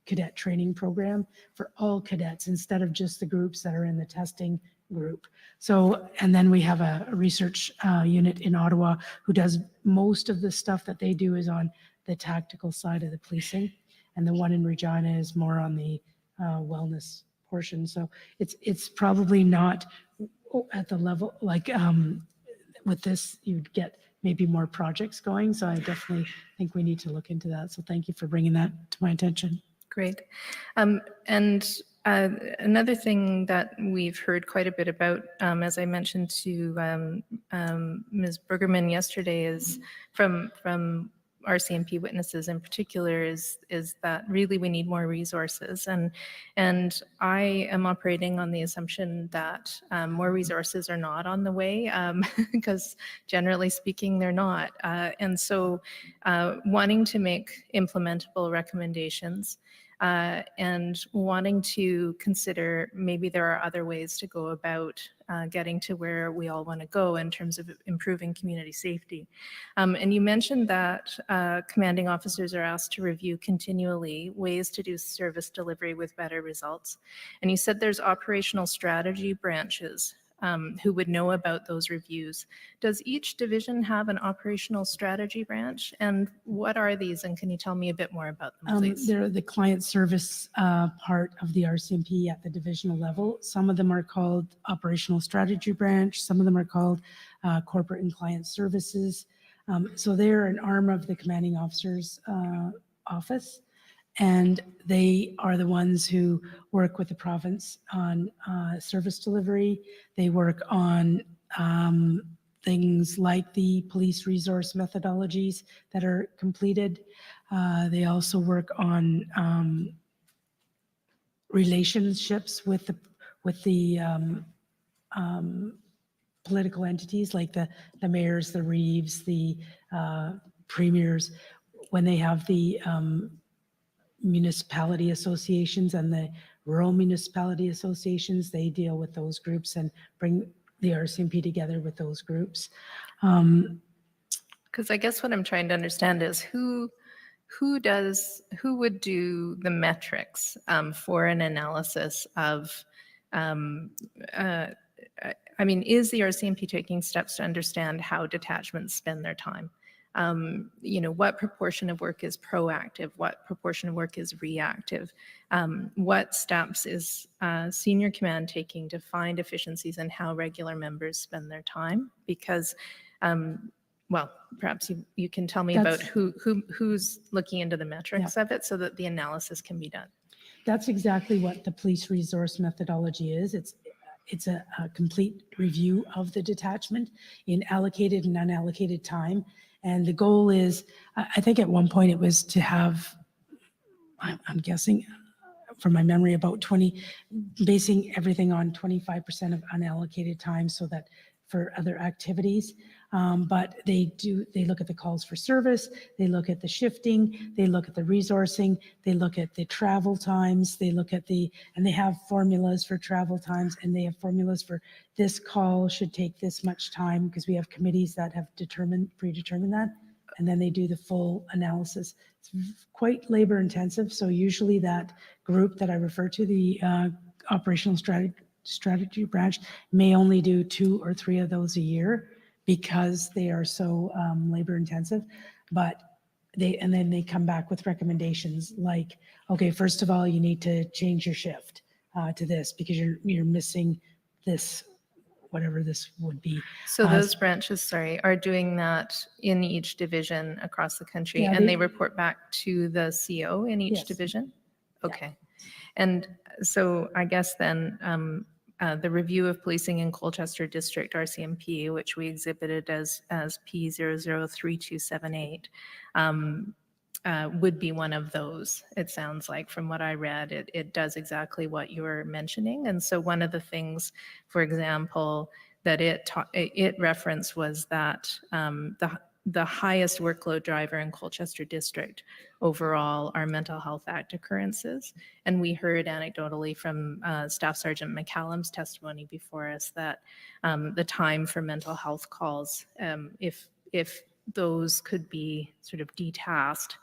cadet training program for all cadets instead of just the groups that are in the testing group. So, and then we have a research unit in Ottawa who does most of the stuff that they do is on the tactical side of the policing. And the one in Regina is more on the wellness portion. So it's probably not at the level, like with this, you'd get maybe more projects going. So I definitely think we need to look into that. So thank you for bringing that to my attention. Great. And another thing that we've heard quite a bit about, as I mentioned to Ms. Bergerman yesterday, is from RCMP witnesses in particular, is that really we need more resources. And I am operating on the assumption that more resources are not on the way, because generally speaking, they're not. And so wanting to make implementable recommendations and wanting to consider maybe there are other ways to go about getting to where we all want to go in terms of improving community safety. And you mentioned that commanding officers are asked to review continually ways to do service delivery with better results. And you said there's operational strategy branches who would know about those reviews. Does each division have an operational strategy branch? And what are these? And can you tell me a bit more about them, please? They're the client service part of the RCMP at the divisional level. Some of them are called operational strategy branch. Some of them are called corporate and client services. So they're an arm of the commanding officer's office. And they are the ones who work with the province on service delivery. They work on things like the police resource methodologies that are completed. They also work on relationships with the political entities like the mayors, the reeves, the premiers, when they have the municipality associations and the rural municipality associations, they deal with those groups and bring the RCMP together with those groups. Because I guess what I'm trying to understand is who would do the metrics for an analysis of, I mean, is the RCMP taking steps to understand how detachments spend their time? What proportion of work is proactive? What proportion of work is reactive? What steps is senior command taking to find efficiencies in how regular members spend their time? Because, well, perhaps you can tell me about who's looking into the metrics of it so that the analysis can be done. That's exactly what the police resource methodology is. It's a complete review of the detachment in allocated and unallocated time. And the goal is, I think at one point it was to have, I'm guessing from my memory, about basing everything on 25% of unallocated time so that for other activities. But they look at the calls for service, they look at the shifting, they look at the resourcing, they look at the travel times, they look at and they have formulas for travel times, and they have formulas for this call should take this much time, because we have committees that have predetermined that, and then they do the full analysis. It's quite labor intensive. So usually that group that I refer to, the operational strategy branch, may only do 2 or 3 of those a year, because they are so labor intensive. But and then they come back with recommendations like, okay, first of all, you need to change your shift to this because you're missing this, whatever this would be. So those branches, sorry, are doing that in each division across the country, Yeah, and they report back to the CO in each Yes. division? Okay. And so I guess then the review of policing in Colchester District RCMP, which we exhibited as P003278, would be one of those. It sounds like from what I read, it does exactly what you were mentioning. And so one of the things, for example, that it referenced was that the highest workload driver in Colchester District overall are mental health act occurrences. And we heard anecdotally from Staff Sergeant McCallum's testimony before us that the time for mental health calls, if those could be sort of detasked,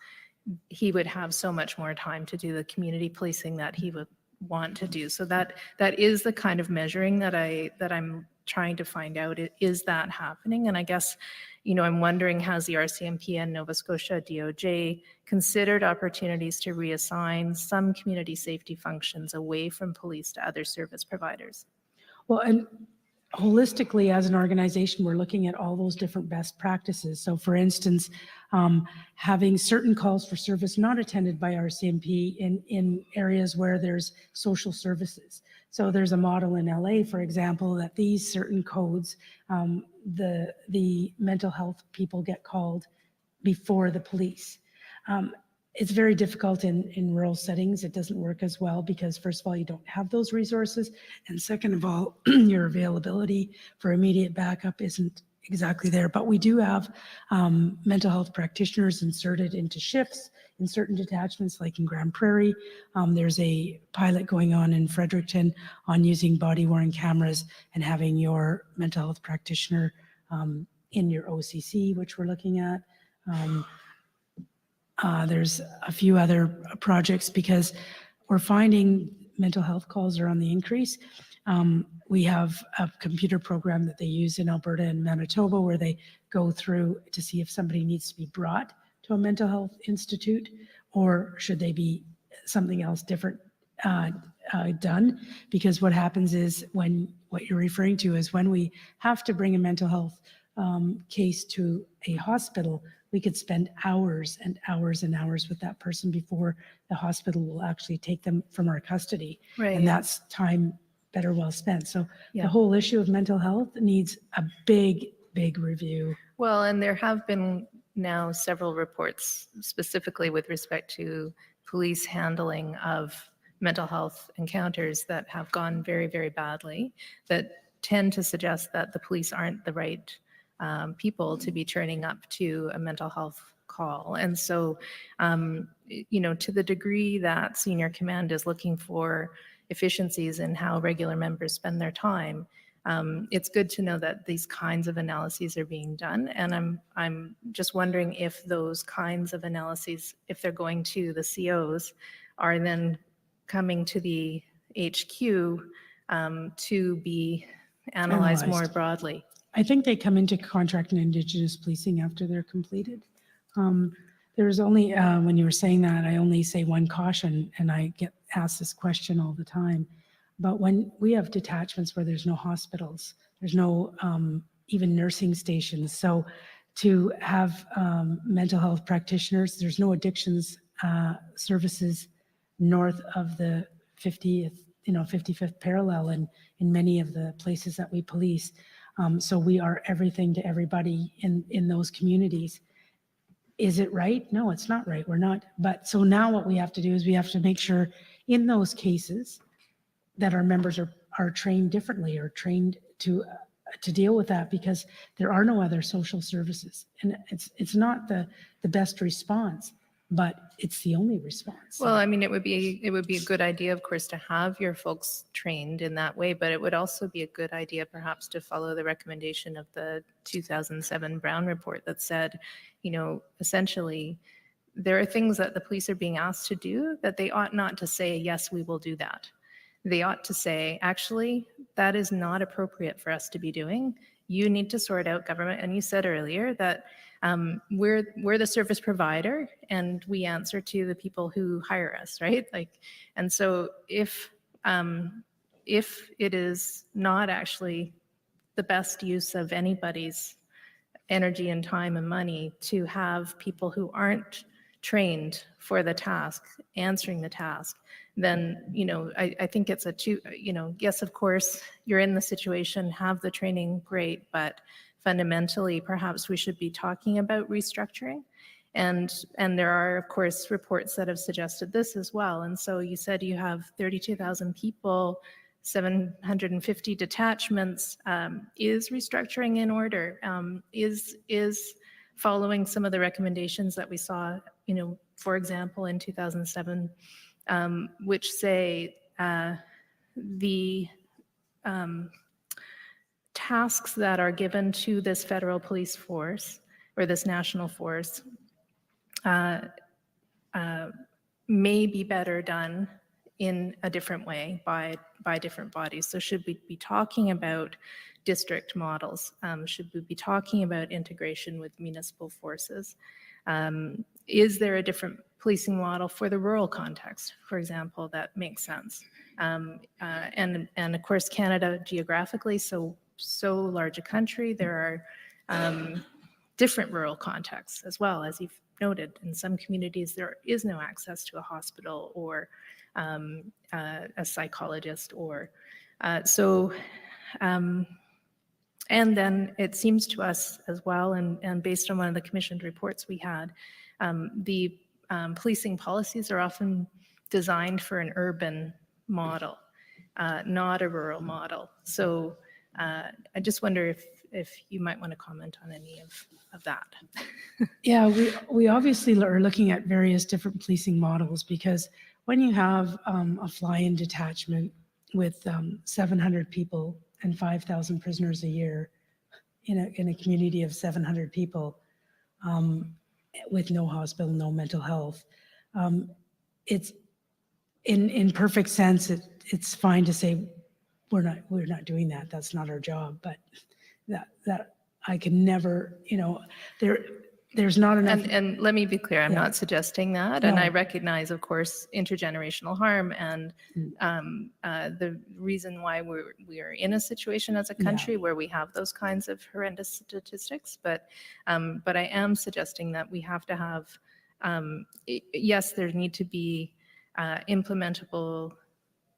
he would have so much more time to do the community policing that he would want to do. So that is the kind of measuring that I'm trying to find out. Is that happening? And I guess, I'm wondering, has the RCMP and Nova Scotia DOJ considered opportunities to reassign some community safety functions away from police to other service providers? Well, and holistically, as an organization, we're looking at all those different best practices. So for instance, having certain calls for service not attended by RCMP in areas where there's social services. So there's a model in LA, for example, that these certain codes, the mental health people get called before the police. It's very difficult in rural settings. It doesn't work as well because, first of all, you don't have those resources. And second of all, your availability for immediate backup isn't exactly there. But we do have mental health practitioners inserted into shifts in certain detachments, like in Grand Prairie. There's a pilot going on in Fredericton on using body-worn cameras and having your mental health practitioner in your OCC, which we're looking at. There's a few other projects because we're finding mental health calls are on the increase. We have a computer program that they use in Alberta and Manitoba where they go through to see if somebody needs to be brought to a mental health institute or should they be something else different done. Because what happens is what you're referring to is when we have to bring a mental health case to a hospital, we could spend hours and hours and hours with that person before the hospital will actually take them from our custody. Right. And that's time better well spent. So Yeah. the whole issue of mental health needs a big, big review. Well, and there have been now several reports specifically with respect to police handling of mental health encounters that have gone very, very badly, that tend to suggest that the police aren't the right people to be turning up to a mental health call. And so, to the degree that senior command is looking for efficiencies in how regular members spend their time, it's good to know that these kinds of analyses are being done. And I'm just wondering if those kinds of analyses, if they're going to the COs, are then coming to the HQ to be analyzed more broadly. I think they come into contract and Indigenous policing after they're completed. There's only, when you were saying that, I only say one caution, and I get asked this question all the time. But when we have detachments where there's no hospitals, there's no even nursing stations. So to have mental health practitioners, there's no addictions services north of the 55th parallel in many of the places that we police. So we are everything to everybody in those communities. Is it right? No, it's not right. We're not. But so now what we have to do is we have to make sure in those cases that our members are trained differently or trained to deal with that, because there are no other social services. And it's not the best response, but it's the only response. Well, I mean, it would be a good idea, of course, to have your folks trained in that way, but it would also be a good idea perhaps to follow the recommendation of the 2007 Brown report that said, essentially, there are things that the police are being asked to do that they ought not to say, yes, we will do that. They ought to say, actually, that is not appropriate for us to be doing. You need to sort out government. And you said earlier that We're the service provider, and we answer to the people who hire us, right? Like, and so if it is not actually the best use of anybody's energy and time and money to have people who aren't trained for the task answering the task, then, I think it's yes, of course, you're in the situation, have the training, great, but fundamentally, perhaps we should be talking about restructuring. And there are, of course, reports that have suggested this as well. And so you said you have 32,000 people, 750 detachments. Is restructuring in order? Is following some of the recommendations that we saw, for example, in 2007, which say the tasks that are given to this federal police force or this national force may be better done in a different way by different bodies. So should we be talking about district models? Should we be talking about integration with municipal forces? Is there a different policing model for the rural context, for example, that makes sense? And of course, Canada geographically, so large a country, there are different rural contexts as well. As you've noted, in some communities, there is no access to a hospital or a psychologist and then it seems to us as well, and based on one of the commissioned reports we had, the policing policies are often designed for an urban model, not a rural model. So I just wonder if you might want to comment on any of that. Yeah, we obviously are looking at various different policing models, because when you have a fly-in detachment with 700 people and 5,000 prisoners a year in a community of 700 people with no hospital, no mental health, it's in perfect sense. It's fine to say we're not doing that. That's not our job. But that I can never, there's not enough. And let me be clear, I'm Yeah. not suggesting that. No. And I recognize, of course, intergenerational harm and the reason why we are in a situation as a country where we have those kinds of horrendous statistics. But I am suggesting that we have to have, yes, there need to be implementable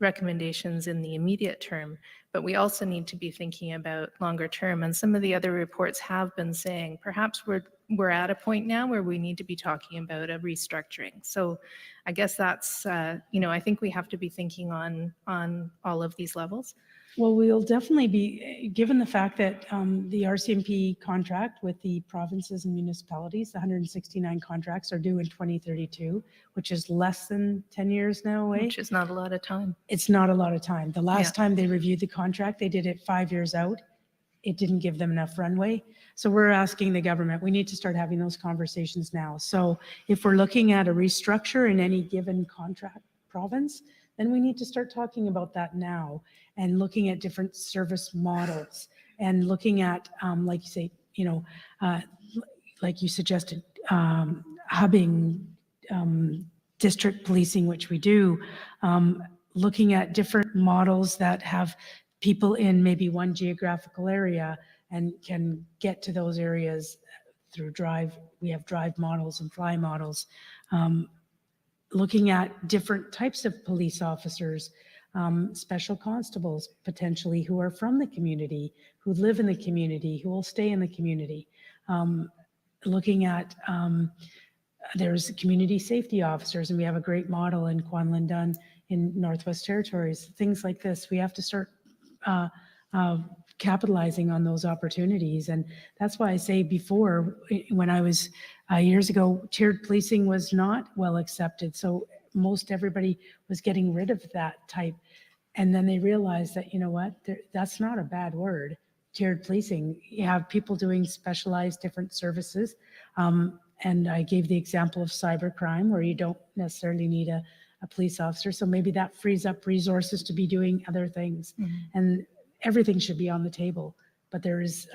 recommendations in the immediate term, but we also need to be thinking about longer term. And some of the other reports have been saying perhaps we're at a point now where we need to be talking about a restructuring. So I guess that's, I think we have to be thinking on all of these levels. Well, we'll definitely be, given the fact that the RCMP contract with the provinces and municipalities, the 169 contracts are due in 2032, which is less than 10 years now away. Which is not a lot of time. It's not a lot of time. The last time they reviewed the contract, they did it 5 years out. It didn't give them enough runway. So we're asking the government, we need to start having those conversations now. So if we're looking at a restructure in any given contract province, then we need to start talking about that now and looking at different service models and looking at, like you say, like you suggested, hubbing, district policing, which we do, looking at different models that have people in maybe one geographical area and can get to those areas through drive. We have drive models and fly models. Looking at different types of police officers, special constables potentially who are from the community, who live in the community, who will stay in the community. Looking at, there's community safety officers, and we have a great model in Kwanlin in Northwest Territories. Things like this, we have to start capitalizing on those opportunities. And that's why I say before, when I was years ago, tiered policing was not well accepted. So most everybody was getting rid of that type. And then they realized that, you know what, that's not a bad word, tiered policing. You have people doing specialized different services. And I gave the example of cybercrime where you don't necessarily need a police officer. So maybe that frees up resources to be doing other things. And everything should be on the table. but there is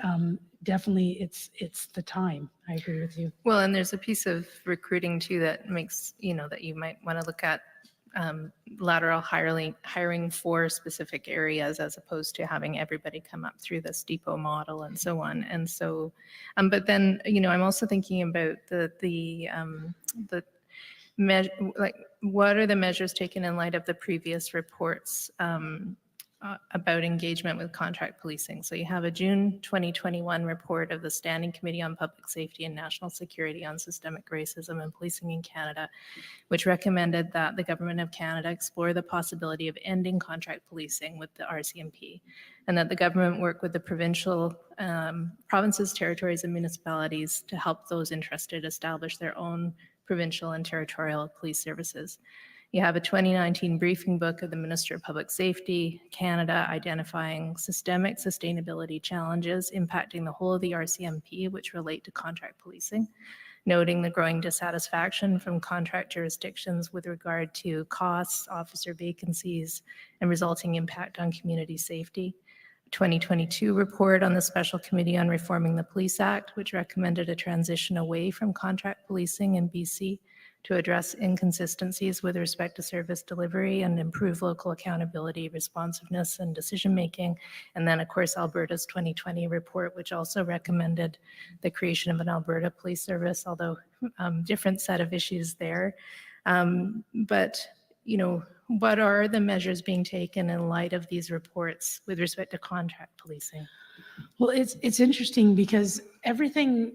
definitely, it's the time. I agree with you. Well, and there's a piece of recruiting too that makes, that you might want to look at lateral hiring for specific areas as opposed to having everybody come up through this depot model and so on. And so, but then, I'm also thinking about like, what are the measures taken in light of the previous reports about engagement with contract policing? So you have a June 2021 report of the Standing Committee on Public Safety and National Security on Systemic Racism and Policing in Canada, which recommended that the Government of Canada explore the possibility of ending contract policing with the RCMP, and that the government work with the provinces, territories, and municipalities to help those interested establish their own provincial and territorial police services. You have a 2019 briefing book of the Minister of Public Safety, Canada, identifying systemic sustainability challenges impacting the whole of the RCMP, which relate to contract policing, noting the growing dissatisfaction from contract jurisdictions with regard to costs, officer vacancies, and resulting impact on community safety. 2022 report on the Special Committee on Reforming the Police Act, which recommended a transition away from contract policing in BC to address inconsistencies with respect to service delivery and improve local accountability, responsiveness, and decision-making. And then, of course, Alberta's 2020 report, which also recommended the creation of an Alberta Police Service, although different set of issues there. But what are the measures being taken in light of these reports with respect to contract policing? Well, it's interesting because everything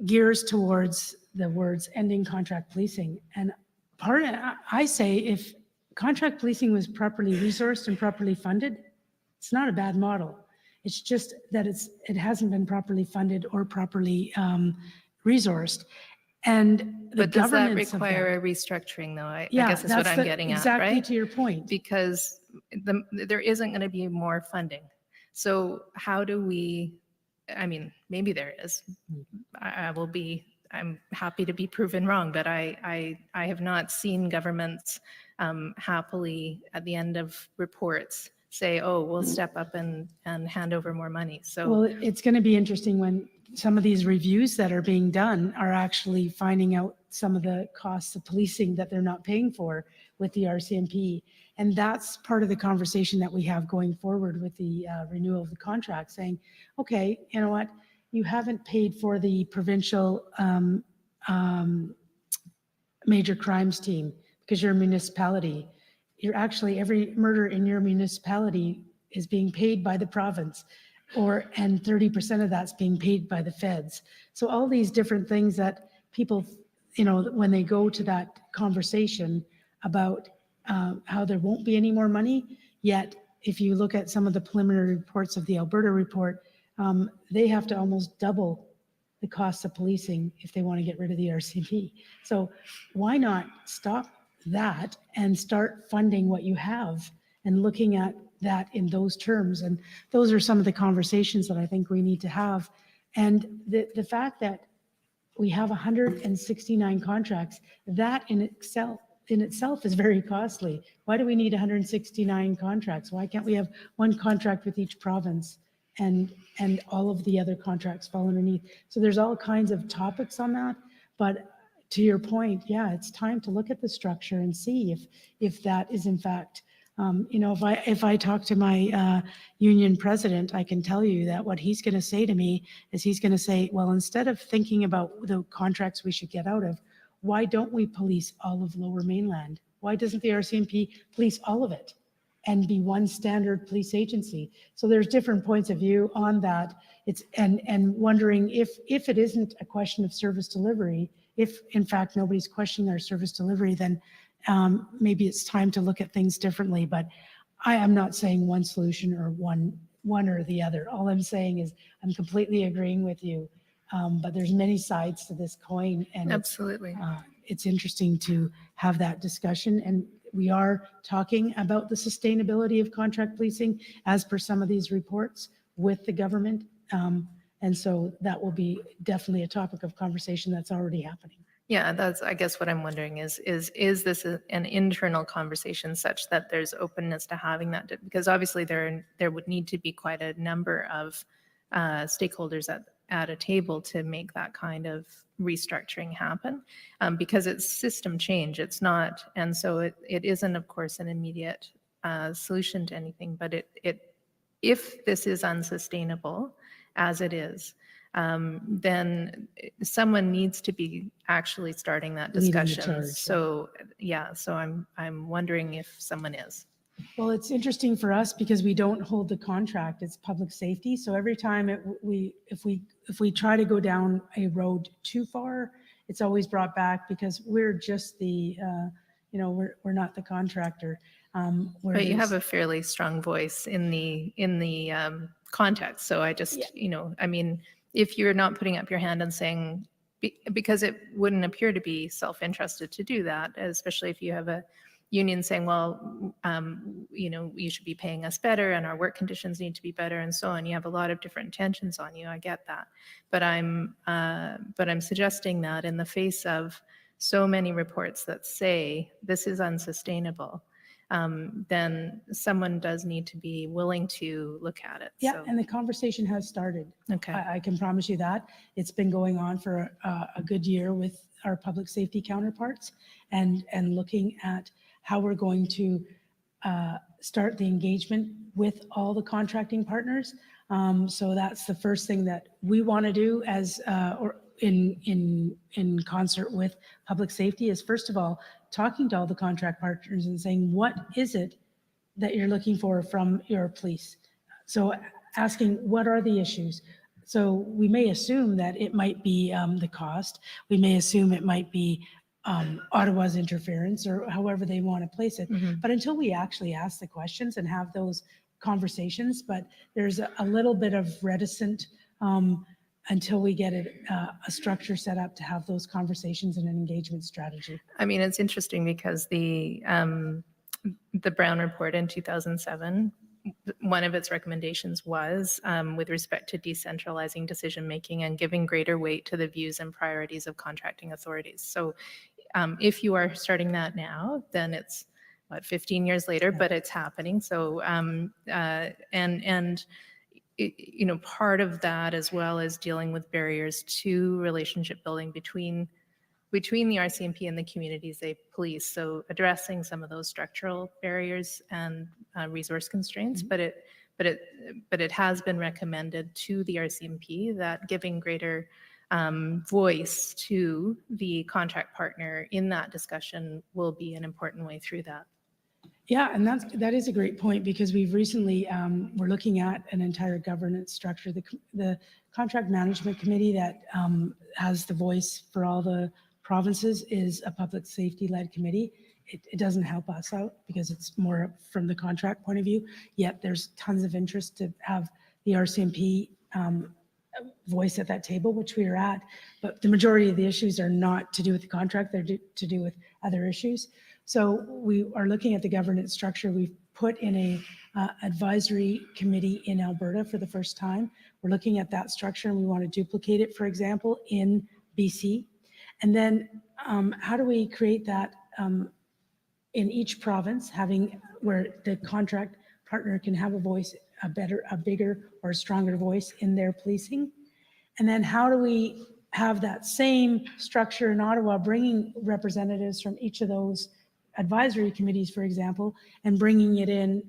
gears towards the words ending contract policing. And I say if contract policing was properly resourced and properly funded, it's not a bad model. It's just that it hasn't been properly funded or properly resourced. And the But does that governance require a restructuring, though? I Yeah, guess is what that's I'm getting at, exactly right? to your point. Because there isn't going to be more funding. So how do we, maybe there is. I'm happy to be proven wrong, but I have not seen governments happily at the end of reports say, oh, we'll step up and hand over more money. So Well, it's going to be interesting when some of these reviews that are being done are actually finding out some of the costs of policing that they're not paying for with the RCMP. And that's part of the conversation that we have going forward with the renewal of the contract, saying, okay, you know what, you haven't paid for the provincial major crimes team because you're a municipality. You're actually, every murder in your municipality is being paid by the province, and 30% of that's being paid by the feds. So all these different things that people, when they go to that conversation about how there won't be any more money, yet if you look at some of the preliminary reports of the Alberta report, they have to almost double the cost of policing if they want to get rid of the RCMP. So why not stop that and start funding what you have and looking at that in those terms? And those are some of the conversations that I think we need to have. And the fact that we have 169 contracts, that in itself is very costly. Why do we need 169 contracts? Why can't we have one contract with each province and all of the other contracts fall underneath? So there's all kinds of topics on that. But to your point, yeah, it's time to look at the structure and see if that is in fact, if I talk to my union president, I can tell you that what he's going to say to me is he's going to say, well, instead of thinking about the contracts we should get out of, why don't we police all of Lower Mainland? Why doesn't the RCMP police all of it and be one standard police agency? So there's different points of view on that. It's and wondering if it isn't a question of service delivery, if in fact nobody's questioning our service delivery, then maybe it's time to look at things differently. But I am not saying one solution or one or the other. All I'm saying is I'm completely agreeing with you. But there's many sides to this coin, and absolutely, it's interesting to have that discussion. And we are talking about the sustainability of contract policing as per some of these reports with the government. And so that will be definitely a topic of conversation that's already happening. Yeah, that's, I guess what I'm wondering is this an internal conversation such that there's openness to having that? Because obviously there would need to be quite a number of stakeholders at a table to make that kind of restructuring happen, because it's system change. It's not, and so it isn't, of course, an immediate solution to anything. But if this is unsustainable, as it is, then someone needs to be actually starting that Leading the discussion. charge, So yeah, so I'm wondering if someone is. Well, it's interesting for us because we don't hold the contract. It's public safety. So every time if we try to go down a road too far, it's always brought back because we're just the, we're not the contractor. But you have a fairly strong voice in the context. So I just, I mean, if you're not putting up your hand and saying, because it wouldn't appear to be self-interested to do that, especially if you have a union saying, well, you should be paying us better and our work conditions need to be better and so on. You have a lot of different tensions on you. I get that. But I'm suggesting that in the face of so many reports that say this is unsustainable, then someone does need to be willing to look at it. Yeah, So, and the conversation has started. okay. I can promise you that. It's been going on for a good year with our public safety counterparts and looking at how we're going to start the engagement with all the contracting partners. So that's the first thing that we want to do as or in concert with public safety is, first of all, talking to all the contract partners and saying, what is it that you're looking for from your police? So asking, what are the issues? So we may assume that it might be the cost. We may assume it might be Ottawa's interference or however they want to place it. But until we actually ask the questions and have those conversations, but there's a little bit of reticent until we get a structure set up to have those conversations and an engagement strategy. I mean, it's interesting because the Brown report in 2007, one of its recommendations was with respect to decentralizing decision-making and giving greater weight to the views and priorities of contracting authorities. So if you are starting that now, then it's, 15 years later, but it's happening. So, part of that as well as dealing with barriers to relationship building between the RCMP and the communities they police. So addressing some of those structural barriers and resource constraints, but it has been recommended to the RCMP that giving greater voice to the contract partner in that discussion will be an important way through that. Yeah, and that is a great point because we've recently, we're looking at an entire governance structure. The contract management committee that has the voice for all the provinces is a public safety led committee. It doesn't help us out because it's more from the contract point of view, yet there's tons of interest to have the RCMP voice at that table, which we are at, but the majority of the issues are not to do with the contract, they're to do with other issues. So we are looking at the governance structure. We've put in a advisory committee in Alberta for the first time. We're looking at that structure and we want to duplicate it, for example, in BC. And then how do we create that in each province, where the contract partner can have a voice, a bigger or a stronger voice in their policing? And then how do we have that same structure in Ottawa, bringing representatives from each of those advisory committees, for example, and bringing it in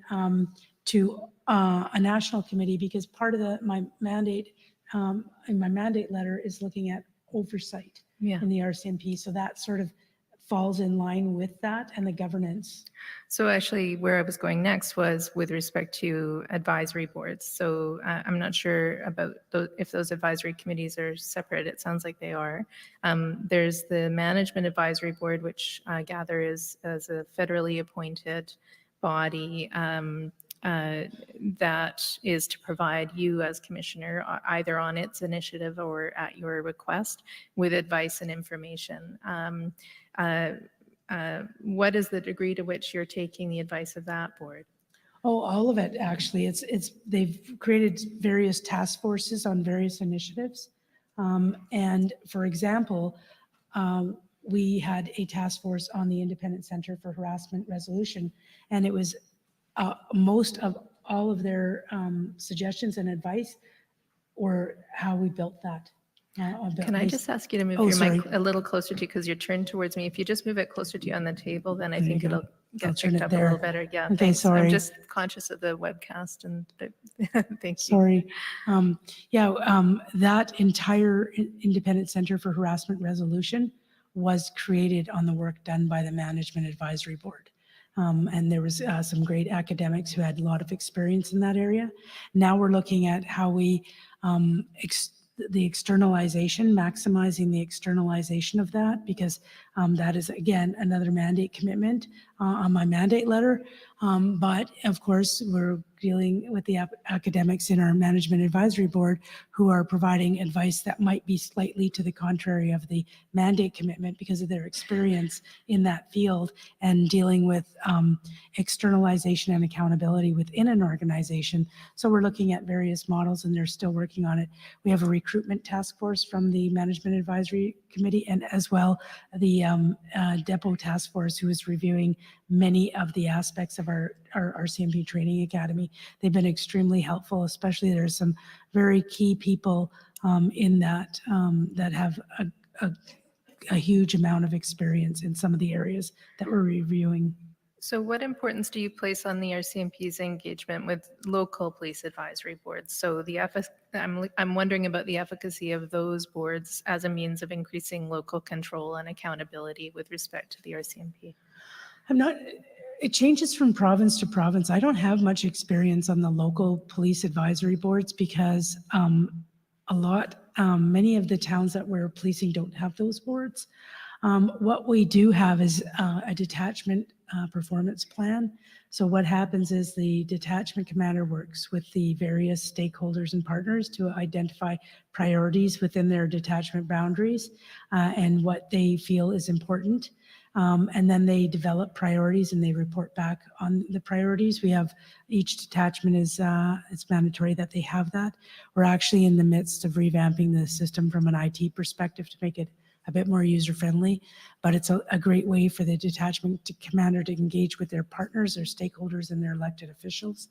to a national committee, because part of my mandate in my mandate letter is looking at oversight in the RCMP. So that sort of falls in line with that and the governance. So actually where I was going next was with respect to advisory boards. So I'm not sure about if those advisory committees are separate. It sounds like they are. There's the Management Advisory Board, which I gather is as a federally appointed body that is to provide you as commissioner, either on its initiative or at your request, with advice and information. What is the degree to which you're taking the advice of that board? Oh, all of it, actually. They've created various task forces on various initiatives. And for example, we had a task force on the Independent Center for Harassment Resolution, and it was most of all of their suggestions and advice or how we built that. Can I just ask you to move Oh, your sorry. mic a little closer to you because you're turned towards me? If you just move it closer to you on the table, then I There you think go. it'll I'll get turn picked it up there. a little better. Yeah, Okay, thanks. sorry. I'm just conscious of the webcast and thank you. Sorry. That entire Independent Center for Harassment Resolution was created on the work done by the Management Advisory Board. And there was some great academics who had a lot of experience in that area. Now we're looking at how we the externalization, maximizing the externalization of that, because that is, again, another mandate commitment on my mandate letter. But of course, we're dealing with the academics in our Management Advisory Board who are providing advice that might be slightly to the contrary of the mandate commitment because of their experience in that field and dealing with externalization and accountability within an organization. So we're looking at various models and they're still working on it. We have a recruitment task force from the Management Advisory Committee and as well the Depot Task Force who is reviewing many of the aspects of our RCMP Training Academy. They've been extremely helpful, especially there's some very key people in that that have a huge amount of experience in some of the areas that we're reviewing. So what importance do you place on the RCMP's engagement with local police advisory boards? So I'm wondering about the efficacy of those boards as a means of increasing local control and accountability with respect to the RCMP. It changes from province to province. I don't have much experience on the local police advisory boards because many of the towns that we're policing don't have those boards. What we do have is a detachment performance plan. So what happens is the detachment commander works with the various stakeholders and partners to identify priorities within their detachment boundaries and what they feel is important. And then they develop priorities and they report back on the priorities. We have each detachment is it's mandatory that they have that. We're actually in the midst of revamping the system from an IT perspective to make it a bit more user-friendly, but it's a great way for the detachment commander to engage with their partners, their stakeholders, and their elected officials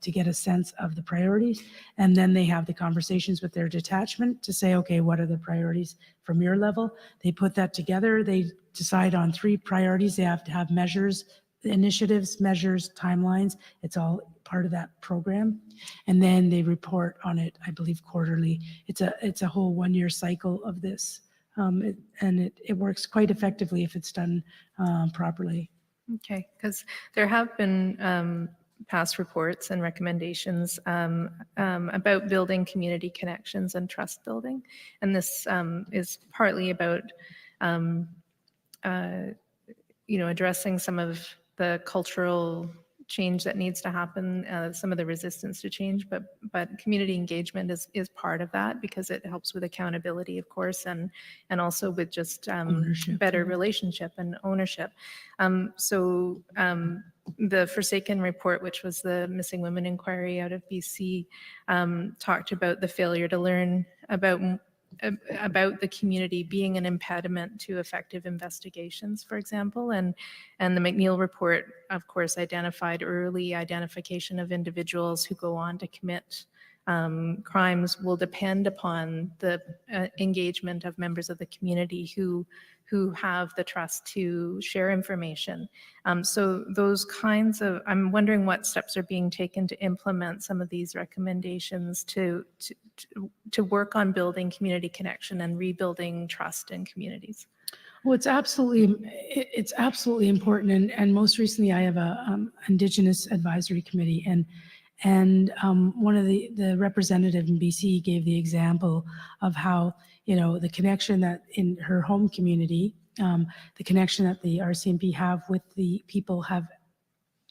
to get a sense of the priorities. And then they have the conversations with their detachment to say, okay, what are the priorities from your level? They put that together. They decide on 3 priorities. They have to have measures, initiatives, measures, timelines. It's all part of that program. And then they report on it, I believe, quarterly. It's a whole 1-year cycle of this. It works quite effectively if it's done properly. Okay, because there have been past reports and recommendations about building community connections and trust building. And this is partly about, addressing some of the cultural change that needs to happen, some of the resistance to change, but community engagement is part of that because it helps with accountability, of course, and also with just better relationship and ownership. The Forsaken report, which was the missing women inquiry out of BC, talked about the failure to learn about the community being an impediment to effective investigations, for example. And the McNeil report, of course, identified early identification of individuals who go on to commit crimes will depend upon the engagement of members of the community who have the trust to share information. So those kinds of, I'm wondering what steps are being taken to implement some of these recommendations to work on building community connection and rebuilding trust in communities. Well, it's absolutely important. And most recently, I have a Indigenous Advisory Committee, and one of the representative in BC gave the example of how the connection that in her home community, the connection that the RCMP have with the people have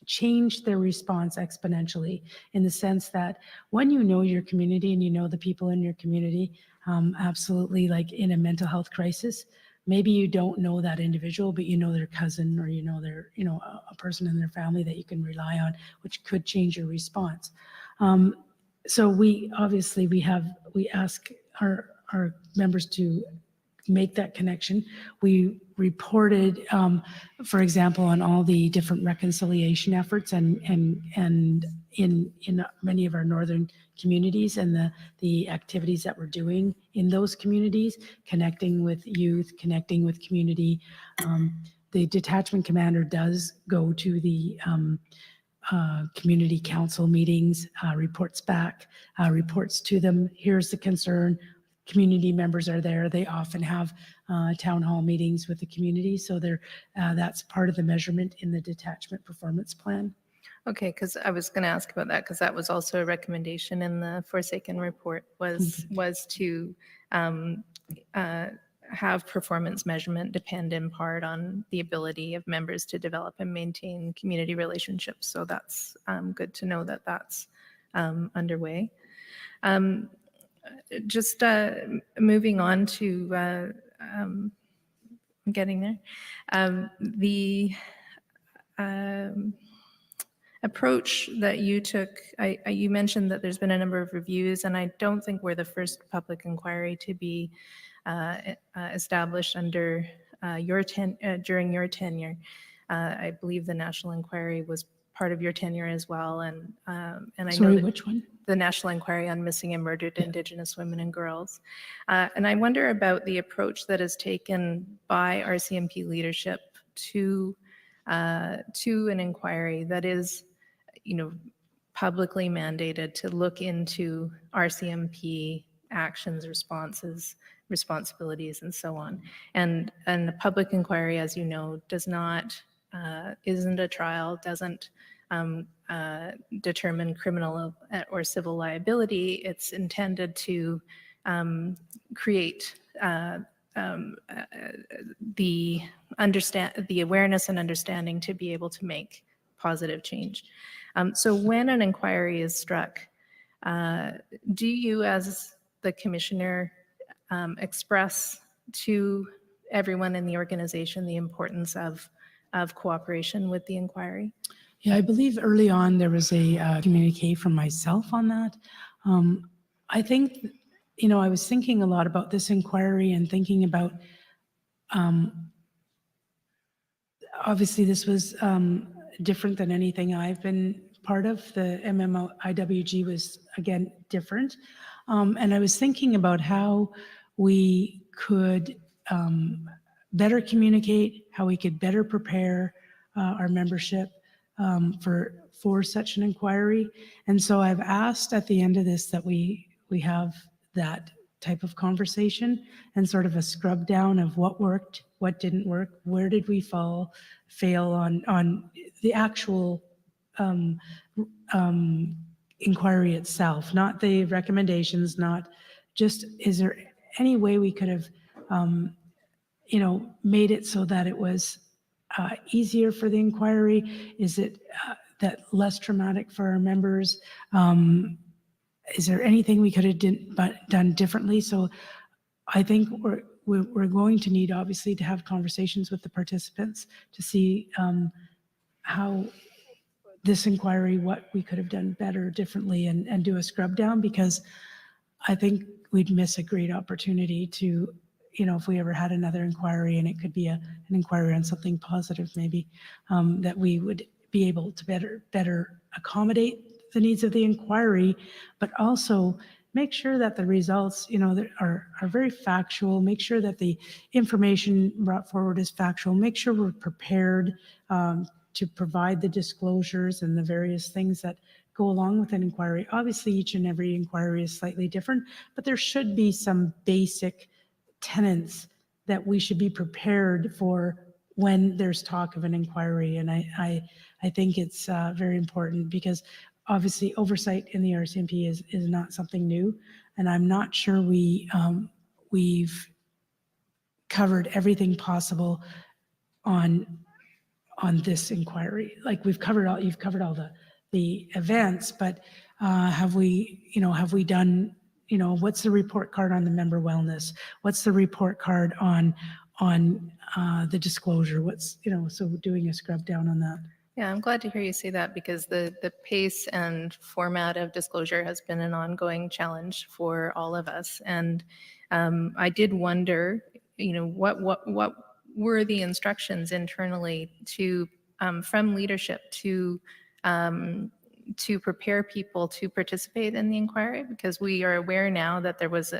changed their response exponentially, in the sense that when you know your community and you know the people in your community, absolutely, like in a mental health crisis, maybe you don't know that individual, but you know their cousin or their a person in their family that you can rely on, which could change your response. So we ask our members to make that connection. We reported, for example, on all the different reconciliation efforts and in many of our northern communities and the activities that we're doing in those communities, connecting with youth, connecting with community. The detachment commander does go to the community council meetings, reports back, reports to them. Here's the concern. Community members are there. They often have town hall meetings with the community. So that's part of the measurement in the detachment performance plan. Okay, because I was going to ask about that, because that was also a recommendation in the Forsaken report, was to have performance measurement depend in part on the ability of members to develop and maintain community relationships. So that's good to know that that's underway. Just moving on to getting there, the approach that you took, you mentioned that there's been a number of reviews, and I don't think we're the first public inquiry to be established under during your tenure. I believe the national inquiry was part of your tenure as well, and I Sorry, know that which one? the National Inquiry on Missing and Murdered Indigenous Women and Girls. And I wonder about the approach that is taken by RCMP leadership to an inquiry that is, publicly mandated to look into RCMP actions, responses, responsibilities, and so on. And a public inquiry, as you know, does not, isn't a trial, doesn't determine criminal or civil liability. It's intended to create the awareness and understanding to be able to make positive change. So when an inquiry is struck, do you as the commissioner express to everyone in the organization the importance of cooperation with the inquiry? Yeah, I believe early on there was a communique from myself on that. I think, I was thinking a lot about this inquiry and thinking about, obviously this was different than anything I've been part of. The MMIWG was, again, different. And I was thinking about how we could better communicate, how we could better prepare our membership for such an inquiry. And so I've asked at the end of this that we have that type of conversation and sort of a scrub down of what worked, what didn't work, where did we fail on the actual inquiry itself, not the recommendations, not just, is there any way we could have, made it so that it was easier for the inquiry? Is it that less traumatic for our members? Is there anything we could have done differently? So I think we're going to need, obviously, to have conversations with the participants to see how this inquiry, what we could have done better, differently, and do a scrub down, because I think we'd miss a great opportunity to, if we ever had another inquiry, and it could be an inquiry on something positive, maybe, that we would be able to better accommodate the needs of the inquiry, but also make sure that the results, are very factual, make sure that the information brought forward is factual, make sure we're prepared to provide the disclosures and the various things that go along with an inquiry. Obviously, each and every inquiry is slightly different, but there should be some basic tenets that we should be prepared for when there's talk of an inquiry. And I think it's very important, because obviously oversight in the RCMP is not something new, and I'm not sure we've covered everything possible on this inquiry. Like you've covered all the events, but have we done, what's the report card on the member wellness? What's the report card on the disclosure? So doing a scrub down on that. Yeah, I'm glad to hear you say that, because the pace and format of disclosure has been an ongoing challenge for all of us. And I did wonder what were the instructions internally to from leadership to prepare people to participate in the inquiry, because we are aware now that there was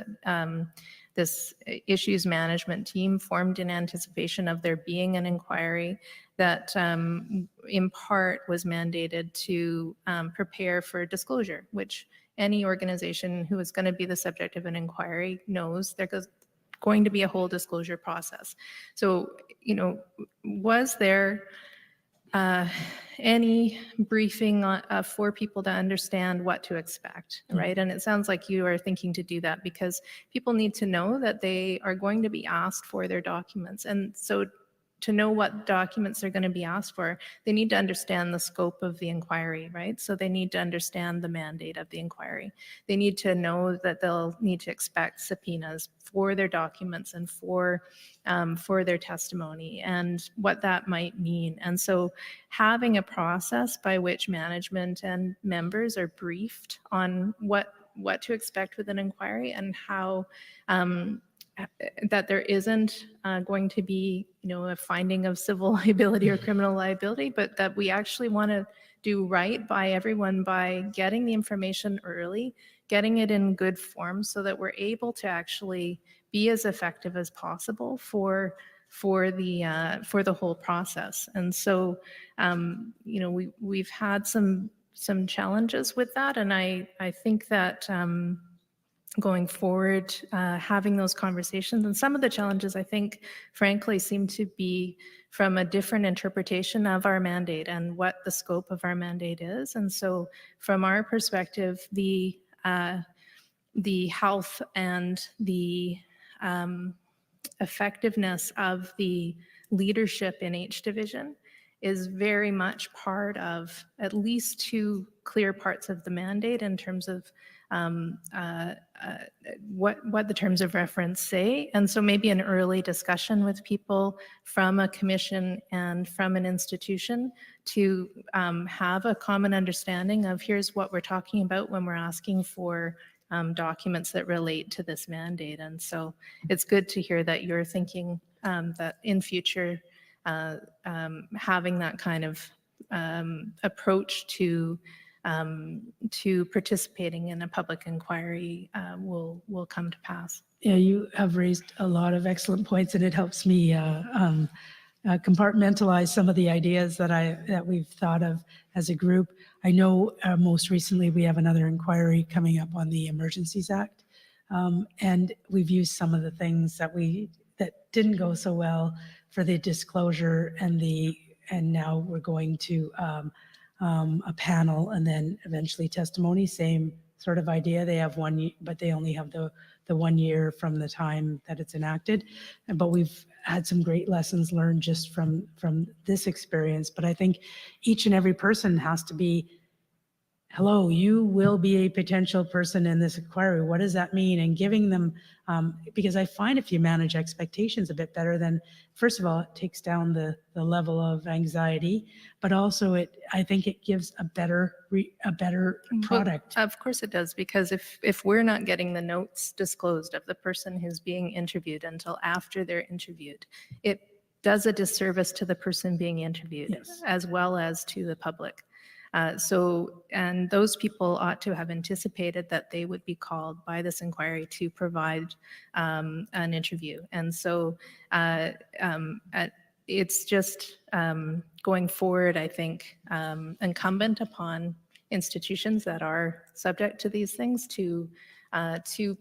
this issues management team formed in anticipation of there being an inquiry that in part was mandated to prepare for disclosure, which any organization who is going to be the subject of an inquiry knows there's going to be a whole disclosure process. So, was there any briefing for people to understand what to expect, right? And it sounds like you are thinking to do that because people need to know that they are going to be asked for their documents. And so to know what documents they're going to be asked for, they need to understand the scope of the inquiry, right? So they need to understand the mandate of the inquiry. They need to know that they'll need to expect subpoenas for their documents and for their testimony and what that might mean. And so having a process by which management and members are briefed on what to expect with an inquiry and how that there isn't going to be, a finding of civil liability or criminal liability, but that we actually want to do right by everyone by getting the information early, getting it in good form so that we're able to actually be as effective as possible for the whole process. And so, we've had some challenges with that, and I think that going forward, having those conversations. And some of the challenges, I think, frankly, seem to be from a different interpretation of our mandate and what the scope of our mandate is. And so from our perspective, the health and the effectiveness of the leadership in each division is very much part of at least two clear parts of the mandate in terms of what the terms of reference say. And so maybe an early discussion with people from a commission and from an institution to have a common understanding of here's what we're talking about when we're asking for documents that relate to this mandate. And so it's good to hear that you're thinking that in future having that kind of approach to participating in a public inquiry will come to pass. Yeah, you have raised a lot of excellent points, and it helps me compartmentalize some of the ideas that we've thought of as a group. I know most recently we have another inquiry coming up on the Emergencies Act, and we've used some of the things that didn't go so well for the disclosure and now we're going to a panel and then eventually testimony. Same sort of idea. They have 1 year, but they only have the 1 year from the time that it's enacted. But we've had some great lessons learned just from this experience. But I think each and every person has to be, hello, you will be a potential person in this inquiry. What does that mean? And giving them, because I find if you manage expectations a bit better, then first of all, it takes down the level of anxiety, but also I think it gives a better product. Well, of course it does, because if we're not getting the notes disclosed of the person who's being interviewed until after they're interviewed, it does a disservice to the person being interviewed, yes, as well as to the public. And those people ought to have anticipated that they would be called by this inquiry to provide an interview. And so it's just going forward, I think, incumbent upon institutions that are subject to these things to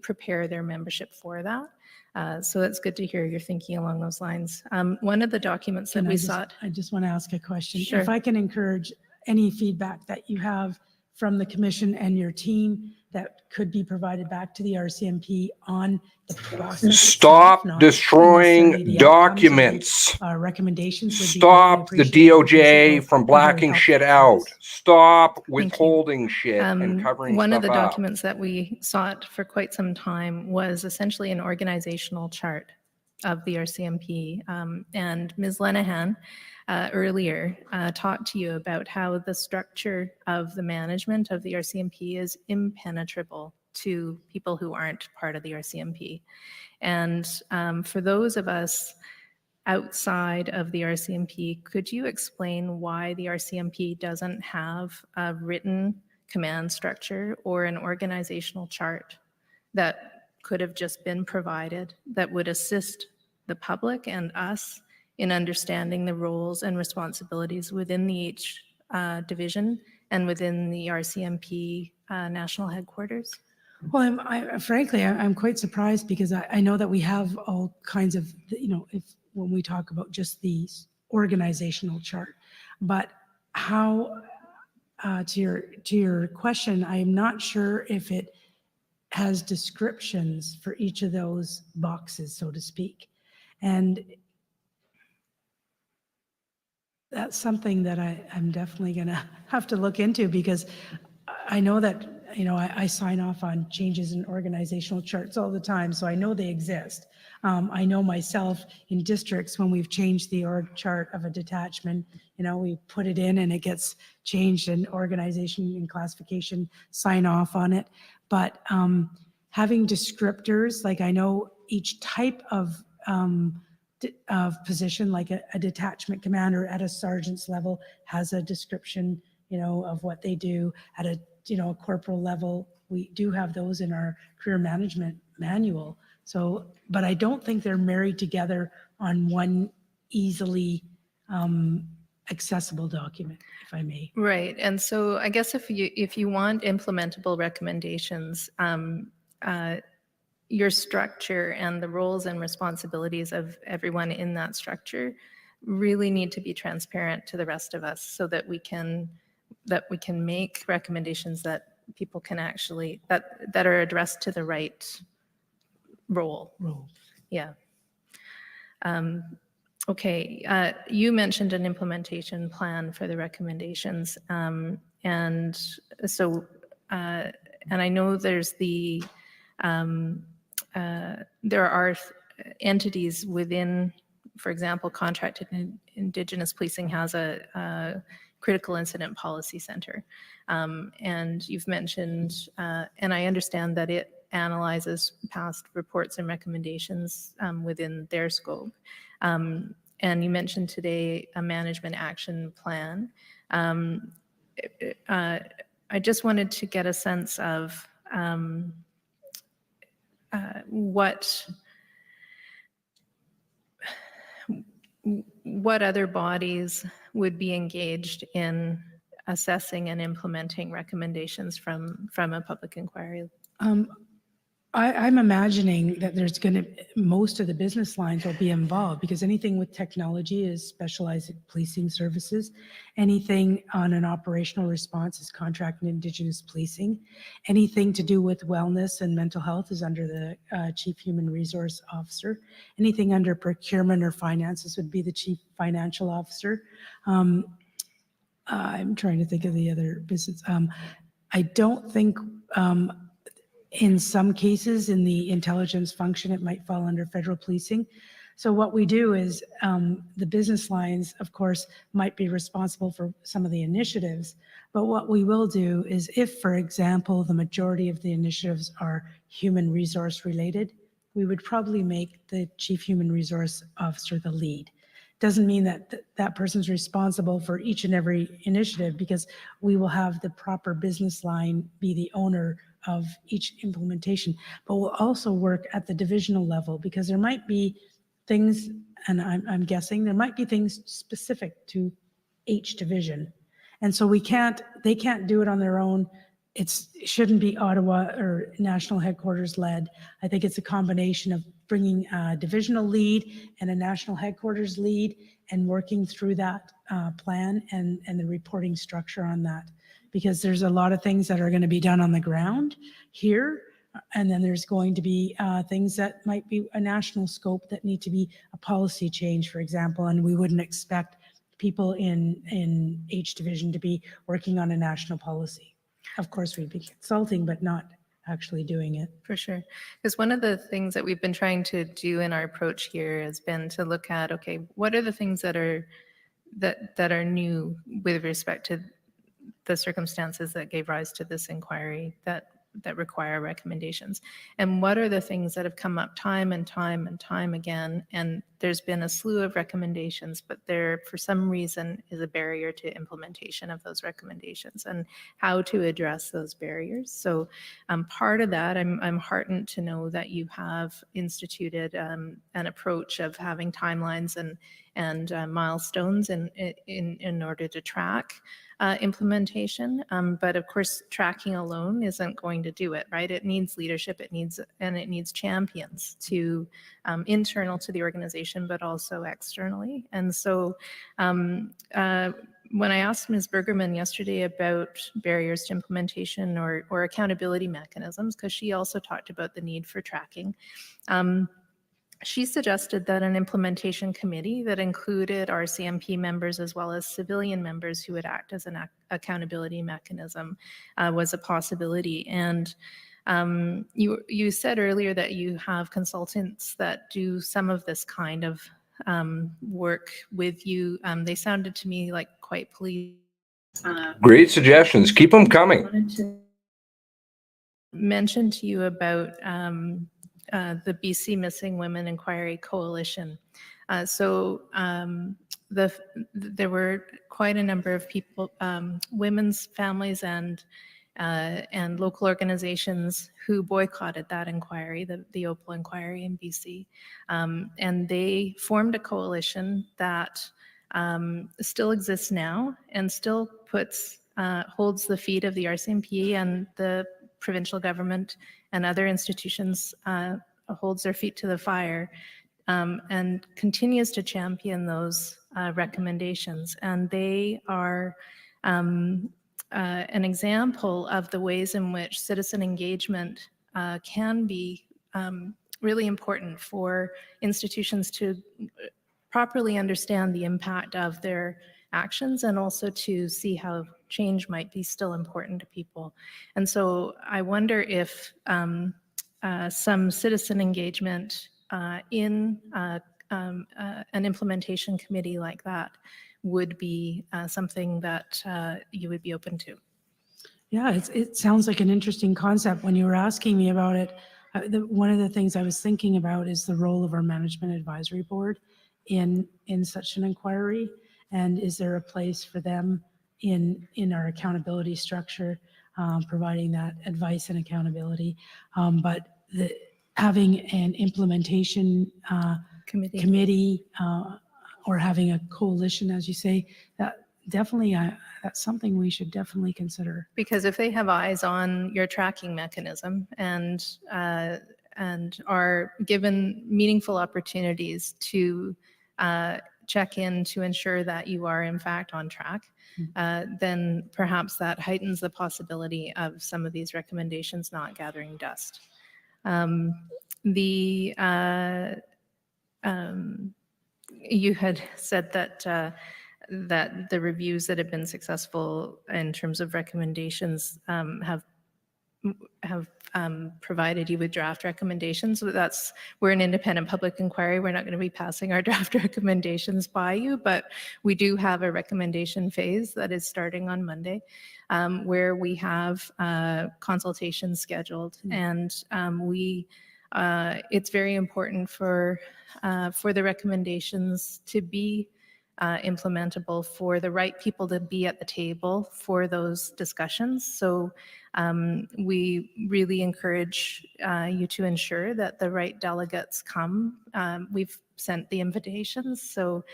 prepare their membership for that. So it's good to hear you're thinking along those lines. One of the documents that we sought. I just want to ask a question. Sure. If I can encourage any feedback that you have from the commission and your team that could be provided back to the RCMP on the process. Stop itself, destroying necessarily the documents. outcomes of the, recommendations. Would Stop be the greatly appreciated. DOJ from blacking shit out. Stop withholding shit and covering One stuff of the up. documents that we sought for quite some time was essentially an organizational chart of the RCMP. And Ms. Lenehan earlier talked to you about how the structure of the management of the RCMP is impenetrable to people who aren't part of the RCMP. And for those of us outside of the RCMP, could you explain why the RCMP doesn't have a written command structure or an organizational chart that could have just been provided that would assist the public and us in understanding the roles and responsibilities within each division and within the RCMP national headquarters? Well, frankly, I'm quite surprised because I know that we have all kinds of, when we talk about just the organizational chart, but how, to your question, I'm not sure if it has descriptions for each of those boxes, so to speak. And that's something that I'm definitely going to have to look into, because I know that, I sign off on changes in organizational charts all the time, so I know they exist. I know myself in districts, when we've changed the org chart of a detachment, we put it in and it gets changed, and organization and classification sign off on it. But having descriptors, like I know each type of position, like a detachment commander at a sergeant's level has a description, of what they do. At a corporal level, we do have those in our career management manual. So, but I don't think they're married together on one easily accessible document, if I may. Right. And so I guess if you want implementable recommendations, your structure and the roles and responsibilities of everyone in that structure really need to be transparent to the rest of us, so that we can make recommendations that people can actually, that are addressed to the right role. Yeah. Okay. You mentioned an implementation plan for the recommendations. And so, and I know there's there are entities within, for example, Contracted Indigenous Policing has a critical incident policy center. And you've mentioned, and I understand that it analyzes past reports and recommendations within their scope. And you mentioned today a management action plan. I just wanted to get a sense of what other bodies would be engaged in assessing and implementing recommendations from a public inquiry? I'm imagining that most of the business lines will be involved, because anything with technology is specialized policing services. Anything on an operational response is contract and Indigenous policing. Anything to do with wellness and mental health is under the Chief Human Resource Officer. Anything under procurement or finances would be the Chief Financial Officer. I'm trying to think of the other business. I don't think, in some cases, in the intelligence function, it might fall under federal policing. So what we do is the business lines, of course, might be responsible for some of the initiatives. But what we will do is, if, for example, the majority of the initiatives are human resource related, we would probably make the Chief Human Resource Officer the lead. Doesn't mean that that person's responsible for each and every initiative, because we will have the proper business line be the owner of each implementation. But we'll also work at the divisional level, because there might be things, and I'm guessing there might be things specific to each division. And so they can't do it on their own. It shouldn't be Ottawa or national headquarters led. I think it's a combination of bringing a divisional lead and a national headquarters lead, and working through that plan and the reporting structure on that. Because there's a lot of things that are going to be done on the ground here, and then there's going to be things that might be a national scope that need to be a policy change, for example, and we wouldn't expect people in H division to be working on a national policy. Of course, we'd be consulting, but not actually doing it. For sure. Because one of the things that we've been trying to do in our approach here has been to look at, okay, what are the things that are new with respect to the circumstances that gave rise to this inquiry that that require recommendations. And what are the things that have come up time and time and time again? And there's been a slew of recommendations, but there, for some reason, is a barrier to implementation of those recommendations and how to address those barriers. So part of that, I'm heartened to know that you have instituted an approach of having timelines and milestones in order to track implementation. But of course, tracking alone isn't going to do it, right? It needs leadership, it needs champions to internal to the organization, but also externally. And so when I asked Ms. Bergerman yesterday about barriers to implementation or accountability mechanisms, because she also talked about the need for tracking, she suggested that an implementation committee that included RCMP members as well as civilian members who would act as an accountability mechanism was a possibility. And you said earlier that you have consultants that do some of this kind of work with you. They sounded to me like quite pleased. Great suggestions. Keep them coming. I wanted to mention to you about the BC Missing Women Inquiry Coalition. There were quite a number of people, women's families and local organizations who boycotted that inquiry, the Opal inquiry in BC. And they formed a coalition that still exists now and still holds the feet of the RCMP and the provincial government and other institutions, holds their feet to the fire, and continues to champion those recommendations. And they are an example of the ways in which citizen engagement can be really important for institutions to properly understand the impact of their actions and also to see how change might be still important to people. And so I wonder if some citizen engagement in an implementation committee like that would be something that you would be open to. Yeah, it sounds like an interesting concept. When you were asking me about it, one of the things I was thinking about is the role of our management advisory board in such an inquiry, and is there a place for them in our accountability structure, providing that advice and accountability, but having an implementation committee or having a coalition, as you say, that definitely that's something we should definitely consider. Because if they have eyes on your tracking mechanism and are given meaningful opportunities to check in to ensure that you are in fact on track, then perhaps that heightens the possibility of some of these recommendations not gathering dust. You had said that that the reviews that have been successful in terms of recommendations have provided you with draft recommendations. We're an independent public inquiry. We're not going to be passing our draft recommendations by you, but we do have a recommendation phase that is starting on Monday, where we have consultations scheduled, and it's very important for the recommendations to be implementable, for the right people to be at the table for those discussions. So we really encourage you to ensure that the right delegates come. We've sent the invitations, so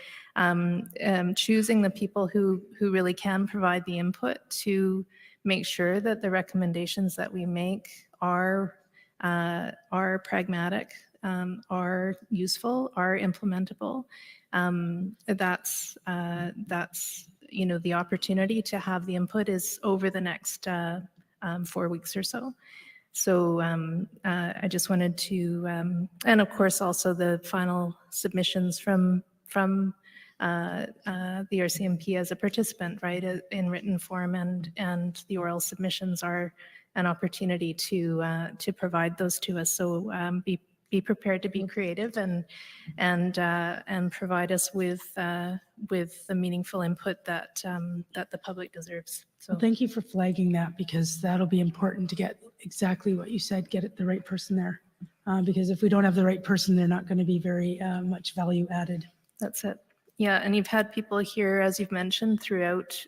choosing the people who really can provide the input to make sure that the recommendations that we make are pragmatic, are useful, are implementable. That's the opportunity to have the input is over the next 4 weeks or so. So I just wanted to, and of course also the final submissions from the RCMP as a participant, right, in written form, and the oral submissions are an opportunity to provide those to us. So be prepared to be creative and provide us with the meaningful input that the public deserves. So Well, thank you for flagging that, because that'll be important to get exactly what you said, get it the right person there. Because if we don't have the right person, they're not going to be very much value added. that's it. Yeah, and you've had people here, as you've mentioned, throughout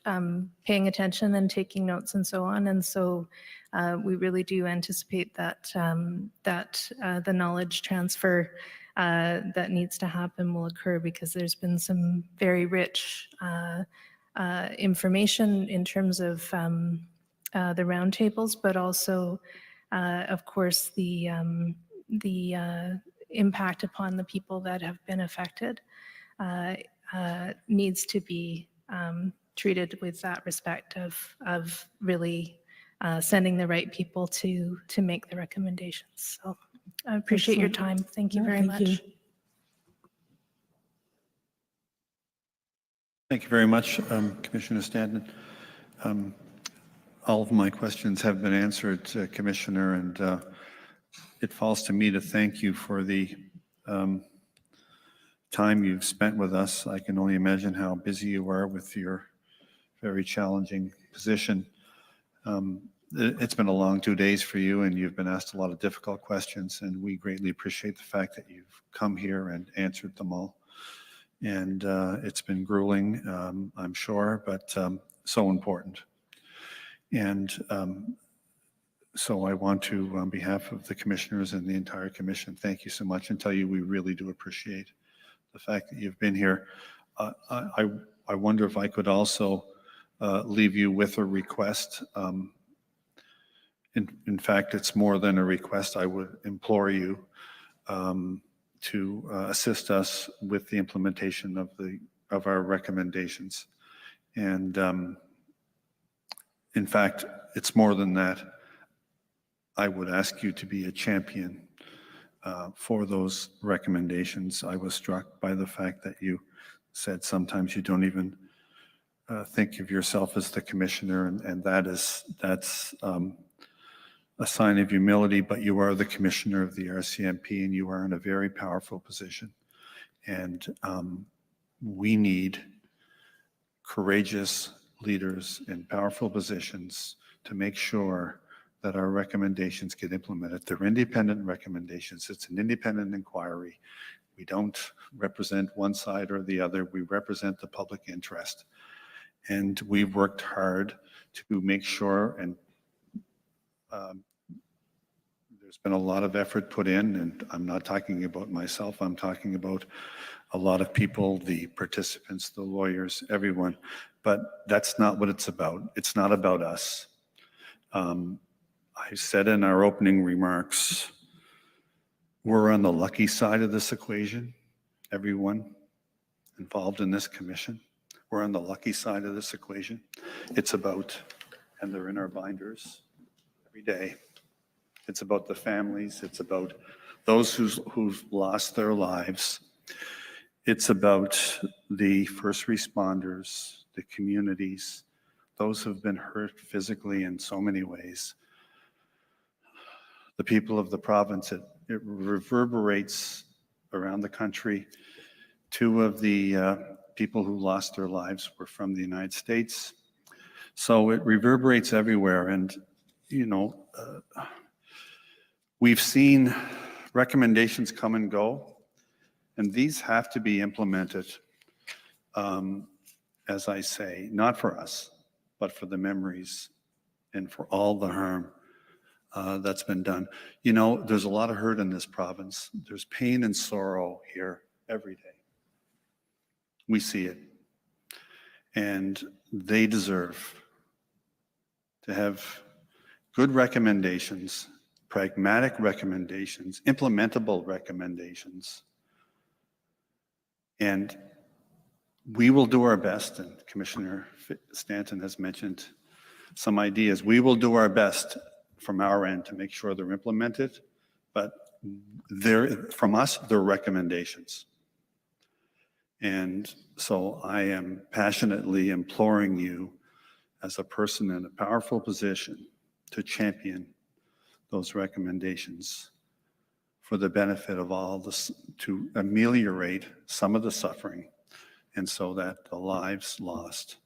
paying attention and taking notes and so on. And so we really do anticipate that the knowledge transfer that needs to happen will occur, because there's been some very rich information in terms of the roundtables, but also, of course, the impact upon the people that have been affected needs to be treated with that respect of really sending the right people to make the recommendations. So I appreciate your Excellent. time. Thank you No, very thank much. you. Thank you very much, Commissioner Stanton. All of my questions have been answered, Commissioner, and it falls to me to thank you for the time you've spent with us. I can only imagine how busy you are with your very challenging position. It's been a long 2 days for you, and you've been asked a lot of difficult questions, and we greatly appreciate the fact that you've come here and answered them all. And it's been grueling, I'm sure, but so important. And so I want to, on behalf of the commissioners and the entire commission, thank you so much and tell you we really do appreciate the fact that you've been here. I wonder if I could also leave you with a request. In fact, it's more than a request. I would implore you to assist us with the implementation of our recommendations. And in fact, it's more than that. I would ask you to be a champion for those recommendations. I was struck by the fact that you said sometimes you don't even think of yourself as the commissioner, and that's a sign of humility, but you are the commissioner of the RCMP, and you are in a very powerful position. And we need courageous leaders in powerful positions to make sure that our recommendations get implemented. They're independent recommendations. It's an independent inquiry. We don't represent one side or the other. We represent the public interest. And we've worked hard to make sure, and there's been a lot of effort put in, and I'm not talking about myself, I'm talking about a lot of people, the participants, the lawyers, everyone. But that's not what it's about. It's not about us. I said in our opening remarks, we're on the lucky side of this equation, everyone involved in this commission. We're on the lucky side of this equation. It's about, and they're in our binders every day, it's about the families, it's about those who've lost their lives. It's about the first responders, the communities, those who've been hurt physically in so many ways. The people of the province, it reverberates around the country. Two of the people who lost their lives were from the United States. So it reverberates everywhere. And, you know, we've seen recommendations come and go, and these have to be implemented, as I say, not for us, but for the memories and for all the harm that's been done. You know, there's a lot of hurt in this province. There's pain and sorrow here every day. We see it. And they deserve to have good recommendations, pragmatic recommendations, implementable recommendations. And we will do our best, and Commissioner Stanton has mentioned some ideas. We will do our best from our end to make sure they're implemented, but from us, they're recommendations. And so I am passionately imploring you as a person in a powerful position to champion those recommendations for the benefit of all this, to ameliorate some of the suffering, and so that the lives lost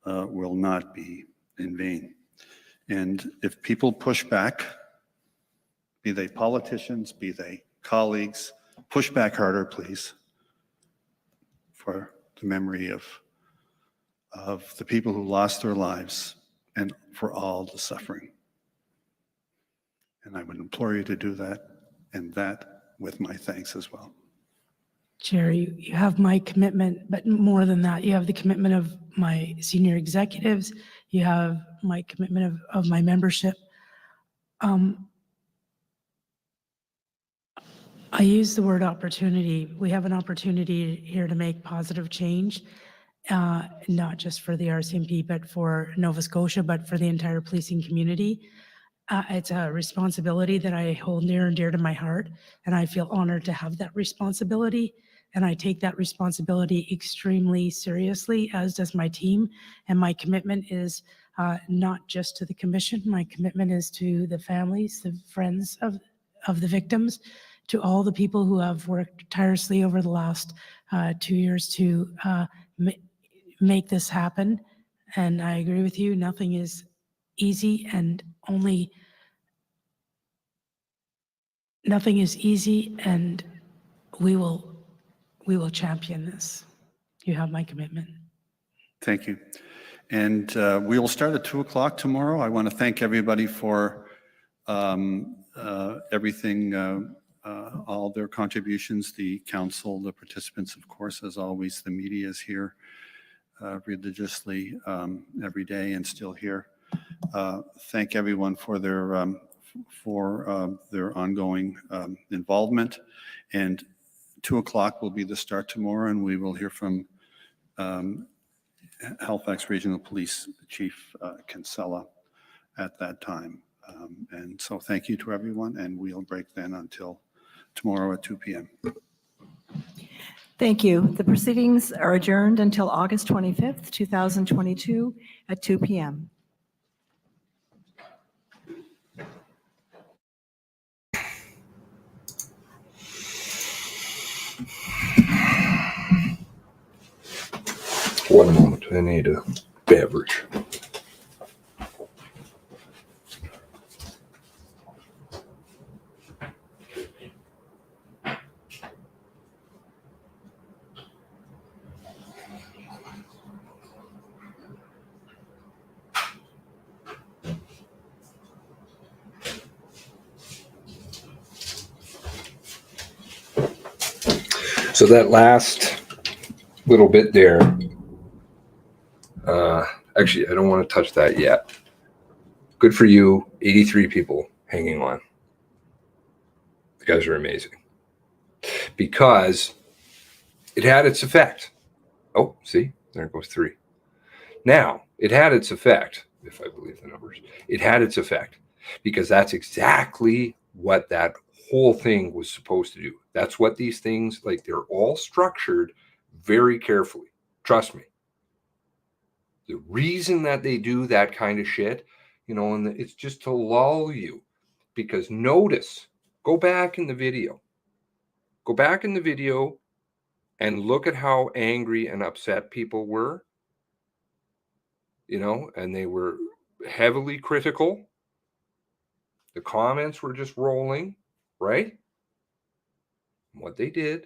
will not be in vain. And if people push back, be they politicians, be they colleagues, push back harder, please, for the memory of the people who lost their lives and for all the suffering. And I would implore you to do that, and that with my thanks as well. Chair, you have my commitment, but more than that, you have the commitment of my senior executives. You have my commitment of my membership. I use the word opportunity. We have an opportunity here to make positive change, not just for the RCMP, but for Nova Scotia, but for the entire policing community. It's a responsibility that I hold near and dear to my heart, and I feel honored to have that responsibility. And I take that responsibility extremely seriously, as does my team. And my commitment is not just to the commission. My commitment is to the families, the friends of the victims, to all the people who have worked tirelessly over the last 2 years to make this happen. And I agree with you, nothing is easy, and nothing is easy, and we will champion this. You have my commitment. Thank you. And we will start at 2 o'clock tomorrow. I want to thank everybody for everything, all their contributions, the council, the participants, of course, as always, the media is here religiously every day and still here. Thank everyone for their ongoing involvement. And 2 o'clock will be the start tomorrow, and we will hear from Halifax Regional Police Chief Kinsella at that time. And so thank you to everyone, and we'll break then until tomorrow at 2 p.m. Thank you. The proceedings are adjourned until August 25th, 2022 at 2 p.m. One moment, I need a beverage. So that last little bit there, actually, I don't want to touch that yet. Good for you, 83 people hanging on. You guys are amazing. Because it had its effect. Oh, see, there goes 3. Now, it had its effect, if I believe the numbers. It had its effect because that's exactly what that whole thing was supposed to do. That's what these things, like, they're all structured very carefully. Trust me. The reason that they do that kind of shit, you know, and it's just to lull you. Because notice, go back in the video. Go back in the video and look at how angry and upset people were. You know, and they were heavily critical. The comments were just rolling, right? And what they did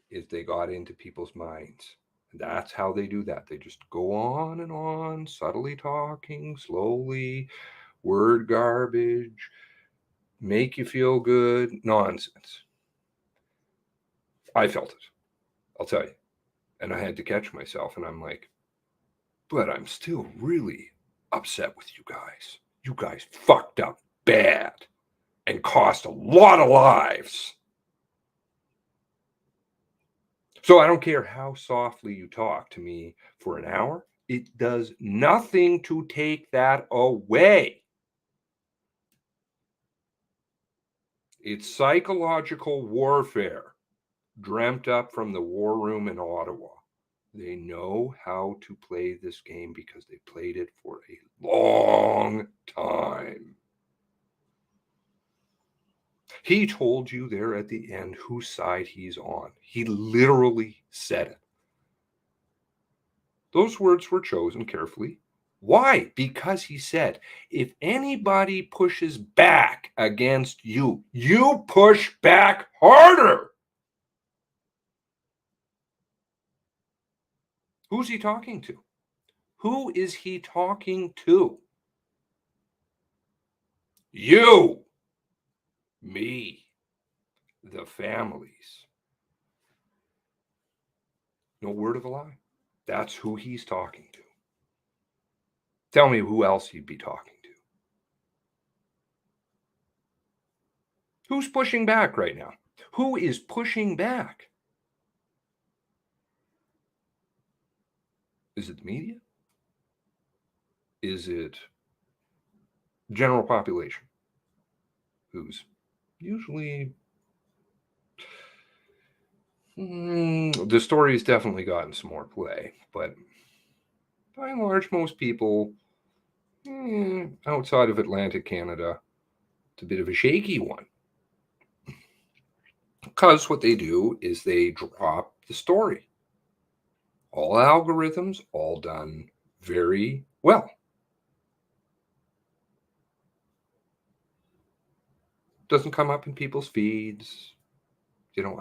is they got into people's minds. And that's how they do that. They just go on and on, subtly talking, slowly, word garbage, make you feel good, nonsense. I felt it, I'll tell you. And I had to catch myself, and I'm like, but I'm still really upset with you guys. You guys fucked up bad and cost a lot of lives. So I don't care how softly you talk to me for an hour. It does nothing to take that away. It's psychological warfare dreamt up from the war room in Ottawa. They know how to play this game because they played it for a long time. He told you there at the end whose side he's on. He literally said it. Those words were chosen carefully. Why? Because he said, if anybody pushes back against you, you push back harder. Who's he talking to? Who is he talking to? You, me, the families. No word of a lie. That's who he's talking to. Tell me who else he'd be talking to. Who's pushing back right now? Who is pushing back? Is it the media? Is it general population? Who's usually... the story's definitely gotten some more play, but by and large, most people outside of Atlantic Canada, it's a bit of a shaky one. Because what they do is they drop the story. All algorithms, all done very well. Doesn't come up in people's feeds. You know,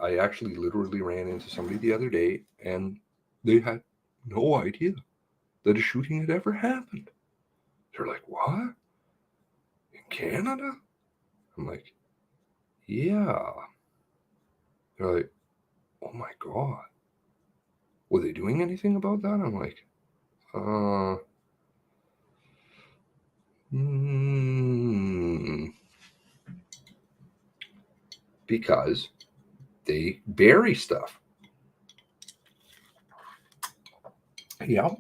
I actually literally ran into somebody the other day and they had no idea that a shooting had ever happened. They're like, what? In Canada? I'm like, yeah. They're like, oh my God. Were they doing anything about that? I'm like, because they bury stuff. Yep.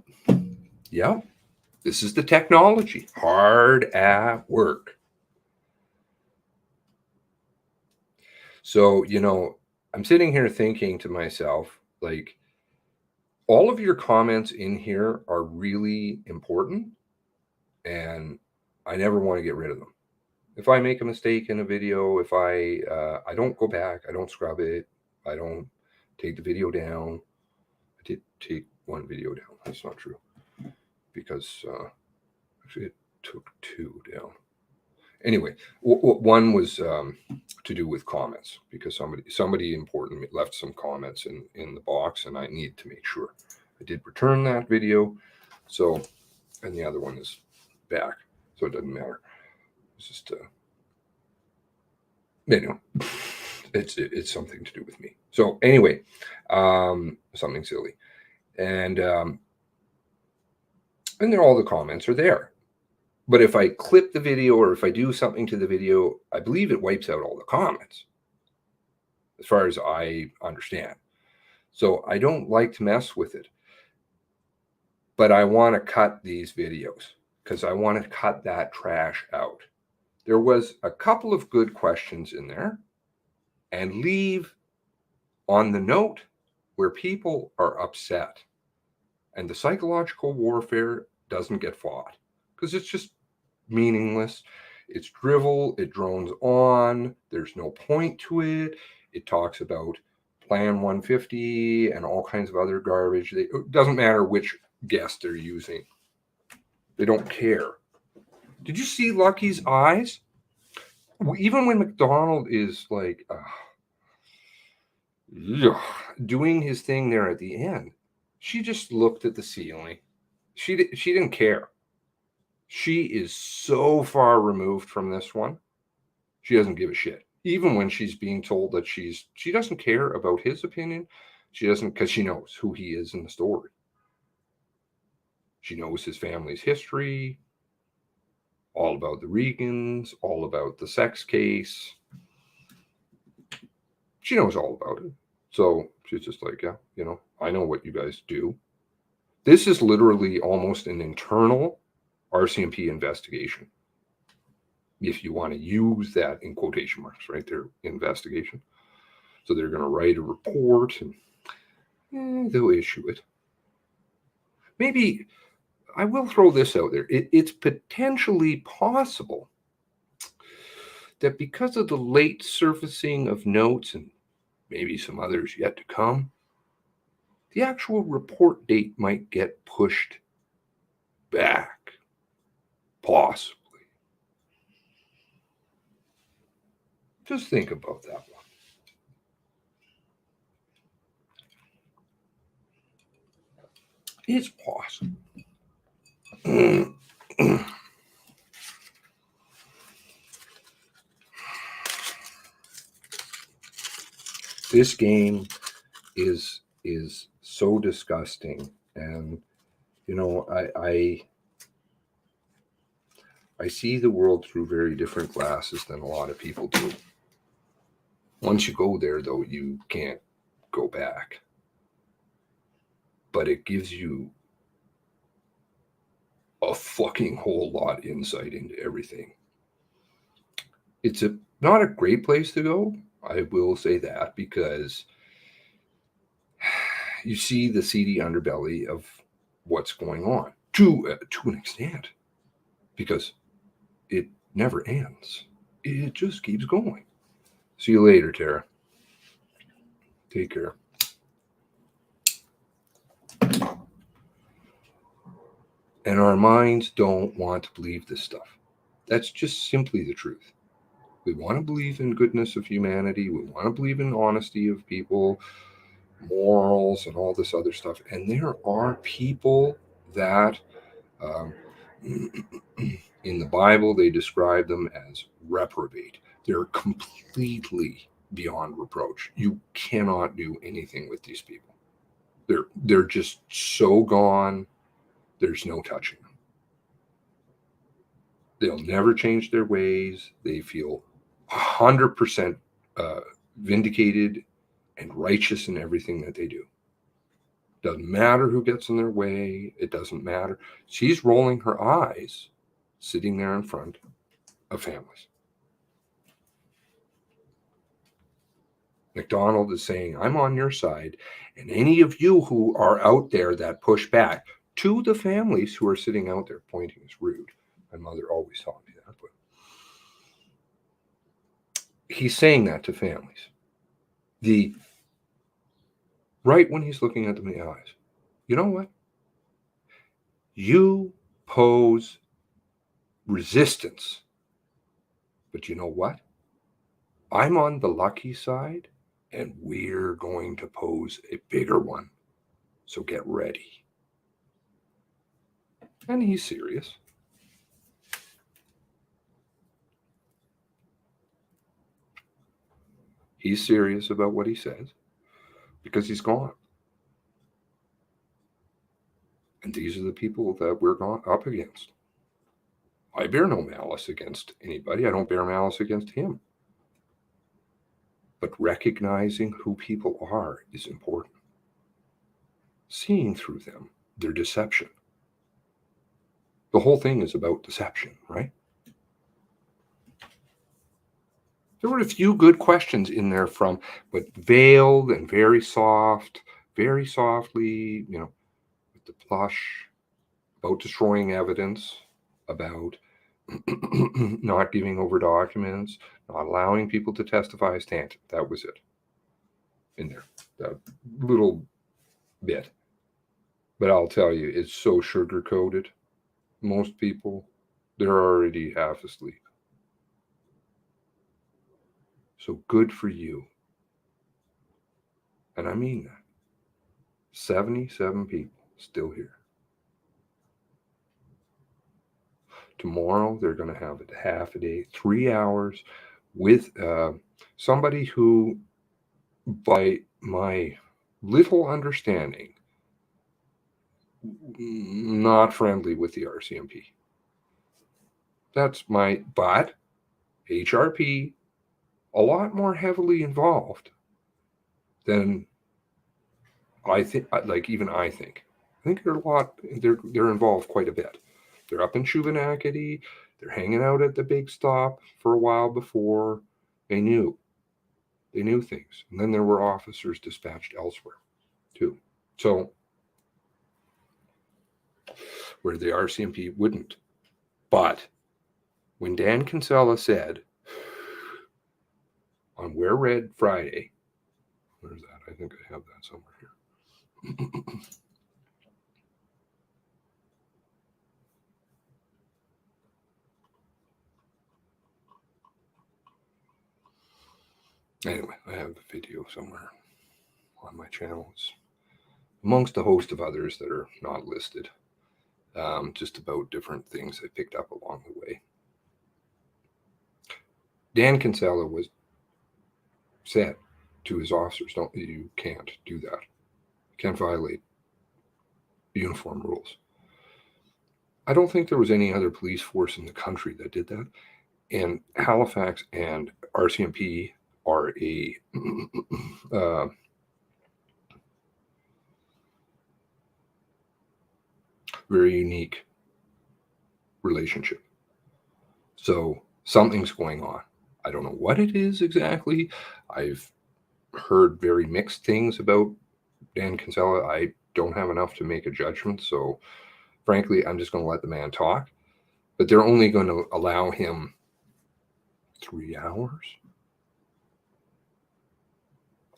Yep. This is the technology. Hard at work. So, you know, I'm sitting here thinking to myself, like, all of your comments in here are really important, and I never want to get rid of them. If I make a mistake in a video, if I don't go back, I don't scrub it, I don't take the video down. I did take one video down. That's not true, because actually it took 2 down. Anyway, one was to do with comments, because somebody important left some comments in the box, and I need to make sure I did return that video. So, and the other one is back, so it doesn't matter. It's just you know, it's something to do with me. So anyway, something silly, and then all the comments are there. But if I clip the video or if I do something to the video, I believe it wipes out all the comments, as far as I understand. So I don't like to mess with it. But I want to cut these videos because I want to cut that trash out. There was a couple of good questions in there, and leave on the note where people are upset and the psychological warfare doesn't get fought, because it's just meaningless. It's drivel. It drones on. There's no point to it. It talks about Plan 150 and all kinds of other garbage. It doesn't matter which guest they're using. They don't care. Did you see Lucki's eyes? Even when McDonald is like doing his thing there at the end, she just looked at the ceiling. She didn't care. She is so far removed from this one. She doesn't give a shit. Even when she's being told that she doesn't care about his opinion. She doesn't, because she knows who he is in the story. She knows his family's history, all about the Regans, all about the sex case. She knows all about it. So she's just like, yeah, you know, I know what you guys do. This is literally almost an internal RCMP investigation, if you want to use that in quotation marks, right there, investigation. So they're going to write a report and they'll issue it. Maybe I will throw this out there. It's potentially possible that because of the late surfacing of notes and maybe some others yet to come, the actual report date might get pushed back. Possibly. Just think about that one. It's possible. This game is so disgusting, and you know, I see the world through very different glasses than a lot of people do. Once you go there, though, you can't go back. But it gives you a fucking whole lot insight into everything. It's not a great place to go, I will say that, because you see the seedy underbelly of what's going on to an extent, because it never ends. It just keeps going. See you later, Tara. Take care. And our minds don't want to believe this stuff. That's just simply the truth. We want to believe in goodness of humanity. We want to believe in honesty of people, morals, and all this other stuff. And there are people that, in the Bible, they describe them as reprobate. They're completely beyond reproach. You cannot do anything with these people. They're just so gone. There's no touching them. They'll never change their ways. They feel 100% vindicated and righteous in everything that they do. Doesn't matter who gets in their way. It doesn't matter. She's rolling her eyes, sitting there in front of families. McDonald is saying, I'm on your side, and any of you who are out there that push back, to the families who are sitting out there, pointing is rude. My mother always taught me that, but he's saying that to families. Right when he's looking at them in the eyes, you know what? You pose resistance, but you know what? I'm on the Lucki side, and we're going to pose a bigger one. So get ready. And he's serious. He's serious about what he says because he's gone. And these are the people that we're up against. I bear no malice against anybody. I don't bear malice against him. But recognizing who people are is important. Seeing through them, their deception. The whole thing is about deception, right? There were a few good questions in there but veiled and very softly, with the plush, about destroying evidence, about not giving over documents, not allowing people to testify as tangent. That was it in there, that little bit. But I'll tell you, it's so sugar-coated. Most people, they're already half asleep. So good for you. And I mean that. 77 people still here. Tomorrow, they're going to have a half a day, 3 hours with somebody who, by my little understanding, not friendly with the RCMP. But HRP, a lot more heavily involved than I think, even I think. I think they're involved quite a bit. They're up in Shubenacadie. They're hanging out at the big stop for a while before. They knew things. And then there were officers dispatched elsewhere too. So where the RCMP wouldn't. But when Dan Kinsella said on Wear Red Friday, where's that? I think I have that somewhere here. Anyway, I have a video somewhere on my channel. It's amongst a host of others that are not listed, just about different things I picked up along the way. Dan Kinsella was said to his officers, you can't do that. You can't violate uniform rules. I don't think there was any other police force in the country that did that. And Halifax and RCMP are a very unique relationship. So something's going on. I don't know what it is exactly. I've heard very mixed things about Dan Kinsella. I don't have enough to make a judgment. So frankly, I'm just going to let the man talk. But they're only going to allow him 3 hours.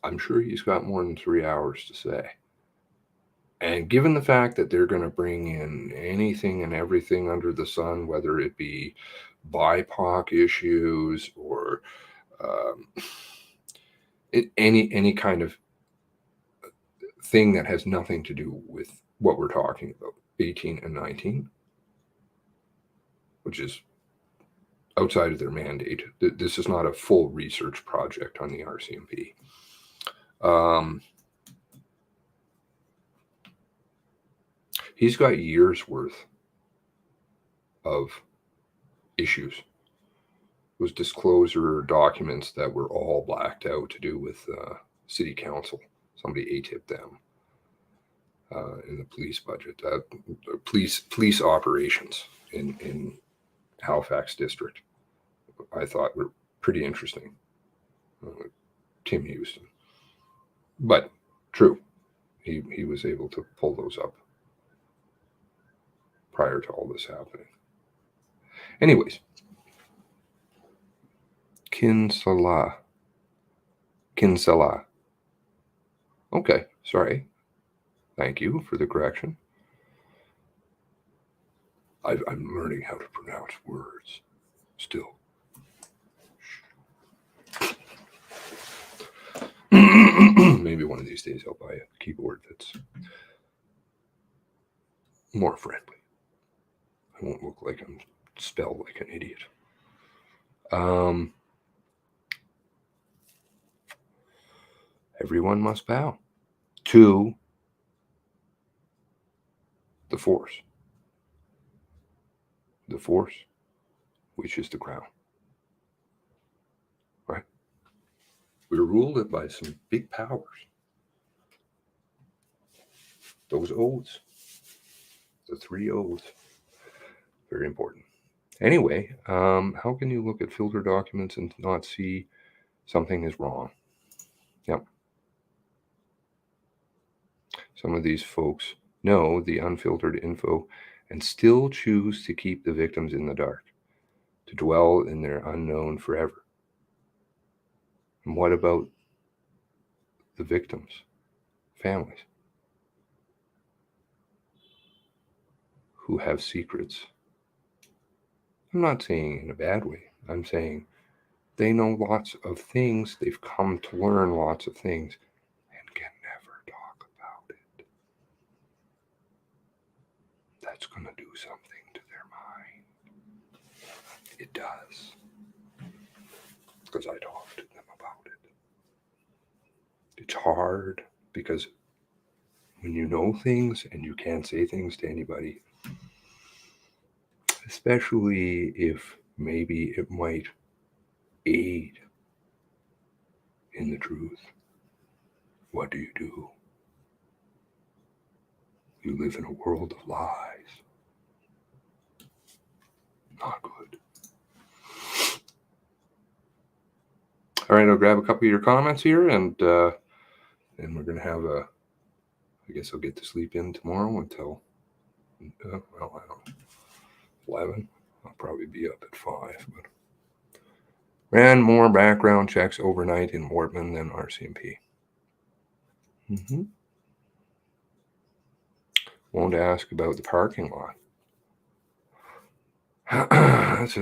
I'm sure he's got more than 3 hours to say. And given the fact that they're going to bring in anything and everything under the sun, whether it be BIPOC issues or any kind of thing that has nothing to do with what we're talking about, 18 and 19, which is outside of their mandate. This is not a full research project on the RCMP. He's got years worth of issues. Those disclosure documents that were all blacked out to do with city council. Somebody ATIP'd them in the police budget. Police operations in Halifax district, I thought were pretty interesting. Tim Houston. But true, he was able to pull those up prior to all this happening. Anyways, Kinsella. Okay, sorry. Thank you for the correction. I'm learning how to pronounce words still. Maybe one of these days I'll buy a keyboard that's more friendly. I won't look like I'm spelled like an idiot. Everyone must bow to the force. The force, which is the crown. Right? We're ruled by some big powers. Those oaths, the 3 oaths, very important. Anyway, how can you look at filter documents and not see something is wrong? Yep. Some of these folks know the unfiltered info and still choose to keep the victims in the dark, to dwell in their unknown forever. And what about the victims' families who have secrets? I'm not saying in a bad way. I'm saying they know lots of things. They've come to learn lots of things and can never talk about it. That's going to do something to their mind. It does. Because I talked to them about it. It's hard because when you know things and you can't say things to anybody, especially if maybe it might aid in the truth, what do? You live in a world of lies. Not good. All right, I'll grab a couple of your comments here, and we're going to have I guess I'll get to sleep in tomorrow until, well, I don't know, 11. I'll probably be up at 5. But ran more background checks overnight in Wortman than RCMP. Won't ask about the parking lot. That's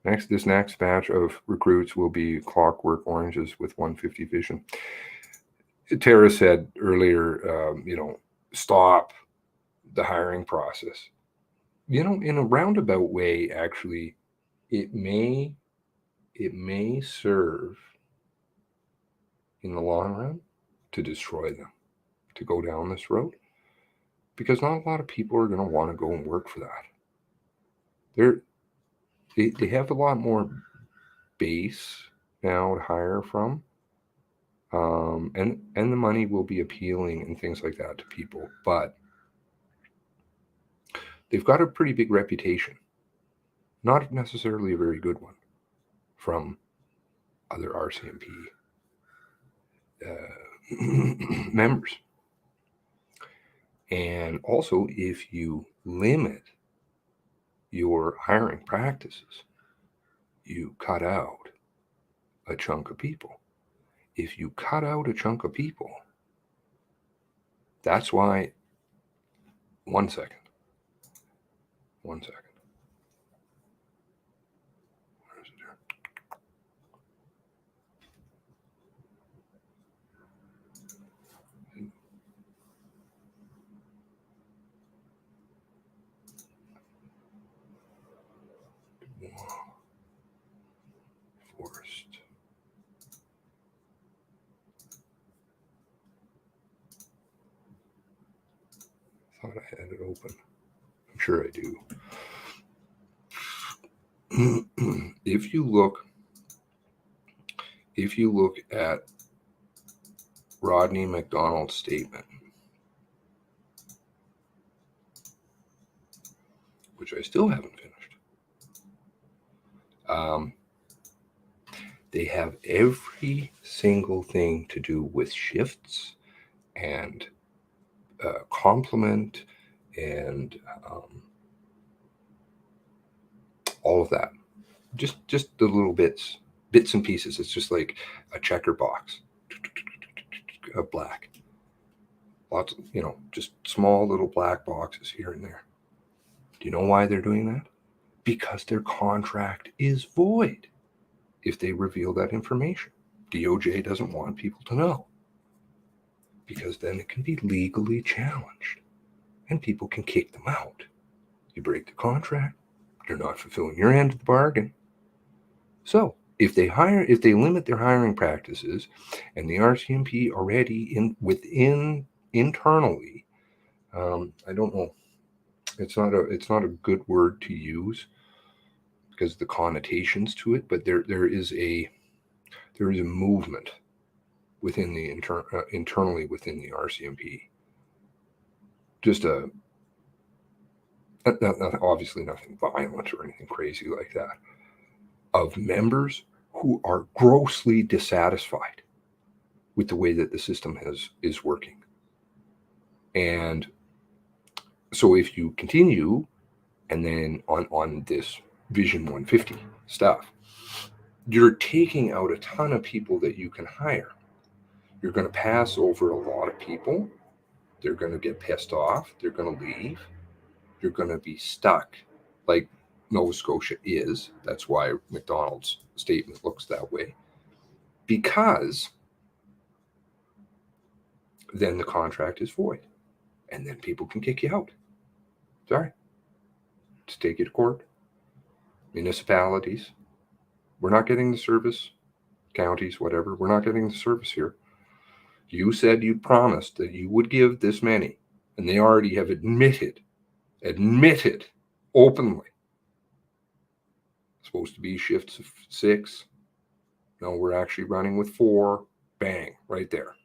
This next batch of recruits will be clockwork oranges with 150 vision. Tara said earlier, stop the hiring process. In a roundabout way, actually, it may serve in the long run to destroy them, to go down this road, because not a lot of people are going to want to go and work for that. They have a lot more base now to hire from, and the money will be appealing and things like that to people, but they've got a pretty big reputation, not necessarily a very good one, from other RCMP members. And also, if you limit your hiring practices, you cut out a chunk of people. If you cut out a chunk of people, that's why, one second. Where is it here? Forced. Thought I had it open. I'm sure I do. If you look at Rodney McDonald's statement, which I still haven't finished, they have every single thing to do with shifts and complement and all of that. Just the little bits and pieces. It's just like a checker box of black. Lots of, just small little black boxes here and there. Do you know why they're doing that? Because their contract is void if they reveal that information. DOJ doesn't want people to know, because then it can be legally challenged and people can kick them out. You break the contract, you're not fulfilling your end of the bargain. So if they limit their hiring practices, and the RCMP already within internally, I don't know, it's not a good word to use because of the connotations to it, but there is a movement within the internally within the RCMP. Just obviously nothing violent or anything crazy like that, of members who are grossly dissatisfied with the way that the system is working. And so if you continue, and then on this Vision 150 stuff, you're taking out a ton of people that you can hire. You're going to pass over a lot of people. They're going to get pissed off. They're going to leave. You're going to be stuck like Nova Scotia is. That's why McDonald's statement looks that way. Because then the contract is void. And then people can kick you out. Sorry. Just take you to court. Municipalities. We're not getting the service. Counties, whatever. We're not getting the service here. You said you promised that you would give this many. And they already have admitted openly. Supposed to be shifts of 6. No, we're actually running with 4. Bang, right there.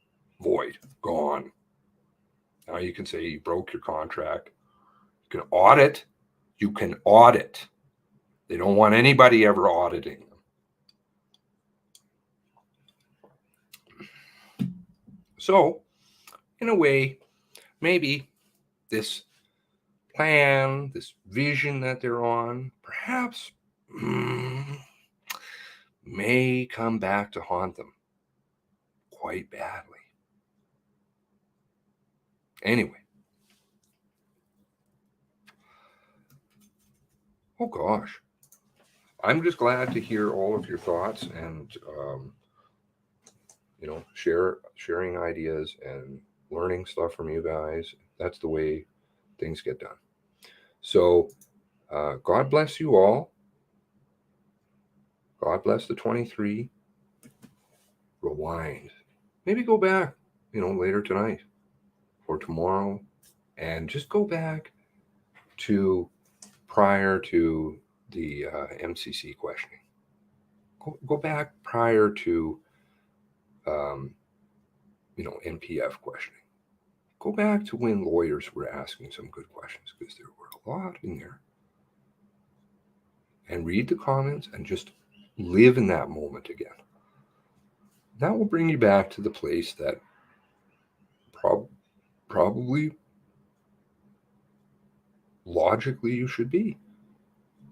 Void, gone. Now you can say you broke your contract. You can audit. They don't want anybody ever auditing them. So, in a way, maybe this plan, this vision that they're on, perhaps may come back to haunt them quite badly. Anyway. Oh gosh. I'm just glad to hear all of your thoughts and, sharing ideas and learning stuff from you guys. That's the way things get done. So, God bless you all. God bless the 23. Rewind. Maybe go back, later tonight or tomorrow, and just go back to prior to the MCC questioning. Go back prior to, NPF questioning. Go back to when lawyers were asking some good questions, because there were a lot in there. And read the comments and just live in that moment again. That will bring you back to the place that probably logically you should be,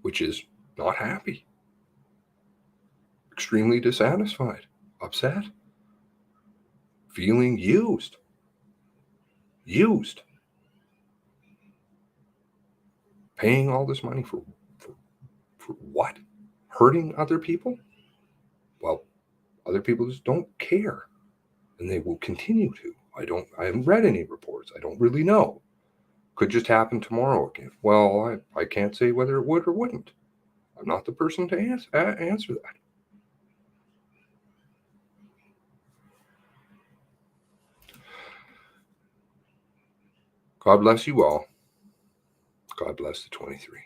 which is not happy, extremely dissatisfied, upset, feeling used. Paying all this money for what? Hurting other people? Well, other people just don't care, and they will continue to. I haven't read any reports. I don't really know. Could just happen tomorrow again. Well, I can't say whether it would or wouldn't. I'm not the person to answer that. God bless you all. God bless the 23.